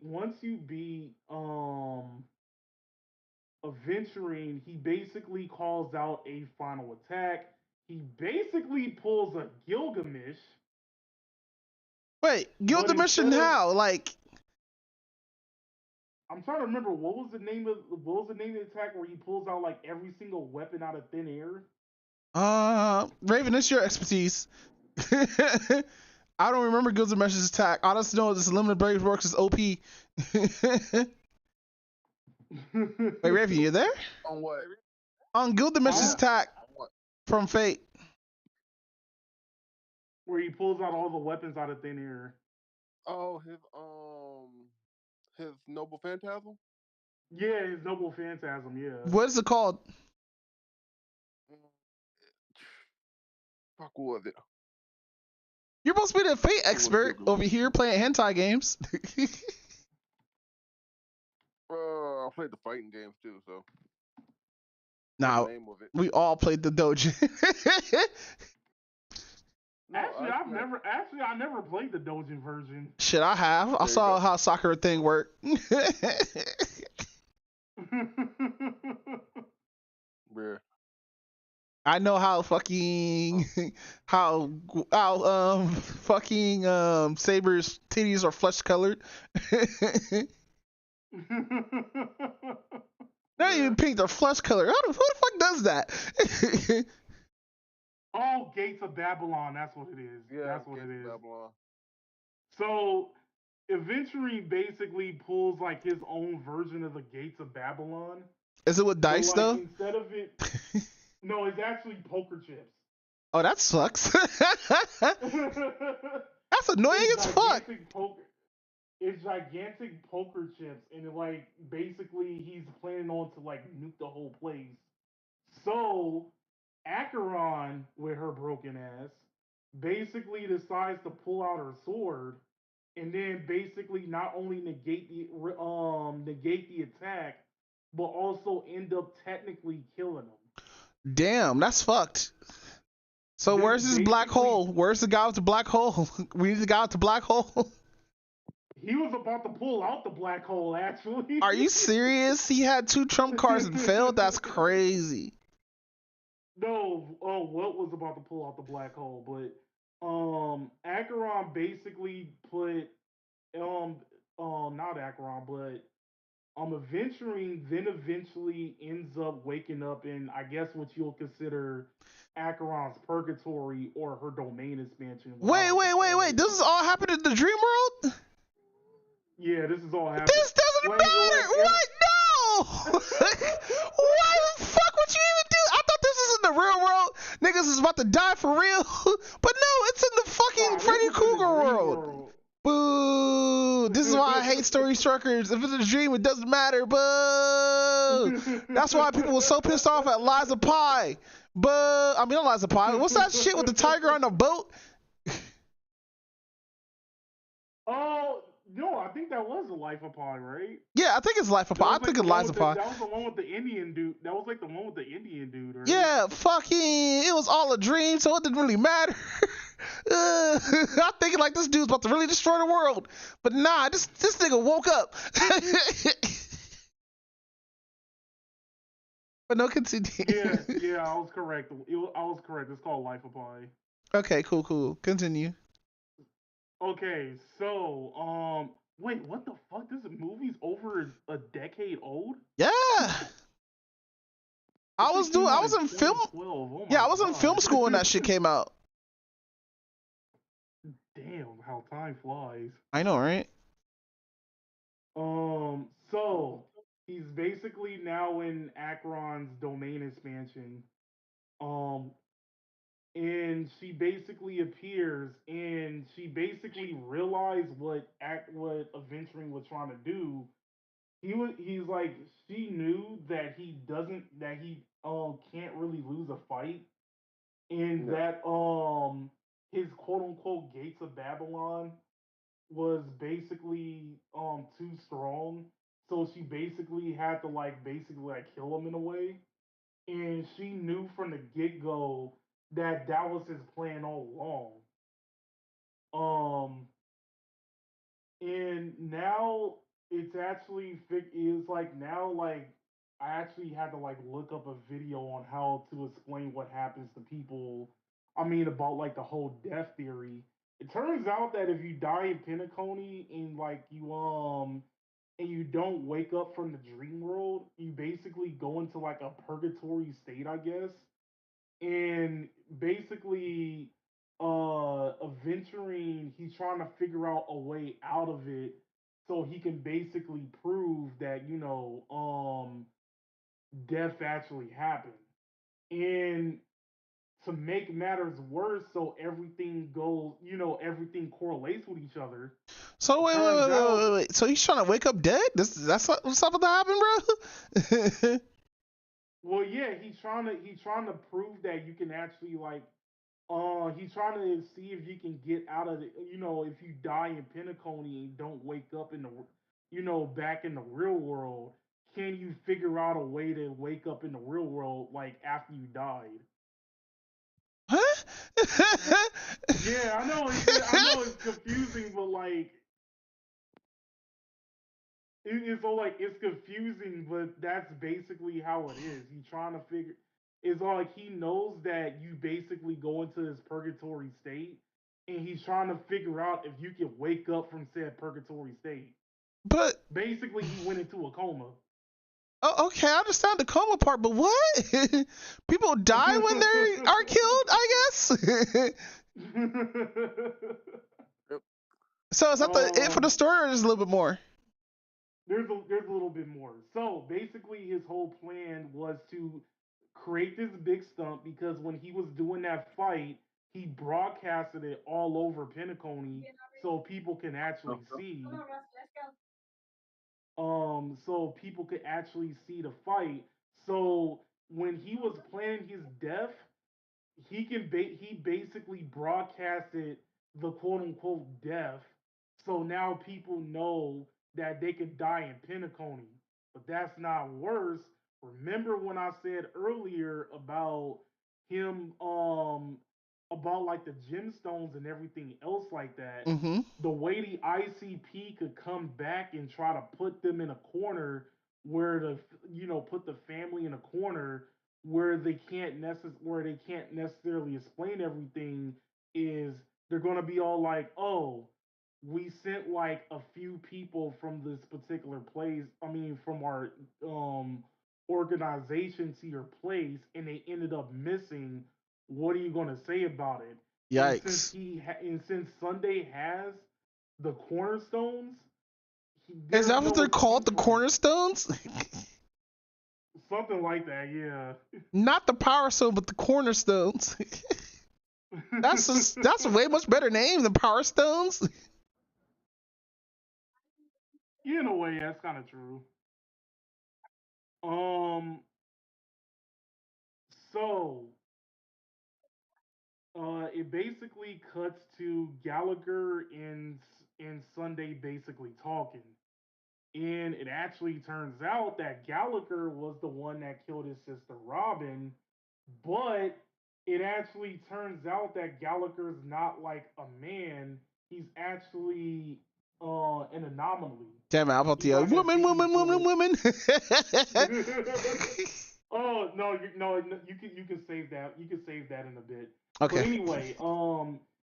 Aventurine, he basically calls out a final attack. He basically pulls a Gilgamesh. Wait, Gilgamesh and how? Like, I'm trying to remember what was the name of the attack where he pulls out like every single weapon out of thin air. Raven, it's your expertise. I don't remember Gilgamesh's attack. I just know this limited brave works is OP. Wait, Raven, you there? On what? On Gilgamesh's attack from Fate. Where he pulls out all the weapons out of thin air. Oh, his Noble Phantasm? Yeah, his Noble Phantasm, yeah. What is it called? Fuck, what was it? You're supposed to be the Fate expert over here playing hentai games. I played the fighting games too, so. Now, The name of it. we all played the Doji. No, I never played the Dojin version. Shit, I have. I There you saw go. how soccer thing worked. Yeah. I know how fucking Saber's titties are flesh colored. Not even pink, they're flesh colored. Who the fuck does that? Oh, Gates of Babylon, that's what it is. Yeah, That's what Gates it of is. Babylon. So, Aventurine basically pulls like his own version of the Gates of Babylon. Is it with dice but, like, though? Instead of it, no, it's actually poker chips. Oh, that sucks. That's annoying as fuck. It's gigantic poker chips, and like basically he's planning on to like nuke the whole place. So Acheron, with her broken ass, basically decides to pull out her sword, and then basically not only negate the attack, but also end up technically killing him. Damn, that's fucked. So where's this black hole? Where's the guy with the black hole? We need the guy with the black hole. He was about to pull out the black hole, actually. Are you serious? He had 2 trump cards and failed? That's crazy. No, what was about to pull out the black hole, but Acheron basically put not Acheron, but Aventuring then eventually ends up waking up in, I guess, what you'll consider Acheron's purgatory or her domain expansion. Wait. This is all happened in the dream world? Yeah, this is all happening. This doesn't matter. What? No. Why the fuck would you even do? I thought this was in the real world. Niggas is about to die for real. But no, it's in the fucking Freddy Krueger world. Boo! This is why I hate story structures. If it's a dream, it doesn't matter. Boo! That's why people were so pissed off at Liza Pie. Boo! I mean, not Liza Pie. What's that shit with the tiger on the boat? Oh, no, I think that was a Life of Pi, right? Yeah, I think it's Life of Pi. I think it's Liza Pie. That was the one with the Indian dude. That was like the one with the Indian dude, right? Yeah, fucking, it was all a dream, so it didn't really matter. I'm thinking like this dude's about to really destroy the world, but nah, this nigga woke up. But no, continue. Yeah, I was correct. I was correct. It's called Life of Pi. Okay, cool. Continue. Okay, so wait, what the fuck? This movie's over a decade old? Yeah. I was in film. Yeah, I was in film school when that shit came out. Damn, how time flies. I know, right? So he's basically now in Acheron's domain expansion. And she basically appears, and she basically realized what Aventuring was trying to do. He's like, she knew that he can't really lose a fight, and that his quote unquote gates of Babylon was basically too strong. So she basically had to basically kill him in a way. And she knew from the get go that was his plan all along. And now it's actually I actually had to look up a video on how to explain what happens to people. I mean, about the whole death theory. It turns out that if you die in Pentaconi and you don't wake up from the dream world, you basically go into a purgatory state, I guess. And basically Aventuring, he's trying to figure out a way out of it so he can basically prove that death actually happened. And to make matters worse, so everything goes, everything correlates with each other. So wait. So he's trying to wake up dead? That's what's about to happen, bro? Well, yeah, he's trying to prove that you can actually he's trying to see if you can get out of it. If you die in Pentaconi and don't wake up in the back in the real world, can you figure out a way to wake up in the real world after you died? Huh? Yeah, I know it's confusing, but it's confusing, but that's basically how it is. He's trying to figure. It's he knows that you basically go into this purgatory state, and he's trying to figure out if you can wake up from said purgatory state. But basically, he went into a coma. Oh, okay, I understand the coma part, but what? People die when they are killed, I guess. So is that it for the story, or is a little bit more? There's a little bit more. So basically, his whole plan was to create this big stunt because when he was doing that fight, he broadcasted it all over Pentaconi so people can actually see. So people could actually see the fight. So when he was planning his death, he basically broadcasted the quote unquote death. So now people know that they could die in Pentaconi. But that's not worse. Remember when I said earlier about him about like the gemstones and everything else like that, Mm-hmm. the way the ICP could come back and try to put them in a corner where put the family in a corner where they can't necessarily explain everything is they're gonna be all like, oh, we sent like a few people from this particular place, from our organization to your place, and they ended up missing. What are you gonna say about it? And Yikes. since Sunday has the cornerstones, Is there's that what no they're called? excuse The for him. cornerstones? Something like that, yeah. Not the power stone, but the cornerstones. That's a way much better name than power stones. Yeah, in a way, that's kind of true. Um, so it basically cuts to Gallagher and Sunday basically talking. And it actually turns out that Gallagher was the one that killed his sister Robin, but it actually turns out that Gallagher's not like a man. He's actually an anomaly. Damn it, I'm about He's the like a woman, baby woman, woman, boy. woman. Oh no, you can save that. You can save that in a bit. But Okay. anyway,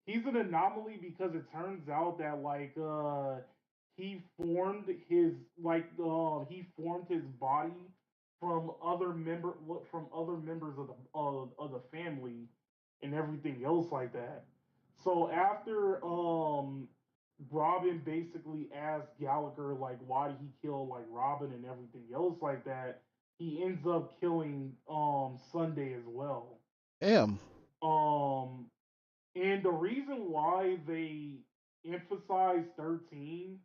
he's an anomaly because it turns out that he formed he formed his body from other members of the family and everything else like that. So after Robin basically asked Gallagher like why did he kill like Robin and everything else like that, he ends up killing Sunday as well. Damn. Um and the reason why they emphasize 13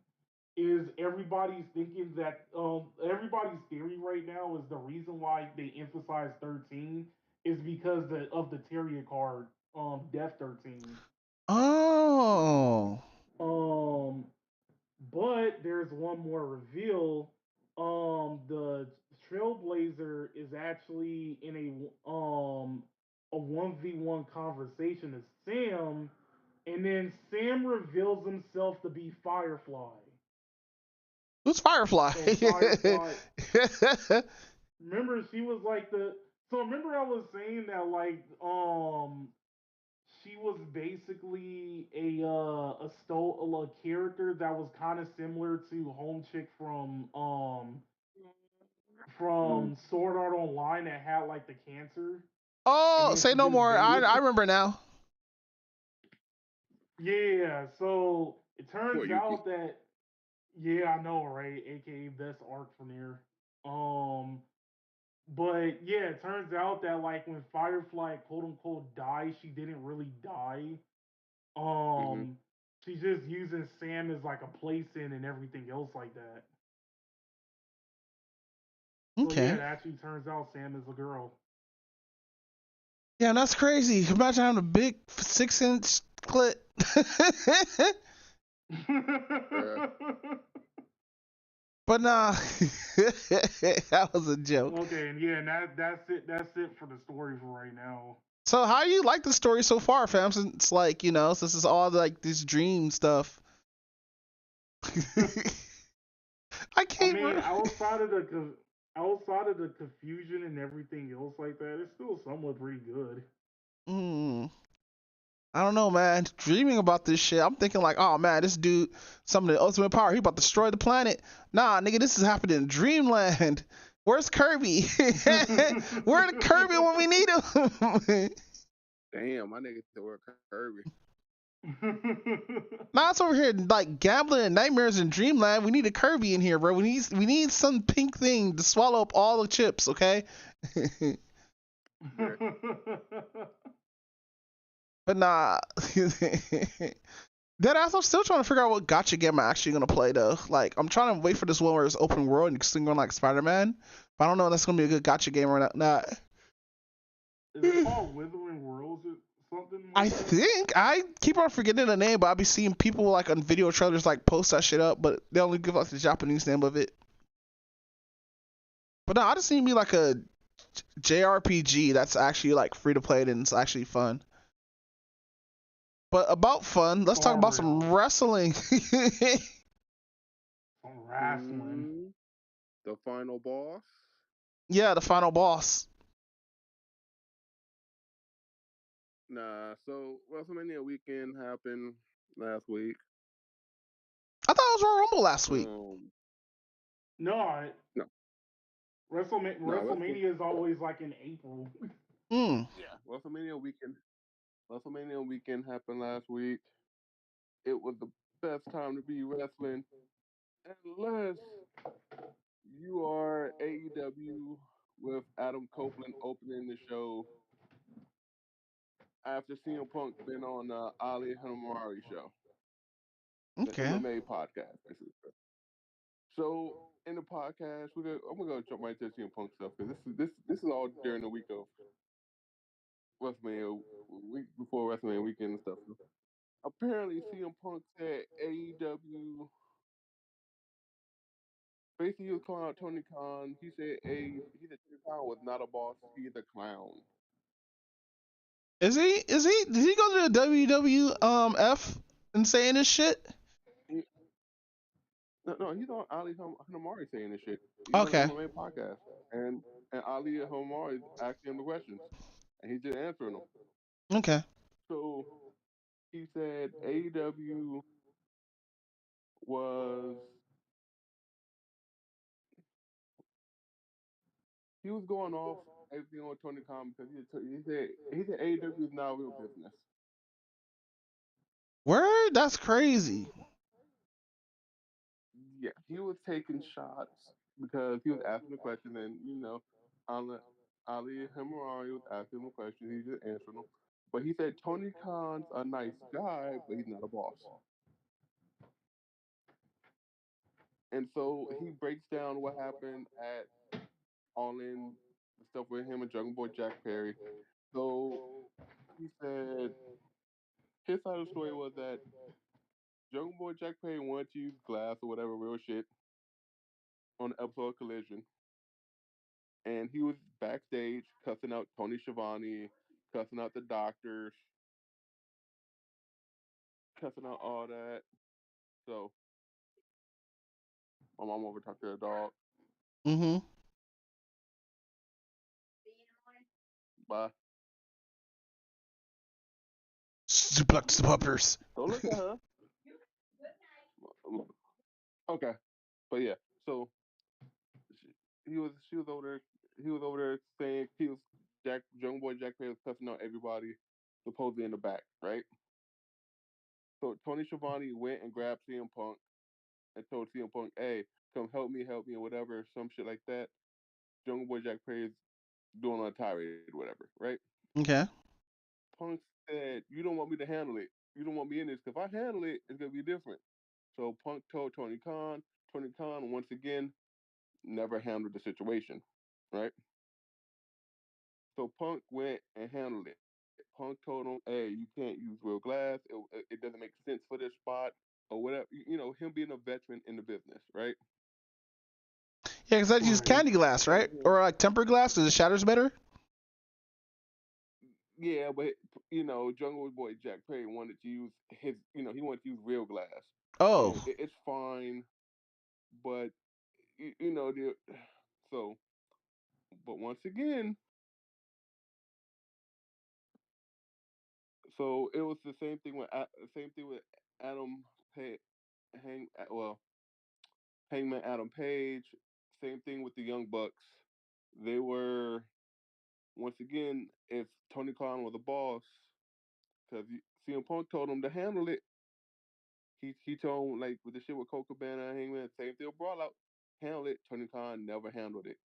is everybody's theory right now is the reason why they emphasize 13 is because of the Terrier card Death 13. Oh. Um But there's one more reveal. The Trailblazer is actually in a 1v1 conversation as Sam, and then Sam reveals himself to be Firefly. Who's Firefly? So Firefly, remember she was like the. So remember I was saying that she was basically a character that was kind of similar to Home Chick from Sword Art Online that had like the cancer, and Oh, then say she no just more. I basically remember now. yeah. So it Poor turns Yuki. out that yeah, I know, right? AKA best arc from there. But yeah, it turns out that like when Firefly quote unquote died, she didn't really die. Hmm. Um, she's just using Sam as like a place in and everything else like that. So yeah, Okay. it actually turns out Sam is a girl. Yeah, that's crazy. Imagine having a big 6-inch clit. But nah, that was a joke. Okay, and yeah, and that's it. That's it for the story for right now. So how you like the story so far, fam? Since it's like, since it's all like this dream stuff. I I can't. mean, outside of the confusion and everything else like that, it's still somewhat pretty good. Mm, I don't know, man. Dreaming about this shit, I'm thinking like, oh man, this dude, some of the ultimate power, he about to destroy the planet. Nah, nigga, this is happening in Dreamland. Where's Kirby? Where the Kirby when we need him? Damn, my nigga to work Kirby. Nah, it's over here like gambling and nightmares in Dreamland. We need a Kirby in here, bro. We need some pink thing to swallow up all the chips, okay? But nah. Deadass, I'm still trying to figure out what gotcha game I'm actually gonna play though. Like, I'm trying to wait for this one where it's open world and you can swing on like Spider-Man. But I don't know if that's gonna be a good gotcha game or not. Is it called Withering Worlds or something like I that? think I keep on forgetting the name, but I'll be seeing people like on video trailers like post that shit up, but they only give like the Japanese name of it. But no, I just need me like a JRPG that's actually like free to play and it's actually fun. But about fun, let's talk about Forward. some wrestling. Some wrestling. Mm, the final boss. Yeah, the final boss. Nah, so WrestleMania weekend happened last week. I thought it was Royal Rumble last week. No, No, no, WrestleMania is always like in April. Mm. yeah, WrestleMania weekend. WrestleMania weekend happened last week. It was the best time to be wrestling, unless you are AEW with Adam Copeland opening the show after CM Punk been on the Ali Hamari show, the Okay. MMA podcast, basically. So in the podcast, I'm gonna jump right to CM Punk stuff because this is all during the week of WrestleMania week before WrestleMania weekend and stuff. So apparently, CM Punk said AEW. Basically, he was calling out Tony Khan. He said Tony Khan was not a boss. He's a clown. Is he? Is he? Did he go to the WWF and saying this shit? He, no, he's on Ali Hamari saying this shit. He's on the Okay. MMA podcast, and Ali Hamari is asking him the questions, and he's just answering them. Okay. So he said AEW was he was going off everything on Tony Khan because he said AEW is now real business. Word? That's crazy. Yeah, he was taking shots because he was asking the question, and Ali Hamari was asking him a question. He just answered them. But he said Tony Khan's a nice guy, but he's not a boss. And so he breaks down what happened at All In, the stuff with him and Jungle Boy Jack Perry. So he said his side of the story was that Jungle Boy Jack Perry wanted to use glass or whatever real shit on the episode of Collision, and he was backstage cussing out Tony Schiavone, cussing out the doctors, cussing out all that. So my mom over talked to her dog. Mm-hmm. Bye. Suplex the puppers. Don't look at her. Okay, but yeah. So she was over there. He was over there saying he was Jungle Boy Jack Perry was cussing out everybody, supposedly in the back, right? So Tony Schiavone went and grabbed CM Punk and told CM Punk, "Hey, come help me, or whatever, some shit like that." Jungle Boy Jack Perry is doing on a tirade, whatever, right? Okay. Punk said, "You don't want me to handle it. You don't want me in this. If I handle it, it's gonna be different." So Punk told Tony Khan. Tony Khan once again never handled the situation, right? So Punk went and handled it. Punk told him, "Hey, you can't use real glass. It doesn't make sense for this spot or whatever." Him being a veteran in the business, right? Yeah, because I use Right. candy glass, right? Told him, Or like tempered glass, because it shatters better. yeah, but Jungle Boy Jack Perry wanted to use he wanted to use real glass, Oh. and it's fine, but the so, but once again, so it was the same thing with Adam Pay, well, Hangman Adam Page, same thing with the Young Bucks. They were once again, if Tony Khan was a boss, because CM Punk told him to handle it. He told him, like with the shit with Colt Cabana and Hangman, same thing with Brawlout, handle it. Tony Khan never handled it.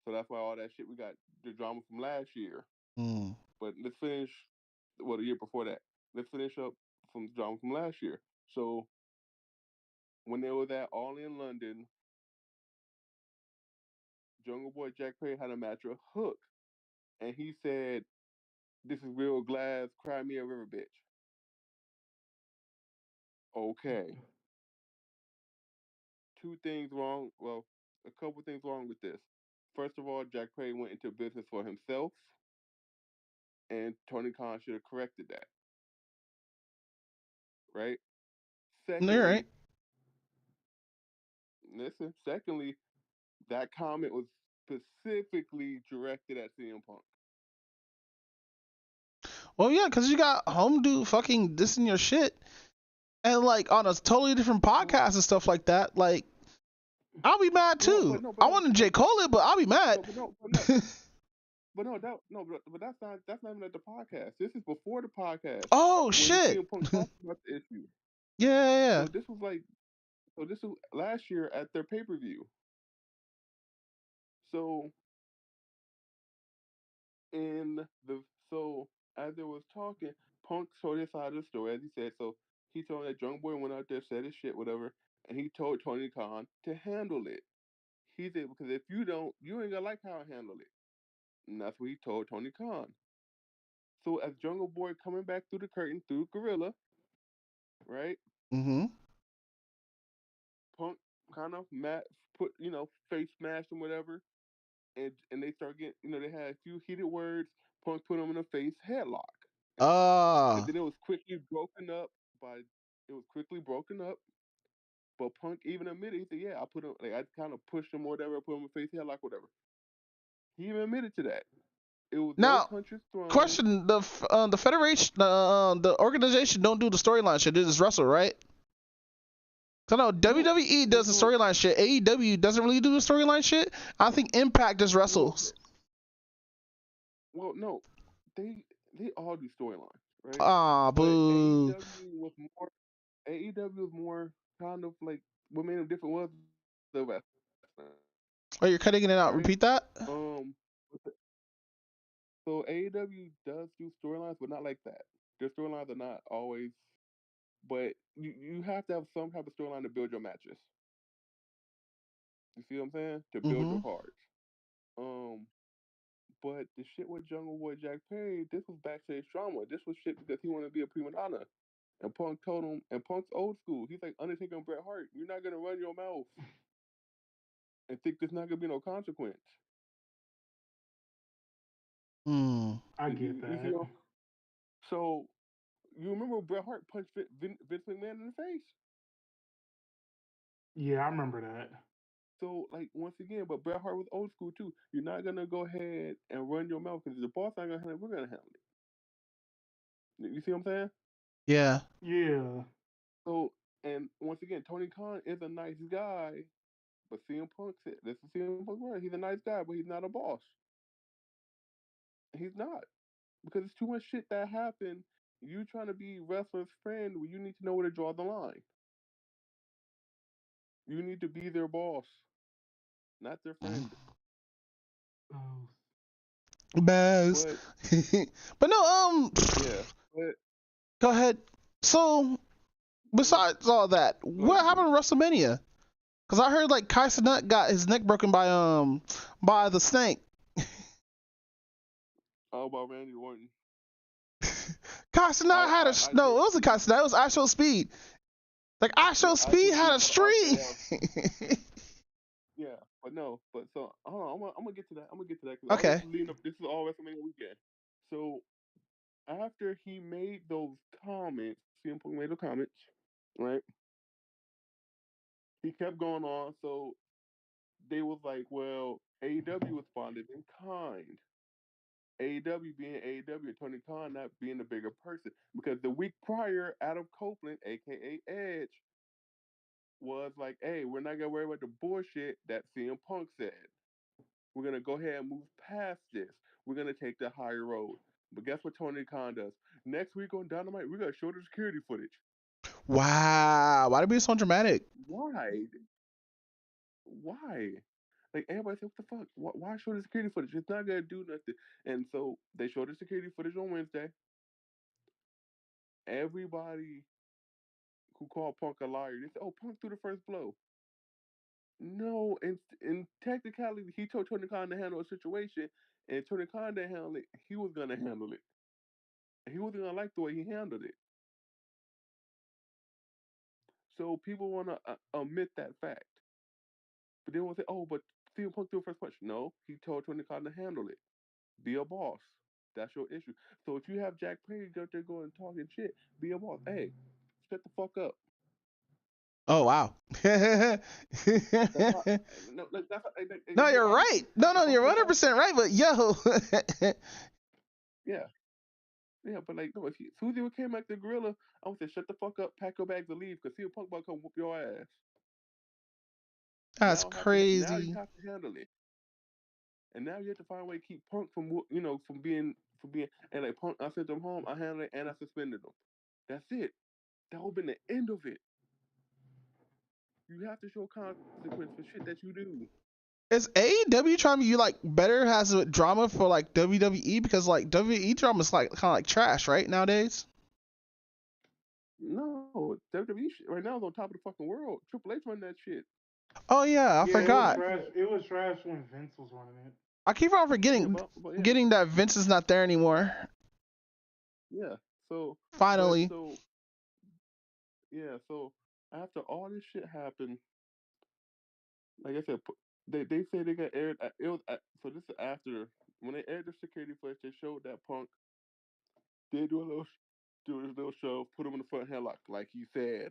So that's why all that shit we got the drama from last year. Mm. But let's finish the year before that. Let's finish up from the drama from last year. So when they were at All In London, Jungle Boy Jack Perry had a match with Hook, and he said, "This is real glass. Cry me a river, bitch." Okay, two things wrong. Well, a couple things wrong with this. First of all, Jack Perry went into business for himself, and Tony Khan should have corrected that. right? No, you're right. Secondly, listen. Secondly, that comment was specifically directed at CM Punk. Well, yeah, because you got home dude fucking dissing your shit, and like on a totally different Well, podcast and stuff like that. Like, I'll be mad well, too. I want to J Cole it, but I'll be mad. But that's not even at the podcast. This is before the podcast Oh when shit. CM Punk talked about the issue. Yeah. So this was last year at their pay per view. So in the so as they was talking, Punk told his side of the story as he said. So he told that Jungle Boy went out there, said his shit, whatever, and he told Tony Khan to handle it. He said because if you don't, you ain't gonna like how I handle it. And that's what he told Tony Khan. So as Jungle Boy coming back through the curtain through Gorilla, right? Mm-hmm. Punk kind of put face smashed him whatever, and they start getting they had a few heated words. Punk put him in a face headlock, and Ah. then it was quickly broken up by it was quickly broken up. But Punk even admitted he said, "Yeah, I put him like I kind of pushed him or whatever, put him in a face headlock whatever." He even admitted to that. It was no Now, punches thrown. question: the federation, the organization don't do the storyline shit. They just wrestle, right? Cause I know No, WWE does the well, storyline shit. AEW doesn't really do the storyline shit. I think Impact just well, wrestles. well, no, they they all do storylines, right? Ah, But boo. AEW was more kind of like what made them different was the wrestling, Oh, you're cutting it out. right? Repeat that. Um, so AEW does do storylines, but not like that. Their storylines are not always, but you have to have some type of storyline to build your matches. You see what I'm saying? To build Mm-hmm. your cards. Um, but the shit with Jungle Boy Jack Perry, this was backstage drama. This was shit because he wanted to be a prima donna. And Punk told him, and Punk's old school. He's like Undertaker and Bret Hart. You're not gonna run your mouth and think there's not gonna be no consequence. Hmm. I You, get you see that. what? So you remember Bret Hart punched Vince McMahon in the face? Yeah, I remember that. So like once again, but Bret Hart was old school too. You're not gonna go ahead and run your mouth because the boss ain't gonna handle it. We're gonna handle it. You see what I'm saying? Yeah. Yeah. So and once again, Tony Khan is a nice guy, but CM Punk said this is CM Punk word. He's a nice guy, but he's not a boss. He's not because it's too much shit that happened. You trying to be wrestler's friend, well, you need to know where to draw the line. You need to be their boss, not their friend. Oh. Baz. But But no, yeah, but go ahead. So, besides all that, go ahead, what happened to WrestleMania? Cause I heard like Kai Cenat got his neck broken by the snake. how about Randy Orton? Kai Cenat had a I no, think it wasn't Kai Cenat. It was Actual Speed. Like yeah, Actual I Speed should had see a cut off the streak. L. Yeah, but no, but so hold on, I'm gonna get to that. I'm gonna get to that because all this Okay. is leading up. This is all WrestleMania weekend. So after he made those comments, CM Punk made those comments, right? He kept going on. So they was like, well, AEW responded in kind. AEW being AEW, Tony Khan not being the bigger person. Because the week prior, Adam Copeland, aka Edge, was like, hey, we're not gonna worry about the bullshit that CM Punk said. We're gonna go ahead and move past this. We're gonna take the higher road. But guess what Tony Khan does? Next week on Dynamite, we're gonna show the security footage. Wow. Why did it be so dramatic? Why? Why? Like everybody said, what the fuck? Why show the security footage? It's not gonna do nothing. And so they showed the security footage on Wednesday. Everybody who called Punk a liar, they said, "Oh, Punk threw the first blow." No, in technicality, he told Tony Khan to handle a situation, and Tony Khan didn't handle it. He was gonna handle it. He wasn't gonna like the way he handled it. So people wanna omit that fact, but they want to say, "Oh, but CM Punk threw the first punch." No, he told Tony Khan to handle it. Be a boss. That's your issue. So if you have Jack Perry out there going talking shit, be a boss. Hey, shut the fuck up. Oh wow. That's how, no, like, that's how, No, you're honestly, right. No, if I you're go back, 100% right. But yo, yeah, yeah, but like, no, if Susie came like the gorilla, I would say shut the fuck up, pack your bags and leave, because CM Punk about to come whoop your ass. that's Now you crazy. have to handle it, and now you have to find a way to keep Punk from from being and like Punk. I sent him home, I handled it, and I suspended him. That's it. That would have been the end of it. You have to show consequence for shit that you do. Is AEW trying to be like better? Has a drama for like WWE because like WWE drama is like kind of like trash right nowadays. No, WWE right now is on top of the fucking world. Triple H run that shit. Oh yeah, I Yeah, it was forgot. trash. It was trash when Vince was running it. I keep on Yeah, forgetting but yeah, getting that Vince is not there anymore. yeah. So, but Finally. so yeah. So after all this shit happened, like I said, they say they got aired. It was so this is after when they aired the security footage. They showed that Punk did do his little show, put him in the front headlock like he said,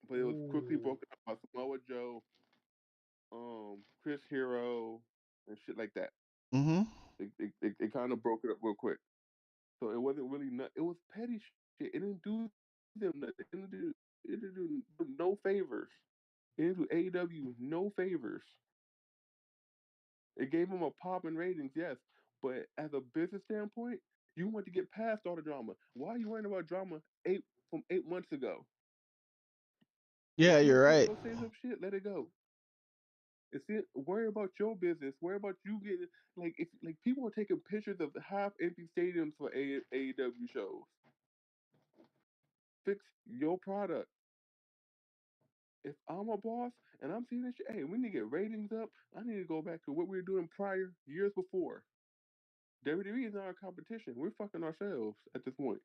but it was quickly Ooh. broken up by Samoa Joe, Chris Hero, and shit like that. Mm-hmm. It kind of broke it up real quick. So it wasn't really it was petty shit. It didn't do them nothing. It didn't do them no favors. It didn't do AEW no favors. It gave them a pop in ratings, yes, but as a business standpoint, you want to get past all the drama. Why are you worrying about drama 8 months ago? If Yeah, CM you're Punk right. go say some shit, let it go. Worry about your business. Worry about you getting if people are taking pictures of the half empty stadiums for AEW shows. Fix your product. If I'm a boss and I'm seeing this shit, hey, we need to get ratings up. I need to go back to what we were doing prior years before. WWE is not our competition. We're fucking ourselves at this point.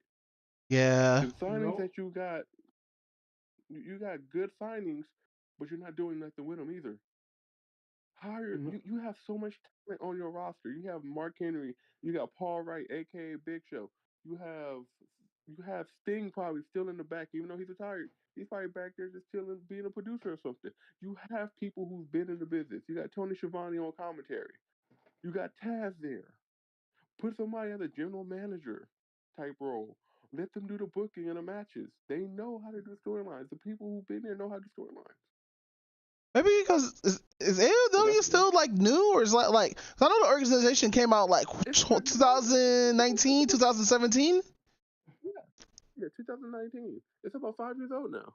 Yeah. The signings Nope. that you got good signings, but you're not doing nothing with them either. No, You have so much talent on your roster. You have Mark Henry, you got Paul Wright, aka Big Show. You have Sting probably still in the back, even though he's retired. He's probably back there just chilling, being a producer or something. You have people who've been in the business. You got Tony Schiavone on commentary. You got Taz there. Put somebody as a general manager type role. Let them do the booking and the matches. They know how to do storylines. The people who've been there know how to do storylines. Maybe because is So AEW still like new or is like 'cause I know the organization came out like it's not new. 2019, 2017. Yeah, yeah, 2019. It's about 5 years old now.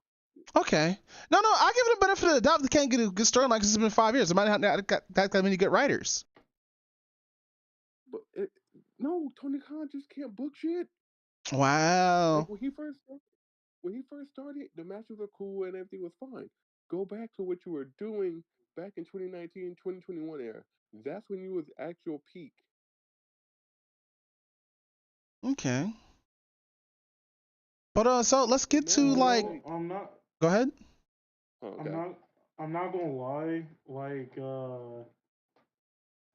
Okay. No, I give it a benefit of the doubt. They can't get a good storyline because it's been 5 years. It might not have got that many good writers. But no, Tony Khan just can't book shit. Like Wow. when he first started, the matches were cool and everything was fine. Go back to what you were doing back in 2019, 2021 era. That's when you was at your peak. Okay. But so let's get to Now it's like. no, like, I'm not. Go ahead. oh, I'm okay. not. I'm not gonna lie.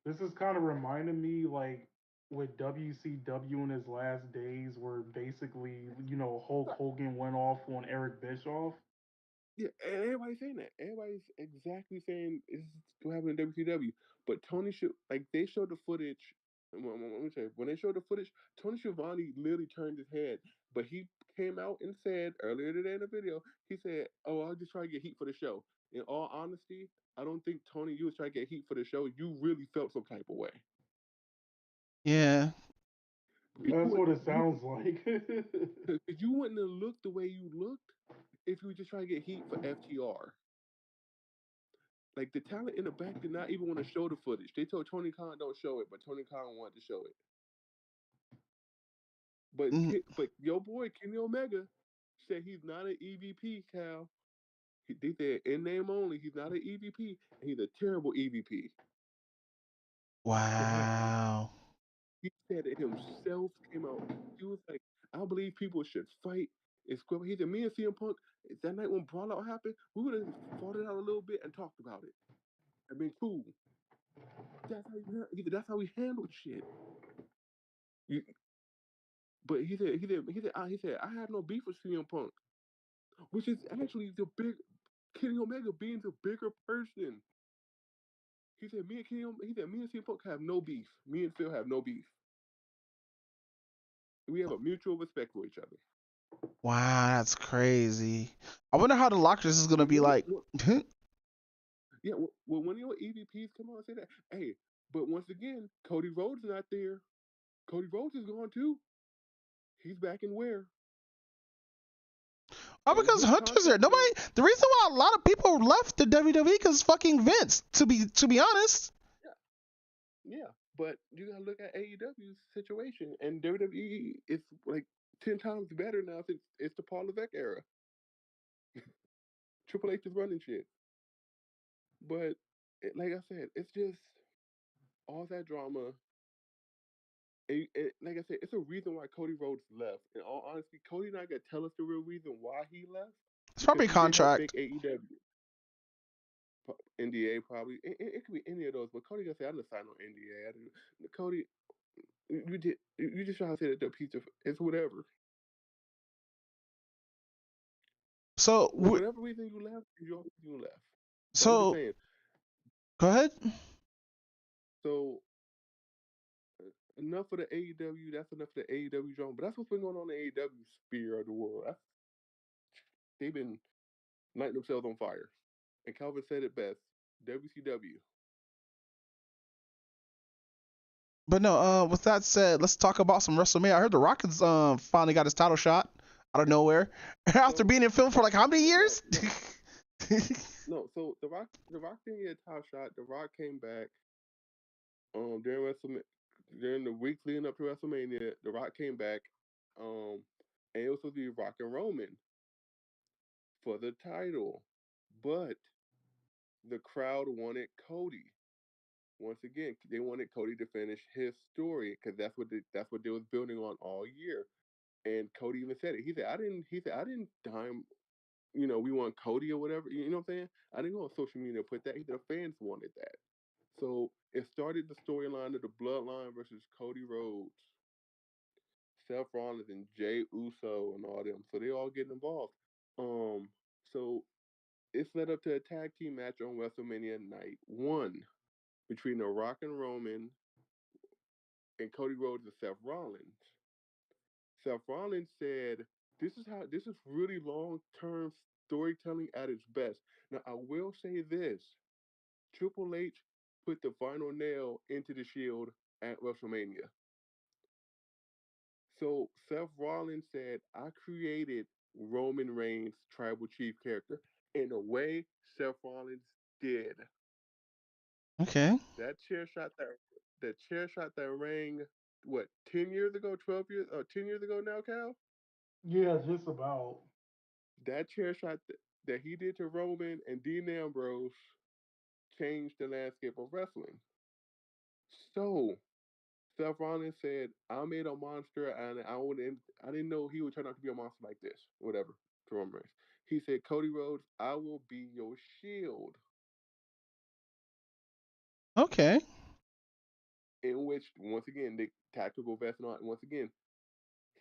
This is kind of reminding me like with WCW in his last days, where basically Hulk Hogan went off on Eric Bischoff. Yeah, and everybody's saying that. Everybody's exactly saying it's what happened in WCW. But Tony should they showed the footage. Let me tell you, when they showed the footage, Tony Schiavone literally turned his head. But he came out and said earlier today in the video, he said, "Oh, I'll just try to get heat for the show." In all honesty, I don't think Tony, you was trying to get heat for the show. You really felt some type of way. Yeah. You That's would what it you sounds like. because you wouldn't have looked the way you looked if you were just trying to get heat for FTR. Like the talent in the back did not even want to show the footage. They told Tony Khan don't show it, but Tony Khan wanted to show it. But Mm, but your boy Kenny Omega said he's not an EVP, Cal. They said in name only, he's not an EVP, and he's a terrible EVP. wow. He said it himself. Came out. He was like, I believe people should fight. It's good. He said, me and CM Punk, that night when Brawlout happened, we would have fought it out a little bit and talked about it. I mean, cool. That's how he handled shit. You, But he said I have no beef with CM Punk, which is actually the big Kenny Omega being the bigger person. He said me and CM Punk have no beef. Me and Phil have no beef. We have a mutual respect for each other. Wow, that's crazy. I wonder how the Lockers is gonna be like. Yeah, well, when your EVPs come on and say that, hey, but once again, Cody Rhodes not there. Cody Rhodes is gone too. He's back in where? Oh, And because his Hunter's there. contract Nobody. The reason why a lot of people left the WWE because fucking Vince. To be honest. yeah, but you gotta look at AEW's situation, and WWE is like 10 times better now since it's the Paul Levesque era. Triple H is running shit, but like I said, it's just all that drama. And like I said, it's a reason why Cody Rhodes left. In all honesty, Cody not gonna tell us the real reason why he left It's because probably a he did help make contract. AEW. NDA probably. It could be any of those, but Cody gonna say I didn't sign no NDA. Cody, you did. You just trying to say that the piece of it's whatever. So Whatever reason you left, you left. But I'm just so saying. go ahead. So enough for the AEW. That's enough for the AEW drama. But that's what's been going on in the AEW sphere of the world. They've been lighting themselves on fire. And Calvin said it best. WCW. But no. With that said, let's talk about some WrestleMania. I heard the Rockets finally got his title shot out of nowhere after So being in film for like how many years? no. So the Rock didn't get a title shot. The Rock came back during WrestleMania, during the week leading up to WrestleMania. The Rock came back, and it was supposed to be Rock and Roman for the title, but the crowd wanted Cody. Once again, they wanted Cody to finish his story because that's what they was building on all year. And Cody even said it. He said, I didn't dime, we want Cody or whatever. You know what I'm saying? I didn't go on social media to put that. He said the fans wanted that. So it started the storyline of the Bloodline versus Cody Rhodes, Seth Rollins, and Jay Uso and all them. So they all getting involved. Um, so it's led up to a tag team match on WrestleMania Night 1 between The Rock and Roman and Cody Rhodes and Seth Rollins. Seth Rollins said, this is really long term storytelling at its best. Now I will say this. Triple H put the final nail into the Shield at WrestleMania. So Seth Rollins said, I created Roman Reigns' tribal chief character in a way Seth Rollins did. Okay. That chair shot that rang what 10 years ago, 12 years, 10 years ago now, Cal. Yeah, just about. That chair shot that he did to Roman and Dean Ambrose changed the landscape of wrestling. So Seth Rollins said, "I made a monster, and I didn't know he would turn out to be a monster like this, whatever." To Roman Reigns, he said, "Cody Rhodes, I will be your shield." Okay. In which, once again, the tactical vest and all. And once again,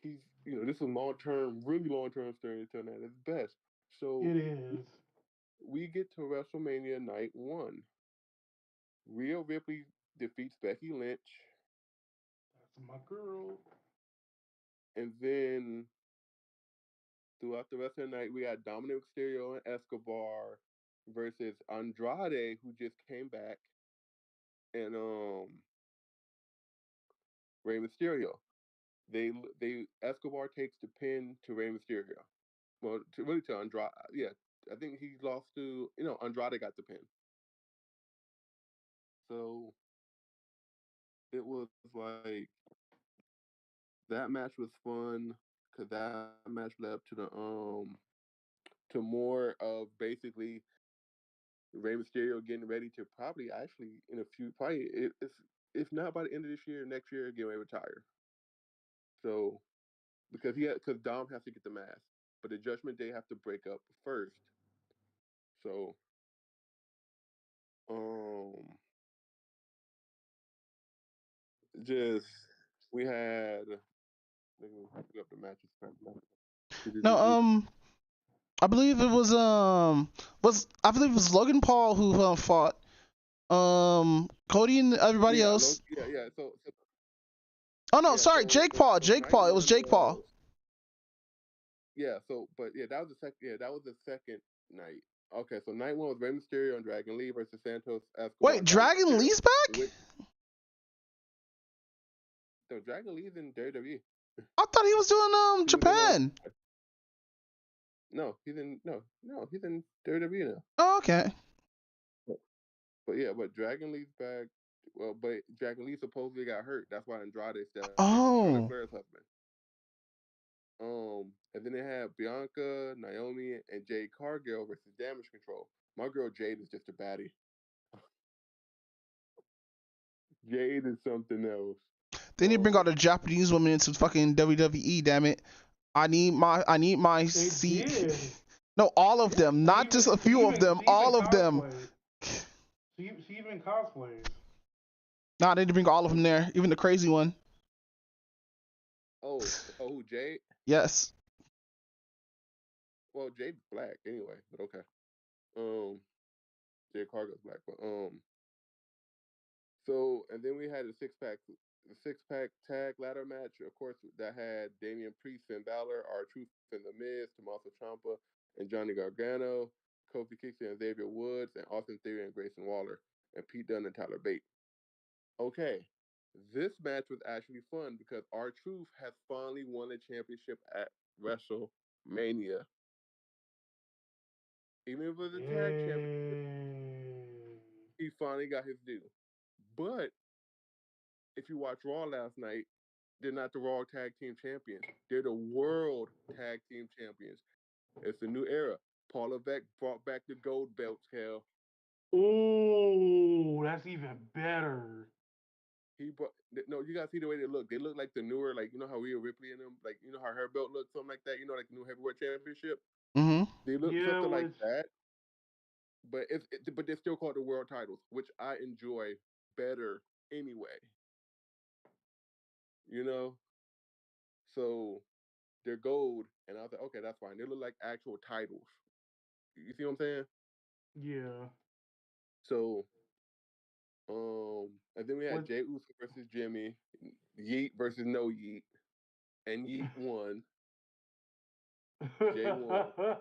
he's this is long term, really long term storytelling at its best. So It is. we get to WrestleMania Night 1. Rhea Ripley defeats Becky Lynch, That's my girl. and then throughout the rest of the night, we got Dominic Mysterio and Escobar versus Andrade, who just came back, and Rey Mysterio. They Escobar takes the pin to Rey Mysterio. Well, to Andrade, yeah, I think he lost to Andrade got the pin. So it was like that match was fun because that match led up to more of basically Rey Mysterio getting ready to probably actually in a few probably it's if not by the end of this year, next year, get ready to retire. So because Dom has to get the mask, but the Judgment Day have to break up first. So um just we had Look up the matches. No, I believe it was I believe it was Logan Paul who fought Cody and everybody else. Yeah. Oh no, sorry, Jake Paul. Jake night Paul. It was one Jake Paul. but that was the second. Yeah, that was the second night. Okay, so night one was Rey Mysterio and Dragon Lee versus Santos Escobar. Wait, Dragon Lee's back? So Dragon Lee's in WWE. I thought he was doing Japan. No, he's in WWE now. Oh, okay. But Dragon Lee's back. Well, but Dragon Lee supposedly got hurt. That's why Andrade stepped in. Oh. Charlotte Flair's husband. And then they had Bianca, Naomi, and Jade Cargill versus Damage Control. My girl Jade is just a baddie. Jade is something else. They need to bring all the Japanese women into fucking WWE. Damn it! I need my seat. Did. No, all of them, not just a few of them. All of them. She even cosplays. Nah, they need to bring all of them there, even the crazy one. Oh, Jade? Yes. Well, Jade's black anyway, but okay. Jade Cargill's black, but So, and then we had a six-pack tag ladder match, of course, that had Damian Priest, Finn Balor, R-Truth, and The Miz, Tommaso Ciampa, and Johnny Gargano, Kofi Kingston and Xavier Woods, and Austin Theory and Grayson Waller, and Pete Dunne and Tyler Bate. Okay, this match was actually fun because R-Truth has finally won a championship at WrestleMania. Even if it was a tag championship, he finally got his due. But if you watch Raw last night, they're not the Raw Tag Team Champions. They're the World Tag Team Champions. It's a new era. Paul Levesque brought back the gold belts, Cal. Oh, that's even better. No, you gotta see the way they look. They look like the newer, like, you know how Rhea Ripley and them, like, you know how her belt looks, something like that. You know, like the new heavyweight championship. Mm-hmm. They look something like that. But but they're still called the world titles, which I enjoy better anyway. You know, so they're gold, and I was like, okay, that's fine. They look like actual titles. You see what I'm saying? Yeah. So, and then we had Jey Uso versus Jimmy, Yeet versus No Yeet, and Yeet won. Jey won.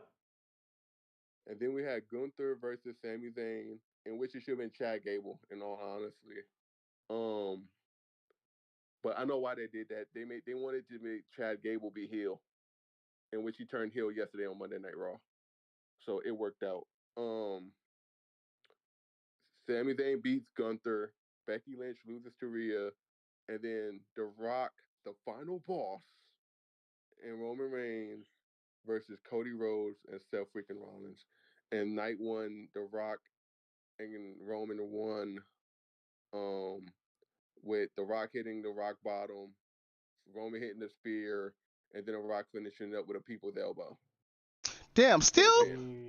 And then we had Gunther versus Sami Zayn, in which it should have been Chad Gable, in all honesty. But I know why they did that. They wanted to make Chad Gable be heel, in which he turned heel yesterday on Monday Night Raw. So it worked out. Sami Zayn beats Gunther. Becky Lynch loses to Rhea, and then The Rock, the final boss, and Roman Reigns versus Cody Rhodes and Seth freaking Rollins. And night one, The Rock and Roman won. With The Rock hitting the rock bottom, Roman hitting the spear, and then The Rock finishing up with a people's elbow. Damn, still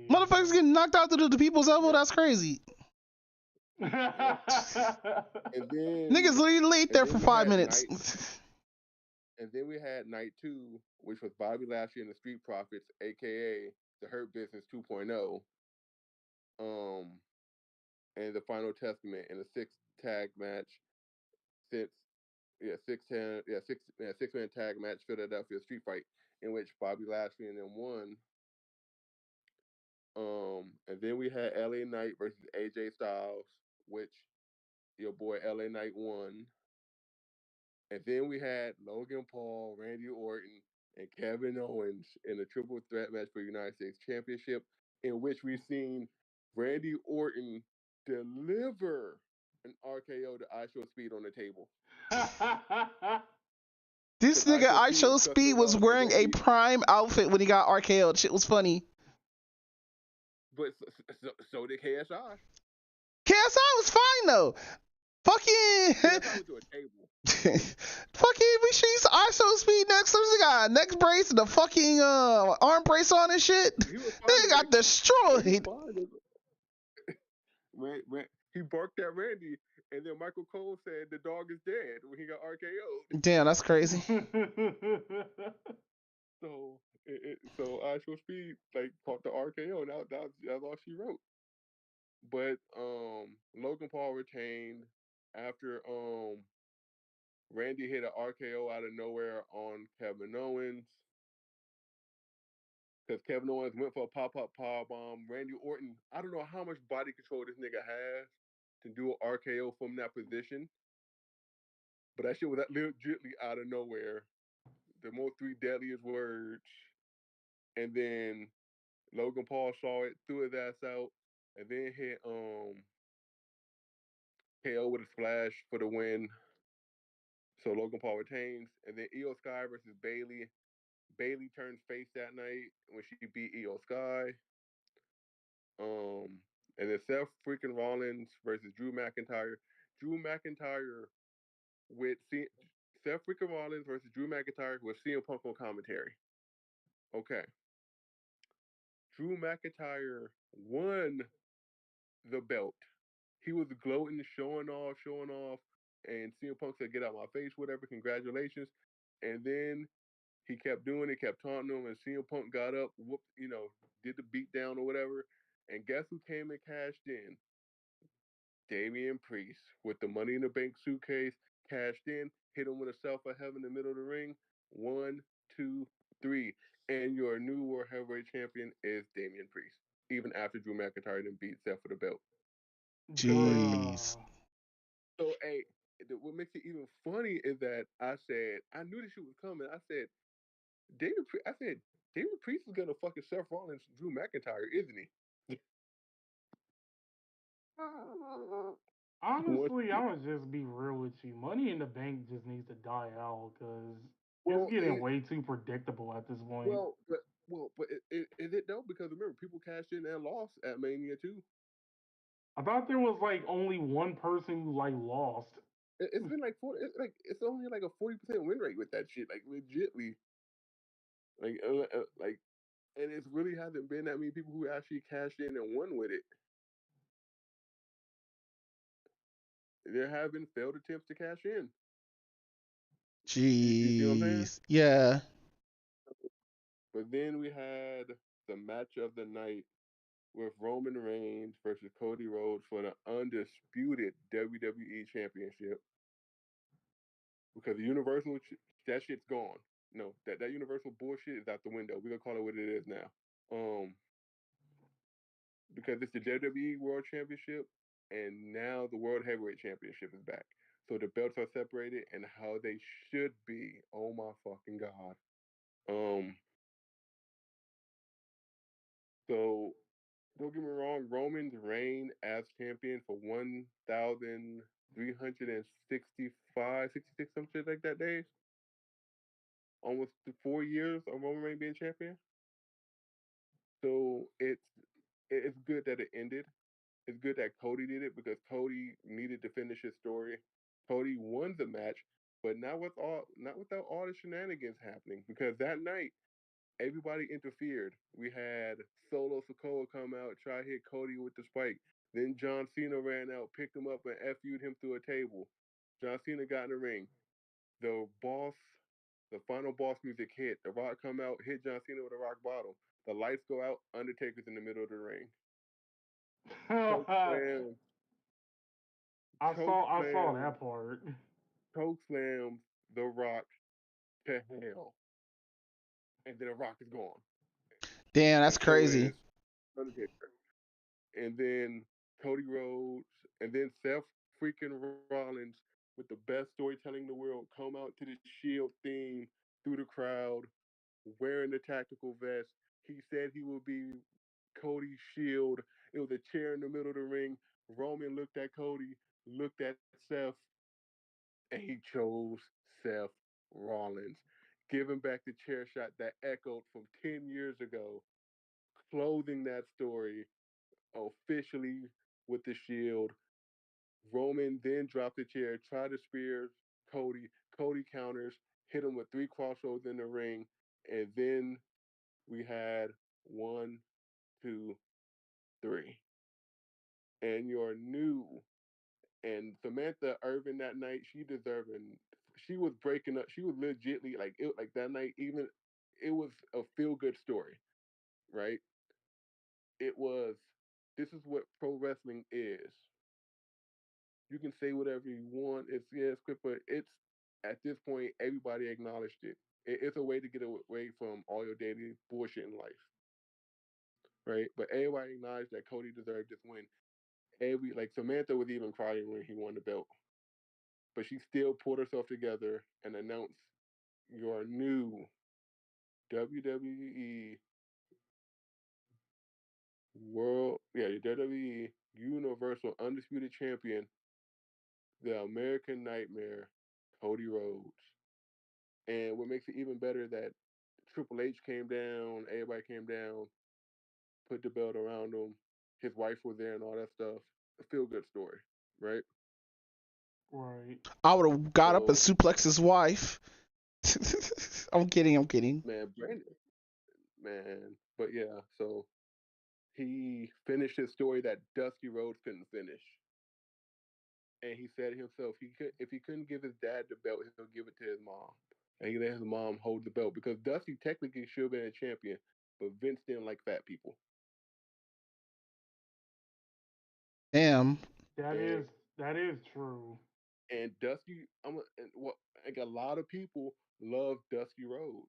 motherfuckers getting knocked out through the people's elbow. Yeah. That's crazy. Yeah. And then niggas literally laid there for 5 minutes. And then we had night two, which was Bobby Lashley and the Street Profits, aka the Hurt Business 2.0. And the Final Testament in a six-man tag match, Philadelphia Street Fight, in which Bobby Lashley and them won. And then we had LA Knight versus AJ Styles, which your boy LA Knight won. And then we had Logan Paul, Randy Orton, and Kevin Owens in a triple threat match for the United States Championship, in which we've seen Randy Orton deliver an RKO to I Show Speed on the table. This nigga I Show Speed was wearing a prime outfit when he got RKO'd. Shit was funny. But so did KSI. KSI was fine though. Fucking. Fucking, we should use I Show Speed next. There's a guy neck brace and the fucking arm brace on and shit. They got destroyed. He barked at Randy, And then Michael Cole said the dog is dead when he got RKO'd. Damn, that's crazy. So Actual Speed like caught the RKO, and that's all she wrote. But Logan Paul retained after Randy hit an RKO out of nowhere on Kevin Owens. Because Kevin Owens went for a pop-up power bomb. Randy Orton, I don't know how much body control this nigga has to do an RKO from that position, but that shit was legitimatly out of nowhere. The most three deadliest words. And then Logan Paul saw it, threw his ass out, and then hit KO with a splash for the win. So Logan Paul retains. And then Io Sky versus Bailey. Bailey turns face that night when she beat Io Sky. And then Seth freaking Rollins versus Drew McIntyre. Drew McIntyre with Seth freaking Rollins versus Drew McIntyre with CM Punk on commentary. Okay. Drew McIntyre won the belt. He was gloating, showing off, and CM Punk said, "Get out my face, whatever. Congratulations." And then he kept doing it, kept taunting him, and CM Punk got up, whooped, did the beat down or whatever. And guess who came and cashed in? Damian Priest with the Money in the Bank suitcase, cashed in, hit him with a self of heaven in the middle of the ring. 1, 2, 3. And your new World Heavyweight Champion is Damian Priest, even after Drew McIntyre didn't beat Seth for the belt. Jeez. So, hey, what makes it even funny is that I knew this shit was coming. I said, David Priest is gonna fucking Seth Rollins, Drew McIntyre, isn't he? Honestly, I'm gonna just be real with you. Money in the Bank just needs to die out because it's Well, getting way too predictable at this point. but is it though? Because remember, people cashed in and lost at Mania too. I thought there was like only one person who like lost. It's been like 40. It's only like a 40% win rate with that shit. Like legitly, like, and it really hasn't been that many people who actually cashed in and won with it. There have been failed attempts to cash in. You see what I'm saying? Jeez. Yeah. But then we had the match of the night with Roman Reigns versus Cody Rhodes for the undisputed WWE Championship. Because the Universal, that shit's gone. No, that Universal bullshit is out the window. We're gonna call it what it is now. Because it's the WWE World Championship, and now the World Heavyweight Championship is back. So the belts are separated, and how they should be. Oh my fucking god. So don't get me wrong, Roman's reign as champion for 1,365, 66, some shit like that days. Almost 4 years of Roman Reigns being champion. So it's good that it ended. It's good that Cody did it because Cody needed to finish his story. Cody won the match, but not without all the shenanigans happening. Because that night, everybody interfered. We had Solo Sikoa come out, try to hit Cody with the spike. Then John Cena ran out, picked him up, and FU'd him through a table. John Cena got in the ring. The final boss music hit. The Rock come out, hit John Cena with a rock bottom. The lights go out. Undertaker's in the middle of the ring. Choke slam. I saw that part. Choke slams The Rock to hell. And then The Rock is gone. Damn, that's And so crazy. is Undertaker. And then Cody Rhodes, and then Seth freaking Rollins with the best storytelling in the world come out to the Shield theme through the crowd, wearing the tactical vest. He said he would be Cody's shield. It was a chair in the middle of the ring. Roman looked at Cody, looked at Seth, and he chose Seth Rollins, giving back the chair shot that echoed from 10 years ago, clothing that story officially with the shield. Roman then dropped the chair, tried to spear Cody. Cody counters, hit him with 3 crossroads in the ring, and then we had 1, 2, 3. And your new And Samantha Irvin that night, she was breaking up. She was legitly like that night. Even it was a feel good story, right? It was. This is what pro wrestling is. You can say whatever you want. It's quick, but it's at this point everybody acknowledged it. It's a way to get away from all your daily bullshit in life, right? But everybody acknowledged that Cody deserved this win. Every like Samantha was even crying when he won the belt, but she still pulled herself together and announced your new WWE your WWE Universal Undisputed Champion, the American Nightmare, Cody Rhodes. And what makes it even better that Triple H came down, everybody came down, put the belt around him. His wife was there and all that stuff. A feel good story, right? Right. I would have got up and So, suplexed his wife. I'm kidding. I'm kidding. man, Brandon, man, but yeah, so he finished his story that Dusty Rhodes couldn't finish. And he said himself, if he couldn't give his dad the belt, he'll give it to his mom. And he let his mom hold the belt because Dusty technically should have been a champion, but Vince didn't like fat people. Damn. That And is that is true. and Dusty, like a lot of people love Dusty Rhodes.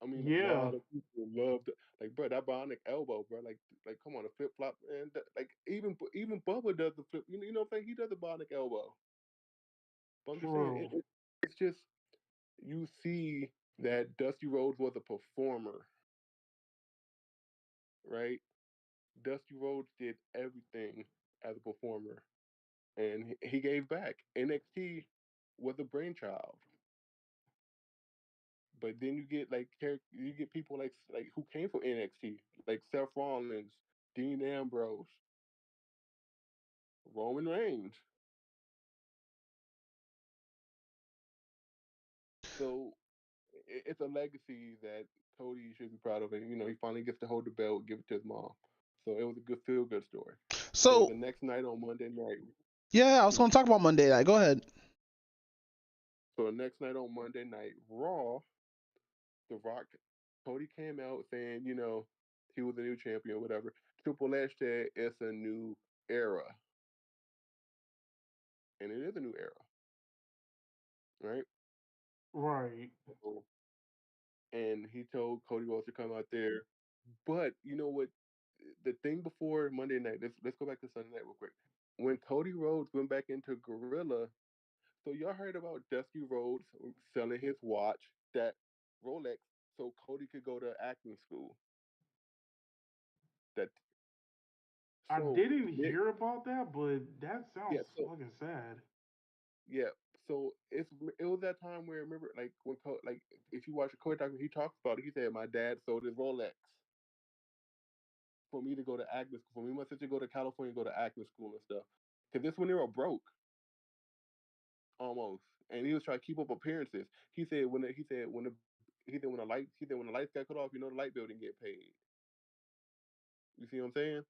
I mean, a Yeah. lot of people loved like, bro, that bionic elbow, bro. Like, come on, a flip flop, and like even Bubba does the flip. You know what I'm saying? He does the bionic elbow. But I'm just saying, True. it's just you see that Dusty Rhodes was a performer, right? Dusty Rhodes did everything as a performer, and he gave back. NXT was a brainchild, but then you get people like who came from NXT, like Seth Rollins, Dean Ambrose, Roman Reigns. So it's a legacy that Cody should be proud of, and he finally gets to hold the belt, give it to his mom. So it was a good feel good story. So So the next night on Monday night, yeah, I was hmm, going to talk about Monday night. Go ahead. so the next night on Monday night Raw, The Rock, Cody came out saying, he was a new champion, whatever. Triple H said it's a new era, and it is a new era, right? Right. So, and he told Cody Rhodes to come out there. But you know what? The thing before Monday night, let's go back to Sunday night real quick. When Cody Rhodes went back into Gorilla, so y'all heard about Dusty Rhodes selling his watch, that Rolex, so Cody could go to acting school. That I so didn't Nick, hear about that, but that sounds yeah, so fucking sad. yeah, so it was that time where remember like like if you watch the Cody documentary, he talks about it. He said my dad sold his Rolex for me to go to acting school, for me and my sister to go to California, go to acting school and stuff. Cause this when they were broke almost, and he was trying to keep up appearances. He said when the lights got cut off, the light bill didn't get paid. You see what I'm saying?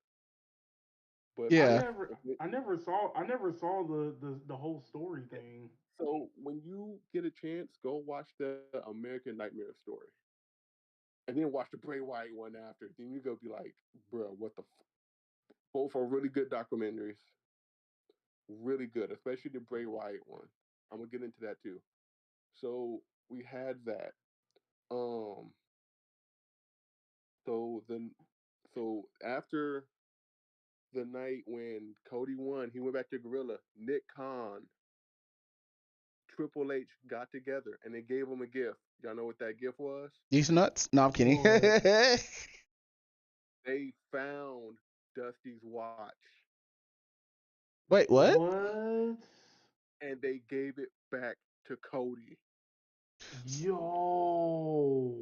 But I Yeah. never I never saw the whole story thing. so when you get a chance, go watch the American Nightmare story, and then watch the Bray Wyatt one after. Then you go be like, bro, what the? Both are really good documentaries, really good, especially the Bray Wyatt one. I'm gonna get into that too. So we had that. Um. So then, so after the night when Cody won, he went back to Gorilla. Nick Khan, Triple H got together and they gave him a gift. Y'all know what that gift was? These nuts? No, I'm kidding. What? They found Dusty's watch Wait, what? What? and they gave it back to Cody. Yo.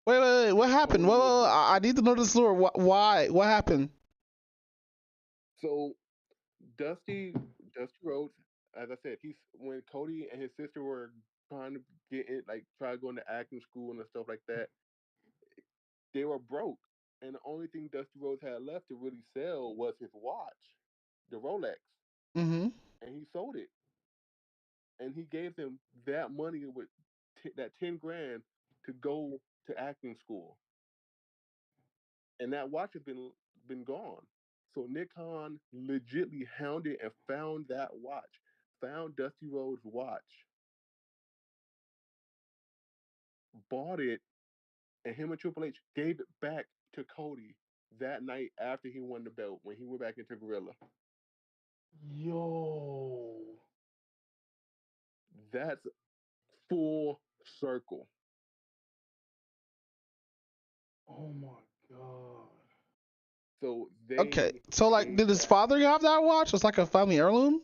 Wait. What happened? Cody was like, I need to know this lore. Why? What happened? so Dusty Rhodes, as I said, he's when Cody and his sister were trying to try to go into acting school and stuff like that, they were broke. And the only thing Dusty Rhodes had left to really sell was his watch, the Rolex. Mm-hmm. and he sold it, and he gave him that money with that 10 grand to go to acting school, and that watch has been gone. So Nick Khan legitly hounded and found that watch, found Dusty Rhodes' watch, bought it, and him and Triple H gave it back to Cody that night after he won the belt when he went back into Gorilla. Yo. That's full circle. Oh my god. So Okay, they so like, gave did his back. father have that watch? It's like a family heirloom.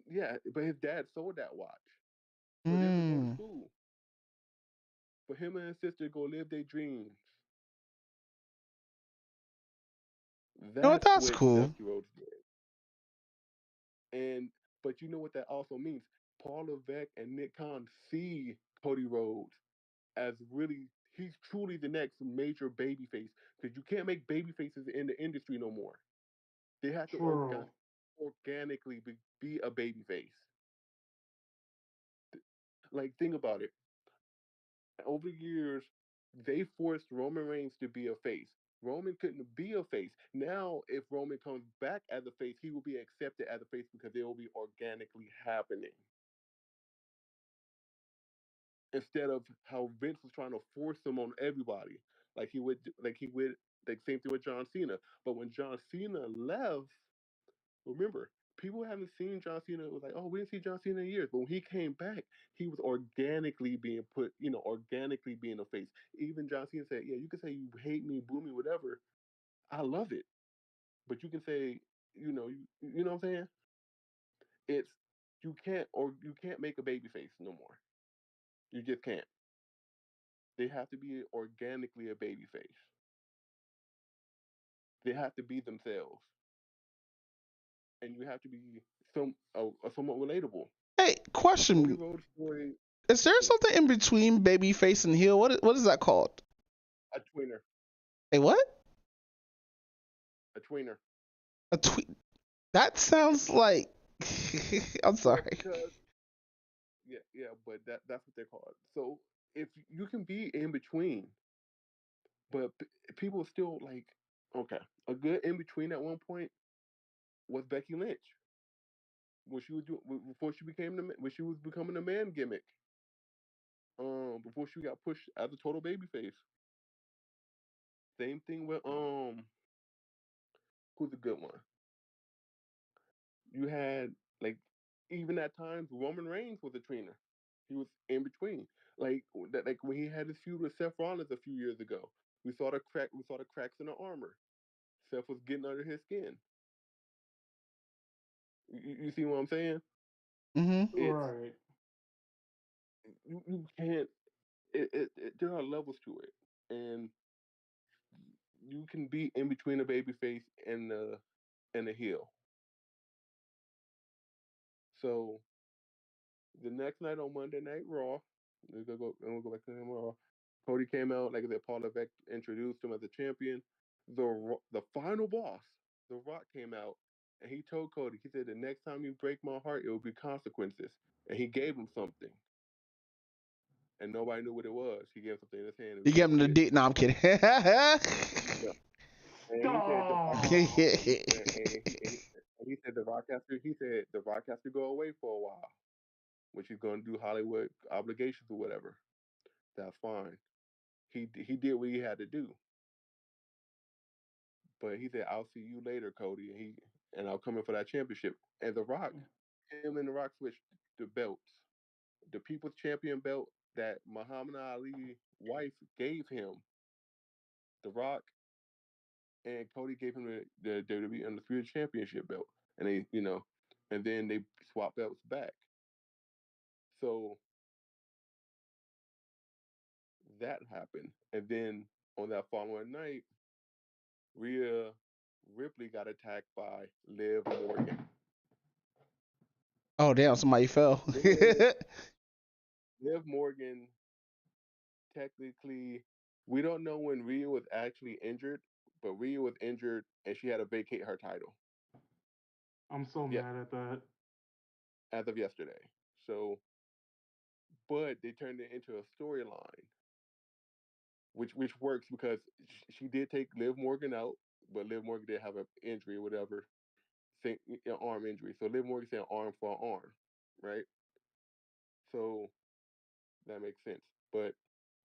Yeah, but his dad sold that watch for them to go to Mm. school, for him and his sister to go live their dreams. You know what? That's That's what cool. Dusty Rhodes did. And but you know what that also means? Paul Levesque and Nick Khan see Cody Rhodes as really he's truly the next major babyface because you can't make babyfaces in the industry no more. They have to True. organically be a babyface. Like think about it. Over the years, they forced Roman Reigns to be a face. Roman couldn't be a face. Now, if Roman comes back as a face, he will be accepted as a face because it will be organically happening. Instead of how Vince was trying to force them on everybody, like same thing with John Cena. But when John Cena left, remember, people haven't seen John Cena. It was like, oh, we didn't see John Cena in years. But when he came back, he was organically being put, organically being a face. Even John Cena said, yeah, you can say you hate me, boo me, whatever. I love it. But you can say, you know what I'm saying? It's you can't make a baby face no more. You just can't. They have to be organically a baby face. They have to be themselves, and you have to be somewhat relatable. Hey, Cody question: Rhodes' story, is there yeah, something in between babyface and heel? What is that called? a tweener, Hey, what? a tweener. A tweet? That sounds like. I'm Well, sorry. because yeah, but that's what they're called. So if you can be in between, but people still like, okay, a good in between at one point was Becky Lynch when she was doing before she became when she was becoming a man gimmick. Before she got pushed as a total babyface. Same thing with who's a good one? You had like even at times Roman Reigns was a trainer. He was in between. Like when he had his feud with Seth Rollins a few years ago. We saw the cracks in the armor. Seth was getting under his skin. You see what I'm saying? Mm-hmm. It's Right. you can't there are levels to it. And you can be in between a baby face and a heel. So the next night on Monday Night Raw, we'll go back to him Raw. Cody came out, like I said, Paul Levesque introduced him as a champion. The final boss, The Rock, came out and he told Cody, he said, the next time you break my heart, it will be consequences. And he gave him something, and nobody knew what it was. He gave something in his hand. It You was gave him a the kiss. D. No, I'm kidding. Yeah. And he said The Rock has Stop. and he said The Rock has to go away for a while, which he's going to do Hollywood obligations or whatever. That's fine. He did what he had to do, but he said, "I'll see you later, Cody," and I'll come in for that championship. And him and The Rock switched the belts. The People's Champion belt that Muhammad Ali wife gave him, The Rock and Cody gave him the WWE Undisputed Championship belt, and and then they swapped belts back. So that happened, and then on that following night, Rhea Ripley got attacked by Liv Morgan. Oh damn! Somebody fell. Liv, Liv Morgan, technically, we don't know when Rhea was actually injured, but Rhea was injured and she had to vacate her title. I'm so Yeah, mad at that. as of yesterday. So, but they turned it into a storyline, which works because she did take Liv Morgan out, but Liv Morgan did have an injury or whatever, an arm injury. So Liv Morgan said arm for arm, right? So that makes sense. But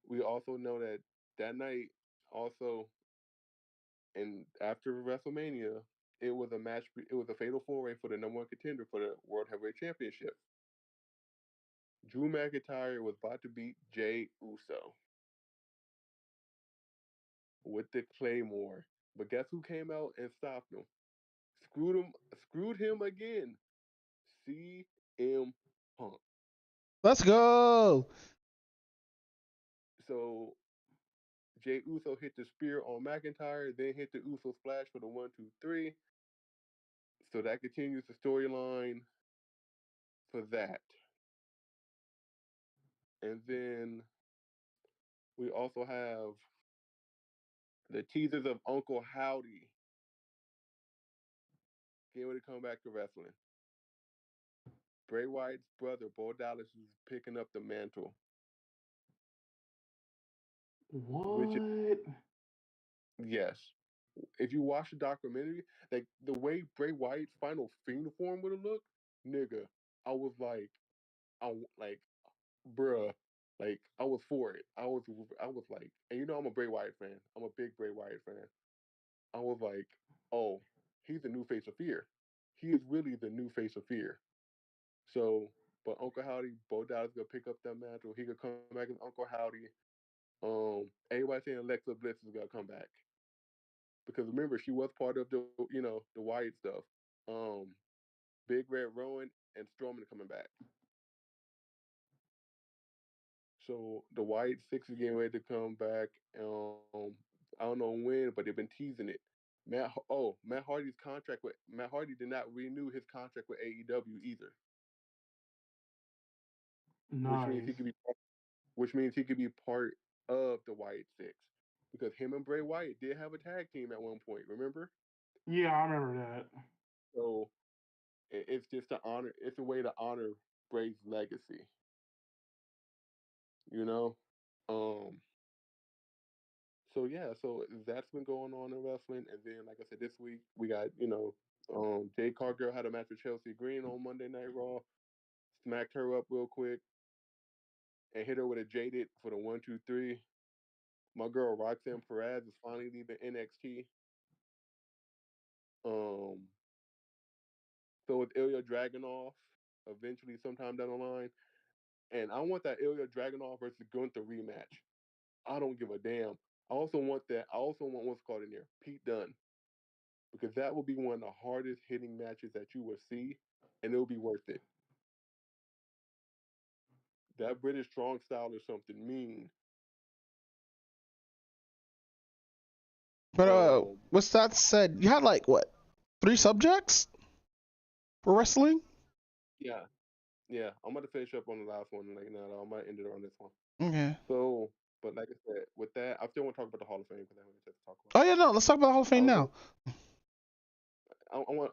we also know that that night also, and after WrestleMania, it was a match. It was a fatal four-way for the number one contender for the World Heavyweight Championship. Drew McIntyre was about to beat Jay Uso with the Claymore, but guess who came out and stopped him? Screwed him again. CM Punk. Let's go. So Jay Uso hit the spear on McIntyre, then hit the Uso splash for the 1, 2, 3. So that continues the storyline for that. And then we also have the teasers of Uncle Howdy getting ready to come back to wrestling. Bray Wyatt's brother, Bo Dallas, is picking up the mantle. Which is, What? yes. If you watch the documentary, like the way Bray Wyatt's final Fiend form would have looked, nigga, I was like, like, bruh, like I was for it. I was like, and you know I'm a Bray Wyatt fan. I'm a big Bray Wyatt fan. I was like, oh, he's the new face of fear. He is really the new face of fear. So, but Uncle Howdy, Bo Dallas gonna pick up that mantle. He could come back as Uncle Howdy. Everybody saying Alexa Bliss is gonna come back because remember she was part of the the Wyatt stuff. Um, Big Red Rowan and Strowman coming back. So the Wyatt Six is getting ready to come back. I don't know when, but they've been teasing it. Matt Hardy's contract with Matt Hardy did not renew his contract with AEW either, which means Nice. which means he could be part of the Wyatt Six because him and Bray Wyatt did have a tag team at one point. Remember? Yeah, I remember that. So it's just to honor. It's a way to honor Bray's legacy. You know. Um. So yeah, so that's been going on in wrestling, and then like I said, this week we got Jade Cargill had a match with Chelsea Green on Monday Night Raw, smacked her up real quick, and hit her with a jaded for the 1, 2, 3. My girl Roxanne Perez is finally leaving NXT. Um, so with Ilya Dragunov eventually sometime down the line, and I want that Ilya Dragunov versus Gunther rematch. I don't give a damn. I also want that. I also want what's called in there, Pete Dunne, because that will be one of the hardest hitting matches that you will see, and it'll be worth it. That British strong style is something mean. But Um, what's that said? You had like what, 3 subjects for wrestling? yeah, yeah. I'm about to finish up on the last one, like now. I might end it on this one. Okay. So, but like I said, with that, I still want to talk about the Hall of Fame because I haven't had to talk about Oh it. yeah, no. Let's talk about the Hall of I Fame was now. gonna,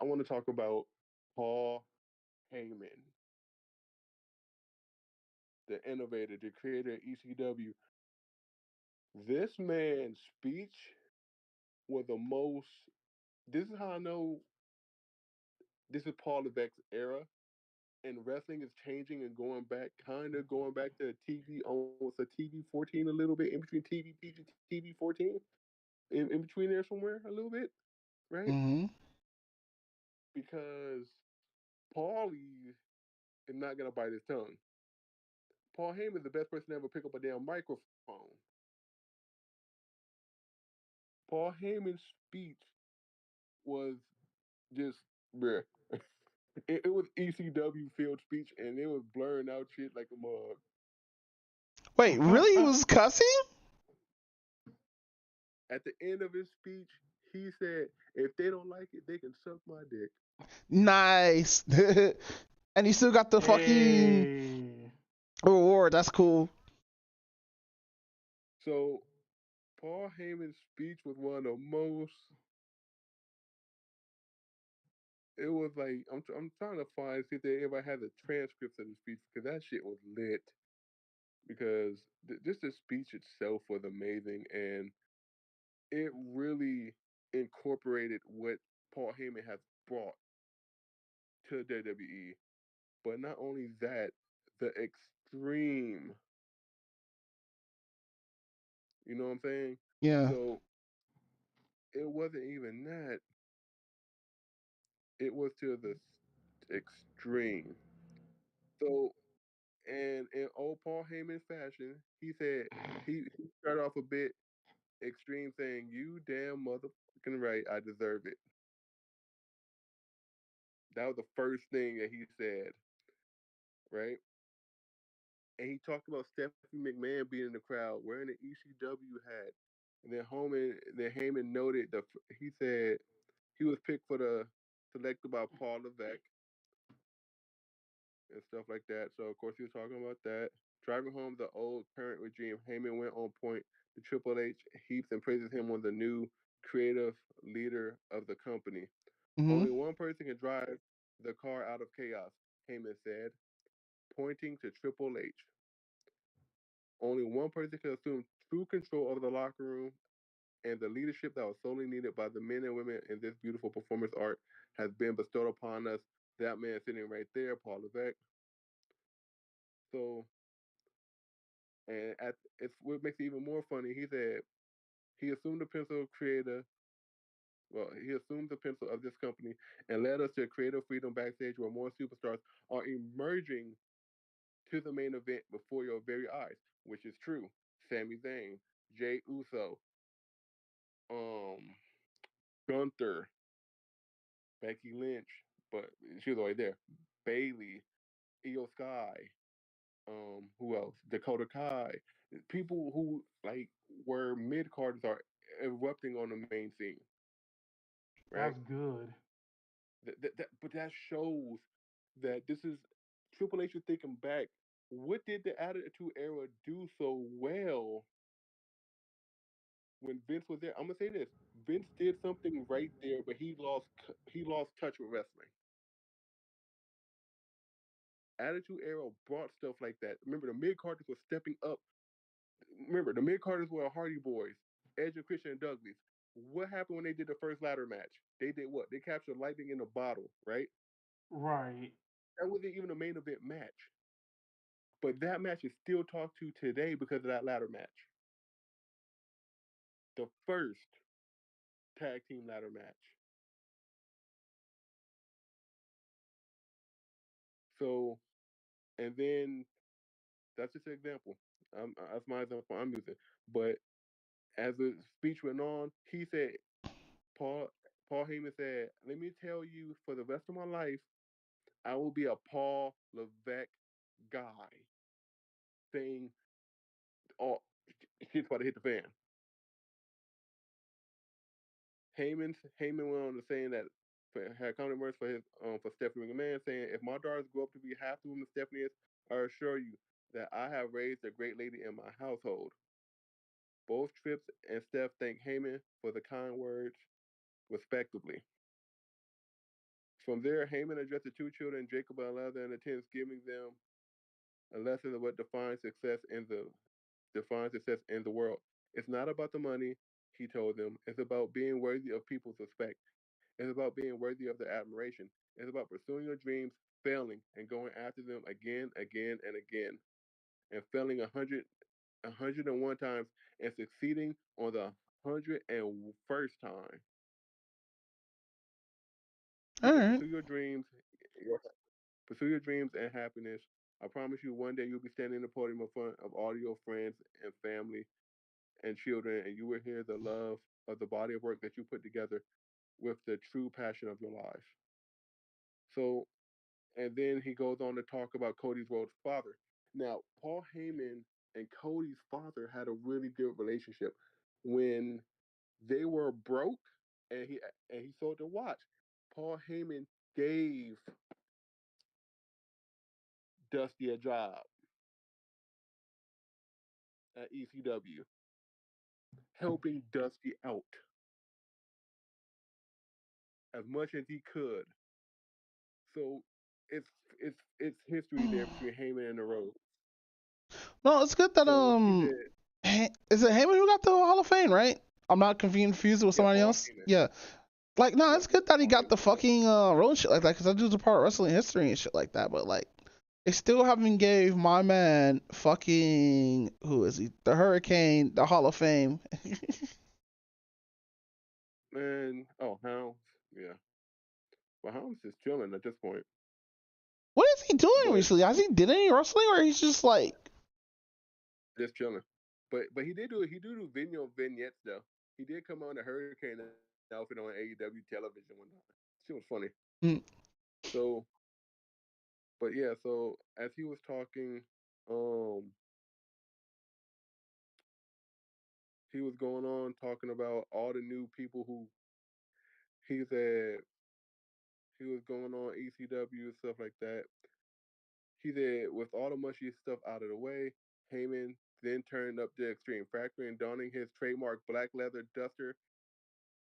I want to talk about Paul Heyman, the innovator, the creator of ECW. This man's speech was the most. This is how I know this is Paul Levesque's era, and wrestling is changing and going back, kind of going back to TV, almost a TV 14 a little bit, in between TV PG, TV 14, in between there somewhere a little bit, right? Mm-hmm. Because Paulie is not gonna bite his tongue. Paul Heyman is the best person to ever pick up a damn microphone. Paul Heyman's speech was just bruh. It was ECW field speech, and it was blurring out shit like a mug. Wait, really? He was cussing? At the end of his speech, he said, "If they don't like it, they can suck my dick." Nice. And he still got the fucking Hey. reward. That's cool. So Paul Heyman's speech was one of the most it was like I'm trying to find see if they ever had the transcripts of the speech because that shit was lit. Because just the speech itself was amazing, and it really incorporated what Paul Heyman has brought to WWE. But not only that, the extreme. You know what I'm saying? Yeah. So it wasn't even that. It was to the extreme. So, and in old Paul Heyman fashion, he said he started off a bit extreme, saying, "You damn motherfucking right, I deserve it." That was the first thing that he said, right? And he talked about Stephanie McMahon being in the crowd wearing an ECW hat. And then Heyman noted he said he was picked for the selected by Paul Levesque and stuff like that. So of course he was talking about that. Driving home the old parent regime, Heyman went on point to Triple H, heaps and praises him on the new creative leader of the company. Hmm. Only one person can drive the car out of chaos, Heyman said, pointing to Triple H. Only one person can assume true control of the locker room, and the leadership that was solely needed by the men and women in this beautiful performance art has been bestowed upon us. That man sitting right there, Paul Levesque. So, it's what makes it even more funny. He said he assumed the pencil creator. Well, he assumed the pencil of this company and led us to creative freedom backstage, where more superstars are emerging to the main event before your very eyes, which is true. Sami Zayn, Jay Uso, um, Gunther, Becky Lynch, but she was already there. Bailey, Io Sky, who else? Dakota Kai. People who like were mid carders are erupting on the main scene, right? That's good. But that shows that this is Triple H is thinking back. What did the Attitude Era do so well when Vince was there? I'm gonna say this: Vince did something right there, but he lost touch with wrestling. Attitude Era brought stuff like that. Remember, the mid carders were stepping up. Remember, the mid carders were Hardy Boys, Edge and Christian and Douglas. What happened when they did the first ladder match? They did what? They captured lightning in a bottle, right? Right. That wasn't even a main event match. But that match is still talked to today because of that ladder match. The first tag team ladder match. So, and then that's just an example. That's my example I'm using. But as the speech went on, he said, Paul Paul Heyman said, "Let me tell you, for the rest of my life, I will be a Paul Levesque guy." Saying, "Oh, shit's about to hit the fan." Heyman went on to saying that had comment words for his for Stephanie McMahon, saying, "If my daughters grow up to be half the woman Stephanie is, I assure you that I have raised a great lady in my household." Both Trips and Steph thanked Heyman for the kind words, respectively. From there, Heyman addressed the two children, Jacob and Leather, and attempts giving them a lesson of what defines success in the world. It's not about the money, he told them. It's about being worthy of people's respect. It's about being worthy of their admiration. It's about pursuing your dreams, failing, and going after them again, again, and again, and failing 101 times and succeeding on the 101st time. You All can right. pursue your dreams and happiness. I promise you, one day you'll be standing in the podium in front of all your friends and family and children, and you will hear the love of the body of work that you put together with the true passion of your life. So, and then he goes on to talk about Cody's Rhodes' father. Now, Paul Heyman and Cody's father had a really good relationship. When they were broke, and he sold the watch, Paul Heyman gave Dusty a job at ECW, helping Dusty out as much as he could. So it's history there between Heyman and the Rose. No, it's good that So he said, is it Heyman who got the Hall of Fame, right? I'm not confused with yeah, somebody Paul else. Heyman. Yeah, like no, Yep, it's good that he Paul got the Heyman. fucking role and shit like that because that dude's a part of wrestling history and shit like that. But like, they still haven't gave my man fucking who is he? The Hurricane, the Hall of Fame. Man, oh Hounds, yeah. Well, Hounds is chilling at this point, What is he doing but recently? Has he did any wrestling or he's just like? just chilling. But he do video vignettes though. He did come on the Hurricane outfit on AEW television one time. She was funny. Mm. So, but yeah, so as he was talking, um, he was going on talking about all the new people who he said he was going on ECW and stuff like that. He said with all the mushy stuff out of the way, Heyman then turned up the extreme factor and donning his trademark black leather duster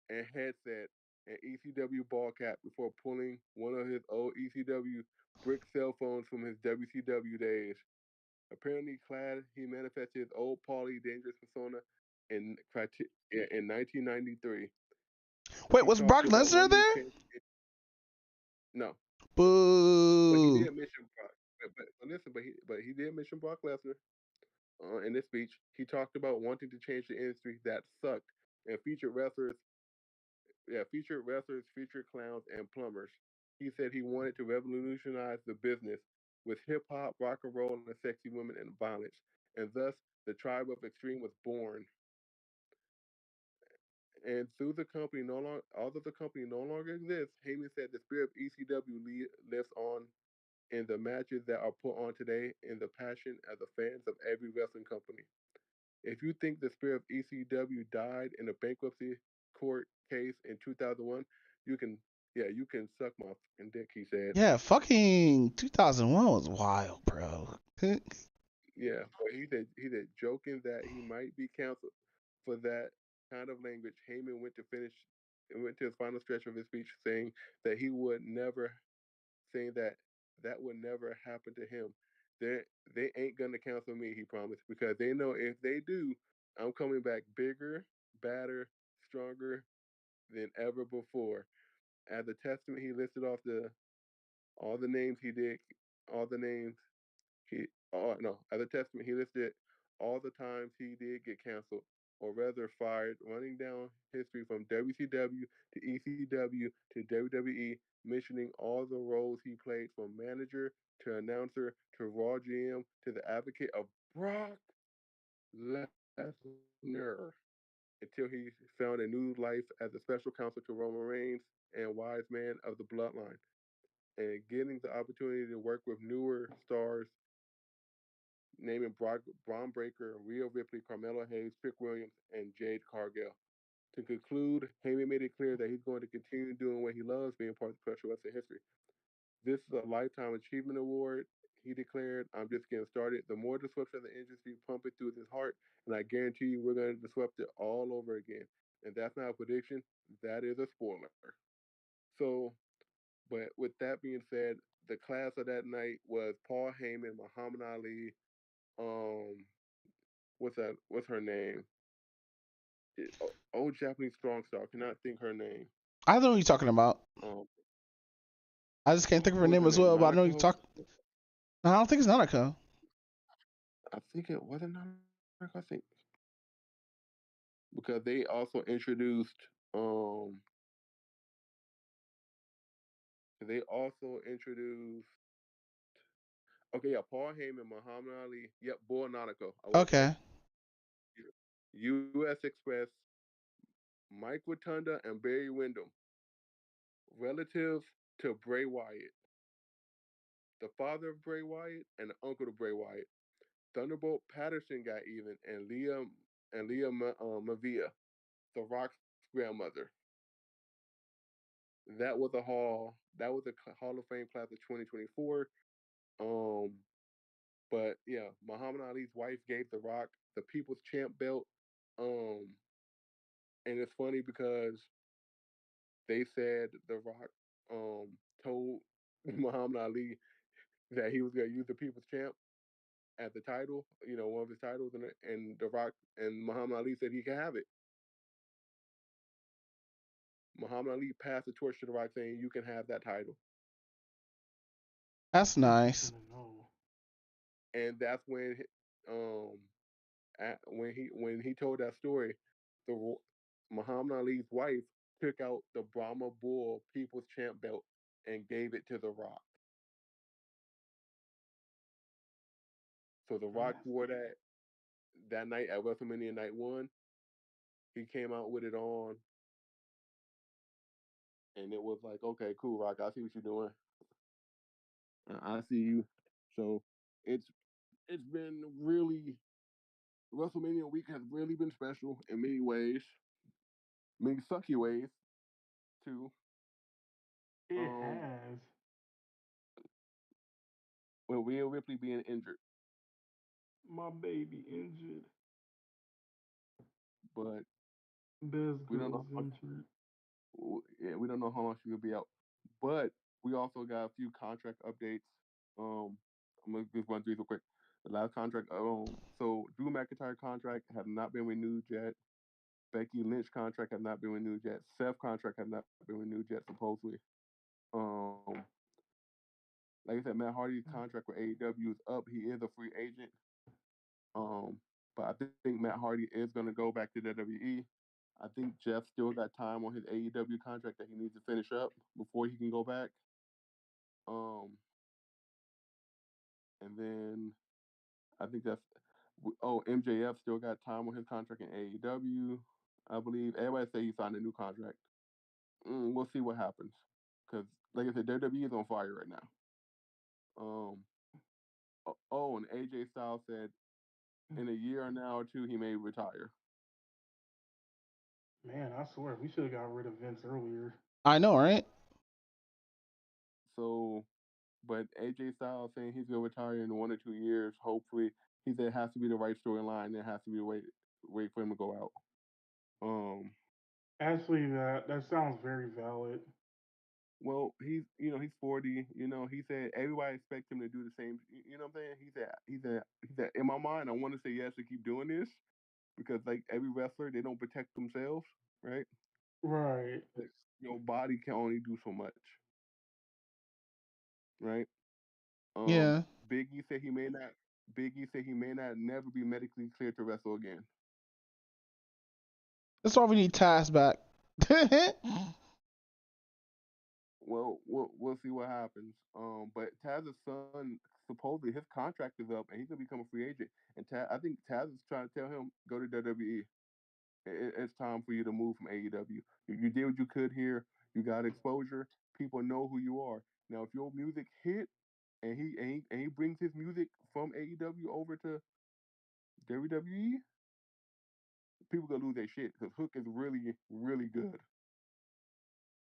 and headset and ECW ball cap before pulling one of his old ECW brick cell phones from his WCW days. Apparently clad, he manifested his old Paulie Dangerous persona in in 1993. Wait, He was talked Brock about Lesnar wanting to there? change. No, but he Boo. did mention Brock. But listen, but he did mention Brock Lesnar in this speech. He talked about wanting to change the industry that sucked and featured wrestlers, featured clowns, and plumbers. He said he wanted to revolutionize the business with hip hop, rock and roll, and sexy women and violence, and thus the Tribe of Extreme was born. And through the company no longer, although the company no longer exists, Heyman said the spirit of ECW lives on in the matches that are put on today, in the passion of the fans of every wrestling company. If you think the spirit of ECW died in a bankruptcy court case in 2001, you can, yeah, you can suck my fucking dick, he said. Yeah, fucking 2001 was wild, bro. Yeah, but he said joking that he might be canceled for that kind of language. Heyman went to his final stretch of his speech saying that he would never saying that would never happen to him. They they ain't gonna cancel me, he promised, because they know if they do, I'm coming back bigger, badder, stronger than ever before. As a testament, he listed off the all the names he did, all the names he oh no, as a testament, he listed all the times he did get canceled, or rather fired, running down history from WCW to ECW to WWE, mentioning all the roles he played from manager to announcer to Raw GM to the advocate of Brock Lesnar until he found a new life as a special counsel to Roman Reigns and wise man of the bloodline, and getting the opportunity to work with newer stars naming Braun Breaker, Rhea Ripley, Carmelo Hayes, Trick Williams, and Jade Cargill. To conclude, Heyman made it clear that he's going to continue doing what he loves, being part of professional wrestling history. This is a Lifetime Achievement Award. He declared, I'm just getting started. The more disruption of the industry pumping through his heart, and I guarantee you we're going to disrupt it all over again. And that's not a prediction, that is a spoiler. So, but with that being said, the class of that night was Paul Heyman, Muhammad Ali, um, what's her name? Old Japanese strong star. Cannot think her name. I know who you're talking about. Um, I just can't think of her what was name her as name? well, but I know you Nanako. talk. No, I don't think it's Nanako. I think it wasn't Nanako. I think because they also introduced. Um, they also introduced. Okay, yeah, Paul Heyman, Muhammad Ali. Yep, Bull Nanako. I was right. Okay. U.S. Express, Mike Rotunda, and Barry Windham, relatives to Bray Wyatt, the father of Bray Wyatt and the uncle to Bray Wyatt. Thunderbolt Patterson got even, and Mavia, The Rock's grandmother. That was a hall. That was a Hall of Fame class of 2024. Um, but yeah, Muhammad Ali's wife gave The Rock the People's Champ belt. Um, and it's funny because they said The Rock told Muhammad Ali that he was gonna use the People's Champ as the title, one of his titles, and The Rock and Muhammad Ali said he can have it. Muhammad Ali passed the torch to The Rock, saying you can have that title, That's That's nice. interesting to know. and that's um, when he told that story, the Muhammad Ali's wife took out the Brahma Bull People's Champ belt and gave it to The Rock. So The Rock That's wore that night at WrestleMania Night One. He came out with it on, and it was like, okay, cool, Rock. I see what you're doing. I see you. So it's it's been really WrestleMania week has really been special in many ways, many sucky ways too. it Um, has. with Rhea Ripley being injured, My baby injured. but Best we don't girl's know. injured. Yeah, we don't know how long she will be out. But we also got a few contract updates. I'm gonna just run through these real quick. The last contract, so Drew McIntyre contract have not been renewed yet. Becky Lynch contract have not been renewed yet. Seth contract have not been renewed yet, supposedly. Um, like I said, Matt Hardy's contract with AEW is up. He is a free agent. Um, but I think Matt Hardy is gonna go back to WWE. I think Jeff still got time on his AEW contract that he needs to finish up before he can go back. Um, and then I think MJF still got time on his contract in AEW. I believe everybody say he signed a new contract. We'll see what happens because, like I said, WWE is on fire right now. Um, and AJ Styles said in a year now or two he may retire. Man, I swear we should have got rid of Vince earlier. I know, right? So, but AJ Styles saying he's gonna retire in 1 or 2 years. Hopefully, he said it has to be the right storyline. There has to be a wait for him to go out. Um, Actually, that sounds very valid. well, he's 40. He said everybody expects him to do the same. You know what I'm saying? He said in my mind, I want to say yes to keep doing this because like every wrestler, they don't protect themselves, right? Right. But your body can only do so much, right? Um, Yeah. Biggie said he may not. Biggie said he may not never be medically cleared to wrestle again. That's why we need Taz back. Well, we'll see what happens. But Taz's son supposedly his contract is up and he's gonna become a free agent. And I think Taz is trying to tell him go to WWE. It's time for you to move from AEW. You did what you could here. You got exposure. People know who you are. Now, if your music hit and he brings his music from AEW over to WWE, people gonna lose their shit because Hook is really really good.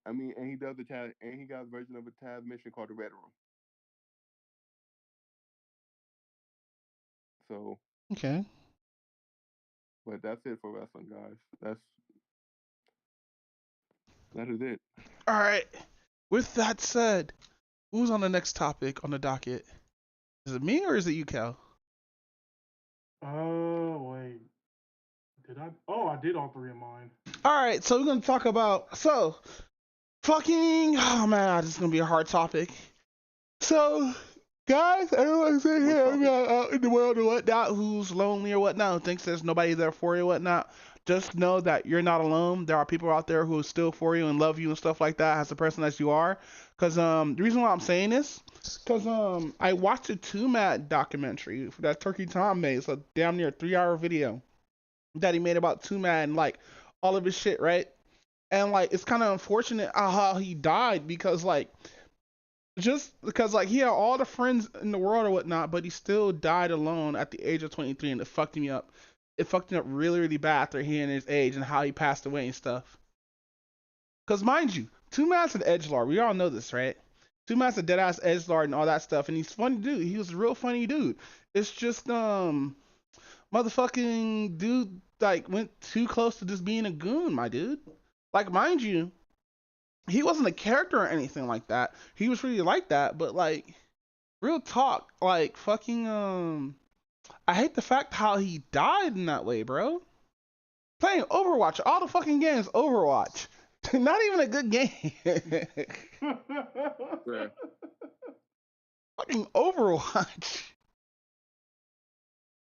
I mean, and he does the Taz, and he got a version of a Taz mission called the Red Room. So, Okay. but that's it for wrestling, guys. That is it. All right. With that said, who's on the next topic on the docket? Is it me or is it you, Cal? Oh wait, did I? Oh, I did all three of mine. All right. So we're gonna talk about fucking. Oh man, this is gonna be a hard topic. So, guys, everyone's in Which here topic? out in the world or whatnot who's lonely or whatnot, who thinks there's nobody there for you or whatnot. Just know that you're not alone. There are people out there who are still for you and love you and stuff like that as the person that you are. Cause the reason why I'm saying this, cause I watched a Two Matt documentary that Turkey Tom made. It's a damn near 3 hour video that he made about Two Matt and like all of his shit, right? And like it's kind of unfortunate how he died because like just because like he had all the friends in the world or whatnot, but he still died alone at the age of 23, and it fucked me up. It fucked me up really, really bad after hearing his age and how he passed away and stuff. Cause mind you, Two Man's an edgelord. We all know this, right? Two Man's a dead ass edgelord and all that stuff, and he's a funny dude. He was a real funny dude. It's just motherfucking dude like went too close to just being a goon, my dude. Like mind you, he wasn't a character or anything like that. He was really like that, but like real talk, like fucking I hate the fact how he died in that way, bro. Playing Overwatch, all the fucking games Overwatch. Not even a good game. Yeah. Fucking Overwatch.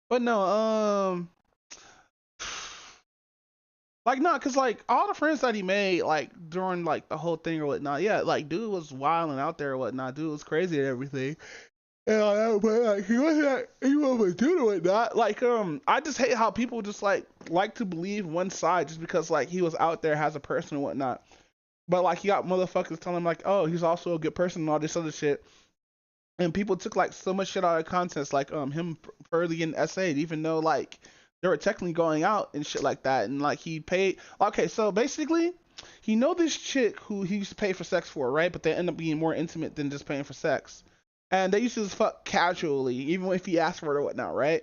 But no, like no, cause like all the friends that he made, like during like the whole thing or whatnot, yeah, like dude was wilding out there or whatnot. Dude was crazy and everything. And all that, but like he wasn't a dude or whatnot. Like I just hate how people just like to believe one side just because like he was out there as a person and whatnot. But like you got motherfuckers telling him like, oh, he's also a good person and all this other shit. And people took like so much shit out of context, like him further getting essayed, even though like they were technically going out and shit like that, and like he paid. Okay, so basically, he know this chick who he used to pay for sex for, right? But they end up being more intimate than just paying for sex, and they used to just fuck casually, even if he asked for it or whatnot, right?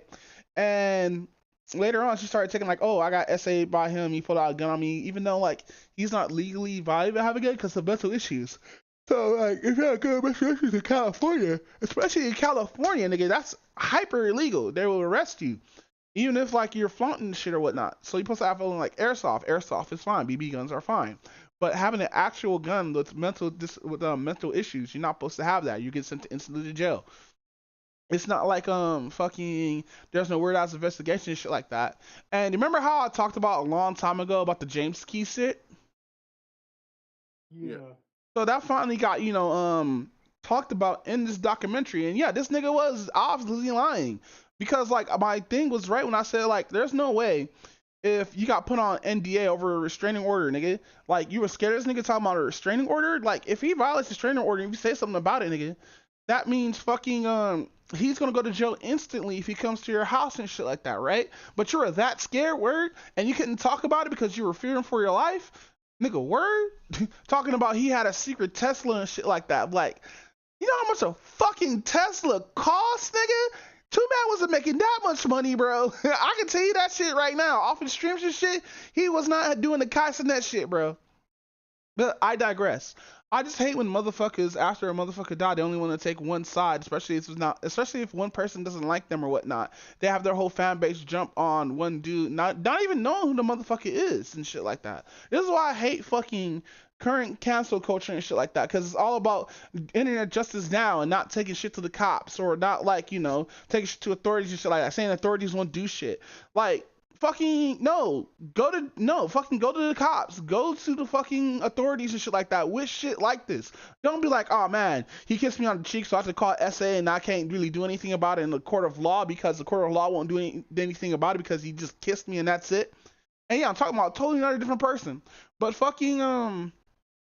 And later on, she started taking like, oh, I got essayed by him. He pulled out a gun on me, even though like he's not legally viable to have a gun because of mental issues. So, like, if you have good mental issues in California, especially in California, nigga, that's hyper illegal. They will arrest you, even if like you're flaunting shit or whatnot. So you're supposed to have like airsoft. Airsoft is fine. BB guns are fine. But having an actual gun with mental issues, you're not supposed to have that. You get sent instantly to jail. It's not like fucking there's no weird ass investigation and shit like that. And remember how I talked about a long time ago about the James Key shit? Yeah. So that finally got, talked about in this documentary. And yeah, this nigga was obviously lying. Because like my thing was right when I said like there's no way if you got put on NDA over a restraining order, nigga, like you were scared of this nigga talking about a restraining order. Like if he violates the restraining order and you say something about it, nigga, that means fucking he's gonna go to jail instantly if he comes to your house and shit like that, right? But you were that scared, word, and you couldn't talk about it because you were fearing for your life. Nigga, word? Talking about he had a secret Tesla and shit like that. Like, you know how much a fucking Tesla costs, nigga? Too bad wasn't making that much money, bro. I can tell you that shit right now. Off of streams and shit, he was not doing the Kaisenet shit, bro. But I digress. I just hate when motherfuckers, after a motherfucker die, they only want to take one side, especially if one person doesn't like them or whatnot. They have their whole fan base jump on one dude, not even knowing who the motherfucker is and shit like that. This is why I hate fucking current cancel culture and shit like that, because it's all about internet justice now and not taking shit to the cops or not like, taking shit to authorities and shit like that, saying authorities won't do shit. Like, fucking go to the cops, go to the fucking authorities and shit like that with shit like this. Don't be like, oh man, he kissed me on the cheek, so I have to call SA and I can't really do anything about it in the court of law because the court of law won't do anything about it because he just kissed me and that's it. And yeah, I'm talking about a totally another different person. But fucking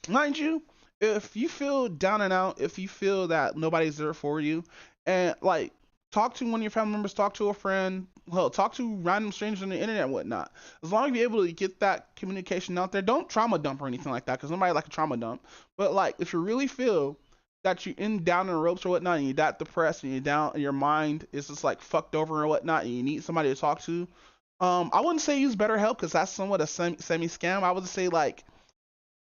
mind you, if you feel down and out, if you feel that nobody's there for you, and like talk to one of your family members, talk to a friend, hell, talk to random strangers on the internet and whatnot. As long as you're able to get that communication out there, don't trauma dump or anything like that, because nobody like a trauma dump. But like, if you really feel that you're down in the ropes or whatnot, and you're that depressed, and you're down, and your mind is just like fucked over or whatnot, and you need somebody to talk to, I wouldn't say use BetterHelp because that's somewhat a semi scam. I would say like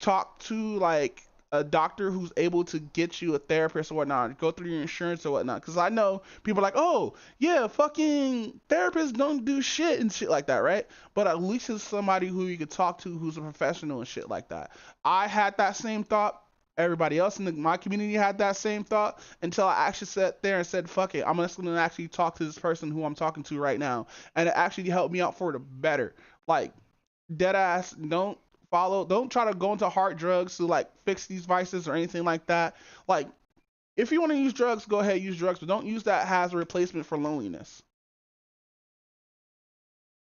talk to like a doctor who's able to get you a therapist or whatnot, go through your insurance or whatnot. Because I know people are like, oh, yeah, fucking therapists don't do shit and shit like that, right? But at least it's somebody who you could talk to who's a professional and shit like that. I had that same thought. Everybody else in my community had that same thought until I actually sat there and said, fuck it, I'm just going to actually talk to this person who I'm talking to right now. And it actually helped me out for the better. Like, dead ass, don't try to go into hard drugs to like fix these vices or anything like that. Like, if you want to use drugs, go ahead, use drugs, but don't use that as a replacement for loneliness.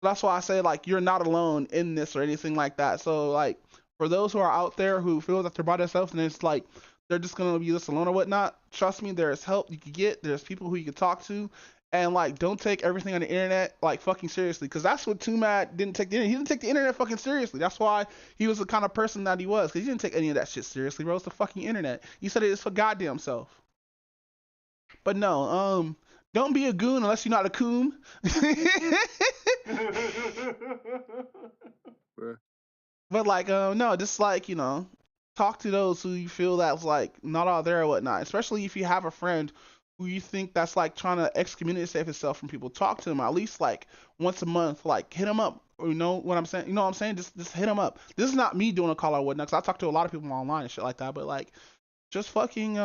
That's why I say like you're not alone in this or anything like that. So like for those who are out there who feel that they're by themselves and it's like they're just gonna be just alone or whatnot, trust me, there's help you can get. There's people who you can talk to. And like, don't take everything on the internet like fucking seriously, because that's what Too Mad didn't take the internet. He didn't take the internet fucking seriously. That's why he was the kind of person that he was, because he didn't take any of that shit seriously, bro. It's the fucking internet. He said it is for goddamn self. But no, don't be a goon unless you're not a coon. But like, no, just like talk to those who you feel that's like not all there or whatnot. Especially if you have a friend who you think that's like trying to excommunicate himself from people. Talk to him at least like once a month. Like hit him up. Or, you know what I'm saying? You know what I'm saying? Just hit him up. This is not me doing a call or whatnot. Cause I talk to a lot of people online and shit like that. But like, just fucking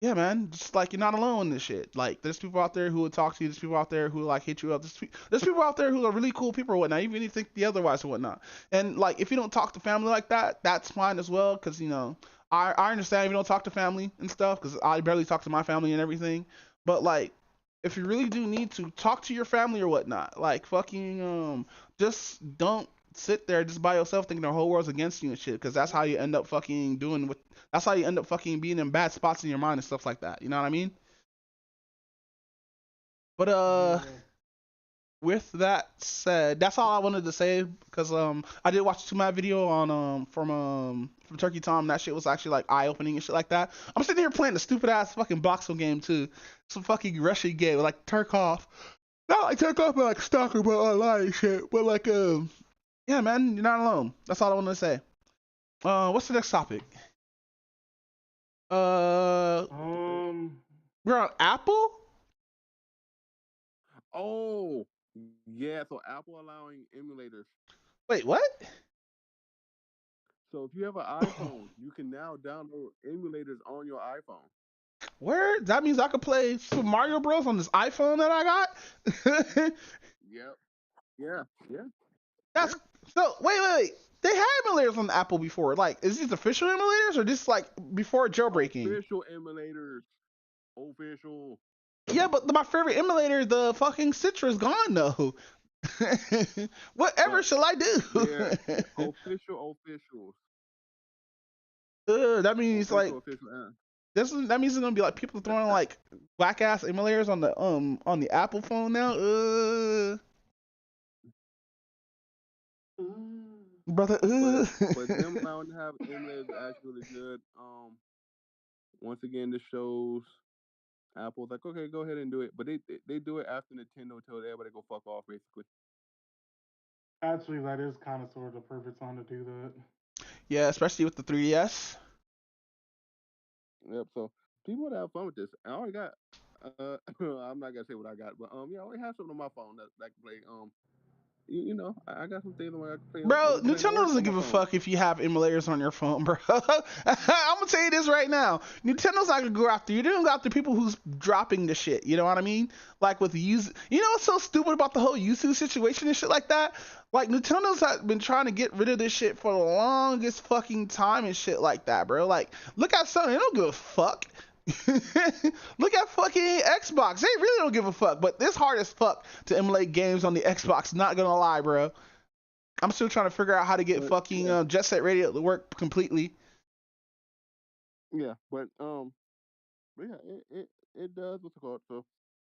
yeah, man. Just like you're not alone in this shit. Like there's people out there who will talk to you. There's people out there who like hit you up. There's people out there who are really cool people or whatnot. Even if you think the otherwise or whatnot. And like if you don't talk to family like that, that's fine as well. Cause you know I understand if you don't talk to family and stuff. Cause I barely talk to my family and everything. But like if you really do need to talk to your family or whatnot, like fucking just don't sit there just by yourself thinking the whole world's against you and shit. Cause that's how you end up fucking doing what. That's how you end up fucking being in bad spots in your mind and stuff like that. You know what I mean? But Yeah. with that said, that's all I wanted to say because I did watch a 2 minute video on from Turkey Tom. That shit was actually like eye opening and shit like that. I'm sitting here playing the stupid ass fucking Boxel game too, some fucking Russian game like Tarkov. Not like Tarkov, but like Stalker, but online and shit. But like yeah, man, you're not alone. That's all I wanted to say. What's the next topic? Uh, we're on Apple. Oh, yeah. So Apple allowing emulators. Wait, what? So if you have an iPhone, you can now download emulators on your iPhone. Where? That means I could play Super Mario Bros. On this iPhone that I got? Yep. Yeah. Yeah. That's so. Wait. They had emulators on the Apple before. Like, is these official emulators or just like before jailbreaking? Official emulators. Official. Yeah, but my favorite emulator, the fucking Citra, is gone though. Whatever But shall I do? they're officials. That means like Official. that means it's gonna be like people throwing like whack ass emulators on the Apple phone now. Brother. But them allowing to have emulators is actually really good. Once again, this shows Apple's like, okay, go ahead and do it, but they do it after Nintendo told everybody to go fuck off, basically. Actually, that is kind of sort of the perfect time to do that. Yeah, especially with the 3DS. Yep. So people would have fun with this. I already got. I'm not gonna say what I got, but yeah, I already have something on my phone that I can play. You know, I got some things where I can play. Bro, Nintendo doesn't give a fuck if you have emulators on your phone, bro. I'm gonna tell you this right now. Nintendo's not gonna go after you. They don't go after people who's dropping the shit. You know what I mean? Like with you know what's so stupid about the whole YouTube situation and shit like that? Like Nintendo's been trying to get rid of this shit for the longest fucking time and shit like that, bro. Like, look at Sony. They don't give a fuck. Look at fucking Xbox. They really don't give a fuck. But it's hard as fuck to emulate games on the Xbox. Not gonna lie, bro. I'm still trying to figure out how to get fucking Jet Set Radio to work completely. Yeah, but yeah, it does what's it called. So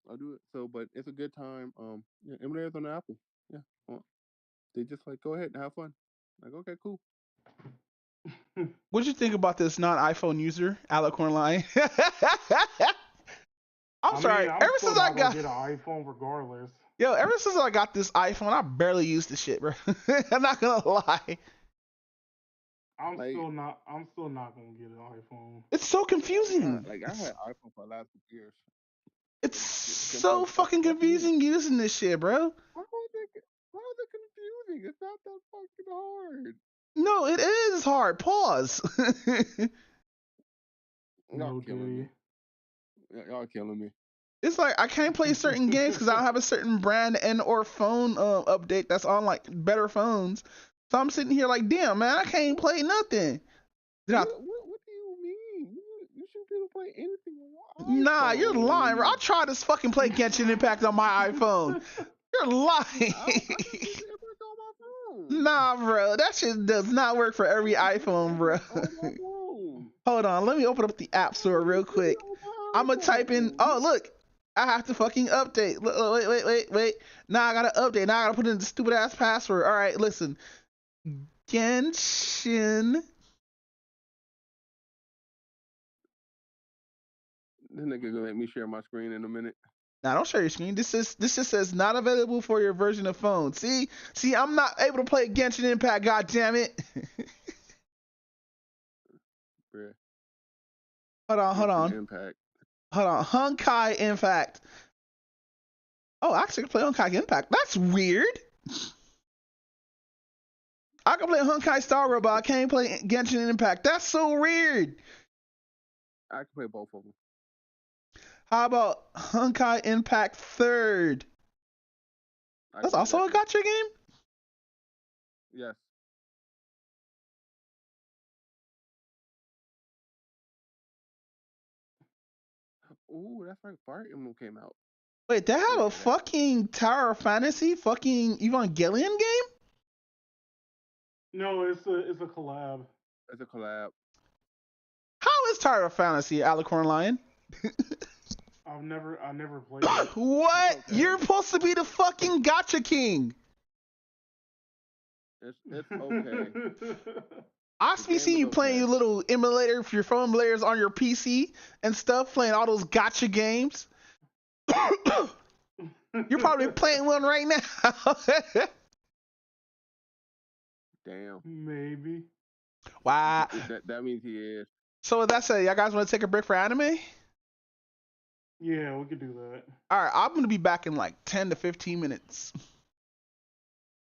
I'll do it. So, but it's a good time. Yeah, emulators on the Apple. Yeah, they just like go ahead and have fun. Like, okay, cool. What'd you think about this non-iPhone user, Alec Hornline? I'm sorry. I'm ever still since I not got gonna get an iPhone regardless. Yo, ever since I got this iPhone, I barely use the shit, bro. I'm not gonna lie. I'm still not gonna get an iPhone. It's so confusing. Like I had iPhone for the last 2 years. It's so fucking confusing using this shit, bro. Why is it confusing? It's not that fucking hard. No, it is hard. Pause. Y'all killing me. Y'all killing me. It's like I can't play certain games because I don't have a certain brand and or phone update that's on like better phones. So I'm sitting here like, damn, man, I can't play nothing. What do you mean? You should be able to play anything on your Nah, iPhone. you're lying, bro. I tried to fucking play Genshin Impact on my iPhone. You're lying. Nah, bro. That shit does not work for every iPhone, bro. Hold on. Let me open up the App Store real quick. I'm going to type in. Oh, look. I have to fucking update. Wait. Now I got to update. Now I got to put in the stupid ass password. All right, listen. Genshin. This nigga gonna let me share my screen in a minute. Now don't share your screen. This just says not available for your version of phone. See, I'm not able to play Genshin Impact. God damn it. Hold on. Impact. Hold on. Honkai Impact. Oh, I actually can play Honkai Impact. That's weird. I can play Honkai Star Rail, but I can't play Genshin Impact. That's so weird. I can play both of them. How about Honkai Impact Third? That's also a gacha game? Yes. Ooh, that's right. Fire Emblem came out. Wait, they have a fucking Tower of Fantasy fucking Evangelion game? No, it's a collab. It's a collab. How is Tower of Fantasy, Alicorn Lion? I never played it. What? Okay. You're supposed to be the fucking gacha king. It's okay. I be seeing you playing your little emulator, your phone emulators on your PC and stuff, playing all those gacha games. You're probably playing one right now. Damn. Maybe. Wow. That means he is. So with that said, y'all guys want to take a break for anime? Yeah, we could do that. All right, I'm gonna be back in like 10 to 15 minutes.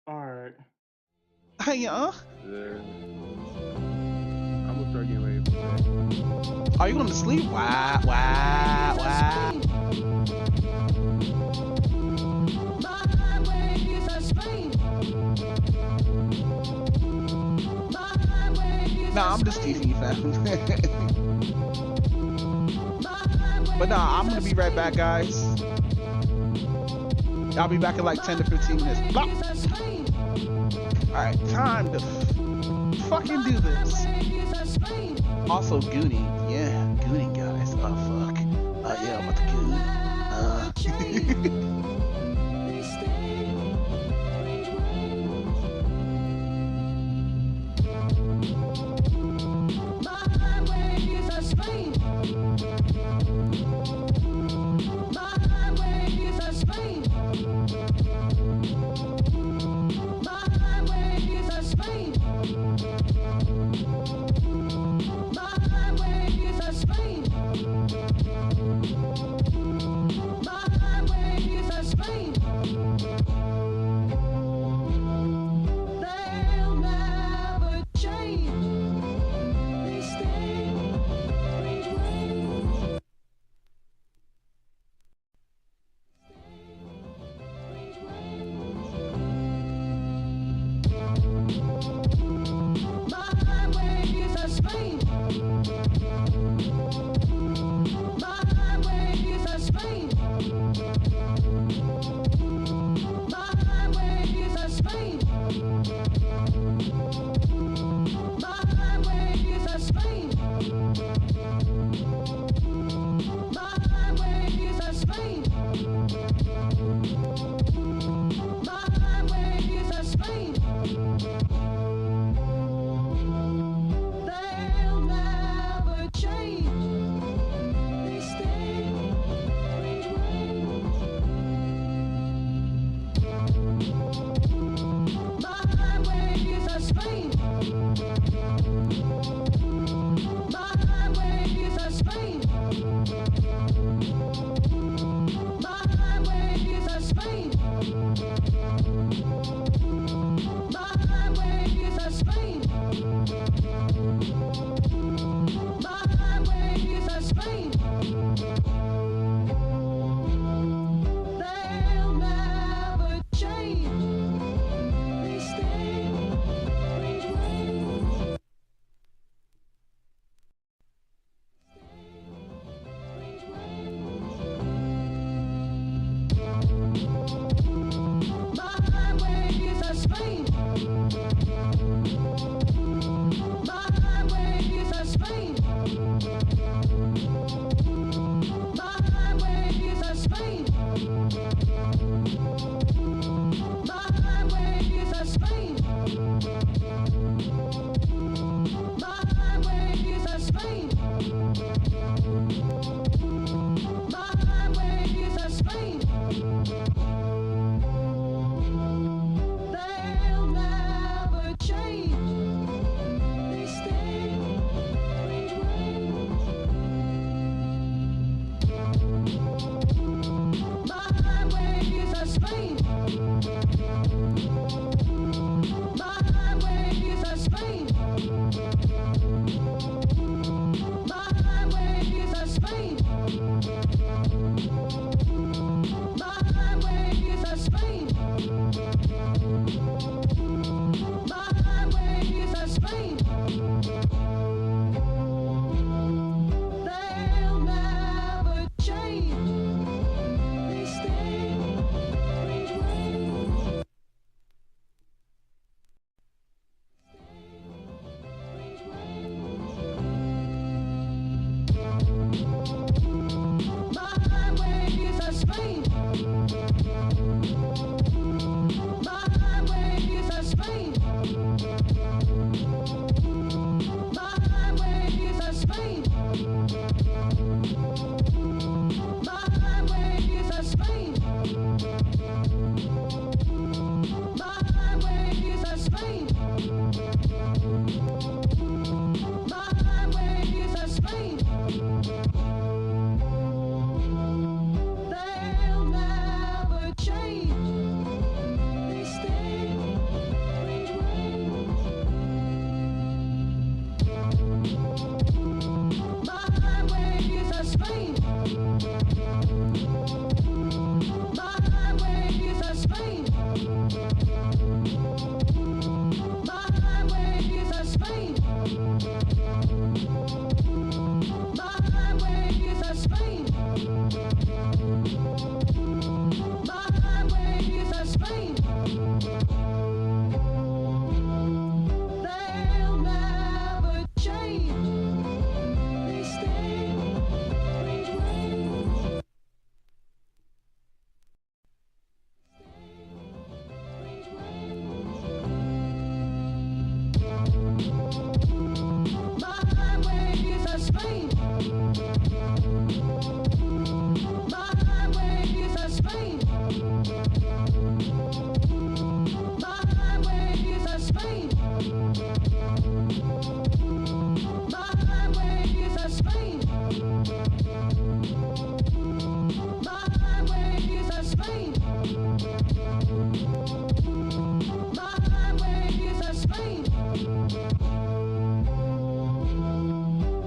All right. Hey, y'all. I'm gonna start getting ready for bed. Are you going to sleep? Wow, wow, wow. Nah, I'm just teasing you, fam. But nah, I'm gonna be right back, guys. I'll be back in like 10 to 15 minutes. Blah. Alright, time to fucking do this. Also, Goonie. Yeah, Goonie, guys. Oh, fuck. Yeah, I'm about to Goon. My ways are strange. My ways are strange. My ways are strange. My ways are strange. They'll never change. They stay strange ways. My ways are strange. My ways are strange. My ways are strange. My ways are strange. My ways are strange. My ways are strange. They'll never change. They stay strange ways. My ways are strange. My ways are strange. My ways are strange. My ways are strange. My ways are strange. They'll never change. They stay strange ways. My ways are strange. My ways are strange. My ways are strange. My ways are strange. My ways are strange. My ways are strange.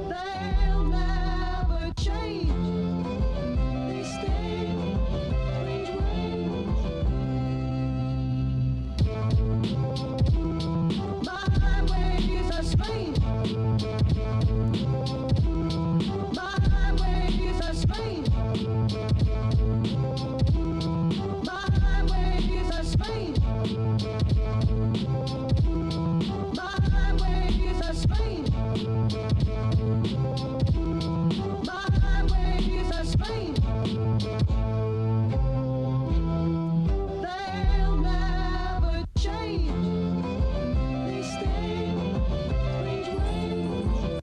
They'll never change. They stay strange ways. My ways are strange. My ways are strange. My ways are strange. My ways are strange. My ways are strange. They'll never change. They stay strange ways.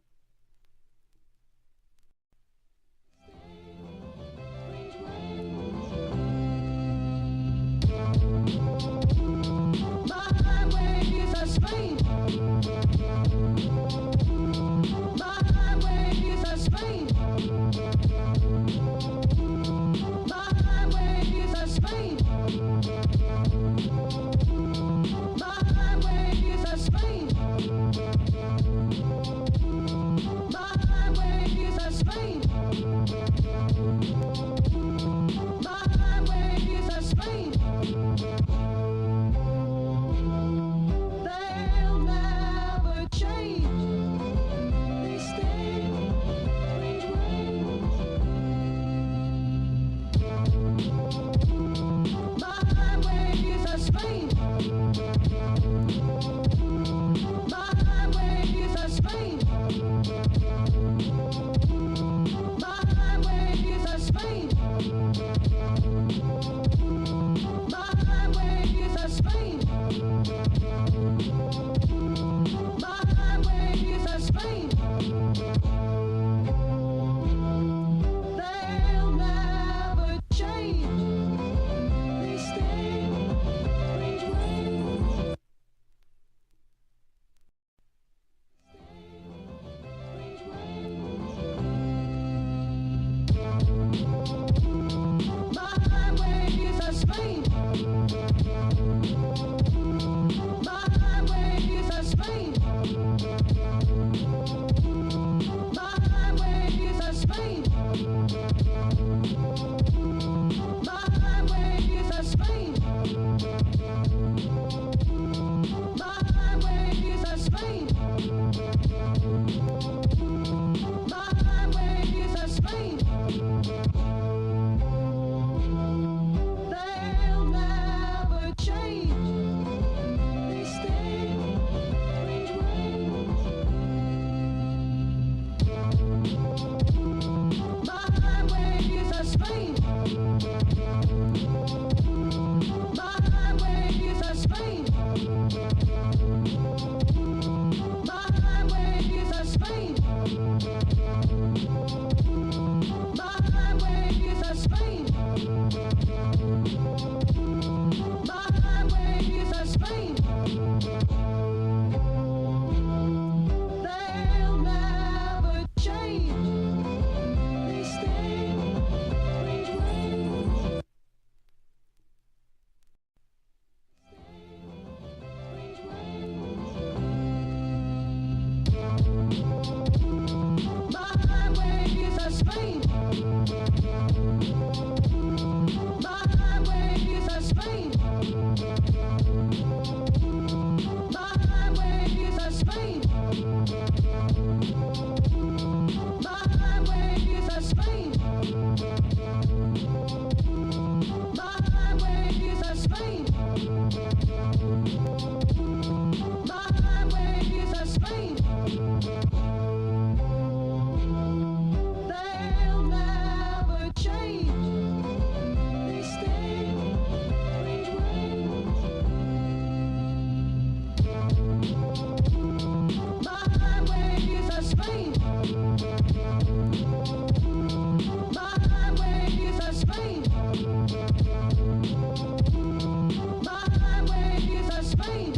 My ways are strange. My ways are strange. My ways are strange. My ways are strange. My ways are strange. My ways are strange. They'll never change. They stay strange ways. My ways My highways are strange. My highways are strange. My highways are strange. My highways are strange. My highways are strange. They'll never change. They stay strange ways. My highways are strange. My highways are strange. My highways are strange. My highways are strange. My highways are strange. They'll never change. They stay strange ways. My highways are strange. My highways are strange. My highways are strange. My highways are strange. My highways are strange. My highways are strange. They'll never change. They stay strange ways. My highways are strange. My highways are strange. My highways are strange.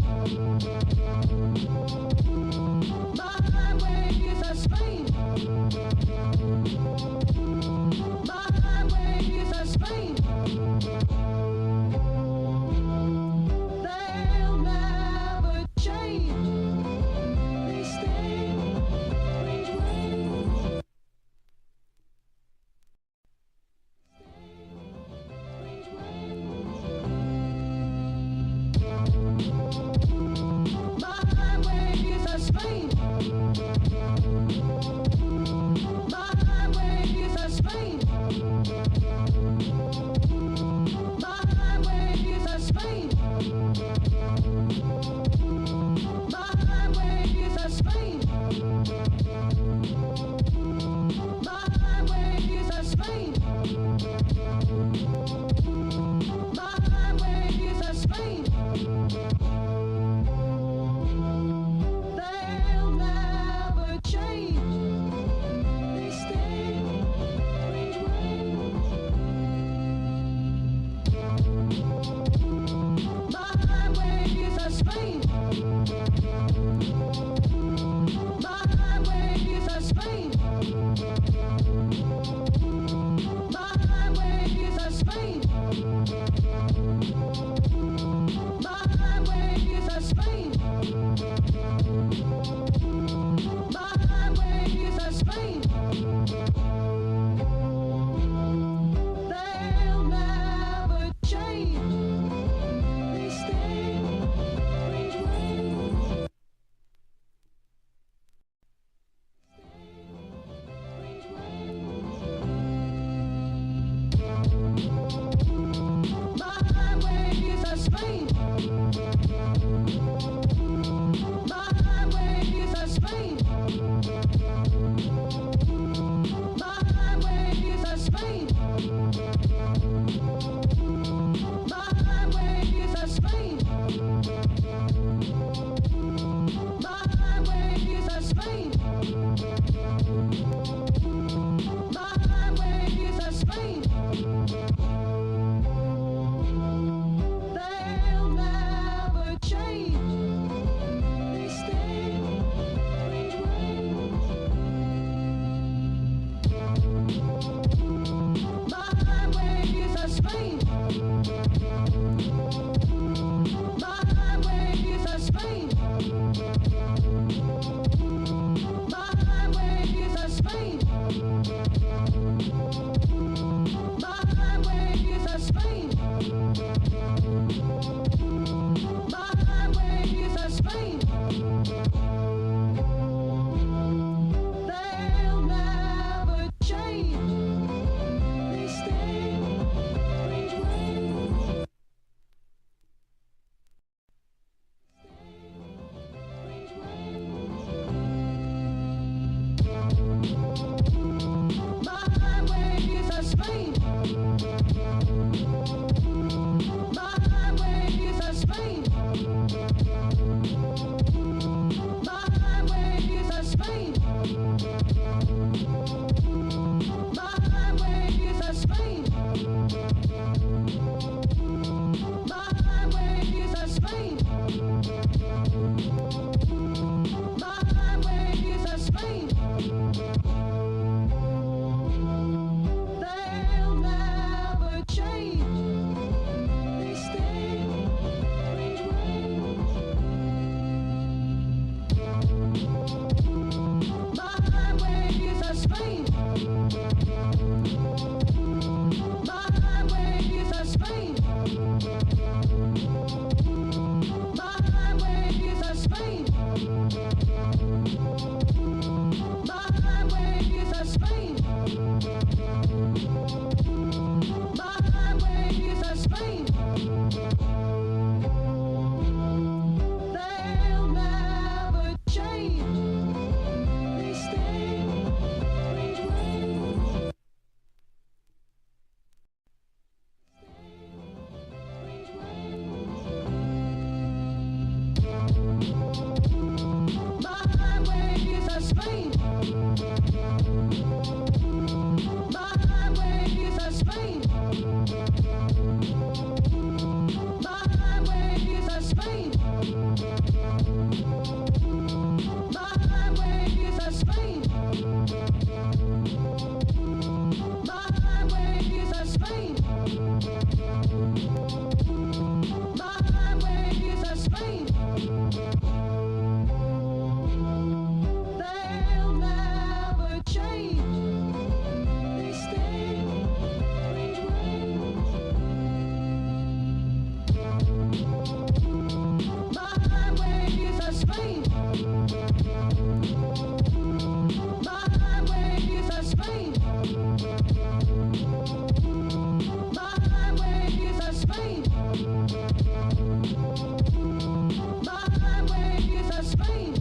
My ways are strange.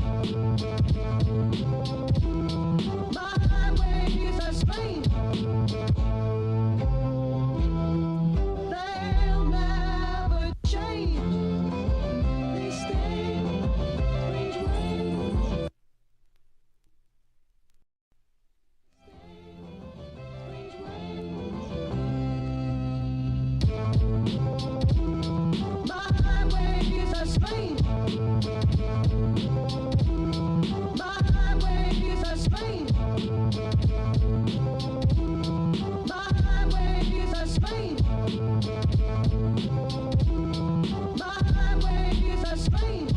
My ways are strange. They'll never change. They stay strange ways. My ways are strange. My ways are strange. My ways are strange. My ways are strange.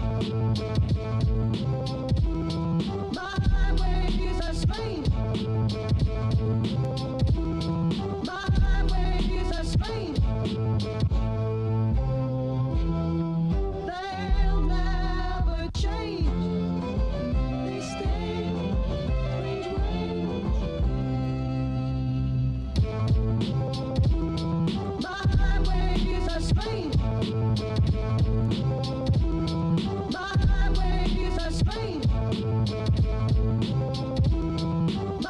My ways are strange. My ways are strange. They'll never change. They stay strange ways. My ways are strange. My ways are strange.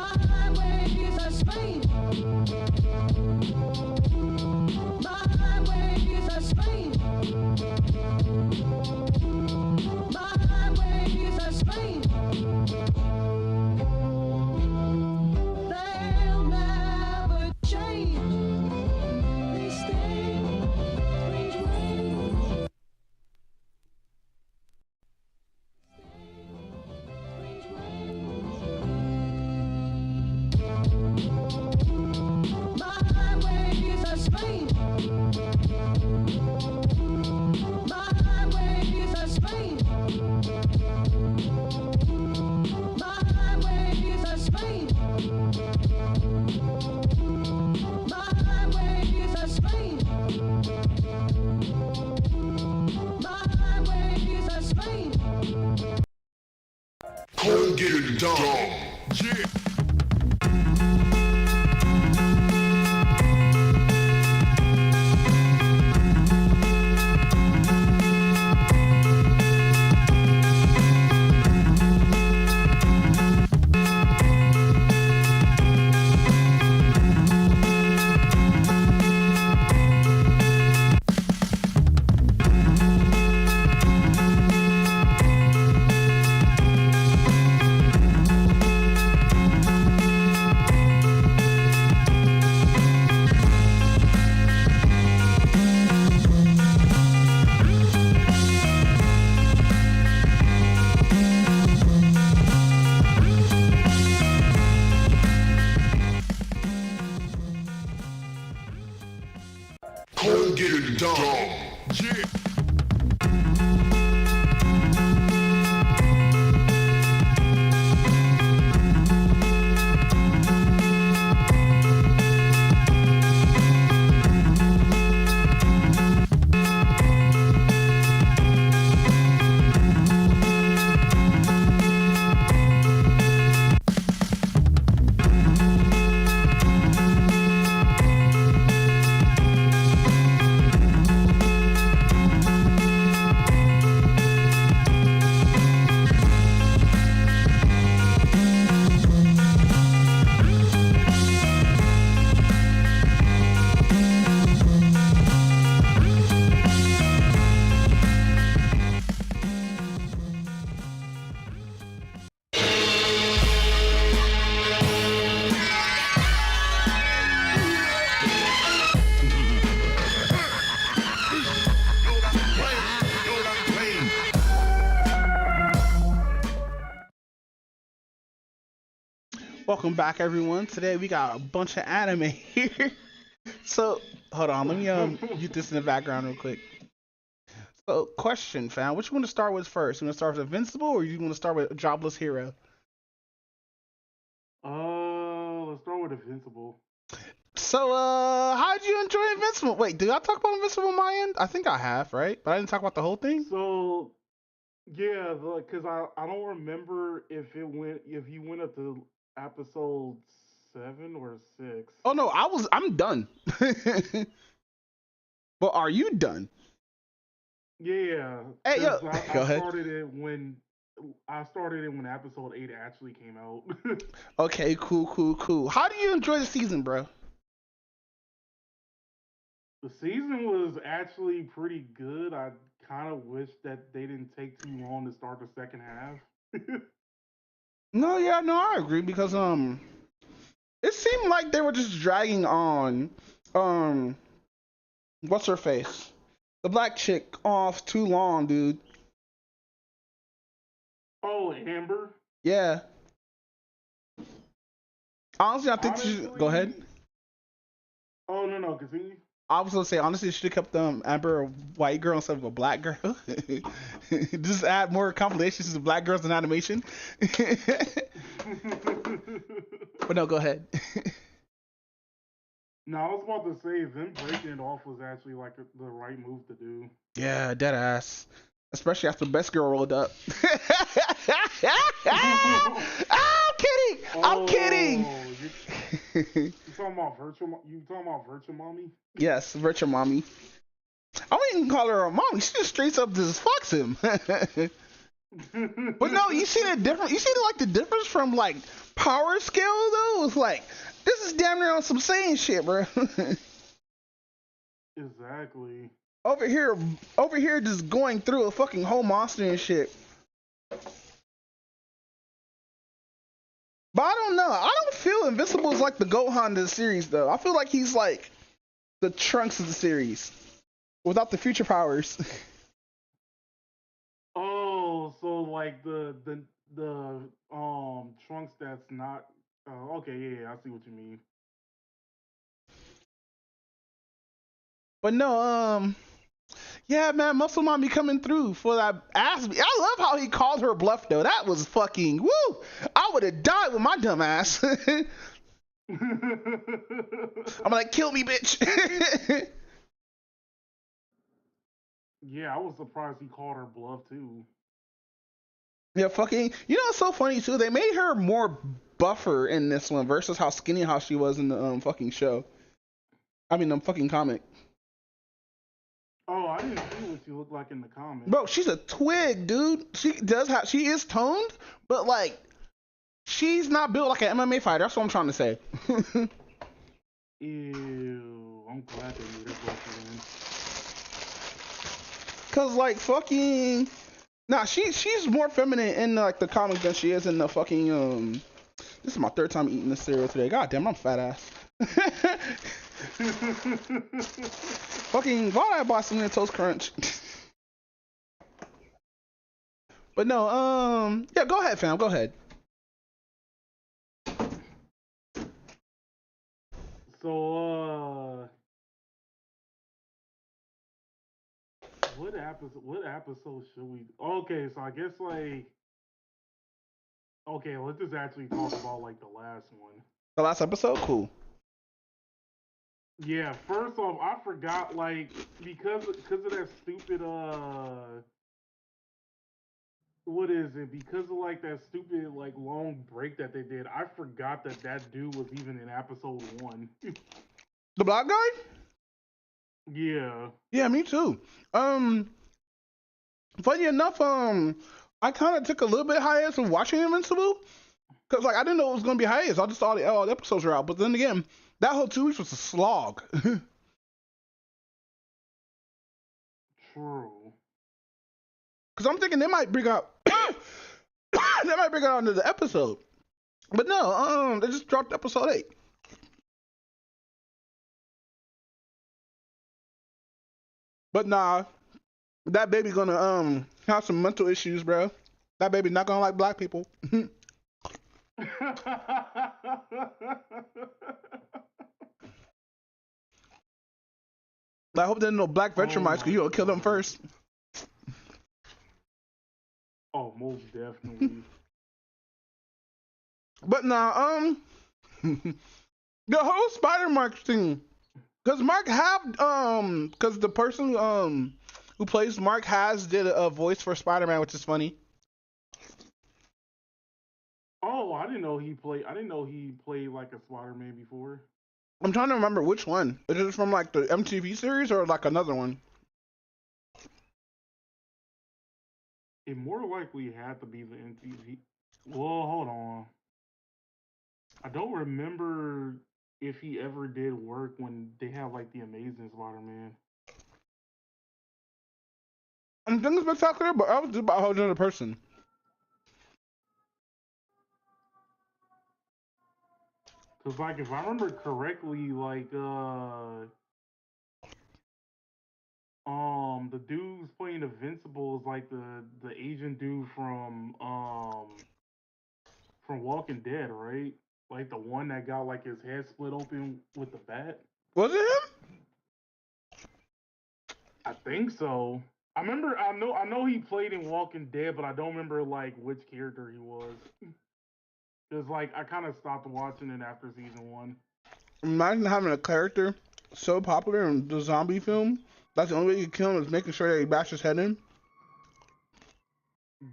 My ways are strange. My ways are strange. My ways are strange. They'll never change. They stay strange ways. My ways are strange. My ways are strange. My ways are strange. My ways are strange. My ways are strange. Come get it done. Yeah. Come get it done. Yeah. Welcome back, everyone. Today we got a bunch of anime here. So, hold on, let me mute this in the background real quick. So, question, fam, which you want to start with first? You want to start with Invincible, or you want to start with Jobless Hero? Let's start with Invincible. So, how'd you enjoy Invincible? Wait, did I talk about Invincible on my end? I think I have, right? But I didn't talk about the whole thing. So, yeah, because I don't remember if he went up to episode 7 or 6. Oh no, I'm done. But are you done? Yeah, Hey, yo, because go I ahead. started it when episode 8 actually came out. Okay, cool. How do you enjoy the season, bro? The season was actually pretty good. I kind of wish that they didn't take too long to start the second half. No, yeah, no, I agree because it seemed like they were just dragging on um what's her face? The black chick off too long, dude. Oh, Amber. Yeah. Honestly, I think she should go ahead. Honestly, oh no, continue. I was gonna say honestly, she should have kept Amber a white girl instead of a black girl. Just add more compilations to black girls in animation. But no, go ahead. No, I was about to say them breaking it off was actually like the right move to do. Yeah, dead ass. Especially after Best Girl rolled up. I'm kidding. I'm kidding. You talking about virtual? You talking about virtual mommy? Yes, virtual mommy. I wouldn't even call her a mommy. She just straight up just fucks him. But no, you see the difference. You see the difference from like power scale though. It's like this is damn near on some Saiyan shit, bro. Exactly. over here, just going through a fucking whole monster and shit. But I don't know. I don't feel Invincible is like the Gohan of the series though. I feel like he's like the Trunks of the series without the future powers. Oh, so like the trunks that's not. Okay, yeah, I see what you mean. But no, yeah, man, Muscle Mommy coming through for that ass. I love how he called her bluff though. That was fucking woo. I would have died with my dumb ass. I'm like, kill me, bitch. Yeah, I was surprised he called her bluff too. Yeah, fucking. You know, it's so funny too. They made her more buffer in this one versus how skinny how she was in the fucking show. I mean, the fucking comic. Oh, I didn't see what she looked like in the comics. Bro, she's a twig, dude. She is toned, but like, she's not built like an MMA fighter. That's what I'm trying to say. Ew, I'm glad they made her bluff again. Cause like fucking, nah, she's more feminine in like the comic than she is in the fucking. This is my third time eating this cereal today. God damn, I'm fat ass. Fucking, why did I buy Cinnamon Toast Crunch? But no, yeah, go ahead, fam, go ahead. So, what episode should we? Okay, so I guess like, okay, let's just actually talk about like the last one. The last episode, cool. Yeah, first off, I forgot like because of that stupid what is it? Because of like that stupid like long break that they did, I forgot that dude was even in episode 1. The black guy? Yeah. Yeah, me too. Funny enough, I kind of took a little bit hiatus from watching Invincible because like I didn't know it was gonna be hiatus. I just thought all the episodes were out. But then again, that whole 2 weeks was a slog. True. Because I'm thinking they might bring out another episode. But no, they just dropped episode 8. But nah, that baby gonna have some mental issues, bro. That baby not gonna like black people. I hope there's no black Vetramites because you gonna kill them first. Oh, most definitely. But nah, the whole Spider Mark thing, because Mark have because the person who plays Mark has did a voice for Spider-Man, which is funny. Oh, I didn't know he played. I didn't know he played like a Spider-Man before. I'm trying to remember which one. Is it from like the MTV series or like another one? It more likely had to be the MTV. Well, hold on. I don't remember if he ever did work when they had like the Amazing Spider-Man. I'm thinking spectacular, but I was just about a whole other person. Cause like if I remember correctly, like the dude who's playing Invincible is like the Asian dude from Walking Dead, right? Like the one that got like his head split open with the bat. Was it him? I think so. I know he played in Walking Dead, but I don't remember like which character he was. Cause like I kind of stopped watching it after season 1. Imagine having a character so popular in the zombie film. That's the only way you kill him is making sure that he bashes his head in.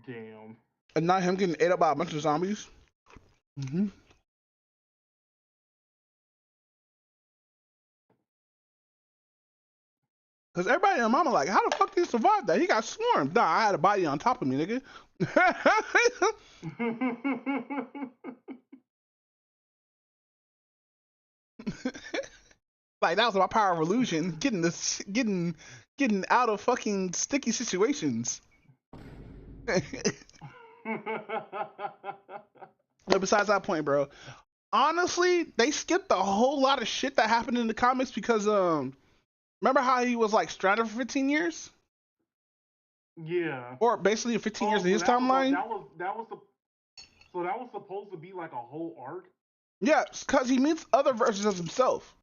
Damn. And not him getting ate up by a bunch of zombies. Mm-hmm. Cause everybody and mama like, how the fuck did he survive that? He got swarmed. Nah, I had a body on top of me, nigga. Like that was my power of illusion, getting out of fucking sticky situations. But besides that point, bro, honestly, they skipped a whole lot of shit that happened in the comics because remember how he was like stranded for 15 years? Yeah. Or basically 15 years in his that timeline? So that was supposed to be like a whole arc? Yeah, because he meets other versions of himself.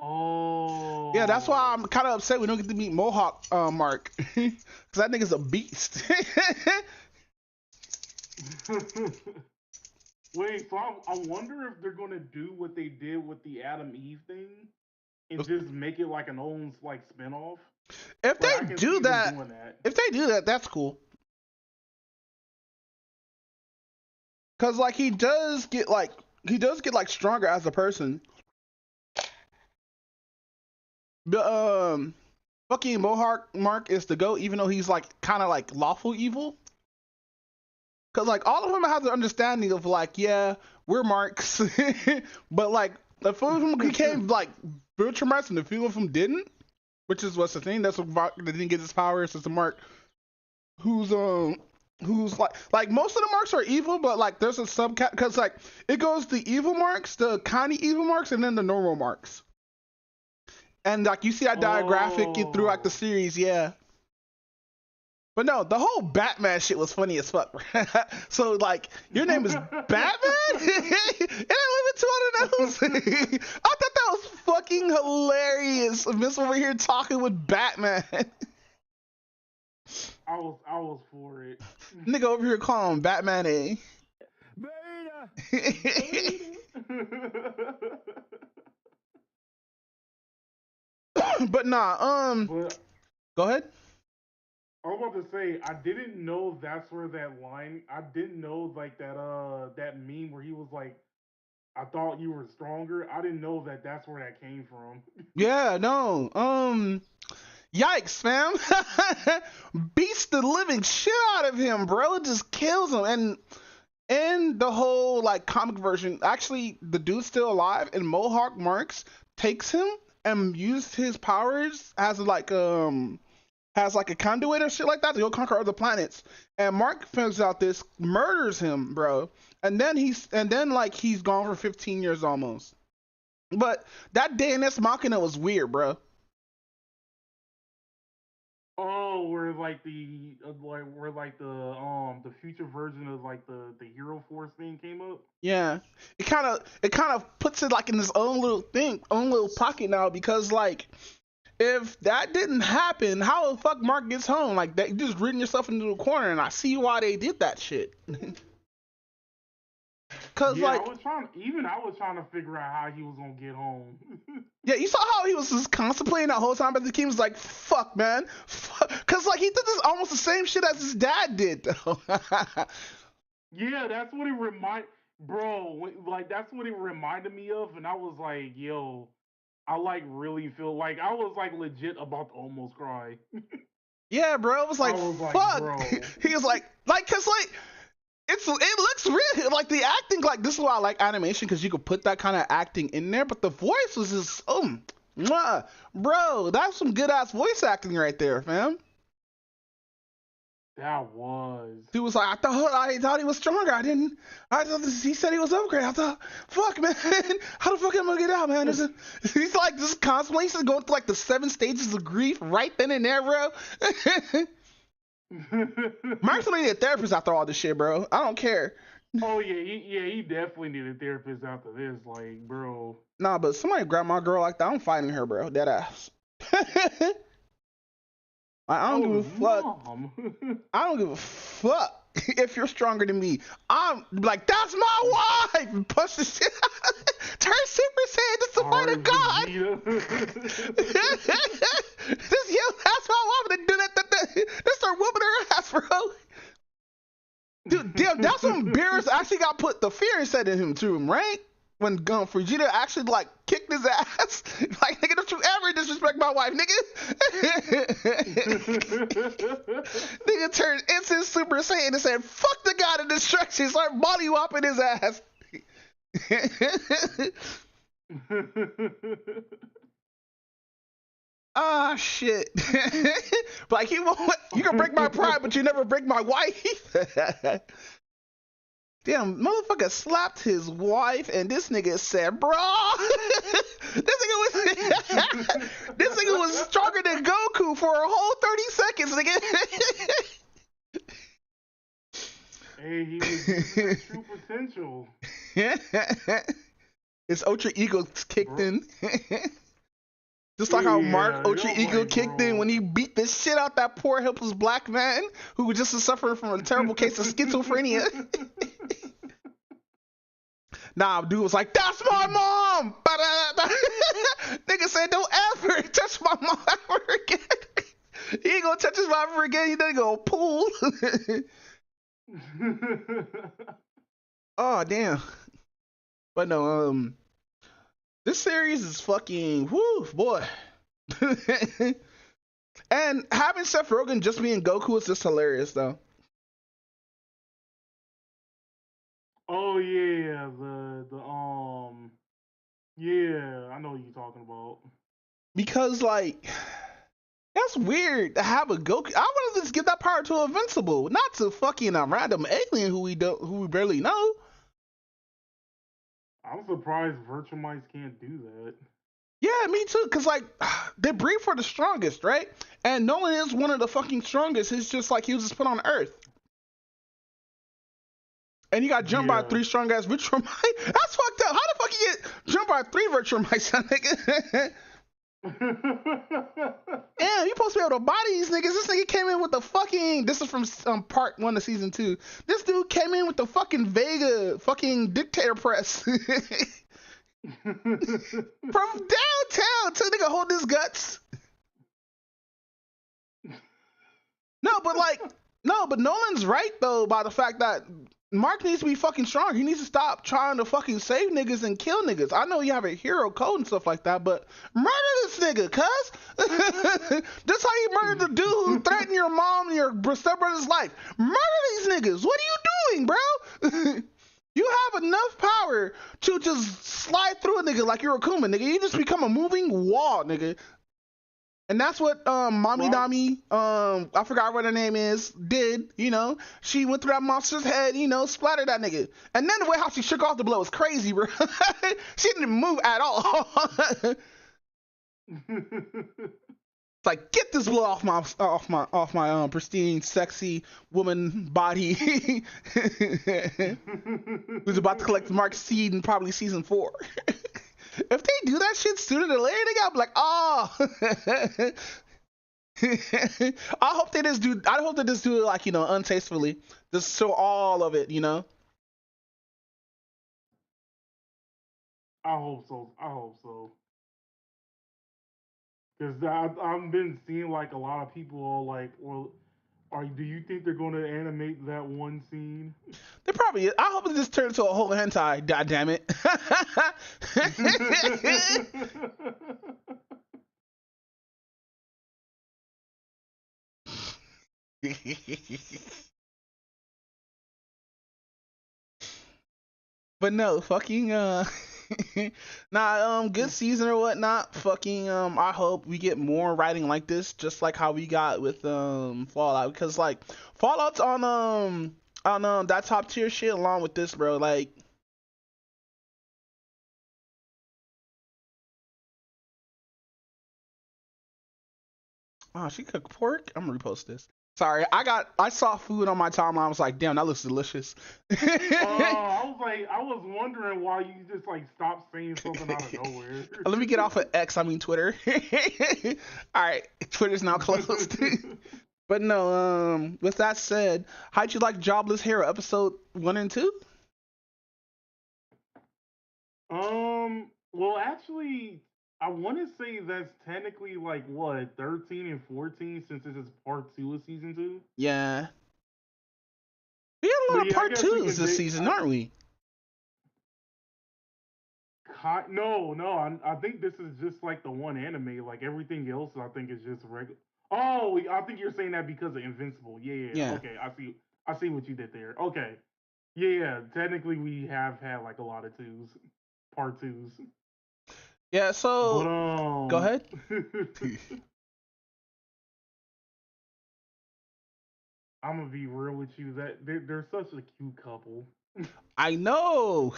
Oh. Yeah, that's why I'm kind of upset we don't get to meet Mohawk Mark. Because that nigga's a beast. Wait, so I wonder if they're gonna do what they did with the Adam Eve thing and just make it like an own like spinoff. If Like, they do that, that's cool. Cause like he does get like stronger as a person. The fucking Mohawk Mark is the GOAT, even though he's like kind of like lawful evil. Cause like all of them have the understanding of like, yeah, we're marks, but like the few of them became like spiritual marks and the few of them didn't, which is what's the thing. That's what they didn't get his powers. It's a mark who's like most of the marks are evil, but like there's a subcat because like it goes the evil marks, the kind of evil marks, and then the normal marks. And like you see that diagraphic through like the series, yeah. But no, the whole Batman shit was funny as fuck. So like, your name is Batman, and I live in 200 nose. I thought that was fucking hilarious. Miss over here talking with Batman. I was for it. Nigga over here calling him Batman, eh? But nah, go ahead. I was about to say I didn't know that's where that line. I didn't know like that meme where he was like, "I thought you were stronger." I didn't know that that's where that came from. Yeah, no. Yikes, fam. Beats the living shit out of him, bro. It just kills him. And in the whole like comic version, actually the dude's still alive and Mohawk Marks takes him and used his powers as like a conduit or shit like that to go conquer other planets. And Mark finds out this, murders him, bro. And then he's gone for 15 years almost. But that Deus Machina was weird, bro. Oh, where the future version of like the Hero Force thing came up. Yeah, it kind of puts it like in this own little pocket now because like if that didn't happen, how the fuck Mark gets home? Like that, you just written yourself into a corner, and I see why they did that shit. Cause yeah, like I was trying to figure out how he was gonna get home. yeah, you saw how he was just contemplating that whole time, but the king was like, "Fuck, man," cause like he did this almost the same shit as his dad did, though. Yeah, that's what that's what it reminded me of, and I was like, yo, I like really feel like I was like legit about to almost cry. Yeah, bro. It was like, like, fuck. bro. He was like, cause like, it looks real. Like the acting, like this is why I like animation, cause you could put that kind of acting in there. But the voice was just, mwah. Bro, that's some good ass voice acting right there, fam. That was. He was like, I thought he was stronger. I thought he said he was upgraded. I thought, fuck, man, how the fuck am I gonna get out, man? He's like just constantly, he's going through like the 7 stages of grief right then and there, bro. Mark's gonna need a therapist after all this shit, bro. I don't care. Oh yeah, he definitely needed a therapist after this, like, bro. Nah, but somebody grab my girl like that, I'm fighting her, bro. Dead ass. I don't give a fuck. I don't give a fuck if you're stronger than me. I'm like, that's my wife. Punch the shit out. Turn Super Saiyan. This is the fight of God. This that's my wife. They start whooping her ass, bro. Dude, damn, that's when Beerus actually got put the fear set in him to him, right? When Vegeta actually like kicked his ass, like, nigga, don't you ever disrespect my wife, nigga. Nigga turned instant Super Saiyan and said, "Fuck the God of Destruction," started body whopping his ass. Ah, shit. Like, you can break my pride, but you never break my wife. Damn, motherfucker slapped his wife, and this nigga said, bro, this nigga was stronger than Goku for a whole 30 seconds, nigga. Hey, he was using his true potential. His Ultra Ego kicked in. Just like how Mark Ultra Ego kicked in when he beat the shit out that poor helpless black man who was just suffering from a terrible case of schizophrenia. Nah, dude was like, that's my mom! Nigga said, don't ever touch my mom ever again. He ain't gonna touch his mom ever again. He done go pool. Oh, damn. But no, this series is fucking, whoo, boy. And having Seth Rogen just being Goku is just hilarious, though. Oh yeah, yeah, I know what you're talking about. Because like, that's weird to have a Goku. I want to just give that power to Invincible, not to fucking a random alien who we barely know. I'm surprised Virtual Mice can't do that. Yeah, me too. Cause like, they breed for the strongest, right? And Nolan is one of the fucking strongest. It's just like he was just put on Earth. And he got jumped by 3 strong ass virtual mice. That's fucked up. How the fuck you get jumped by 3 virtual mice, nigga? Damn, you supposed to be able to body these niggas. This nigga came in with the fucking. This is from part 1 of season 2. This dude came in with the fucking Vega fucking dictator press. From downtown to nigga hold his guts. No, but Nolan's right though by the fact that Mark needs to be fucking strong. He needs to stop trying to fucking save niggas and kill niggas. I know you have a hero code and stuff like that, but murder this nigga, cuz. That's how you murdered the dude who threatened your mom and your stepbrother's life. Murder these niggas. What are you doing, bro? You have enough power to just slide through a nigga like you're a Kuma, nigga. You just become a moving wall, nigga. And that's what Mommy Dami, I forgot what her name is, did, you know. She went through that monster's head, you know, splattered that nigga. And then the way how she shook off the blow was crazy, bro. She didn't move at all. It's like, get this blow off my pristine, sexy woman body. Who's about to collect Mark's seed in probably season 4. If they do that shit sooner than later, they gotta be like, oh. I hope they just do it like, you know, untastefully. Just show all of it, you know. I hope so. Because I've been seeing like a lot of people are like, well, do you think they're going to animate that one scene? They probably is. I hope it just turns into a whole hentai, god damn it. But no, fucking nah, good season or whatnot. Fucking I hope we get more writing like this, just like how we got with Fallout, because like Fallout's on that top tier shit along with this, bro. Like, oh, she cooked pork. I'm gonna repost this. Sorry, I saw food on my timeline. I was like, damn, that looks delicious. I was wondering why you just like stopped saying something out of nowhere. Let me get off of X. I mean Twitter. All right, Twitter's now closed. But no, with that said, how'd you like Jobless Hero episode 1 and 2? Well, actually, I want to say that's technically like what 13 and 14 since this is part 2 of season 2. Yeah. We had a lot But of yeah, I part guess we twos can this take. season, aren't we? No, I think this is just like the one anime. Like everything else, I think is just regular. Oh, I think you're saying that because of Invincible. Yeah. Yeah. Okay, I see what you did there. Okay. Yeah. Technically, we have had like a lot of twos, part twos. Yeah, But so go ahead. I'm gonna be real with you. That they're such a cute couple. I know.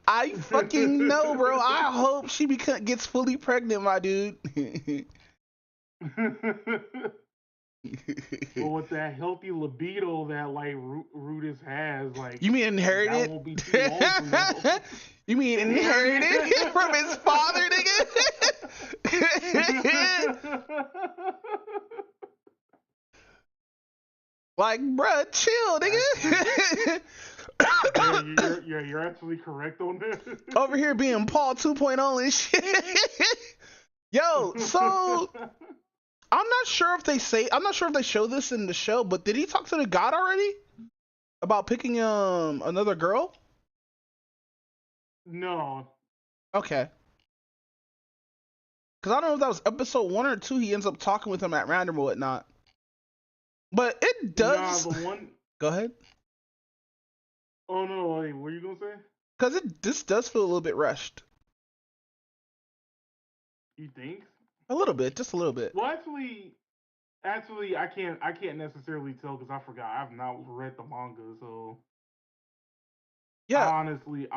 I fucking know, bro. I hope she gets fully pregnant, my dude. But with that healthy libido that like Rudis has, like You mean that inherited? won't be too long from now. You mean inherited from his father, nigga? Like, bruh, chill, nigga. You're actually correct on this. Over here being Paul 2.0 and shit. Yo, so I'm not sure if they show this in the show, but did he talk to the god already about picking another girl? No. Okay. Cause I don't know if that was episode 1 or 2. He ends up talking with him at random or whatnot. But it does. Nah, the one. Go ahead. Oh no! Wait, what were you gonna say? Cause this does feel a little bit rushed. You think? A little bit, just a little bit. Well, actually, I can't necessarily tell because I forgot. I've not read the manga, so Yeah. I honestly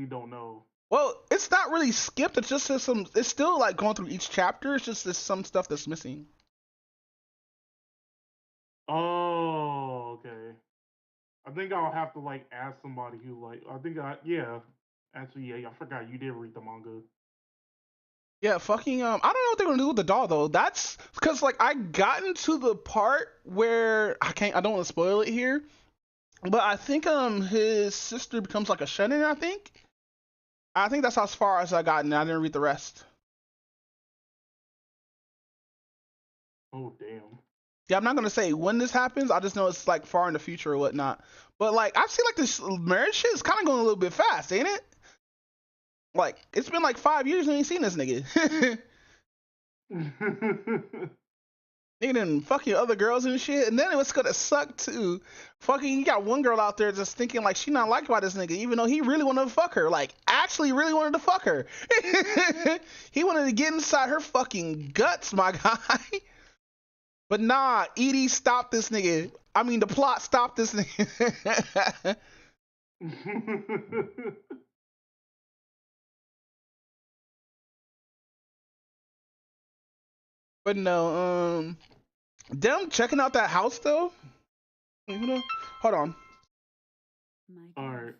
don't know. Well, it's not really skipped. It's just some. It's still like going through each chapter. It's just there's some stuff that's missing. Oh, okay. I think I'll have to like ask somebody who like. Yeah. Actually, yeah, I forgot you did read the manga. Yeah, fucking I don't know what they're gonna do with the doll though. That's because like I got into the part where I don't want to spoil it here, but I think his sister becomes like a shut-in. I think that's as far as I got, and I didn't read the rest. Oh damn. Yeah, I'm not gonna say when this happens. I just know it's like far in the future or whatnot. But like I see like this marriage shit is kind of going a little bit fast, ain't it? Like it's been like 5 years and ain't seen this nigga. Nigga done fucking other girls and shit, and then it's gonna suck too. Fucking, you got one girl out there just thinking like she not liked by this nigga, even though he really wanted to fuck her. Like, actually, really wanted to fuck her. He wanted to get inside her fucking guts, my guy. But nah, Edie stopped this nigga. I mean, the plot stopped this nigga. But no, them checking out that house though. Hold on. All right.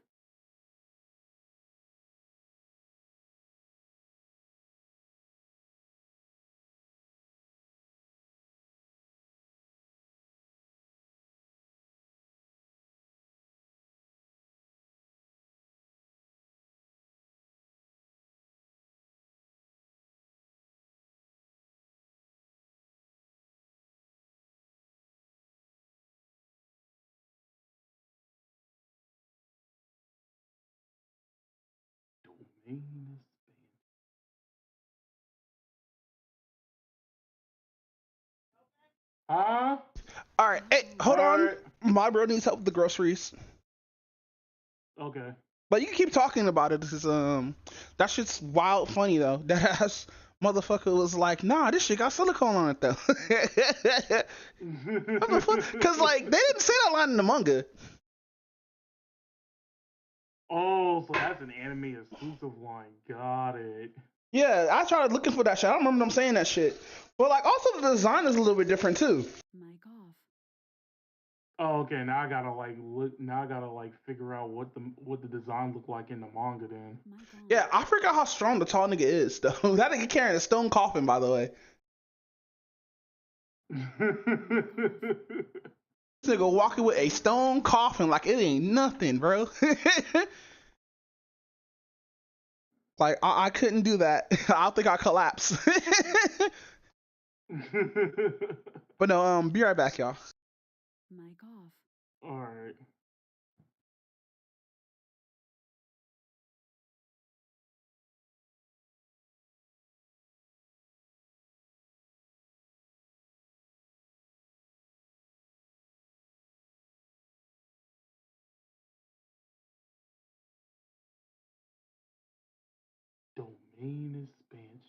Huh? All right, hey, hold All on. right. My bro needs help with the groceries. Okay. But you can keep talking about it. This is that shit's wild funny though. That ass motherfucker was like, nah, this shit got silicone on it though. What the fuck? Cause like they didn't say that line in the manga. Oh, so that's an anime exclusive line. Got it. Yeah, I tried looking for that shit. I don't remember them saying that shit. But like also the design is a little bit different too. Mic off. Oh, okay. Now I gotta like look. Now I gotta like figure out what the design looked like in the manga. Then. Mic on. Yeah, I forgot how strong the tall nigga is though. That nigga carrying a stone coffin, by the way. This nigga walking with a stone coffin like it ain't nothing, bro. Like I couldn't do that. I think I collapse. But no, be right back, y'all. Mic off. All right. Domain expansion.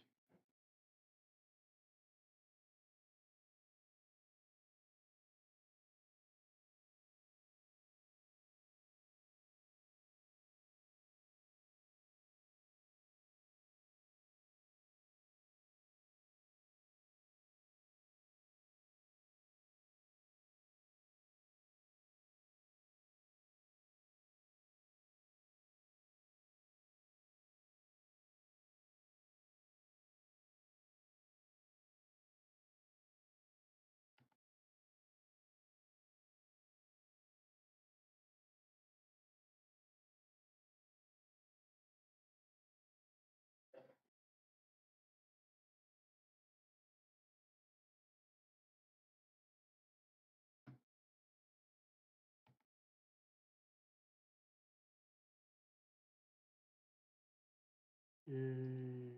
Yay.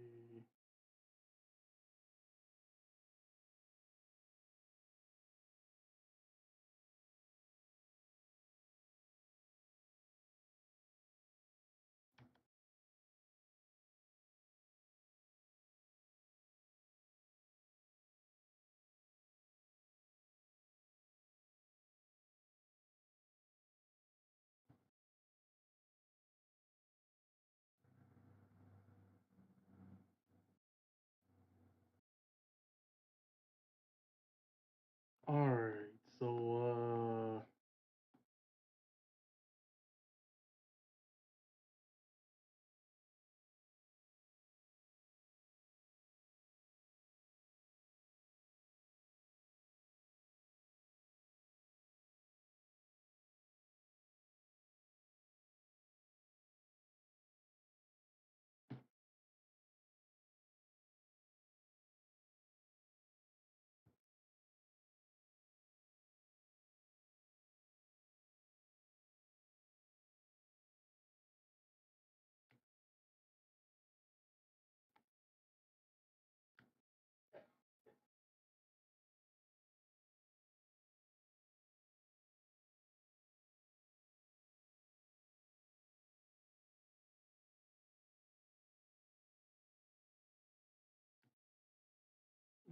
All right. So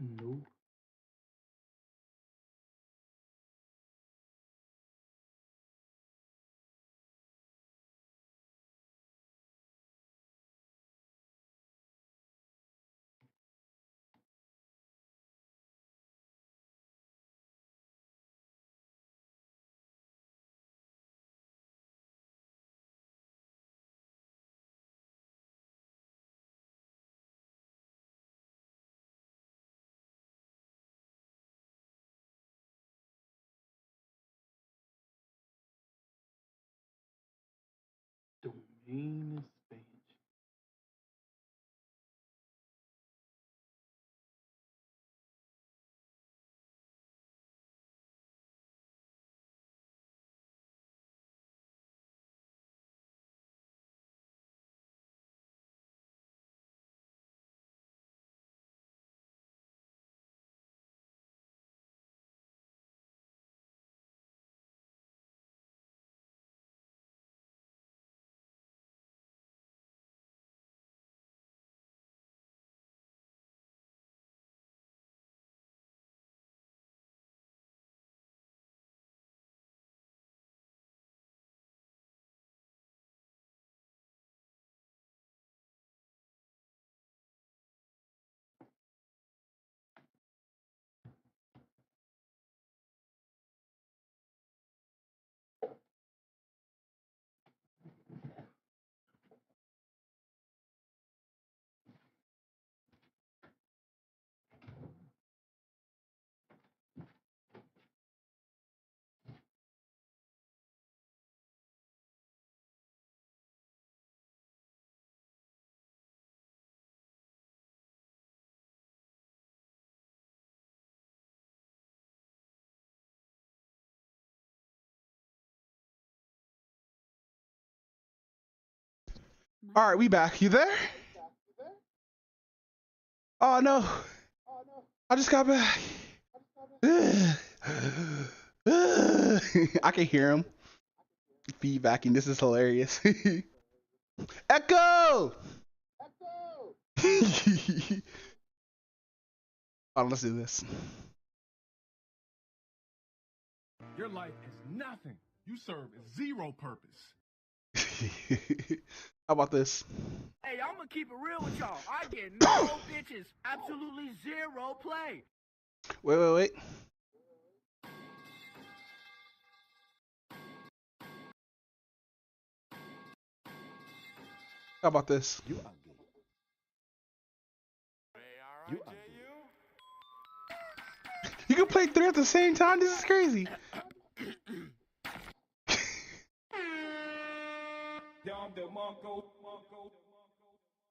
nope. Domain expansion. All right, we back. You there? Oh no, I just got back. I can hear him feedbacking. This is hilarious. Echo! Oh, let's do this. Your life is nothing. You serve zero purpose. How about this? Hey, I'm gonna keep it real with y'all. I get no bitches, absolutely zero play. Wait. How about this? You ugly. You ugly. You can play 3 at the same time? This is crazy.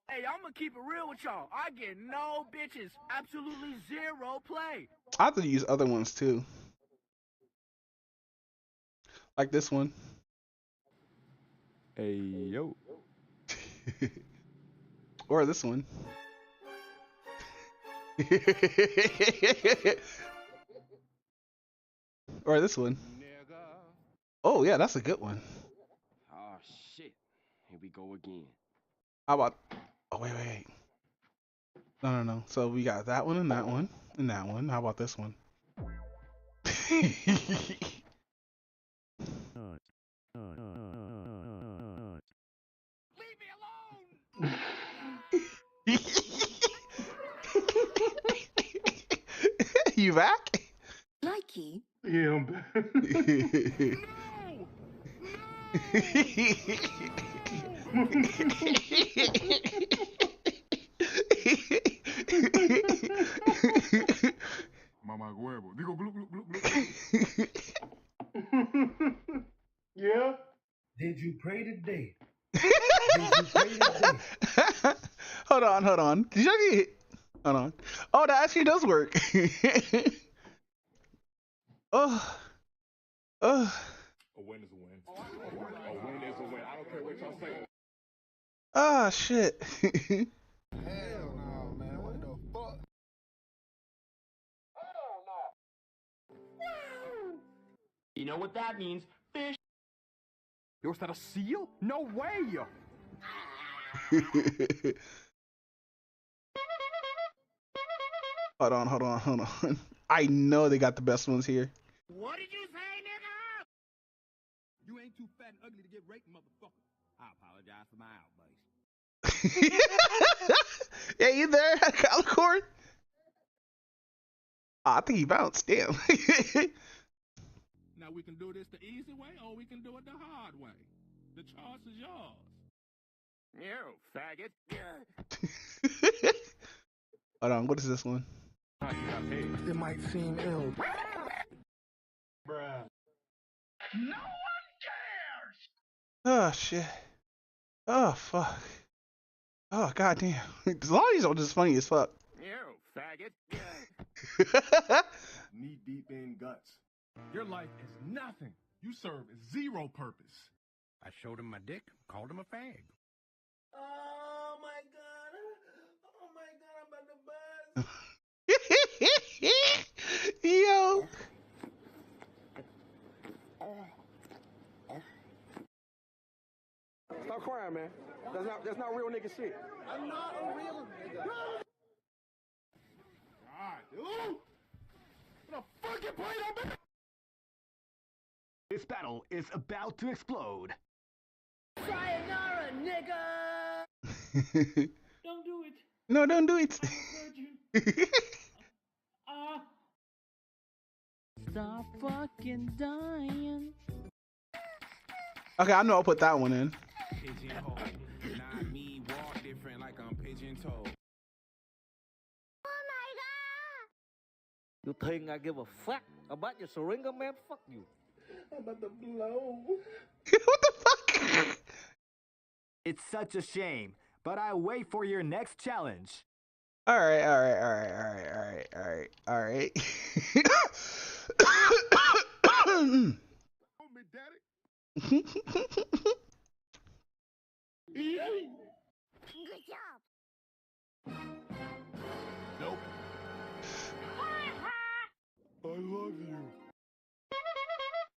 Hey, I'm gonna keep it real with y'all. I get no bitches, absolutely zero play. I have to use other ones too. Like this one. Hey, yo. Or this one. Or this one. Oh yeah, that's a good one. Oh shit. Here we go again. How about? Oh wait. No. So we got that one and that one and that one. How about this one? Leave me alone. You back? Likey. Yeah, I'm back. Mama huevo. Digo, glu, glu, glu, glu. Yeah? Did you pray today? Hold on. Did you get? Hold on. Oh, that actually does work. Oh. A win is a win. A win is a win. I don't care what y'all say. Ah, shit. Hell no, man. What the fuck? You know what that means? Fish. Yo, is that a seal? No way! Hold on. I know they got the best ones here. What did you say, nigga? You ain't too fat and ugly to get raped, motherfucker. I apologize for my outburst. Hey, you there, Calicorn? Oh, I think he bounced. Damn. Now we can do this the easy way, or we can do it the hard way. The choice is yours. You faggot. Hold on, what is this one? It might seem ill. Bruh. Oh, shit. Oh, fuck. Oh, goddamn. A lot of these are just funny as fuck. You faggot. Knee deep in guts. Your life is nothing. You serve zero purpose. I showed him my dick, called him a fag. Oh my god. I'm about to buzz. Yo. Stop crying, man. That's not real nigga shit. I'm not a real nigga. Alright, dude. What the fuck you playing on me? This battle is about to explode. Sayonara, nigga. Don't do it. No, don't do it. Stop fucking dying. Okay, I know I'll put that one in. Pigeonhole. Not me, walk different like I'm pigeon-toed. You think I give a fuck about your syringa, man? Fuck you. I'm about to blow. What the fuck? It's such a shame, but I wait for your next challenge. All right. Me, daddy. Nope. I love you.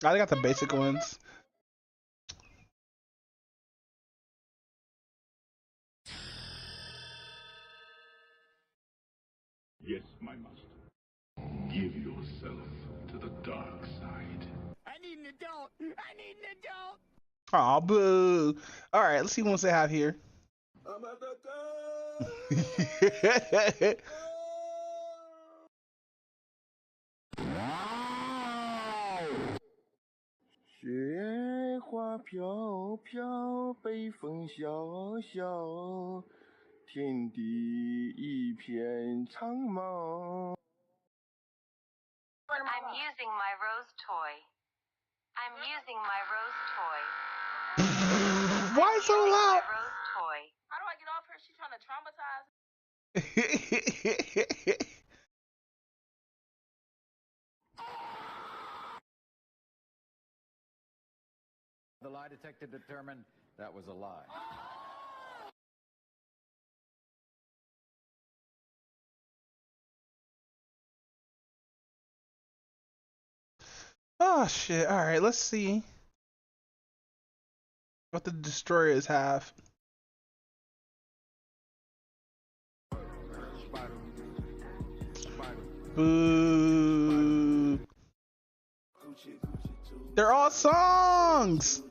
I got the basic ones. Yes, my master. Give yourself to the dark side. I need an adult. I need an adult. Aw, boo. All right, let's see what they have here. I'm at the car. 雪花飘飘，北风萧萧，天地一片苍茫。 I'm using my rose toy. I'm using my rose toy. Why so loud? My rose toy. How do I get off her? She's trying to traumatize. The lie detector determined that was a lie. Oh shit! All right, let's see what the destroyers have. Boo! They're all songs.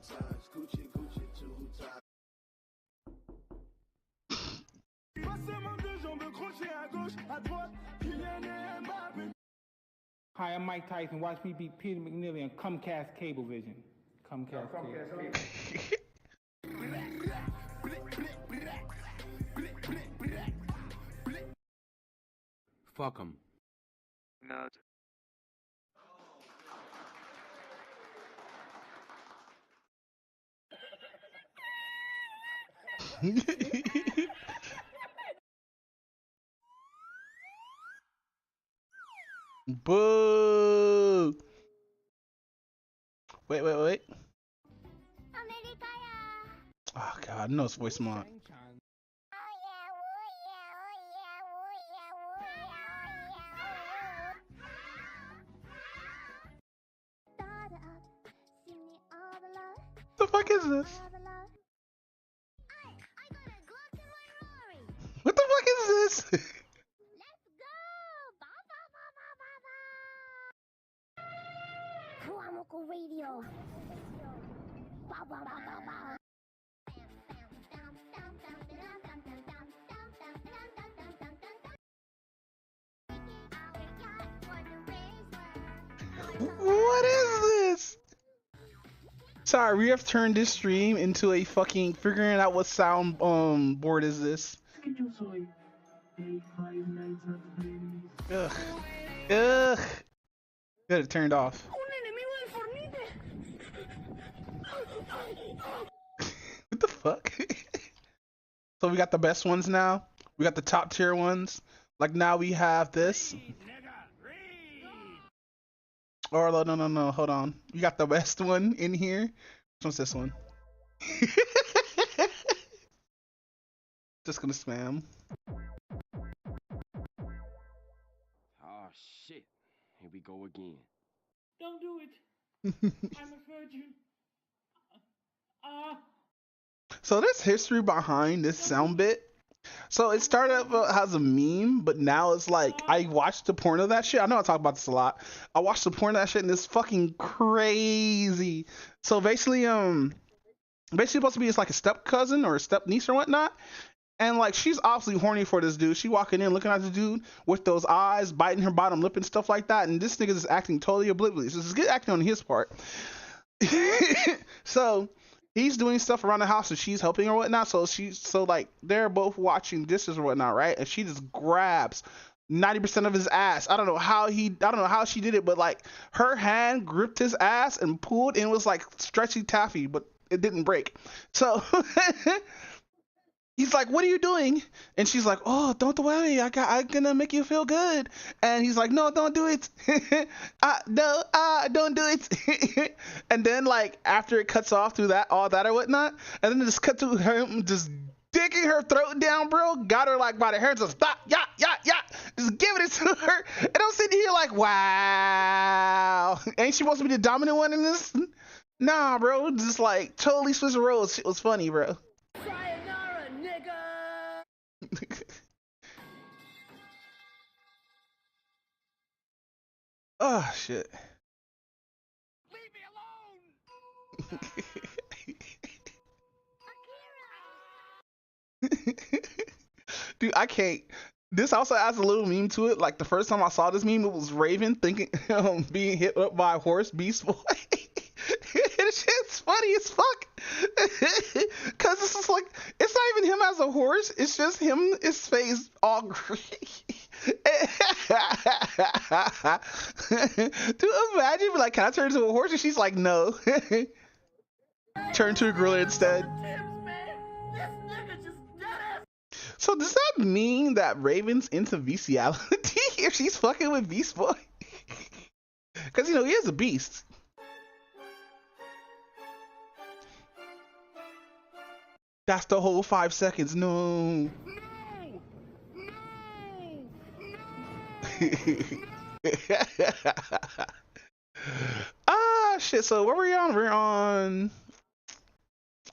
Hi, I'm Mike Tyson. Watch me beat Peter McNeely on Comcast Cablevision. Comcast Cable. Fuck him. No. Boo! Wait. Oh god, no, it's voice mod. The fuck is this? What the fuck is this? Radio. What is this? Sorry, we have turned this stream into a fucking figuring out what sound board is this. Ugh. Ugh. Got it turned off. What the fuck? So we got the best ones now. We got the top tier ones. Like now we have this. Or no, hold on. We got the best one in here. Which one's this one? Just gonna spam. Oh shit. Here we go again. Don't do it. I'm a virgin. So there's history behind this sound bit. So it started up as a meme, but now it's like I watched the porn of that shit. I know I talk about this a lot. I watched the porn of that shit and it's fucking crazy. So basically supposed to be it's like a step cousin or a step niece or whatnot. And like she's obviously horny for this dude. She walking in looking at the dude with those eyes, biting her bottom lip and stuff like that. And this nigga is acting totally oblivious. This is good acting on his part. So he's doing stuff around the house and she's helping or whatnot. So like they're both watching dishes or whatnot, right? And she just grabs 90% of his ass. I don't know how she did it, but like her hand gripped his ass and pulled and it was like stretchy taffy, but it didn't break. So he's like, "What are you doing?" And she's like, "Oh, don't worry, I'm gonna make you feel good." And he's like, "No, don't do it. Don't do it." And then like after it cuts off through all that or whatnot, and then it just cut to him just digging her throat down, bro. Got her like by the hair, just stop, yeah, just giving it to her. And I'm sitting here like, wow, ain't she supposed to be the dominant one in this? Nah, bro, just like totally switch roles. Shit was funny, bro. Sayonara, nigga. Oh shit. Leave me alone. Dude, I can't. This also adds a little meme to it. Like the first time I saw this meme, it was Raven thinking being hit up by a horse, Beast Boy. It's shit's funny as fuck. Cause it's just like it's not even him as a horse. It's just him, his face all green. Dude, imagine like, can I turn into a horse? And she's like, no. Turn to a gorilla instead. So does that mean that Raven's into bestiality if she's fucking with Beast Boy? Because, you know, he is a beast. That's the whole 5 seconds. No. Ah, shit. So what were we on?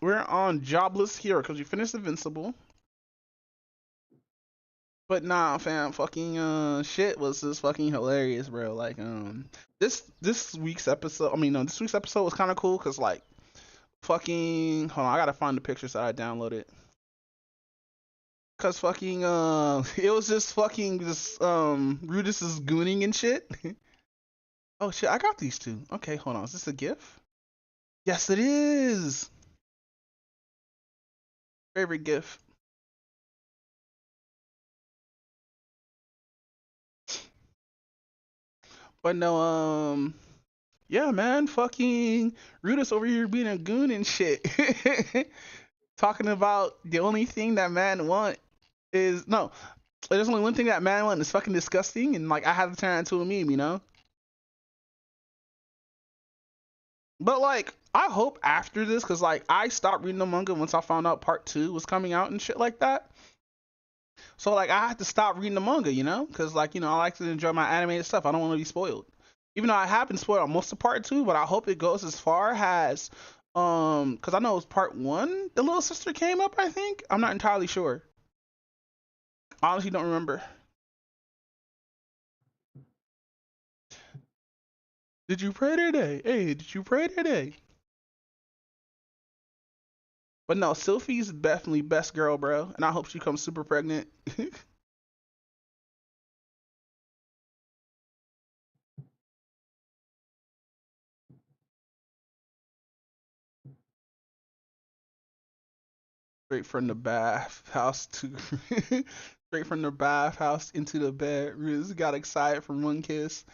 We're on Jobless Hero because we finished Invincible. But nah, fam, fucking shit was just fucking hilarious, bro. Like this week's episode. I mean, no, this week's episode was kind of cool because like fucking hold on, I gotta find the pictures that I downloaded. Cause fucking it was just fucking just Rudis is gooning and shit. Oh shit, I got these two. Okay, hold on, is this a GIF? Yes, it is. Favorite GIF. But no, yeah, man, fucking Rudis over here being a goon and shit. Talking about the only thing that man want is no. There's only one thing that man want is fucking disgusting, and like I had to turn it into a meme, you know. But like, I hope after this, cause like I stopped reading the manga once I found out part 2 was coming out and shit like that. So like I had to stop reading the manga, you know, cause like you know I like to enjoy my animated stuff. I don't want to be spoiled. Even though I have been spoiled on most of part 2, but I hope it goes as far as cause I know it was part 1. The little sister came up. I think I'm not entirely sure. Honestly, don't remember. Did you pray today? Hey, did you pray today? But no, Sylphie's definitely best girl, bro. And I hope she comes super pregnant. Straight from the bathhouse to straight from the bathhouse into the bed. Riz got excited from one kiss.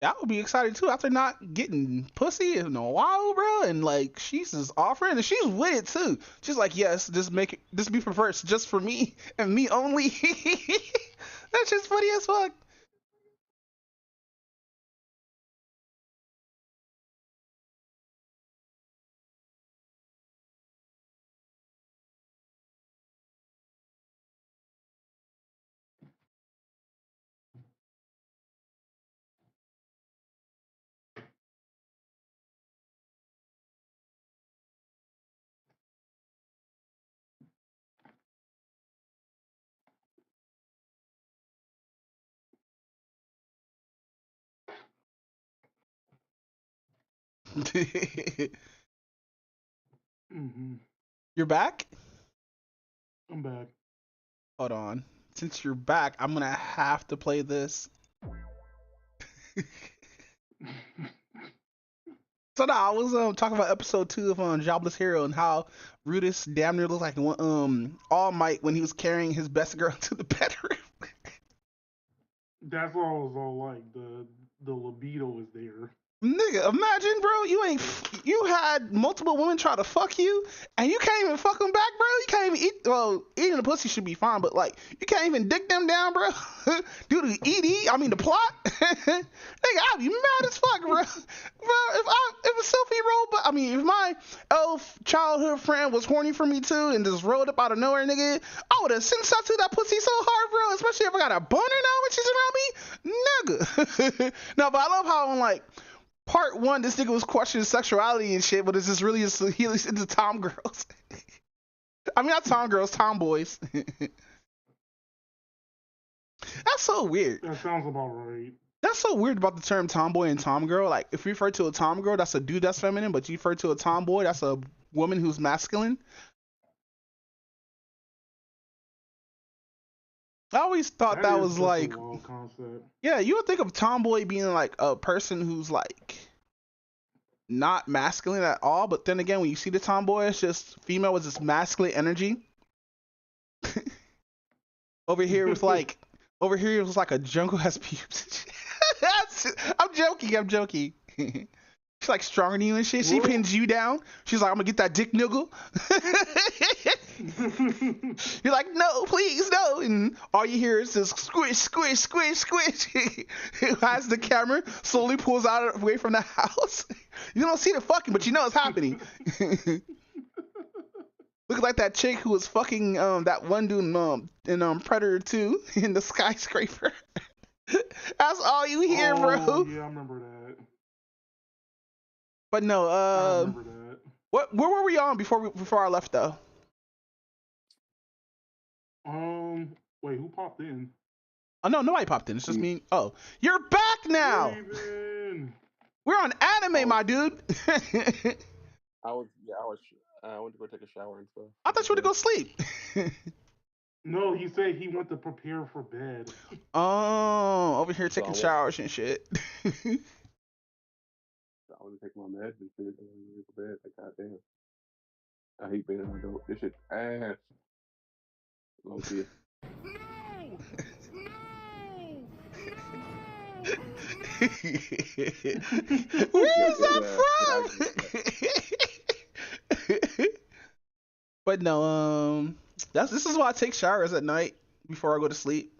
I would be excited too after not getting pussy in a while, bro. And like she's just offering, and she's with it too. She's like, yes, just make it, just be preferred just for me and me only. That's just funny as fuck. You're back? I'm back. Hold on. Since you're back, I'm gonna have to play this. So now I was talking about episode 2 of Jobless Hero and how Rudis damn near looked like All Might when he was carrying his best girl to the bedroom. That's all it was all like. The libido is there. Nigga, imagine, bro, you had multiple women try to fuck you, and you can't even fuck them back, bro. You can't even eat. Well, eating the pussy should be fine, but like, you can't even dick them down, bro. Due to ED, I mean the plot. Nigga, I'd be mad as fuck, bro. Bro, if a Sophie rolled, but I mean, if my elf childhood friend was horny for me too, and just rolled up out of nowhere, nigga, I would have sent out to that pussy so hard, bro. Especially if I got a boner now when she's around me, nigga. No, but I love how I'm like. Part one, this nigga was questioning sexuality and shit, but it's just really he's into tom girls. I mean, not tom girls, tomboys. That's so weird. That sounds about right. That's so weird about the term tomboy and tom girl. Like, if you refer to a tom girl, that's a dude that's feminine, but you refer to a tomboy, that's a woman who's masculine. I always thought that was like, yeah, you would think of tomboy being like a person who's like not masculine at all, but then again, when you see the tomboy, it's just female with this masculine energy. Over here it was like a jungle has pubes. I'm joking. She's like stronger than you and shit. She pins you down. She's like, I'm gonna get that dick niggle. You're like, no, please, no. And all you hear is this squish, squish, squish, squish. As the camera slowly pulls out away from the house. You don't see the fucking, but you know it's happening. Looks like that chick who was fucking that one dude in Predator 2 in the skyscraper. That's all you hear, bro. Yeah, I remember that. But no, I remember that. where were we on before I left though? Wait, who popped in? Oh no, nobody popped in. It's just me. Oh, you're back now. Raven. We're on anime, my dude. I went to go take a shower and stuff. I thought you were to go sleep. No, he said he went to prepare for bed. Oh, over here taking showers and shit. I want to take my meds and shit and go to bed. Like, goddamn. I hate being an adult. This shit ass. Low key. Where is that from? But no, this is why I take showers at night before I go to sleep.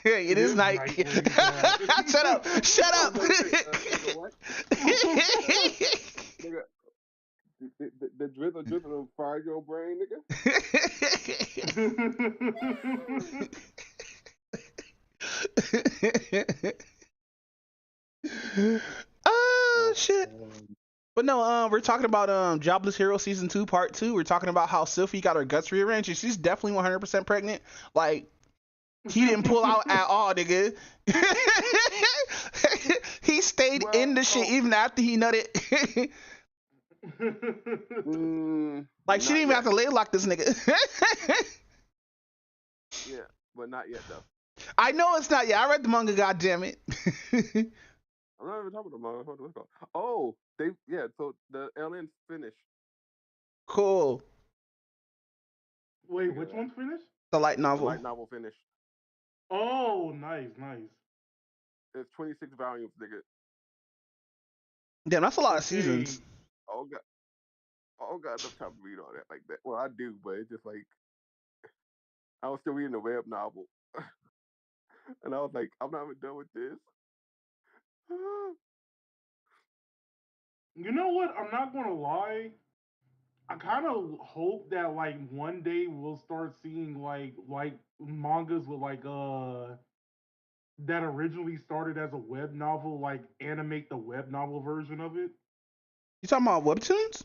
It is night. Shut up. The drizzle will fire your brain, nigga. Oh shit. But no, we're talking about Jobless Hero Season 2 Part 2. We're talking about how Sylphie got her guts rearranged and she's definitely 100% pregnant. Like, he didn't pull out at all, nigga. He stayed in the shit even after he nutted. Like, she didn't even have to lay lock this nigga. Yeah, but not yet though. I know it's not yet. I read the manga, goddammit. I'm not even talking about the manga. What's it called? Oh, so the alien's finished. Cool. Wait, which one's finished? The light novel. The light novel finished. Oh, nice. It's 26 volumes, nigga. Damn, that's a lot of seasons. Oh god, enough time to read all that like that. Well, I do, but it's just like I was still reading the web novel, and I was like, I'm not even done with this. You know what? I'm not gonna lie. I kind of hope that like one day we'll start seeing like mangas with like that originally started as a web novel, like animate the web novel version of it. You talking about webtoons?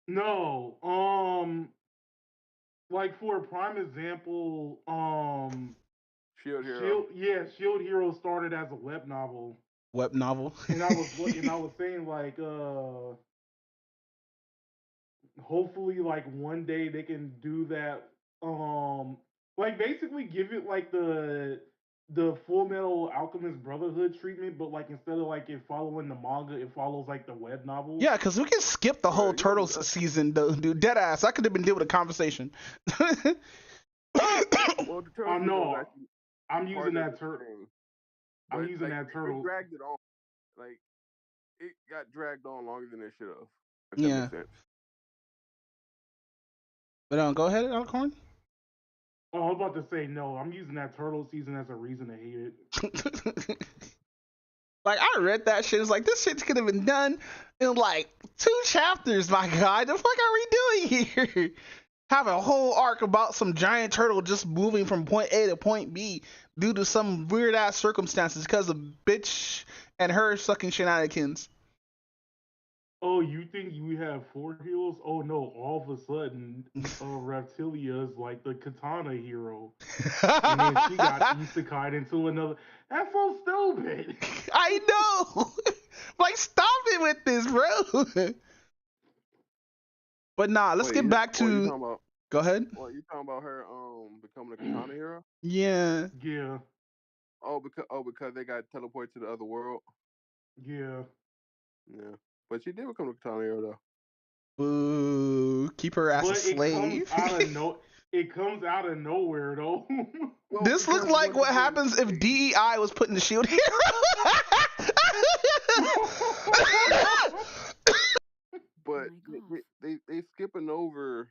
No, like for a prime example, Shield Hero. Shield Hero started as a web novel. Web novel. And I was saying like hopefully like one day they can do that, like basically give it like the Full Metal Alchemist Brotherhood treatment, but like instead of like it following the manga, it follows like the web novel. Yeah, because we can skip the whole Turtles season, dude. Dead ass. I could have been dealing with a conversation. Well, I'm using that term. I'm But using like that they turtle. dragged it on. Like it got dragged on longer than it should have. If that Yeah. makes sense. But go ahead, Alcorn. Oh, I was about to say no. I'm using that turtle season as a reason to hate it. Like I read that shit. It's like this shit could have been done in like 2 chapters. My God, the fuck are we doing here? Have a whole arc about some giant turtle just moving from point A to point B due to some weird ass circumstances because of bitch and her sucking shenanigans. Oh, you think you have 4 heroes? Oh no! All of a sudden, Reptilia is like the katana hero, and then she got isekai'd into another. That's so stupid. I know. Like stop it with this, bro. But nah, let's get back What you to. talking about? Go ahead. What you talking about? Her becoming a katana hero? Yeah. Yeah. Because they got teleported to the other world. Yeah. Yeah, but she did become a katana hero though. Boo. Keep her as a But slave. it comes out of nowhere though. Well, This looks like what happens if DEI was put in the Shield Hero. But they skipping over.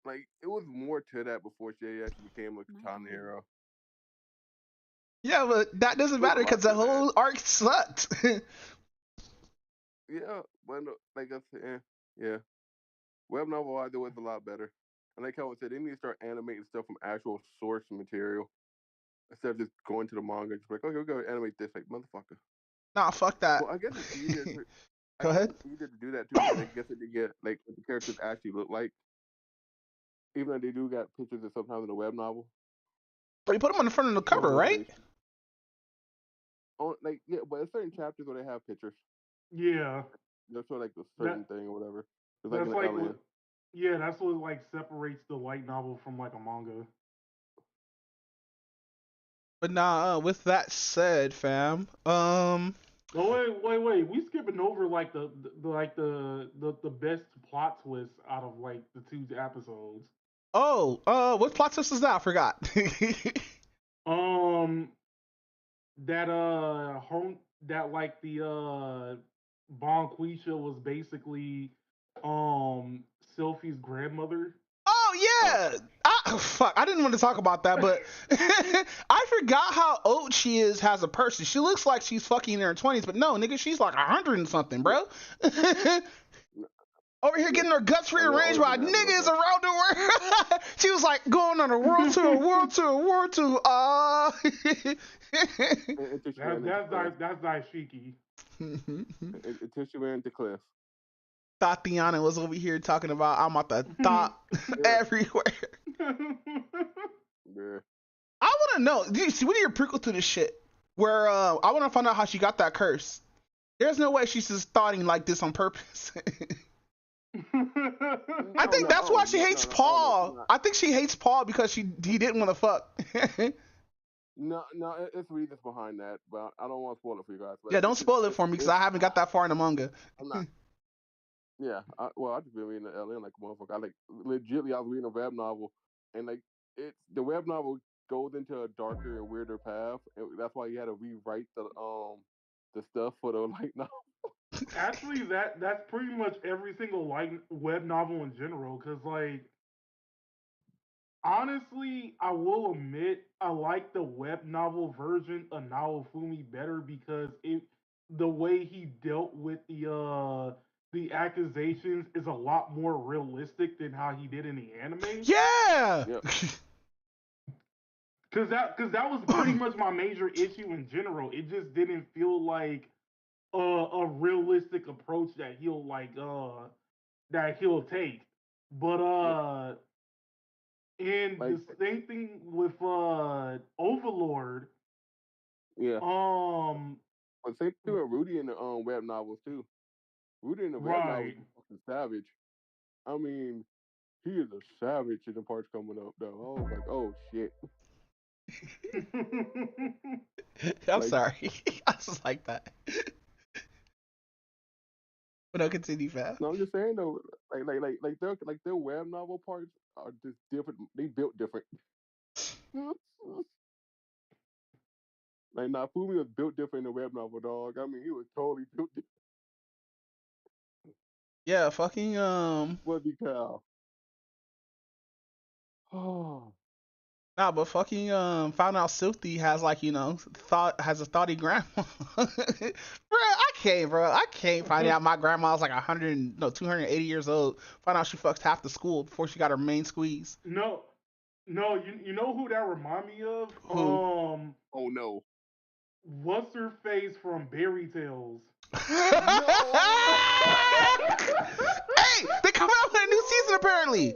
Like it was more to that before she actually became a katana hero. Yeah, but that doesn't matter because the whole arc sucked. Yeah, but like I said, yeah, web novel either was a lot better. And like how I said, they need to start animating stuff from actual source material instead of just going to the manga. Just like, okay, we're gonna animate this, like motherfucker. Nah, fuck that. Well, I guess it's easier. Go ahead. It's easier to do that too because I guess they get like what the characters actually look like. Even though they do got pictures of sometimes in the web novel. But you put them on the front of the cover, right? Oh, like yeah, but there's certain chapters where they have pictures. Yeah. That's sort of like a certain thing or whatever. It's That's like like an alien. yeah, that's what like separates the light novel from like a manga. But nah, with that said, fam, Oh wait, we skipping over like the best plot twist out of like the 2 episodes. What plot twist is that? I forgot. That home that like the Bonquisha was basically Sylphie's grandmother. Oh yeah. Fuck, I didn't want to talk about that, but I forgot how old she is as a person. She looks like she's fucking in her 20s, but no, nigga, she's like 100 and something, bro. Over here getting her guts rearranged by niggas around the world. She was like going on a world tour, world tour, world tour. That's Daishiki. Until she ran into Cliff. Tatiana was over here talking about I'm at the top everywhere. Yeah. I want to know. Do you see? We need a prequel to this shit. Where I want to find out how she got that curse. There's no way she's just thoughting like this on purpose. I think that's why she hates Paul. I think she hates Paul because he didn't want to fuck. No, it's reasons behind that, but I don't want to spoil it for you guys. But Yeah, don't spoil it for me because I haven't got that far in the manga. I'm not. Yeah, I just been reading the LN like a motherfucker. I like legitly, I was reading a web novel, and like the web novel goes into a darker and weirder path, and that's why you had to rewrite the stuff for the light novel. Actually, that's pretty much every single light web novel in general. Because like, honestly, I will admit I like the web novel version of Naofumi better because the way he dealt with the accusations is a lot more realistic than how he did in the anime. Yeah. Cause that was pretty much my major issue in general. It just didn't feel like a realistic approach that he'll take. But and Like, the same thing with Overlord. Yeah. But same thing with Rudy in the web novels too. Rudy in the web novels is fucking savage. I mean, he is a savage in the parts coming up though. I was like, oh shit. I'm sorry. I just like that. But I'll continue fast. No, I'm just saying though, their web novel parts are just different. They built different. Like, nah, Fumi was built different in the web novel, dog. I mean, he was totally built different. Yeah, fucking What the cow? Oh. Nah, but fucking found out Silty has like, you know, has a thoughty grandma. Bro, I can't find out my grandma's like 280 years old. Find out she fucked half the school before she got her main squeeze. No, you know who that remind me of? Who? Oh no. What's her face from Berry Tales? Hey, they coming out with a new season apparently.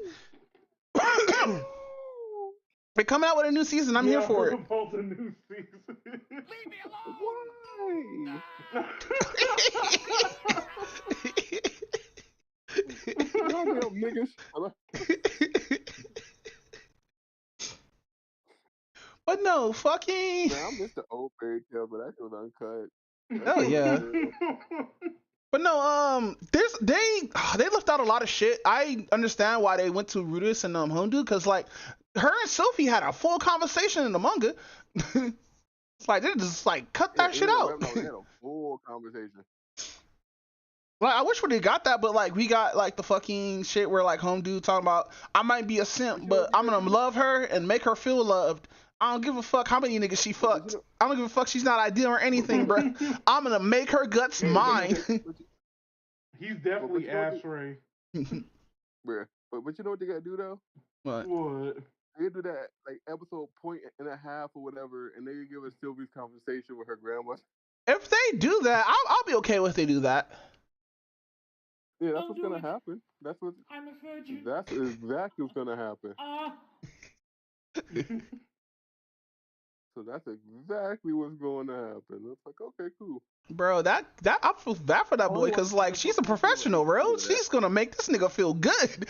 They're coming out with a new season. I'm here for it. About the new season. Leave me alone. Why? Goddamn niggas. But no, fucking. Man, I missed the old fairy tale, but that shit was uncut. Oh yeah. But no, they left out a lot of shit. I understand why they went to Rudis and Hondu, because like her and Sophie had a full conversation in the manga. It's like they just like cut that shit out. They had a full conversation. Like I wish we got that, but like we got like the fucking shit where like Hondu talking about I might be a simp, but I'm gonna love her and make her feel loved. I don't give a fuck how many niggas she fucked. I don't give a fuck she's not ideal or anything, bro. I'm gonna make her guts mine. He's definitely Ashtray. Bruh. But you know what they gotta do though? What? They do that like episode point and a half or whatever, and they give us Sylvie's conversation with her grandma. If they do that, I'll be okay if they do that. Yeah, that's what's gonna happen. That's what. I'm a virgin. That's exactly what's gonna happen. So that's exactly what's going to happen. It's like, okay, cool. Bro, that I feel bad for that boy because like she's a professional, bro. She's gonna make this nigga feel good.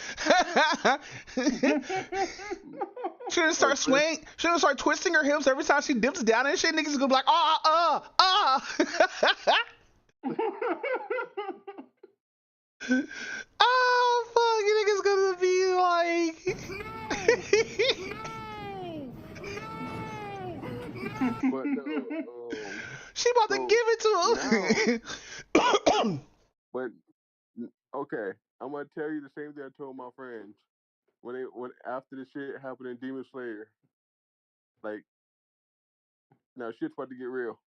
Shouldn't start swaying. Shouldn't start twisting her hips every time she dips down and shit. Niggas gonna be like, oh fuck, you niggas gonna be like. But no, she about to give it to him. But okay, I'm gonna tell you the same thing I told my friends when after the shit happened in Demon Slayer. Like, now shit's about to get real.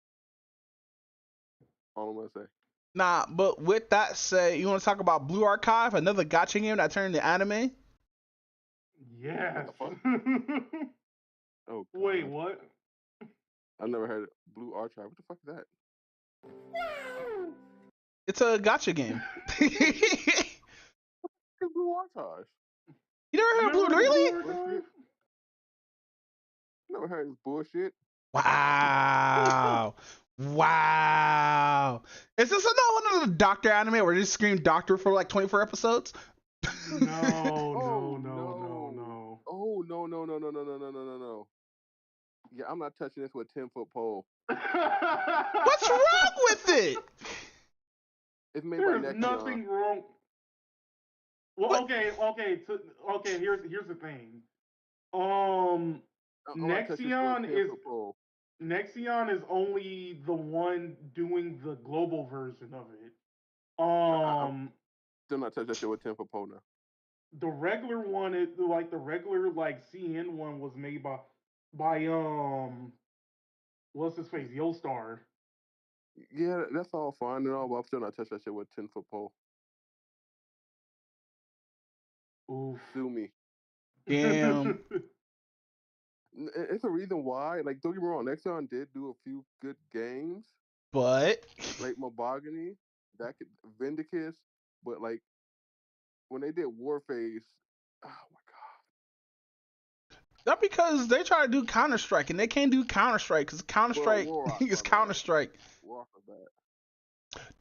All I'm gonna say. Nah, but with that said, you want to talk about Blue Archive, another gacha game that turned into anime? Yes. Oh. Wait, what? I've never heard of Blue Archive. What the fuck is that? It's a gacha game. It's Blue Archive. You never heard of Blue? Really? Never heard of this bullshit. Wow. Wow. Is this one of the Doctor anime where they just scream Doctor for like 24 episodes? No. Oh, no. Yeah, I'm not touching this with a 10-foot pole. What's wrong with it? It's made There's by Nexion. nothing wrong. Well, okay. Here's the thing. Nexion is only the one doing the global version of it. I'm still not touching that shit with 10-foot pole now. The regular one is like the regular CN one was made by what's his face, Yostar. Yeah, that's all fine and all, but I'm still not touching that shit with 10-foot pole. Oof. Sue me. Damn. It's a reason why. Like, don't get me wrong, Nexion did do a few good games. But like Mahogany, Vindicus, but like when they did Warface, oh my god. That's because they try to do Counter Strike and they can't do Counter Strike because Counter Strike is Counter Strike.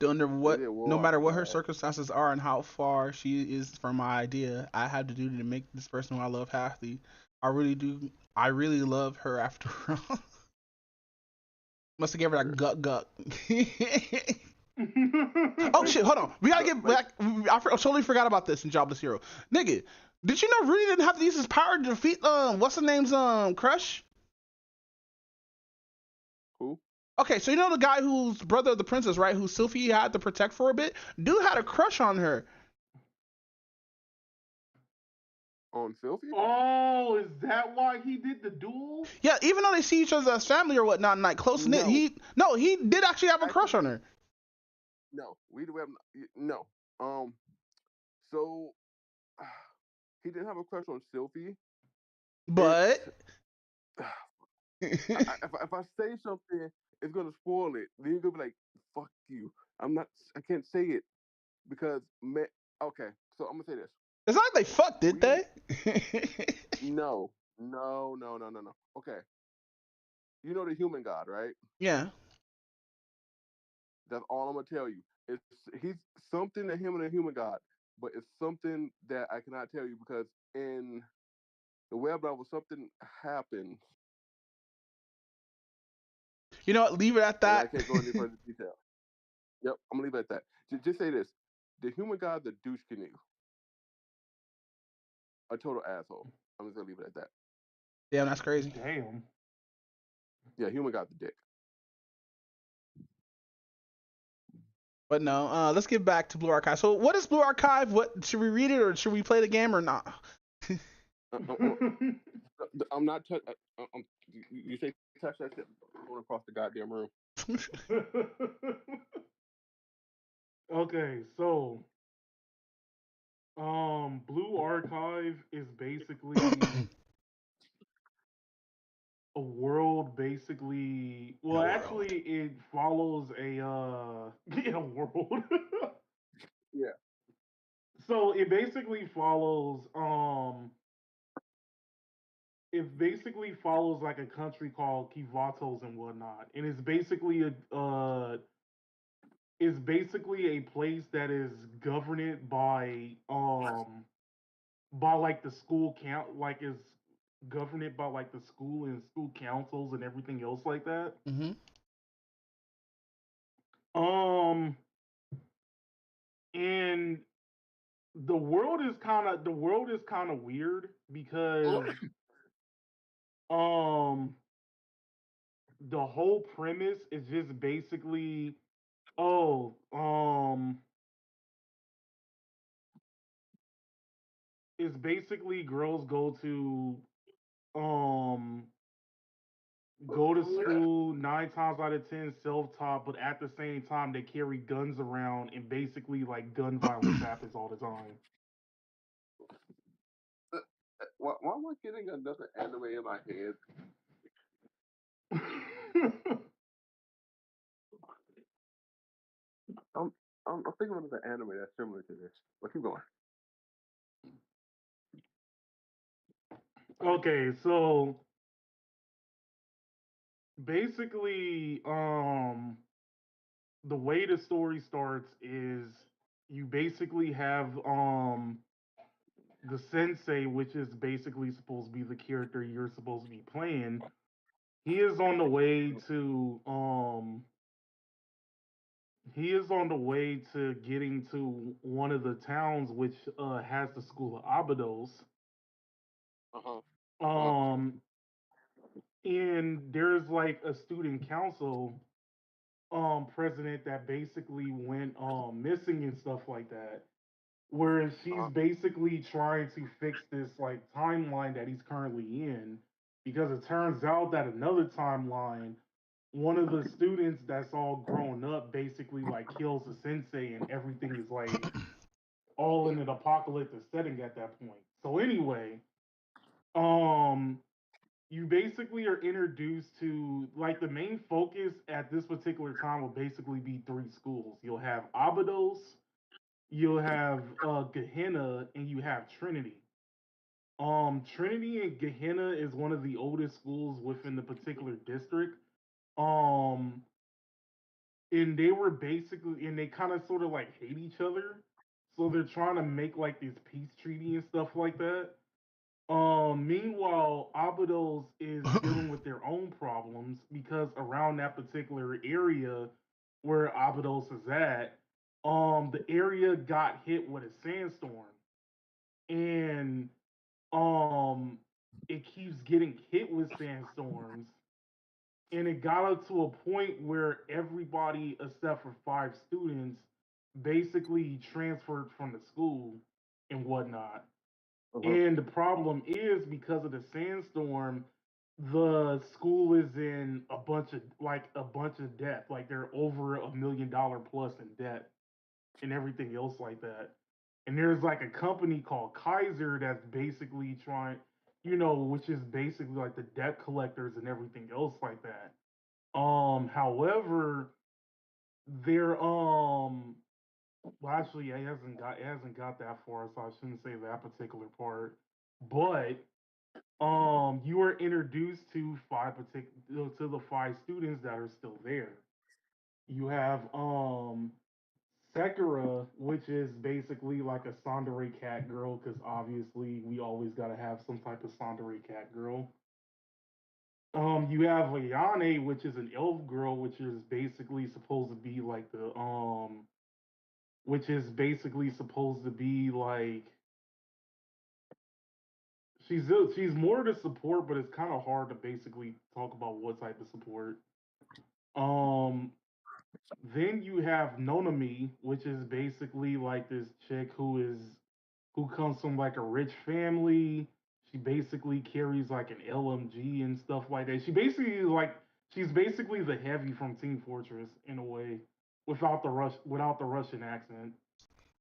No matter what her circumstances are and how far she is from my idea, I have to do to make this person who I love happy. I really do. I really love her after all. Must have gave her that gut. Oh shit! Hold on. We gotta get back. I totally forgot about this in Jobless Hero. Nigga, did you know Rudy didn't have to use his power to defeat what's the name's crush? Who? Okay, so you know the guy who's brother of the princess, right? Who Sylvie had to protect for a bit. Dude had a crush on her. On Sylvie? Oh, is that why he did the duel? Yeah, even though they see each other as family or whatnot, and like close knit, he did actually have a crush on her. No, we have no. So he didn't have a crush on Sylvie, but if I say something, it's gonna spoil it. Then you're gonna be like, "Fuck you." I can't say it because okay. So I'm gonna say this. It's not like they fucked, did they? No. Okay. You know the human god, right? Yeah. That's all I'm gonna tell you. He's something that him and the human god, but it's something that I cannot tell you because in the web novel something happens. You know what? Leave it at that. And I can't go any further detail. Yep, I'm gonna leave it at that. Just say this: the human god, the douche canoe, a total asshole. I'm just gonna leave it at that. Damn, that's crazy. Damn. Yeah, human god, the dick. But no, let's get back to Blue Archive. So, what is Blue Archive? What should we read it or should we play the game or not? I'm not touch. You say touch that shit. I'm going across the goddamn room. Okay, so Blue Archive is basically a world basically actually it follows a a world. Yeah. So it basically follows like a country called Kivatos and whatnot. And it's basically a place that is governed by like the school count, like is governed by like the school and school councils and everything else like that. Mm-hmm. And the world is kind of weird because um the whole premise is just basically it's basically girls um go to school 9 times out of 10 self-taught, but at the same time they carry guns around and basically like gun violence happens all the time. Why am I getting another anime in my head? I'm thinking of the anime that's similar to this. But keep going. Okay, so basically the way the story starts is you basically have the sensei, which is basically supposed to be the character you're supposed to be playing. He is on the way to getting to one of the towns which has the school of Abydos. And there's like a student council president that basically went missing and stuff like that. Whereas she's basically trying to fix this like timeline that he's currently in, because it turns out that another timeline, one of the students that's all grown up basically like kills the sensei and everything is like all in an apocalyptic setting at that point. So anyway, um you basically are introduced to like the main focus at this particular time will basically be three schools. You'll have Abydos, you'll have Gehenna, and you have Trinity. Trinity and Gehenna is one of the oldest schools within the particular district. Um, and they kind of sort of like hate each other, so they're trying to make like this peace treaty and stuff like that. Meanwhile, Abydos is dealing with their own problems because around that particular area where Abydos is at, the area got hit with a sandstorm, and um, it keeps getting hit with sandstorms, and it got up to a point where everybody except for 5 students basically transferred from the school and whatnot. And the problem is because of the sandstorm, the school is in a bunch of debt. Like they're over $1 million plus in debt and everything else like that. And there's like a company called Kaiser that's basically trying, which is basically like the debt collectors and everything else like that. However, they're well, actually, it hasn't got that far, so I shouldn't say that particular part. But you are introduced to the 5 students that are still there. You have Sekira, which is basically like a Tsundere cat girl, because obviously we always gotta have some type of Tsundere cat girl. You have Ayane, which is an elf girl, which is basically supposed to be like which is basically supposed to be like she's more the support, but it's kind of hard to basically talk about what type of support. Um, then you have Nonami, which is basically like this chick who comes from like a rich family. She basically carries like an LMG and stuff like that. She's basically the heavy from Team Fortress in a way, without the Russian accent.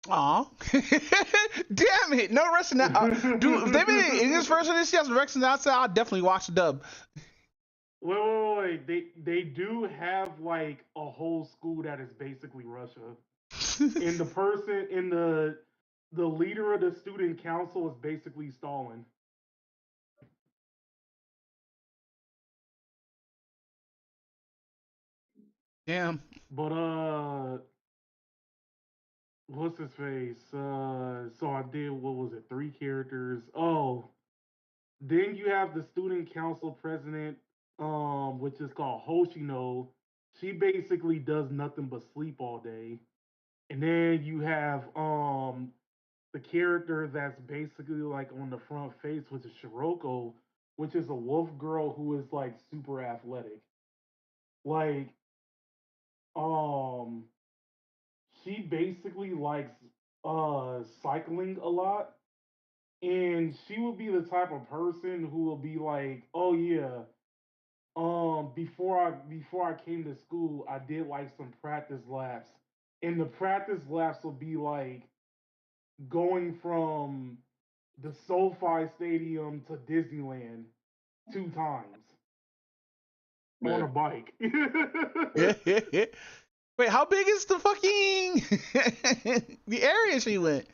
Aw. Damn it. No Russian. Dude, if they made an English version of this, yes, Russian outside, I'll definitely watch the dub. Wait. They do have like a whole school that is basically Russia. And the person in the leader of the student council is basically Stalin. Damn. But what's his face? So I did, what was it, 3 characters? Oh, then you have the student council president, which is called Hoshino. She basically does nothing but sleep all day. And then you have the character that's basically like on the front face, which is Shiroko, which is a wolf girl who is like super athletic. Like, um, she basically likes cycling a lot. And she will be the type of person who will be like, oh yeah, before I came to school, I did like some practice laps. And the practice laps will be like going from the SoFi Stadium to Disneyland 2 times on a bike. Wait, how big is the fucking the area she went?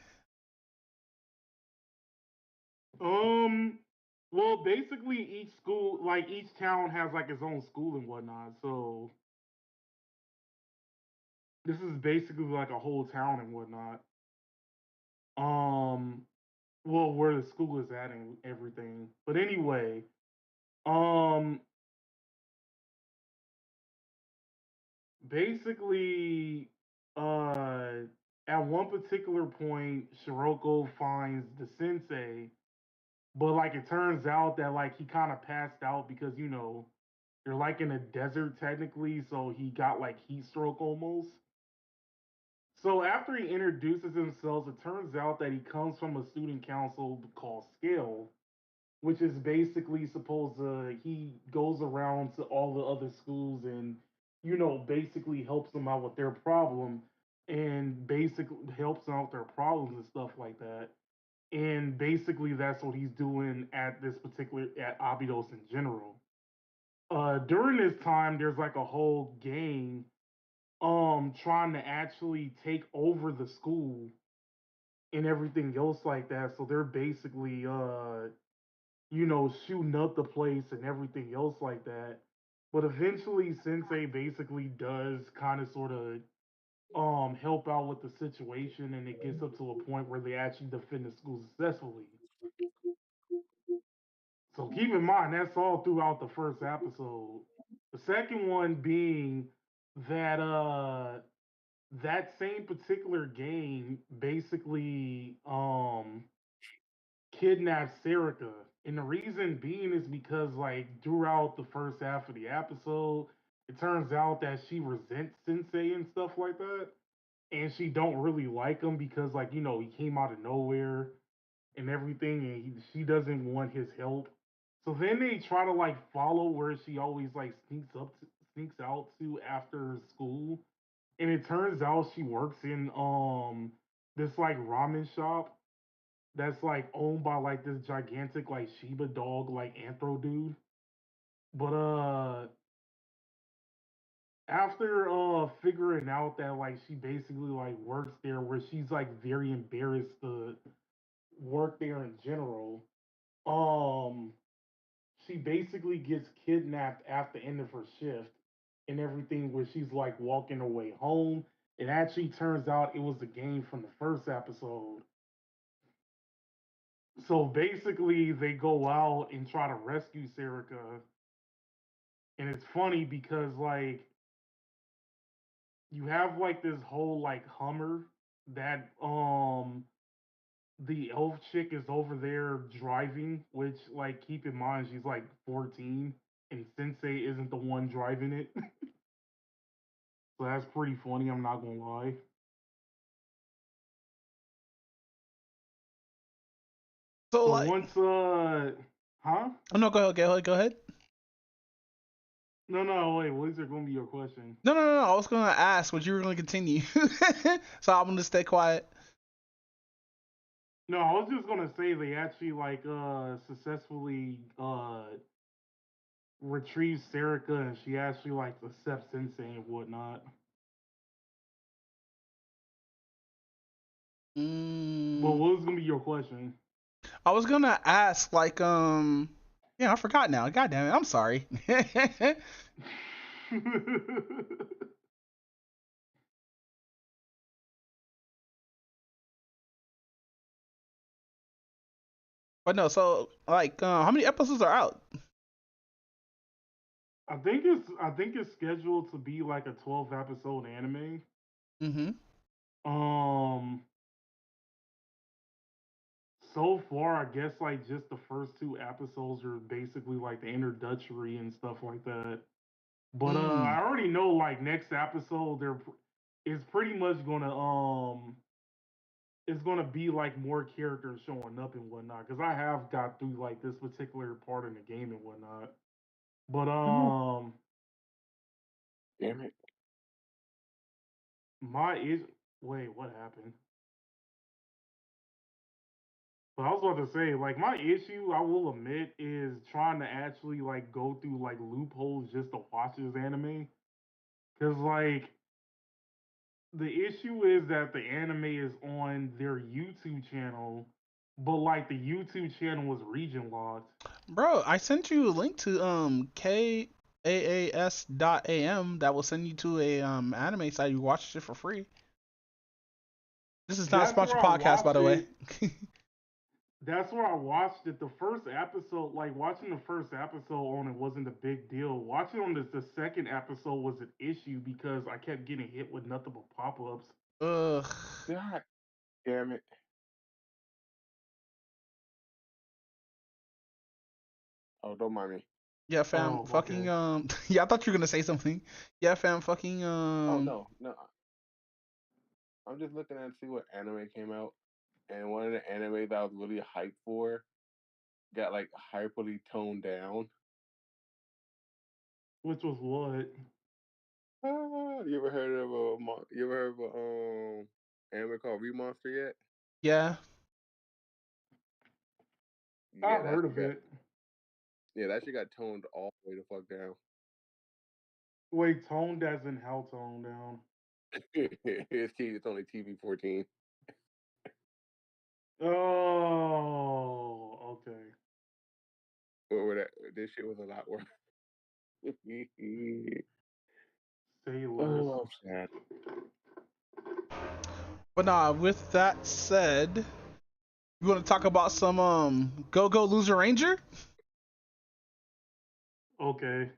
Well, basically each school, like each town has like its own school and whatnot. So this is basically like a whole town and whatnot. Um, well, where the school is at and everything. But anyway, um, basically, at one particular point, Shiroko finds the sensei, but like it turns out that like he kind of passed out because they're like in a desert technically, so he got like heat stroke almost. So after he introduces himself, it turns out that he comes from a student council called Scale, which is basically supposed to he goes around to all the other schools and basically helps them out with their problem and basically helps them out with their problems and stuff like that. And basically that's what he's doing at Abydos in general. During this time there's like a whole gang trying to actually take over the school and everything else like that. So they're basically shooting up the place and everything else like that. But eventually, Sensei basically does kind of sort of help out with the situation, and it gets up to a point where they actually defend the school successfully. So keep in mind that's all throughout the first episode. The second one being that that same particular game basically kidnaps Serica And the reason being is because like throughout the first half of the episode, it turns out that she resents Sensei and stuff like that. And she don't really like him because like, he came out of nowhere and everything, and she doesn't want his help. So then they try to like follow where she always like sneaks out to after school, and it turns out she works in this like ramen shop that's like owned by like this gigantic like Shiba dog like anthro dude. But after figuring out that like she basically like works there where she's like very embarrassed to work there in general, um she basically gets kidnapped at the end of her shift and everything where she's like walking her way home. It actually turns out it was the game from the first episode. So basically they go out and try to rescue Serica. And it's funny because like you have like this whole like Hummer that the elf chick is over there driving, which like keep in mind she's like 14 and Sensei isn't the one driving it. So that's pretty funny, I'm not gonna lie. So So like, once huh? oh no, go ahead. No, wait, what is there gonna be your question? No. I was gonna ask, but you were gonna continue, so I'm gonna stay quiet. No, I was just gonna say they actually like successfully retrieve Serica and she actually like accepts Sensei and whatnot. But what was gonna be your question? I was gonna ask, like, yeah, I forgot now. God damn it, I'm sorry. But no, so like, how many episodes are out? I think it's scheduled to be like a 12 episode anime. Mm-hmm. Um, so far, I guess like just the first two episodes are basically like the introductory and stuff like that. But I already know like next episode is pretty much it's gonna be like more characters showing up and whatnot. Because I have got through like this particular part in the game and whatnot. But Damn it. my is wait, what happened? But I was about to say, like, my issue, I will admit, is trying to actually like go through like loopholes just to watch this anime. Cause like the issue is that the anime is on their YouTube channel, but like the YouTube channel was region locked. Bro, I sent you a link to kaas.am that will send you to a anime site. You watch it for free. This is not a That's sponsored where I podcast, by the way. watched That's where I watched it. The first episode, like watching the first episode on it wasn't a big deal. Watching on the second episode was an issue because I kept getting hit with nothing but pop-ups. Ugh. God damn it. Oh, don't mind me. Yeah, fam. Oh, fucking okay. Yeah, I thought you were gonna say something. Yeah, fam. Fucking Oh no. I'm just looking at see what anime came out, and one of the anime that I was really hyped for got like hyperly toned down. Which was what? You ever heard of anime called Remonster yet? Yeah. I've heard of it. Yeah, that shit got toned all the way the fuck down. Wait, toned as in how toned down? It's only TV 14. Oh, okay. This shit was a lot worse. Say less. Oh, I'm sad. But nah, with that said, you want to talk about some Go Go Loser Ranger? Okay.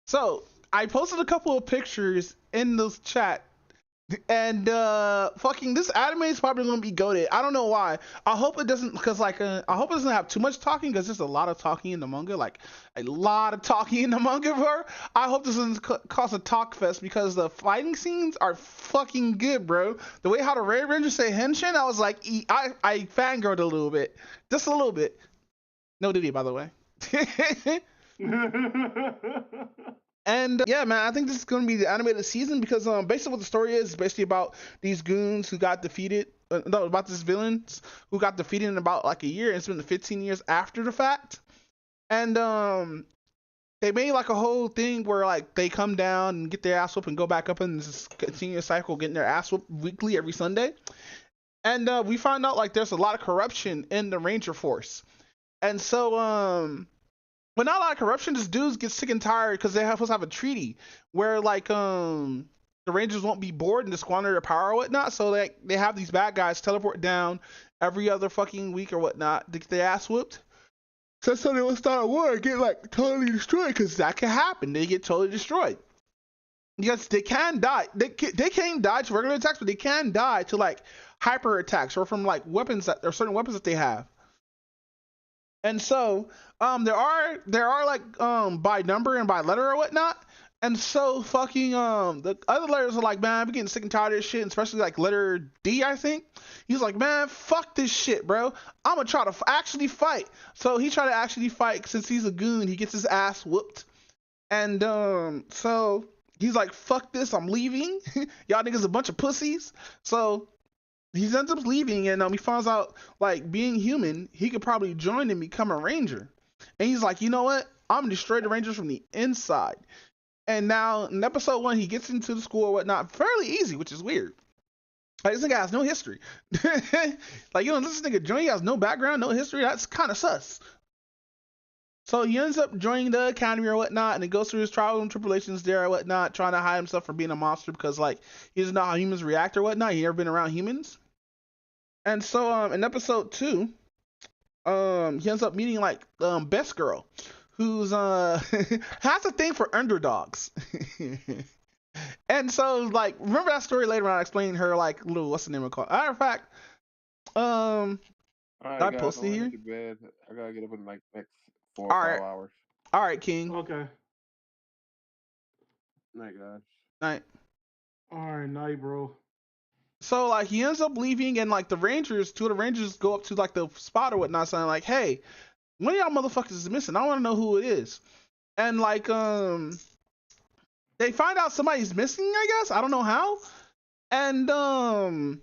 So I posted a couple of pictures in this chat And fucking this anime is probably gonna be goated. I don't know why. I hope it doesn't, because like I hope it doesn't have too much talking, because there's a lot of talking in the manga, like a lot of talking in the manga, bro. I hope this doesn't cause a talk fest, because the fighting scenes are fucking good, bro. The way how the Red Rangers say henshin, I was like, I fangirled a little bit, just a little bit. No Diddy, by the way. And yeah, man, I think this is going to be the animated season, because basically what the story is basically about these goons who got defeated. No, about these villains who got defeated in about like a year. It's been 15 years after the fact, and they made like a whole thing where like they come down and get their ass whooped and go back up in this continuous cycle, getting their ass whooped weekly every Sunday. And we find out like there's a lot of corruption in the Ranger Force, and so but not a lot of corruption. Just dudes get sick and tired because they have supposed to have a treaty where like the Rangers won't be bored and just squander their power or whatnot. So they have these bad guys teleport down every other fucking week or whatnot to get their ass whooped. So they will start a war and get like totally destroyed, because that can happen. They get totally destroyed. Yes, they can die. They can't die to regular attacks, but they can die to like hyper attacks or from like weapons that or certain weapons that they have. And so there are like by number and by letter or whatnot. And so fucking the other letters are like, man, I'm getting sick and tired of this shit, and especially like letter D, I think. He's like, man, fuck this shit, bro. I'm gonna try to actually fight. So he tried to actually fight. Since he's a goon, he gets his ass whooped. And so he's like, fuck this, I'm leaving. Y'all niggas a bunch of pussies. So he ends up leaving, and he finds out, like, being human, he could probably join and become a ranger. And he's like, you know what? I'm gonna destroy the Rangers from the inside. And now in episode 1, he gets into the school or whatnot fairly easy, which is weird. Like, this nigga has no history. Like, you know, this nigga join, he has no background, no history. That's kind of sus. So he ends up joining the academy or whatnot, and it goes through his trials and tribulations there or whatnot, trying to hide himself from being a monster, because like he doesn't know how humans react or whatnot. He never been around humans. And so in episode 2, he ends up meeting like Best Girl, who's has a thing for underdogs. And so like, remember that story later on explaining her like little, what's the name of it? Matter of fact, All right, I guys, posted I'm here. headed to bed. I gotta get up in like next 4 or All 5 right. hours. All right, King. Okay. Night, guys. Night. All right, night, bro. So like he ends up leaving, and like two of the Rangers go up to like the spot or whatnot, saying like, hey, one of y'all motherfuckers is missing. I want to know who it is. And like they find out somebody's missing, I guess. I don't know how. And the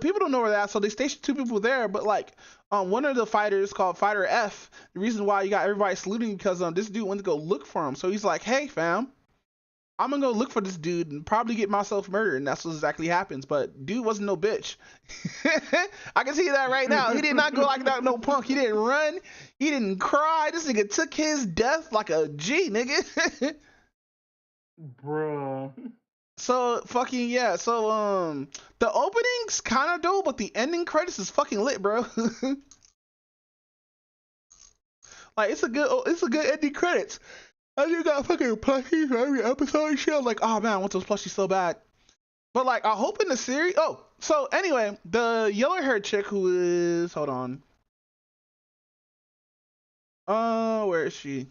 people don't know where they're at, so they station 2 people there. But like one of the fighters called Fighter F, the reason why you got everybody saluting, because this dude went to go look for him. So he's like, hey fam, I'm gonna go look for this dude and probably get myself murdered, and that's what exactly happens. But dude wasn't no bitch. I can see that right now. He did not go like that, no punk. He didn't run. He didn't cry. This nigga took his death like a G, nigga. Bruh. So fucking yeah. So the opening's kind of dope, but the ending credits is fucking lit, bro. Like it's a good ending credits. And you got fucking plushies for every episode and shit. I'm like, oh man, I want those plushies so bad. But like, I hope in the series. Oh, so anyway, the yellow haired chick who is, hold on. Where is she?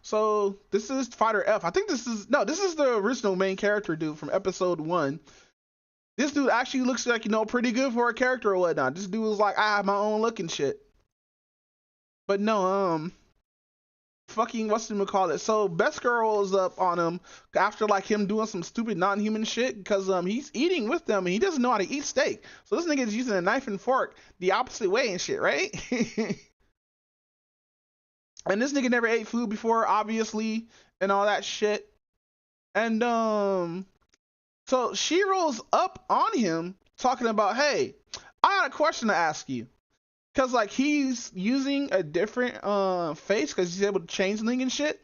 So this is Fighter F. I think this is the original main character dude from episode 1. This dude actually looks like, pretty good for a character or whatnot. This dude was like, I have my own look and shit. But no, fucking whatchamacallit. So Best Girl is up on him after like him doing some stupid non-human shit, because he's eating with them and he doesn't know how to eat steak. So this nigga is using a knife and fork the opposite way and shit, right? And this nigga never ate food before, obviously, and all that shit. And so she rolls up on him talking about, hey, I got a question to ask you. Cause like he's using a different face, because he's able to change link and shit.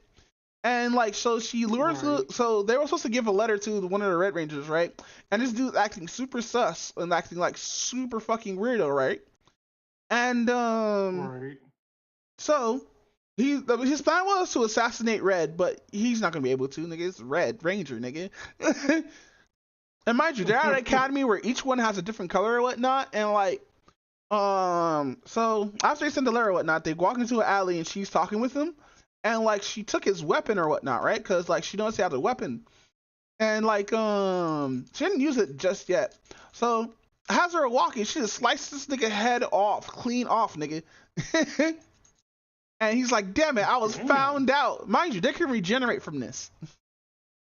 And like, so she lures so they were supposed to give a letter to one of the Red Rangers, right? And this dude's acting super sus and acting like super fucking weirdo, right? And so his plan was to assassinate Red, but he's not gonna be able to, nigga. It's Red Ranger, nigga. And mind you, they're at an academy where each one has a different color or whatnot, and like, so after they send the letter or whatnot, they walk into an alley and she's talking with him, and like she took his weapon or whatnot, right? Because like she knows he has a weapon, and like she didn't use it just yet. So as her walking, she just sliced this nigga head off, clean off, nigga. And he's like, damn it, I was found out. Mind you, they can regenerate from this.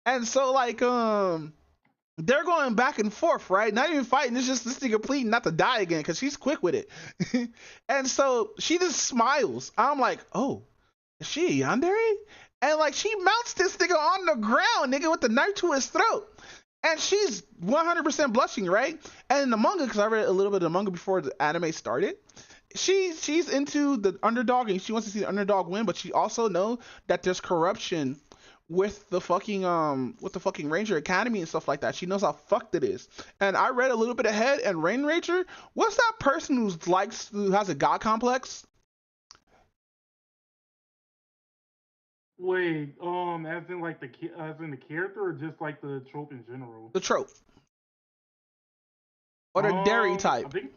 And so like they're going back and forth, right? Not even fighting. It's just this nigga pleading not to die again because she's quick with it. And so she just smiles. I'm like, oh, is she a yandere? And like she mounts this nigga on the ground, nigga, with the knife to his throat. And she's 100% blushing, right? And in the manga, because I read a little bit of the manga before the anime started, she's into the underdog and she wants to see the underdog win, but she also knows that there's corruption with the fucking Ranger Academy and stuff like that. She knows how fucked it is. And I read a little bit ahead, and Rain Ranger, what's that person who has a god complex? Wait, as in like as in the character, or just like the trope in general? The trope. Or the dairy type. I think...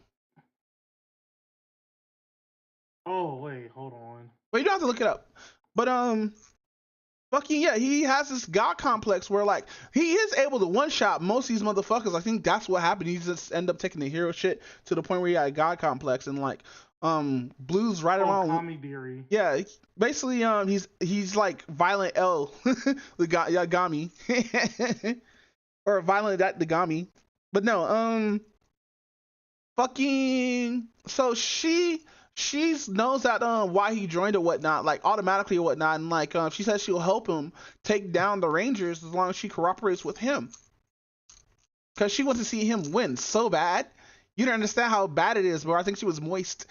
Oh wait, hold on. But you don't have to look it up. But fucking yeah, he has this god complex where like he is able to one shot most of these motherfuckers. I think that's what happened. He just end up taking the hero shit to the point where he had a god complex, and like Blue's right around. Kamidari. Yeah, basically he's like Violent L, the Yagami, or Violent Yagami. But no, fucking so she knows that why he joined or whatnot, like automatically or whatnot, and like she says she'll help him take down the Rangers as long as she cooperates with him, because she wants to see him win so bad. You don't understand how bad it is, bro. I think she was moist.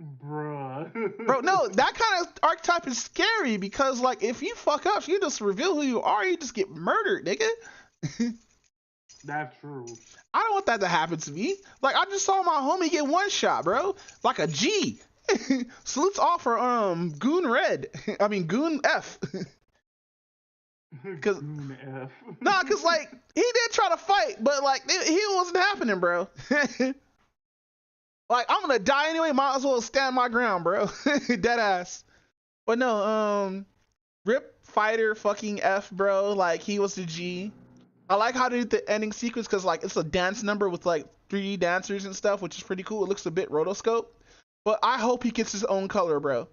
Bruh. Bro, no, that kind of archetype is scary because like if you fuck up, you just reveal who you are, you just get murdered, nigga. That's true. I don't want that to happen to me. Like I just saw my homie get one shot, bro. Like a G. Salutes all for Goon Red. I mean Goon F. Cause Goon F. nah, cause like he did try to fight, but like it wasn't happening, bro. Like I'm gonna die anyway. Might as well stand my ground, bro. Dead ass. But no, Rip Fighter fucking F, bro. Like he was the G. I like how they did the ending sequence because like it's a dance number with like 3D dancers and stuff, which is pretty cool. It looks a bit rotoscope, but I hope he gets his own color, bro.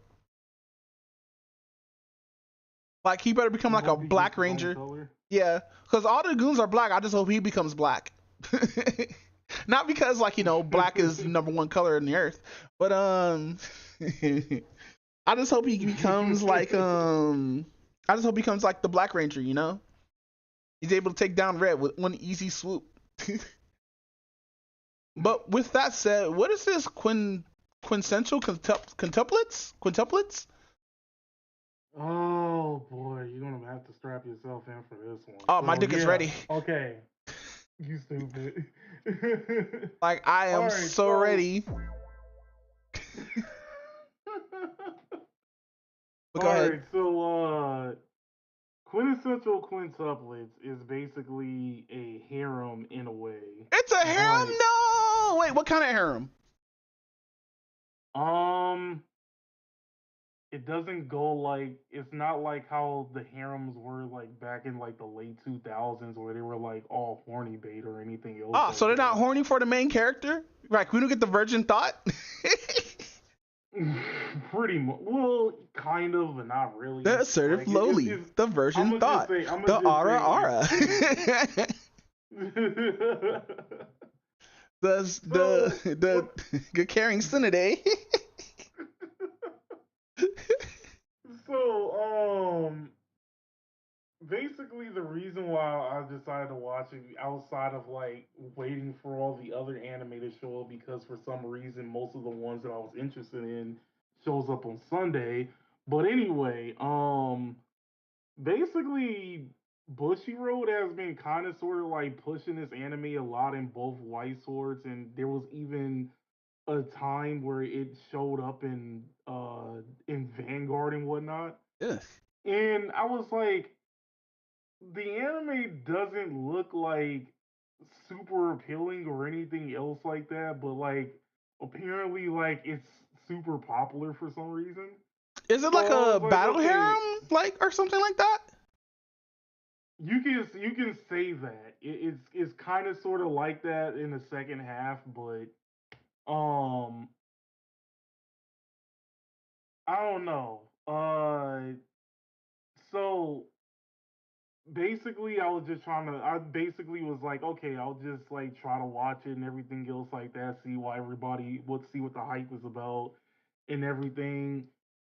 Like he better become like a Black Ranger. Yeah, because all the goons are black. I just hope he becomes black. Not because like black is the number one color in the earth, but I just hope he becomes like I just hope he becomes like the Black Ranger, He's able to take down Red with one easy swoop. But with that said, what is this quintessential quintuplets? Oh boy, you're gonna have to strap yourself in for this one. Oh, my dick is ready. Okay. You stupid. Like I am right, so ready. But go ahead. Alright, so quintessential quintuplets is basically a harem in a way. It's a harem? No! Wait, what kind of harem? It doesn't go like, it's not like how the harems were like back in like the late 2000s where they were like all horny bait or anything else. Oh, so they're not horny for the main character? Like we don't get the virgin thought? Pretty much. Well, kind of, but not really. The assertive like, lowly, the virgin thought, the aura. the good carrying Sunday. So, basically the reason why I decided to watch it outside of like waiting for all the other anime to show up, because for some reason most of the ones that I was interested in shows up on Sunday. But anyway, basically Bushiroad has been kind of sort of like pushing this anime a lot in both White Swords, and there was even a time where it showed up in Vanguard and whatnot. Yes. And I was like, the anime doesn't look like super appealing or anything else like that, but like apparently like it's super popular for some reason. Is it So like I a was like, battle okay, harem, like or something like that? you can say that it's kind of sort of like that in the second half, but um I don't know. So basically I was just trying to I basically was like, okay, I'll just like try to watch it and everything else like that, see why everybody would see what the hype is about and everything.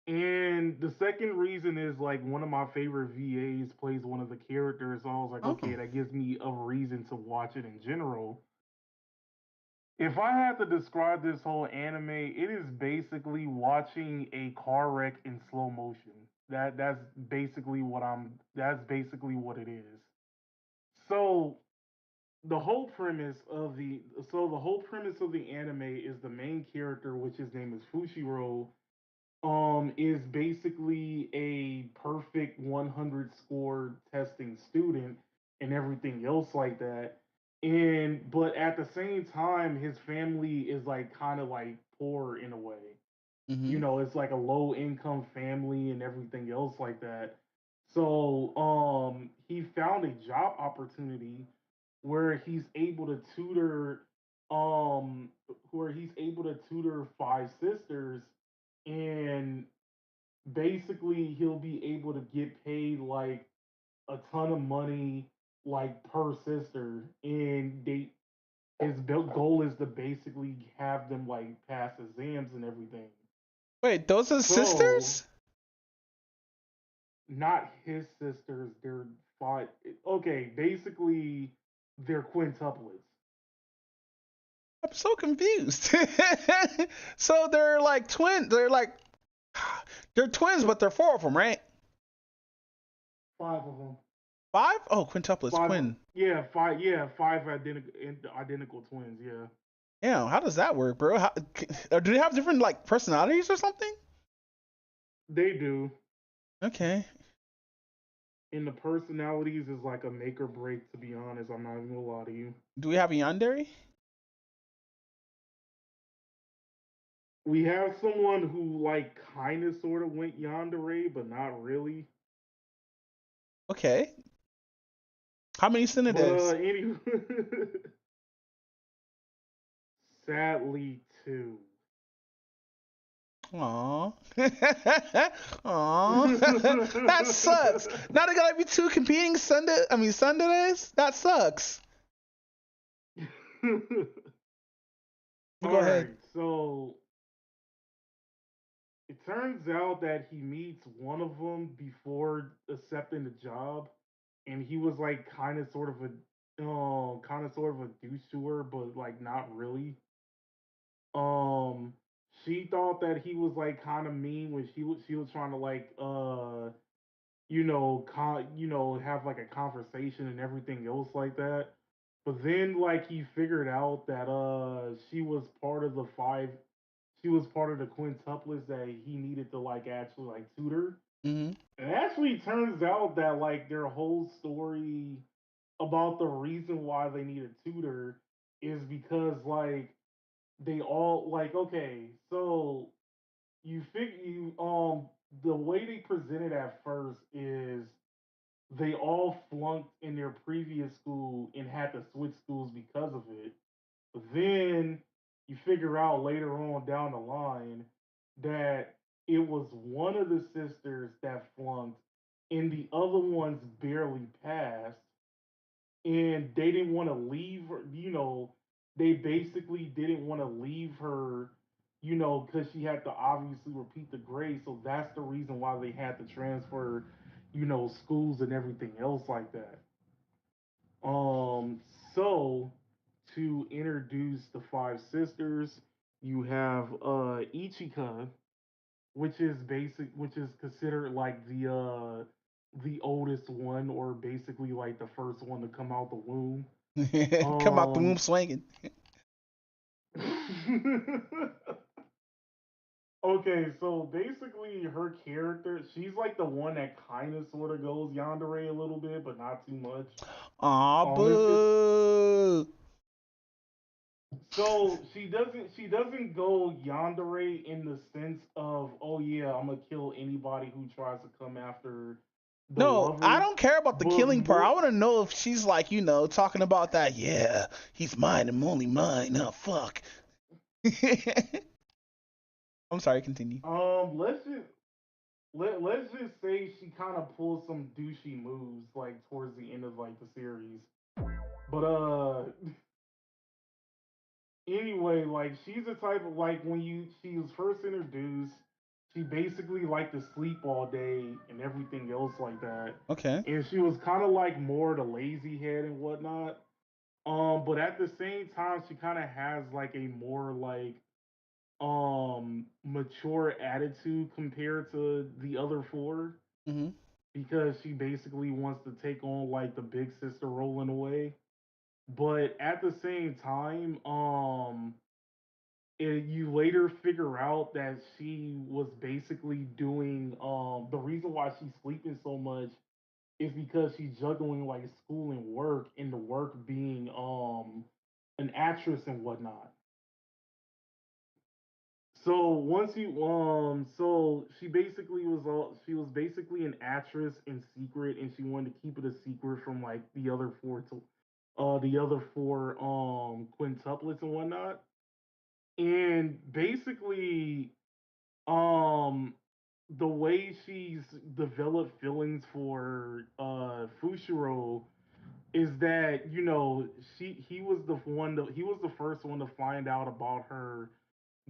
And the second reason is like one of my favorite VAs plays one of the characters, so I was like, okay, Oh. that gives me a reason to watch it in general. If I had to describe this whole anime, it is basically watching a car wreck in slow motion. That's basically what it is. So the whole premise of the anime is the main character, which his name is Fushiro, is basically a perfect 100 score testing student and everything else like that. And but at the same time, his family is like kind of like poor in a way. Mm-hmm. It's like a low income family and everything else like that. So he found a job opportunity where he's able to tutor um five sisters, and basically he'll be able to get paid like a ton of money like per sister, and his goal is to basically have them like pass exams and everything. Wait, those are So sisters? not his sisters, they're five. Okay, basically they're quintuplets. I'm so confused. So they're like twins. They're like they're twins, but they're four of them, right? Five of them. Five? Oh, quintuplets, Five. twin. Yeah, five. Yeah, five identical twins. Yeah. Yeah, how does that work, bro? Do they have different like personalities or something? They do. Okay. And the personalities is like a make or break. To be honest, I'm not even gonna lie to you. Do we have a yandere? We have someone who like kind of sort of went yandere, but not really. Okay. How many But synonyms? anyway, sadly too. Aww. Aww. That sucks. Now they gotta be two competing Sundays? That sucks. All Go right, ahead. so it turns out that he meets one of them before accepting the job, and he was like kind of sort of a douche to her, but like not really. Um, she thought that he was like kind of mean when she was trying to like have like a conversation and everything else like that. But then like he figured out that she was part of the quintuplets that he needed to like actually like tutor. Hmm. And actually turns out that like their whole story about the reason why they need a tutor is because like they all like okay, so you figure you the way they present it at first is they all flunked in their previous school and had to switch schools because of it. But then you figure out later on down the line that it was one of the sisters that flunked and the other ones barely passed, and they didn't want to leave her, they basically didn't want to leave her, because she had to obviously repeat the grade. So that's the reason why they had to transfer, schools and everything else like that. Um, so to introduce the five sisters, you have Ichika, which is considered like the oldest one, or basically like the first one to come out the womb. Come out the womb Um swinging. Okay, so basically her character, she's like the one that kind of sort of goes yandere a little bit, but not too much. Aw, It's boo. so she doesn't go yandere in the sense of, oh yeah, I'm gonna kill anybody who tries to come after the No, I lover, don't care about the but killing part. I more. want to know if she's like, talking about that. Yeah, he's mine and only mine. Oh, fuck. I'm sorry, continue. Let's just say she kind of pulls some douchey moves like towards the end of like the series. But anyway, like she's the type of like when she was first introduced, she basically liked to sleep all day and everything else like that. Okay. And she was kind of like more the lazy head and whatnot. But at the same time, she kind of has like a more like mature attitude compared to the other four Hmm. because she basically wants to take on like the big sister role in a way. But at the same time, you later figure out that she was basically doing the reason why she's sleeping so much is because she's juggling like school and work, and the work being an actress and whatnot. So once you so she was basically an actress in secret, and she wanted to keep it a secret from like the other four quintuplets and whatnot. And basically, um the way she's developed feelings for Fushiro is that he was the first one to find out about her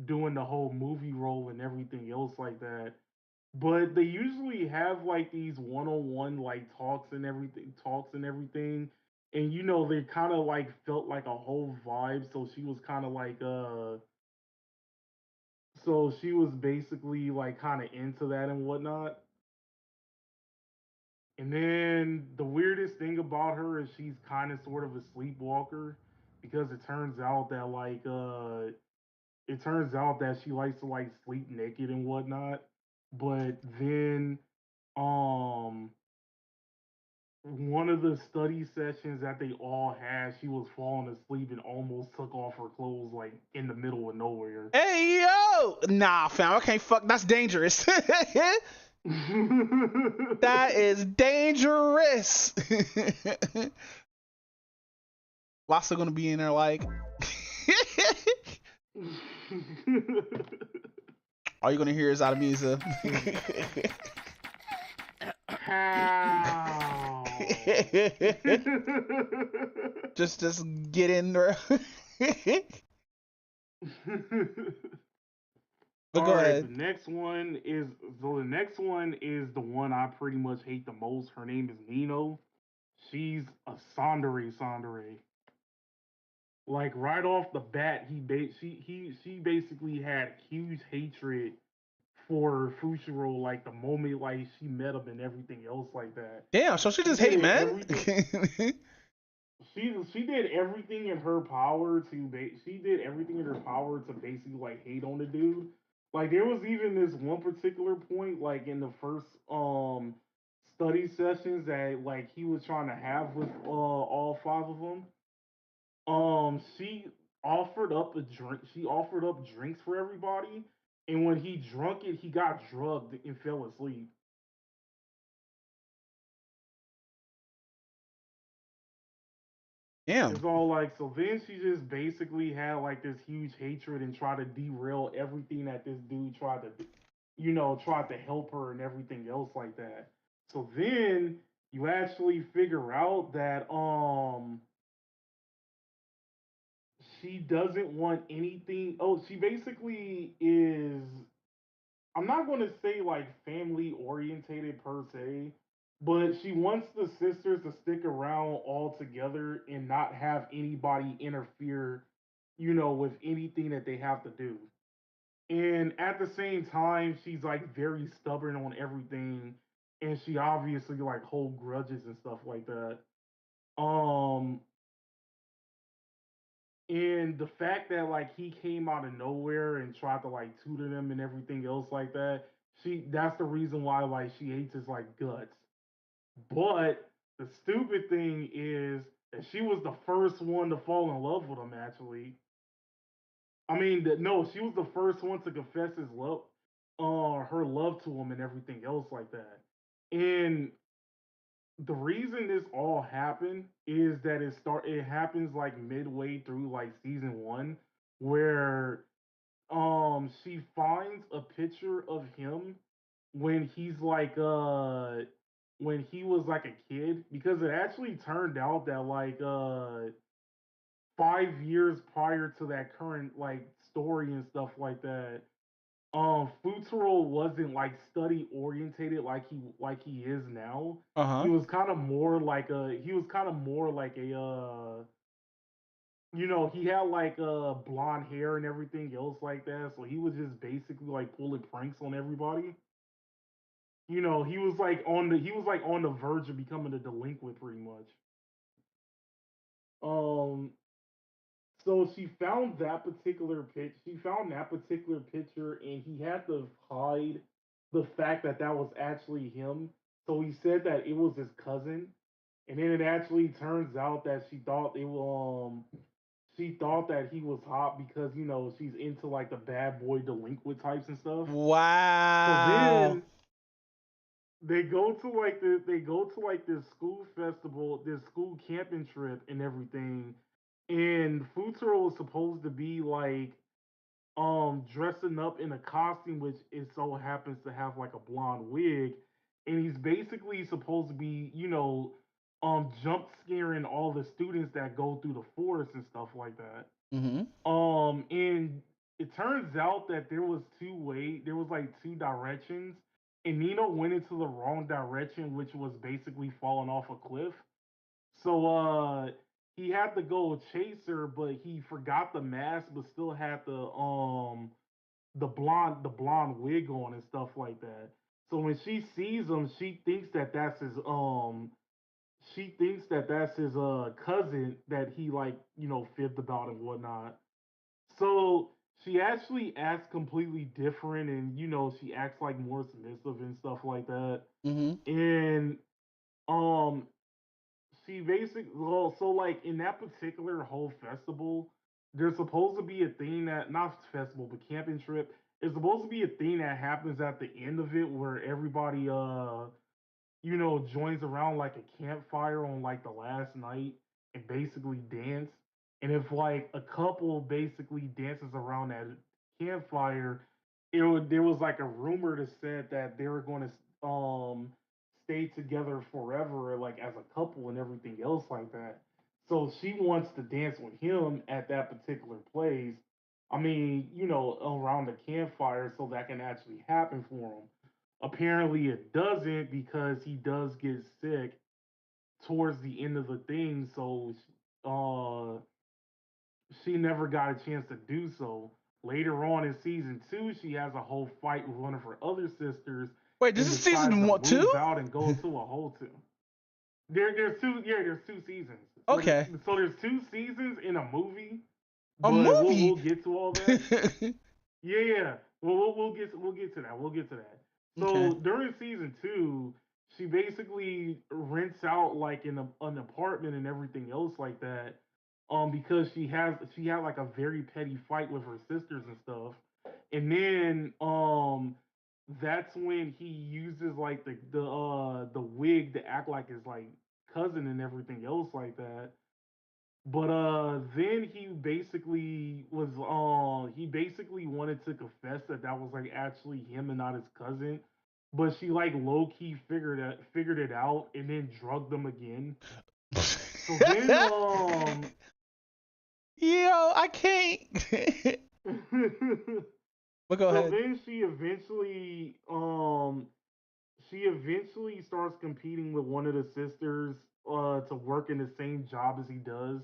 doing the whole movie role and everything else like that. But they usually have like these one-on-one like talks and everything. And they kind of like felt like a whole vibe. So she was kind of like so she was basically like kind of into that and whatnot. And then the weirdest thing about her is she's kind of sort of a sleepwalker because it turns out that she likes to like sleep naked and whatnot. But then um one of the study sessions that they all had, she was falling asleep and almost took off her clothes like in the middle of nowhere. Hey, yo. Nah, fam. I can't fuck. That's dangerous. That is dangerous. Lots are gonna be in there like. All you're gonna hear is out of me is a. How? just get in there. But All go right, ahead. the next one is the one I pretty much hate the most. Her name is Nino. She's a Sandere. Like right off the bat, she basically had huge hatred for Fushiro like the moment like she met him and everything else like that. Damn, so she She just hate did men? everything. She did everything in her power she did everything in her power to basically like hate on the dude. Like there was even this one particular point like in the first study sessions that like he was trying to have with all five of them. She offered up a drink. She offered up drinks for everybody, and when he drunk it, he got drugged and fell asleep. Damn. It's all like so. Then she just basically had like this huge hatred and tried to derail everything that this dude tried to, tried to help her and everything else like that. So then you actually figure out that she doesn't want anything. Oh, she basically is. I'm not going to say like family orientated per se, but she wants the sisters to stick around all together and not have anybody interfere, with anything that they have to do. And at the same time, she's like very stubborn on everything, and she obviously like hold grudges and stuff like that. Um, And the fact that like he came out of nowhere and tried to like tutor them and everything else like that, that's the reason why like she hates his like guts. But the stupid thing is that she was the first one to fall in love with him. Actually, I mean, no, she was the first one to confess his love, her love to him and everything else like that. And the reason this all happened is that it happens like midway through like season one, where she finds a picture of him when he's like when he was like a kid, because it actually turned out that like 5 years prior to that current like story and stuff like that, Futuro wasn't like study orientated like he is now. Uh-huh. He was kind of more like a he had like blonde hair and everything else like that, so he was just basically like pulling pranks on everybody. He was like on the verge of becoming a delinquent pretty much. Um so she found that particular picture, and he had to hide the fact that that was actually him. So he said that it was his cousin, and then it actually turns out that she thought that he was hot because she's into like the bad boy delinquent types and stuff. So Wow. then they go to like this school festival, this school camping trip and everything. And Futuro is supposed to be like dressing up in a costume which it so happens to have like a blonde wig, and he's basically supposed to be, jump scaring all the students that go through the forest and stuff like that. Mm-hmm. And it turns out that there was like two directions, and Nino went into the wrong direction, which was basically falling off a cliff. So he had to go chase her, but he forgot the mask, but still had the blonde wig on and stuff like that. So when she sees him, she thinks that that's his cousin that he like fibbed about and whatnot. So she actually acts completely different, and she acts like more submissive and stuff like that. Mm-hmm. And um she basically, well, so like in that particular whole festival, there's supposed to be a thing that, not festival but camping trip. It's supposed to be a thing that happens at the end of it where everybody joins around like a campfire on like the last night and basically dance. And if like a couple basically dances around that campfire, there was like a rumor that said that they were going to stay together forever, like as a couple and everything else like that. So she wants to dance with him at that particular place. I mean, around the campfire, so that can actually happen for him. Apparently, it doesn't, because he does get sick towards the end of the thing. So, uh, she never got a chance to do so. Later on in season two, she has a whole fight with one of her other sisters Wait, this and is decides season to one, two? move out and go to a hotel. There's two seasons. Okay. So there's two seasons in a movie, A but movie. we'll get to all that. Yeah. Well, we'll get to that. We'll get to that. Okay. So during season two, she basically rents out like an apartment and everything else like that. Because she had like a very petty fight with her sisters and stuff. And then that's when he uses like the wig to act like his like cousin and everything else like that. But then he basically wanted to confess that that was like actually him and not his cousin. But she like low key figured it out and then drugged them again. So then Yo, I can't. But go so ahead. then she eventually starts competing with one of the sisters to work in the same job as he does.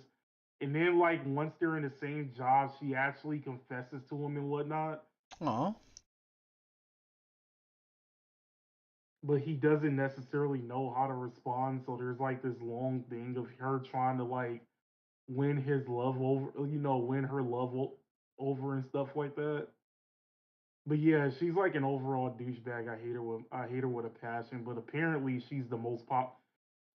And then like once they're in the same job, she actually confesses to him and whatnot. Aw. But he doesn't necessarily know how to respond. So there's like this long thing of her trying to like win his love over, win her love over and stuff like that. But yeah, she's like an overall douchebag. I hate her with a passion. But apparently, she's the most pop.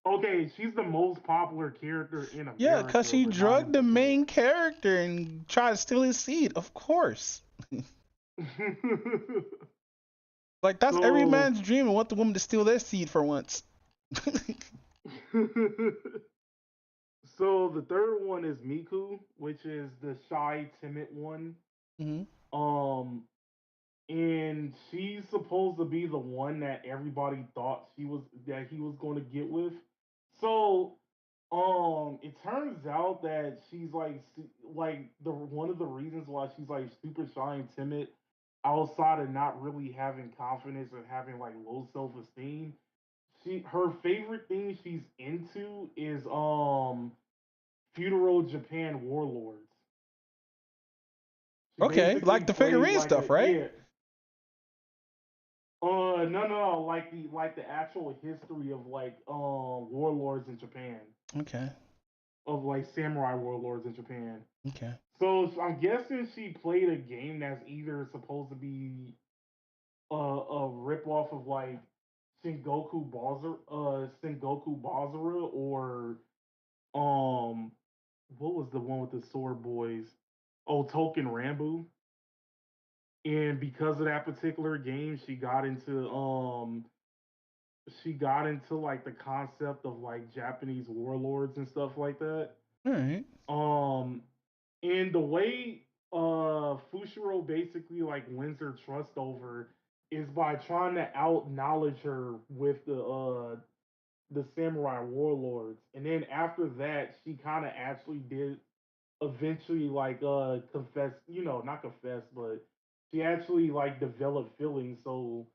Okay, she's the most popular character in Yeah, because America, she but not drugged in the Japan. main character and tried to steal his seed, of course. Like, that's every So, man's dream and want the woman to steal their seed for once. so the third one is Miku, which is the shy, timid one. Hmm. Um, and she's supposed to be the one that everybody thought he was going to get with. So, it turns out that she's like the one of the reasons why she's like super shy and timid, outside of not really having confidence and having like low self esteem. Her favorite thing she's into is feudal Japan warlords. She Okay, basically like the plays figurine like stuff, a right? yeah. No, like the actual history of like warlords in Japan, Okay, of like samurai warlords in Japan. okay. So I'm guessing she played a game that's either supposed to be a rip off of like Sengoku Bazara, or um what was the one with the sword boys? Oh, Token Rambu. And because of that particular game, she got into like the concept of like Japanese warlords and stuff like that. All right. Um, and the way Fushiro basically like wins her trust over is by trying to out knowledge her with the samurai warlords. And then after that, she kind of actually did eventually like confess, not confess, but she actually like developed feelings. So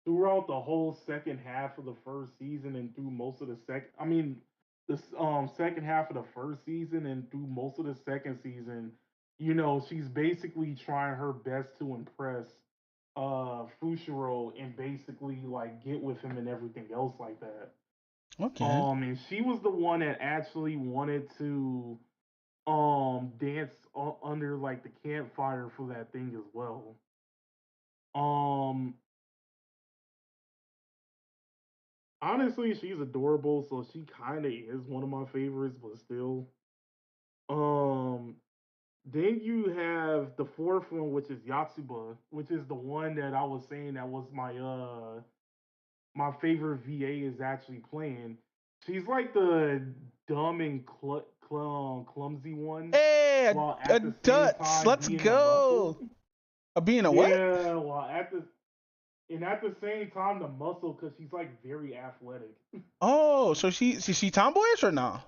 throughout the whole second half of the first season and through most of the second half of the first season and through most of the second season, she's basically trying her best to impress Fushiro and basically like get with him and everything else like that. Okay. And she was the one that actually wanted to dance under like the campfire for that thing as well. Um Honestly, she's adorable, so she kind of is one of my favorites, but still. Um then you have the fourth one, which is Yatsuba, which is the one that I was saying that was my favorite VA is actually playing. She's like the dumb and clumsy one, Hey, while a at the same Duts. time Let's being the muscle. go. Being a what? Yeah, while at the same time the muscle, because she's like very athletic. Oh, so she tomboyish or not?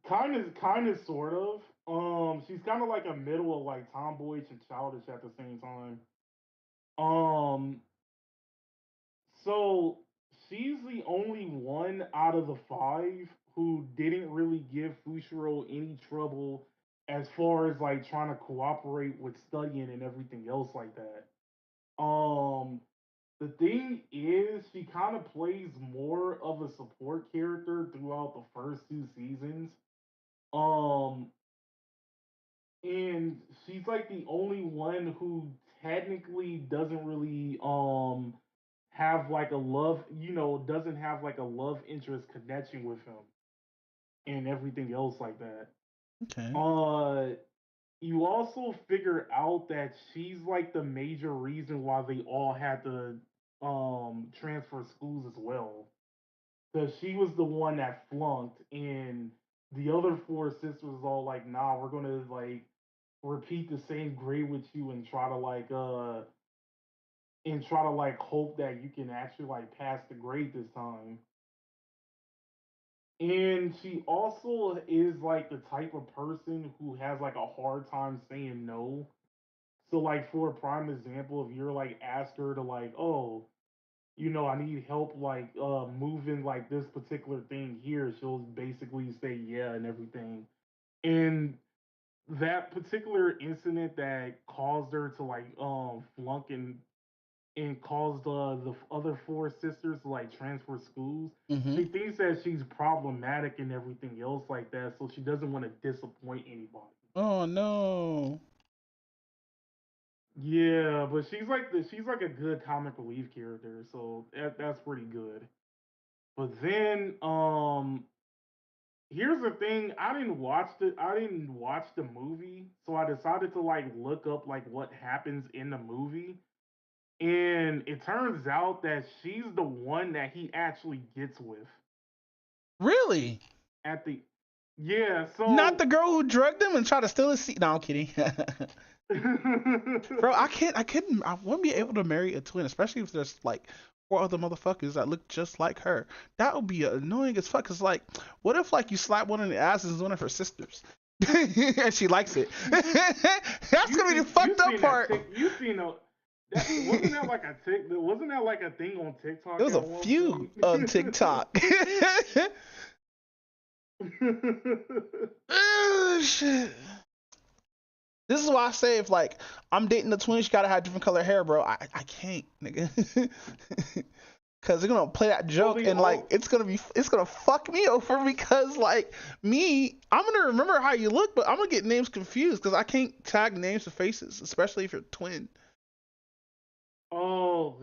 Kind of, sort of. She's kind of like a middle of like tomboyish and childish at the same time. Um, so she's the only one out of the five who didn't really give Fushiro any trouble as far as like trying to cooperate with studying and everything else like that. Um, the thing is, she kind of plays more of a support character throughout the first two seasons. Um, and she's like the only one who technically doesn't really have like a love, doesn't have like a love interest connection with him and everything else like that. Okay. You also figure out that she's like the major reason why they all had to transfer schools as well. Because she was the one that flunked, and the other four sisters was all like, nah, we're gonna like repeat the same grade with you and try to like hope that you can actually like pass the grade this time. And she also is like the type of person who has like a hard time saying no. So like for a prime example, if you're like ask her to like, oh, I need help like moving like this particular thing here, she'll basically say yeah and everything. And that particular incident that caused her to like flunk and caused the other four sisters to like transfer schools. Mm-hmm. She thinks that she's problematic and everything else like that, so she doesn't want to disappoint anybody. Oh no. Yeah, but she's like a good comic relief character, so that's pretty good. But then here's the thing, I didn't watch the movie, so I decided to like look up like what happens in the movie. And it turns out that she's the one that he actually gets with Really? at the yeah, Not so the girl who drugged him and tried to steal his seat. No, I'm kidding. Bro, I wouldn't be able to marry a twin, especially if there's like four other motherfuckers that look just like her. That would be annoying as fuck. Cause like, what if like you slap one in the ass and it's one of her sisters, and she likes it? That's gonna be the fucked up part. You seen wasn't that like a wasn't that like a thing on TikTok? It was a few on TikTok. Oh, shit. This is why I say if like I'm dating the twins, you gotta have different color hair, bro. I can't, nigga. Cause they're gonna play that joke and like it's gonna fuck me over because like me, I'm gonna remember how you look, but I'm gonna get names confused because I can't tag names to faces, especially if you're a twin. Oh,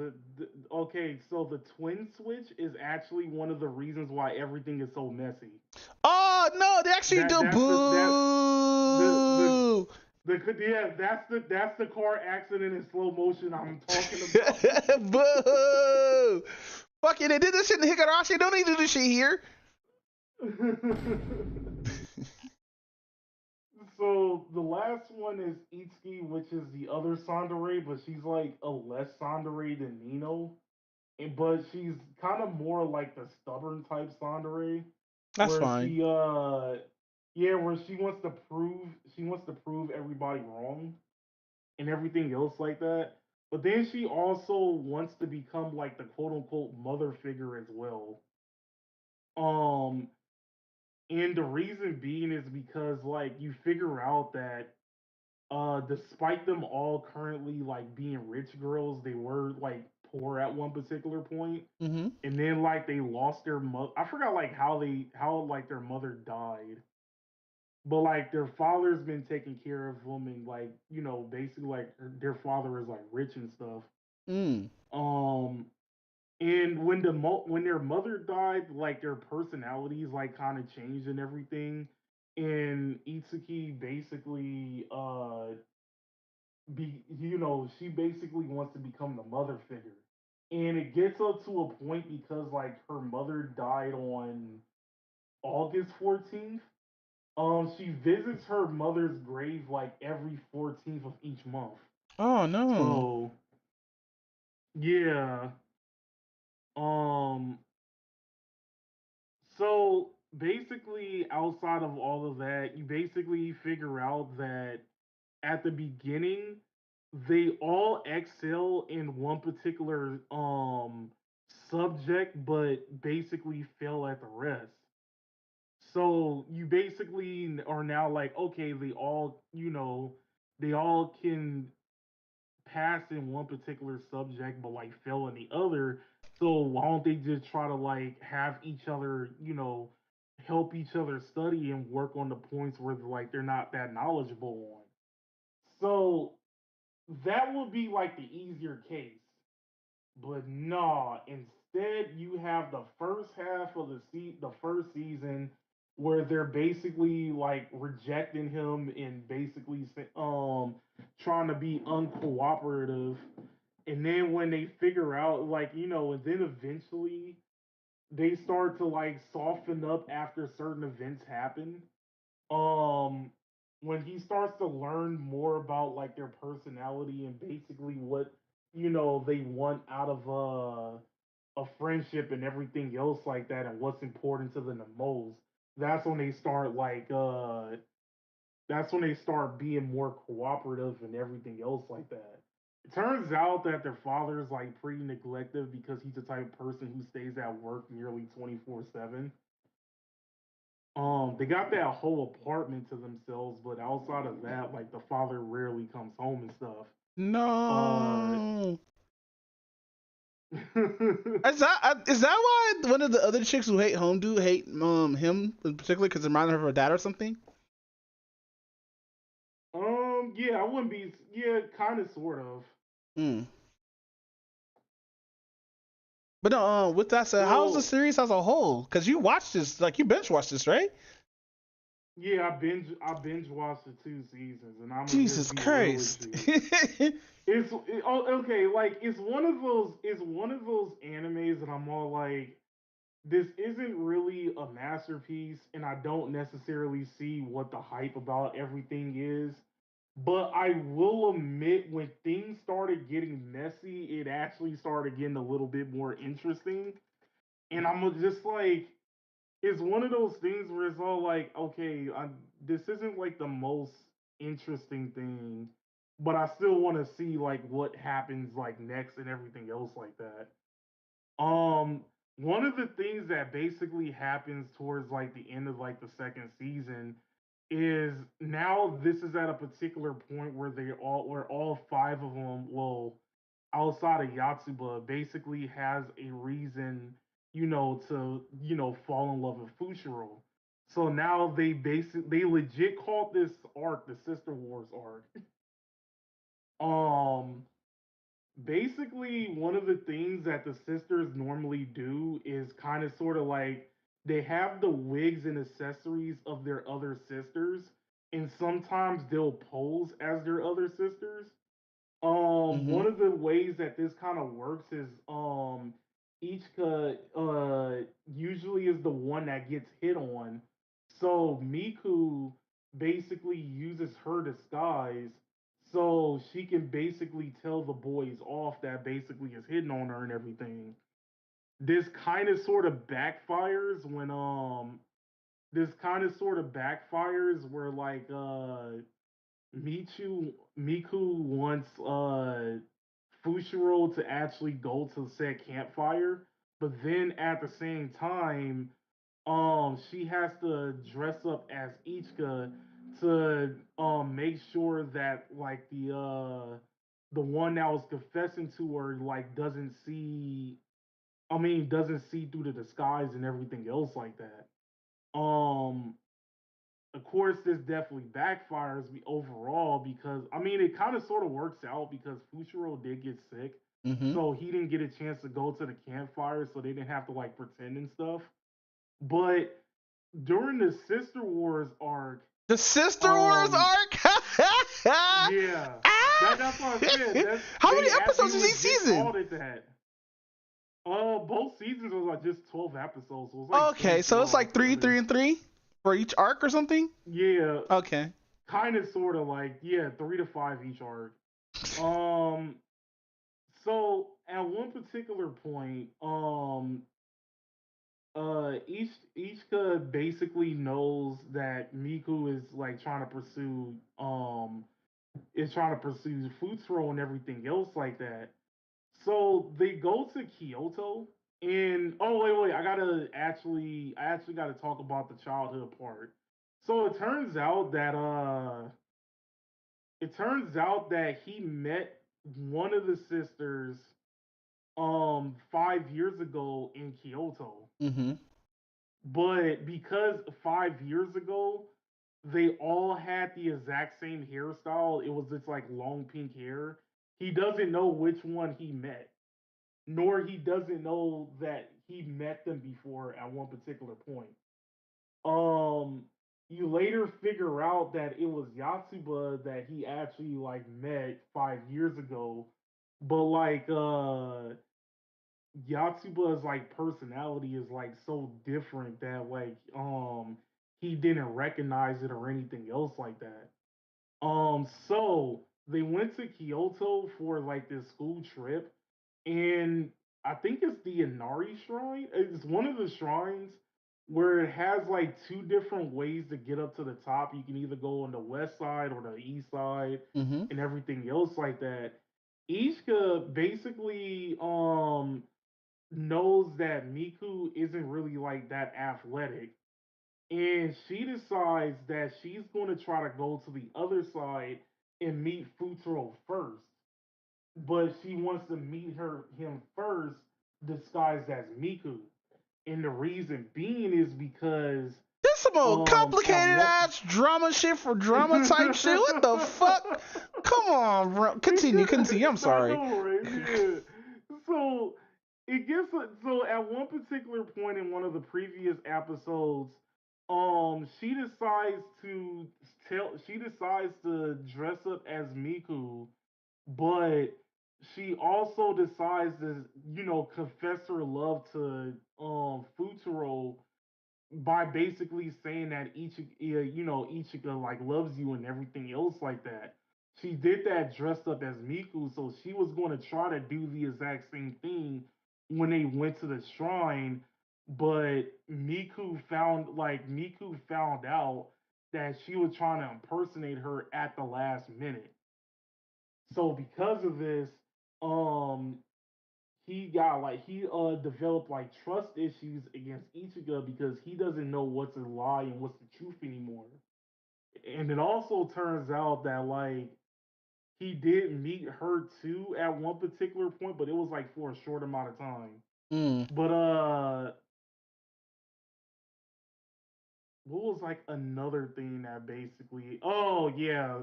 okay. So the twin switch is actually one of the reasons why everything is so messy. Oh no, they actually do. Boo. Yeah, that's the car accident in slow motion I'm talking about. Boo. Fuck it, they did this shit in Higurashi. Don't need to do this shit here. So the last one is Itsuki, which is the other Tsundere, but she's like a less Tsundere than Nino. But she's kind of more like the stubborn type Tsundere. That's where fine. where she wants to prove everybody wrong and everything else like that. But then she also wants to become like the quote unquote mother figure as well. Um and the reason being is because like you figure out that despite them all currently like being rich girls, they were like poor at one particular point. Mm-hmm. And then like they lost their mother. I forgot like how like their mother died, but like their father's been taking care of them, and like basically like their father is like rich and stuff. Mm. Um, and when their mother died, like their personalities like kind of changed and everything. And Itsuki basically she basically wants to become the mother figure. And it gets up to a point because like her mother died on August 14th. She visits her mother's grave like every 14th of each month. Oh no. So yeah. Um so basically outside of all of that, you basically figure out that at the beginning they all excel in one particular subject but basically fail at the rest. So you basically are now like, okay, they all can pass in one particular subject but like fail in the other. So why don't they just try to like have each other, help each other study and work on the points where like they're not that knowledgeable on. So that would be like the easier case. But nah, instead you have the first half of the first season where they're basically like rejecting him and basically trying to be uncooperative. And then when they figure out and then eventually they start to like soften up after certain events happen. Um when he starts to learn more about like their personality and basically what they want out of a friendship and everything else like that and what's important to them the most, that's when they start that's when they start being more cooperative and everything else like that. It turns out that their father is like pretty neglective because he's the type of person who stays at work nearly 24/7. They got that whole apartment to themselves, but outside of that, like the father rarely comes home and stuff. No. Is that why one of the other chicks who hate Home dude hate him in particular because it reminded her of her dad or something? Yeah, I wouldn't be. Yeah, kind of, sort of. Hmm. But with that said, how's the Well, series as a whole? Because you watched this, like you binge watched this, right? yeah, I binge watched the 2 seasons, and I'm gonna just Jesus be real with Christ. you. Okay, like it's one of those animes that I'm all like, this isn't really a masterpiece, and I don't necessarily see what the hype about everything is. But I will admit, when things started getting messy, it actually started getting a little bit more interesting. And I'm just like, it's one of those things where it's all like, okay, this isn't like the most interesting thing, but I still want to see like what happens like next and everything else like that. Um, One of the things that basically happens towards like the end of like the second season is now this is at a particular point where all five of them, well, outside of Yatsuba, basically has a reason, to fall in love with Fushiro. So now they legit called this arc the Sister Wars arc. Um, Basically, one of the things that the sisters normally do is kind of sort of like they have the wigs and accessories of their other sisters, and sometimes they'll pose as their other sisters. Mm-hmm. One of the ways that this kind of works is Ichika usually is the one that gets hit on. So Miku basically uses her disguise so she can basically tell the boys off that basically is hitting on her and everything. This kind of sort of backfires when where like Miku wants Fushiro to actually go to said campfire, but then at the same time, she has to dress up as Ichika to make sure that like the one that was confessing to her like doesn't see through the disguise and everything else like that. Um of course, this definitely backfires me overall because it kind of sort of works out because Fushiro did get sick, Mm-hmm. so he didn't get a chance to go to the campfire, so they didn't have to like pretend and stuff. But during the Sister Wars arc, The Sister Wars um, arc. yeah, that's what I said. How They many episodes is each legit season? called it that. Both seasons was like just 12 episodes, so it was like Okay, so it's 24 like three, altogether. 3, and 3 for each arc or something. Yeah, Okay. kind of, sort of like, yeah, 3 to 5 each arc. Um, so at one particular point, Ishka basically knows that Miku is like trying to pursue Futsuro and everything else like that. So they go to Kyoto, and wait, I actually gotta talk about the childhood part. So it turns out that he met one of the sisters 5 years ago in Kyoto. Mm-hmm. But because 5 years ago they all had the exact same hairstyle, it was this like long pink hair. He doesn't know which one he met, nor he doesn't know that he met them before at one particular point. Um, you later figure out that it was Yatsuba that he actually like met 5 years ago, but like Yatsuba's like personality is like so different that like he didn't recognize it or anything else like that. So they went to Kyoto for like this school trip, and I think it's the Inari Shrine. It's one of the shrines where it has like two different ways to get up to the top. You can either go on the west side or the east side, Mm-hmm. and everything else like that. Ishika basically knows that Miku isn't really like that athletic, and she decides that she's going to try to go to the other side and meet Futuro first. but she wants to meet him first, disguised as Miku. And the reason being is because This some old at complicated one ass drama shit for drama type shit. What the fuck? Come on, bro. Continue. I'm I sorry. know, right? Yeah. So it gets so at one particular point in one of the previous episodes, she decides to dress up as Miku, but she also decides to, confess her love to Futuro by basically saying that Ichika like loves you and everything else like that. She did that dressed up as Miku, so she was going to try to do the exact same thing when they went to the shrine, but Miku found out that she was trying to impersonate her at the last minute. So because of this, um he developed like trust issues against Ichigo because he doesn't know what's a lie and what's the truth anymore. And it also turns out that like he did meet her too at one particular point, but it was like for a short amount of time. Mm. But what was like another thing that basically oh yeah,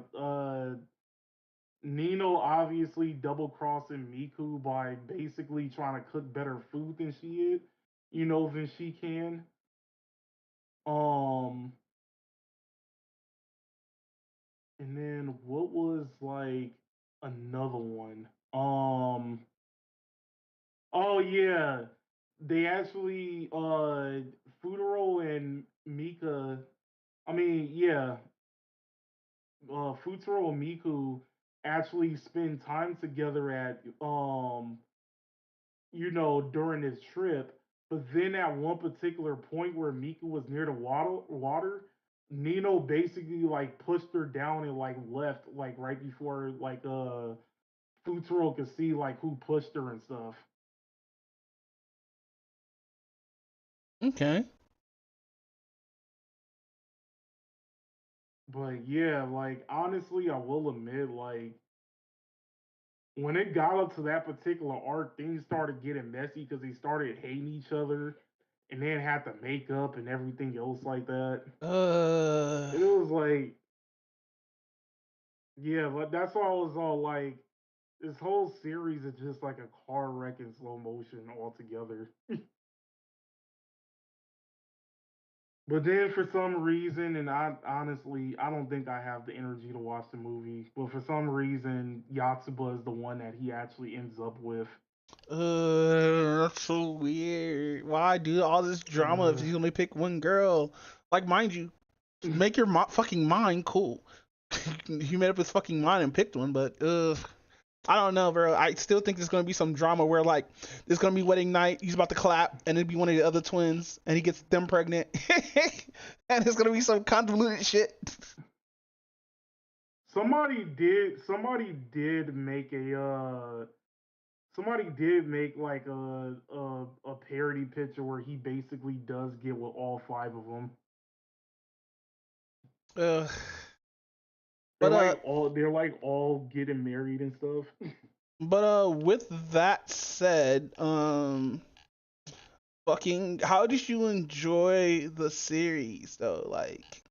Nino obviously double crossing Miku by basically trying to cook better food than she is, than she can. Um, and then what was like another one? Oh yeah, they actually Futuro and Mika. I mean, yeah, Futuro and Miku actually spend time together at during this trip. But then at one particular point where Mika was near the water, Nino basically like pushed her down and like left like right before like Futuro could see like who pushed her and stuff. Okay. But yeah, like honestly, I will admit like when it got up to that particular arc, things started getting messy because they started hating each other and then had to make up and everything else like that. It was like, yeah, but that's why I was all like, this whole series is just like a car wreck in slow motion altogether. But then for some reason, and I honestly, I don't think I have the energy to watch the movie, but for some reason, Yatsuba is the one that he actually ends up with. That's so weird. Why do all this drama if you only pick one girl? Like, mind you, make your fucking mind cool. He made up his fucking mind and picked one, but I don't know, bro. I still think there's gonna be some drama where like there's gonna be wedding night, he's about to clap, and it'd be one of the other twins, and he gets them pregnant, and it's gonna be some convoluted shit. Somebody did make like a parody picture where he basically does get with all five of them. Ugh. They're like all getting married and stuff. But with that said, fucking, how did you enjoy the series though? Like,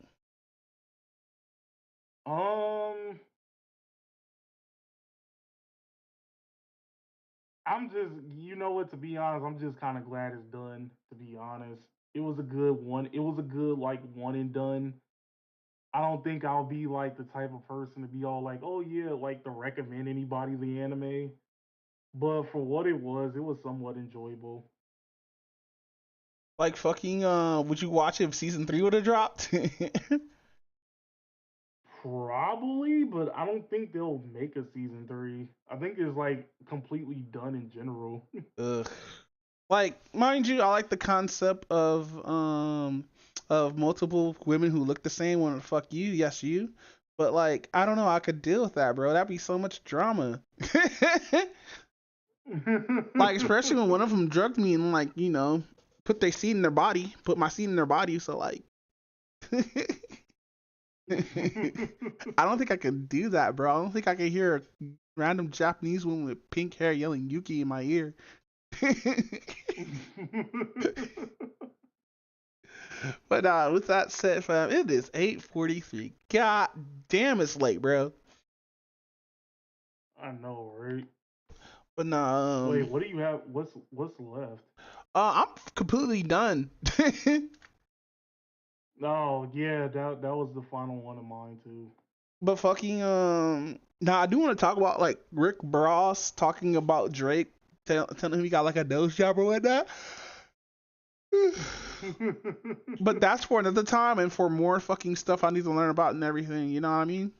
I'm just, to be honest, I'm just kind of glad it's done. To be honest, it was a good one. It was a good like one and done. I don't think I'll be like the type of person to be all like, oh yeah, like to recommend anybody the anime. But for what it was somewhat enjoyable. like fucking, would you watch it if season 3 would have dropped? Probably, but I don't think they'll make a season 3. I think it's like completely done in general. Ugh. Like, mind you, I like the concept of multiple women who look the same want to fuck you, yes you. But like, I don't know, I could deal with that, bro. That'd be so much drama. Like, especially when one of them drugged me and like, put their seed in their body, put my seed in their body. So like, I don't think I could do that, bro. I don't think I could hear random Japanese woman with pink hair yelling Yuki in my ear. But with that said, fam, it is 8:43. God damn, it's late, bro. I know, right? But nah, Wait, what do you have? What's left? I'm completely done. Oh yeah, that was the final one of mine too. But fucking now I do want to talk about like Rick Ross talking about Drake, telling him he got like a nose job or whatnot. But that's for another time and for more fucking stuff I need to learn about and everything. You know what I mean?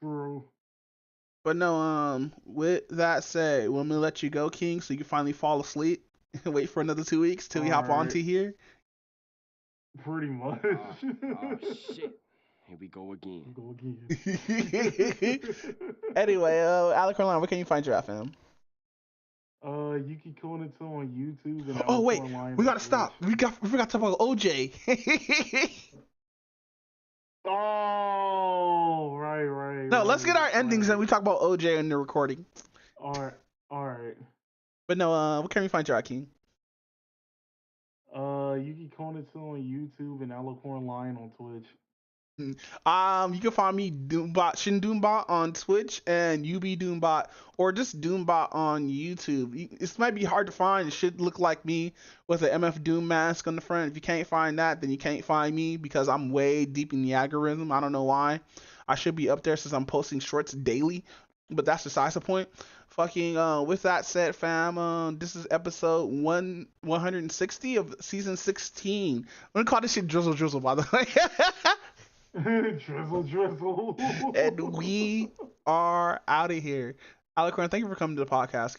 True. But no, with that said, want me to let you go, King, so you can finally fall asleep and wait for another 2 weeks till we hop onto here? Pretty much. Oh shit. Here we go again. Anyway, Alec Caroline, where can you find you at, fam? Yuki Konato on YouTube and Oh wait, Online we on gotta stop. We forgot to talk about OJ. Oh, right. No, let's get our endings and we talk about OJ in the recording. All right. But no, where can we find you at, King? Yuki Konato on YouTube and Alicorn Lion on Twitch. You can find me Doombot, Shin Doombot on Twitch and UB Doombot or just Doombot on YouTube. This might be hard to find. It should look like me with an MF Doom mask on the front. If you can't find that, then you can't find me because I'm way deep in the algorithm. I don't know why. I should be up there since I'm posting shorts daily, but that's besides the point. Fucking with that said, fam, this is episode 160 of season 16. I'm gonna call this shit Drizzle, by the way. Drizzle. And we are out of here. Alec, thank you for coming to the podcast.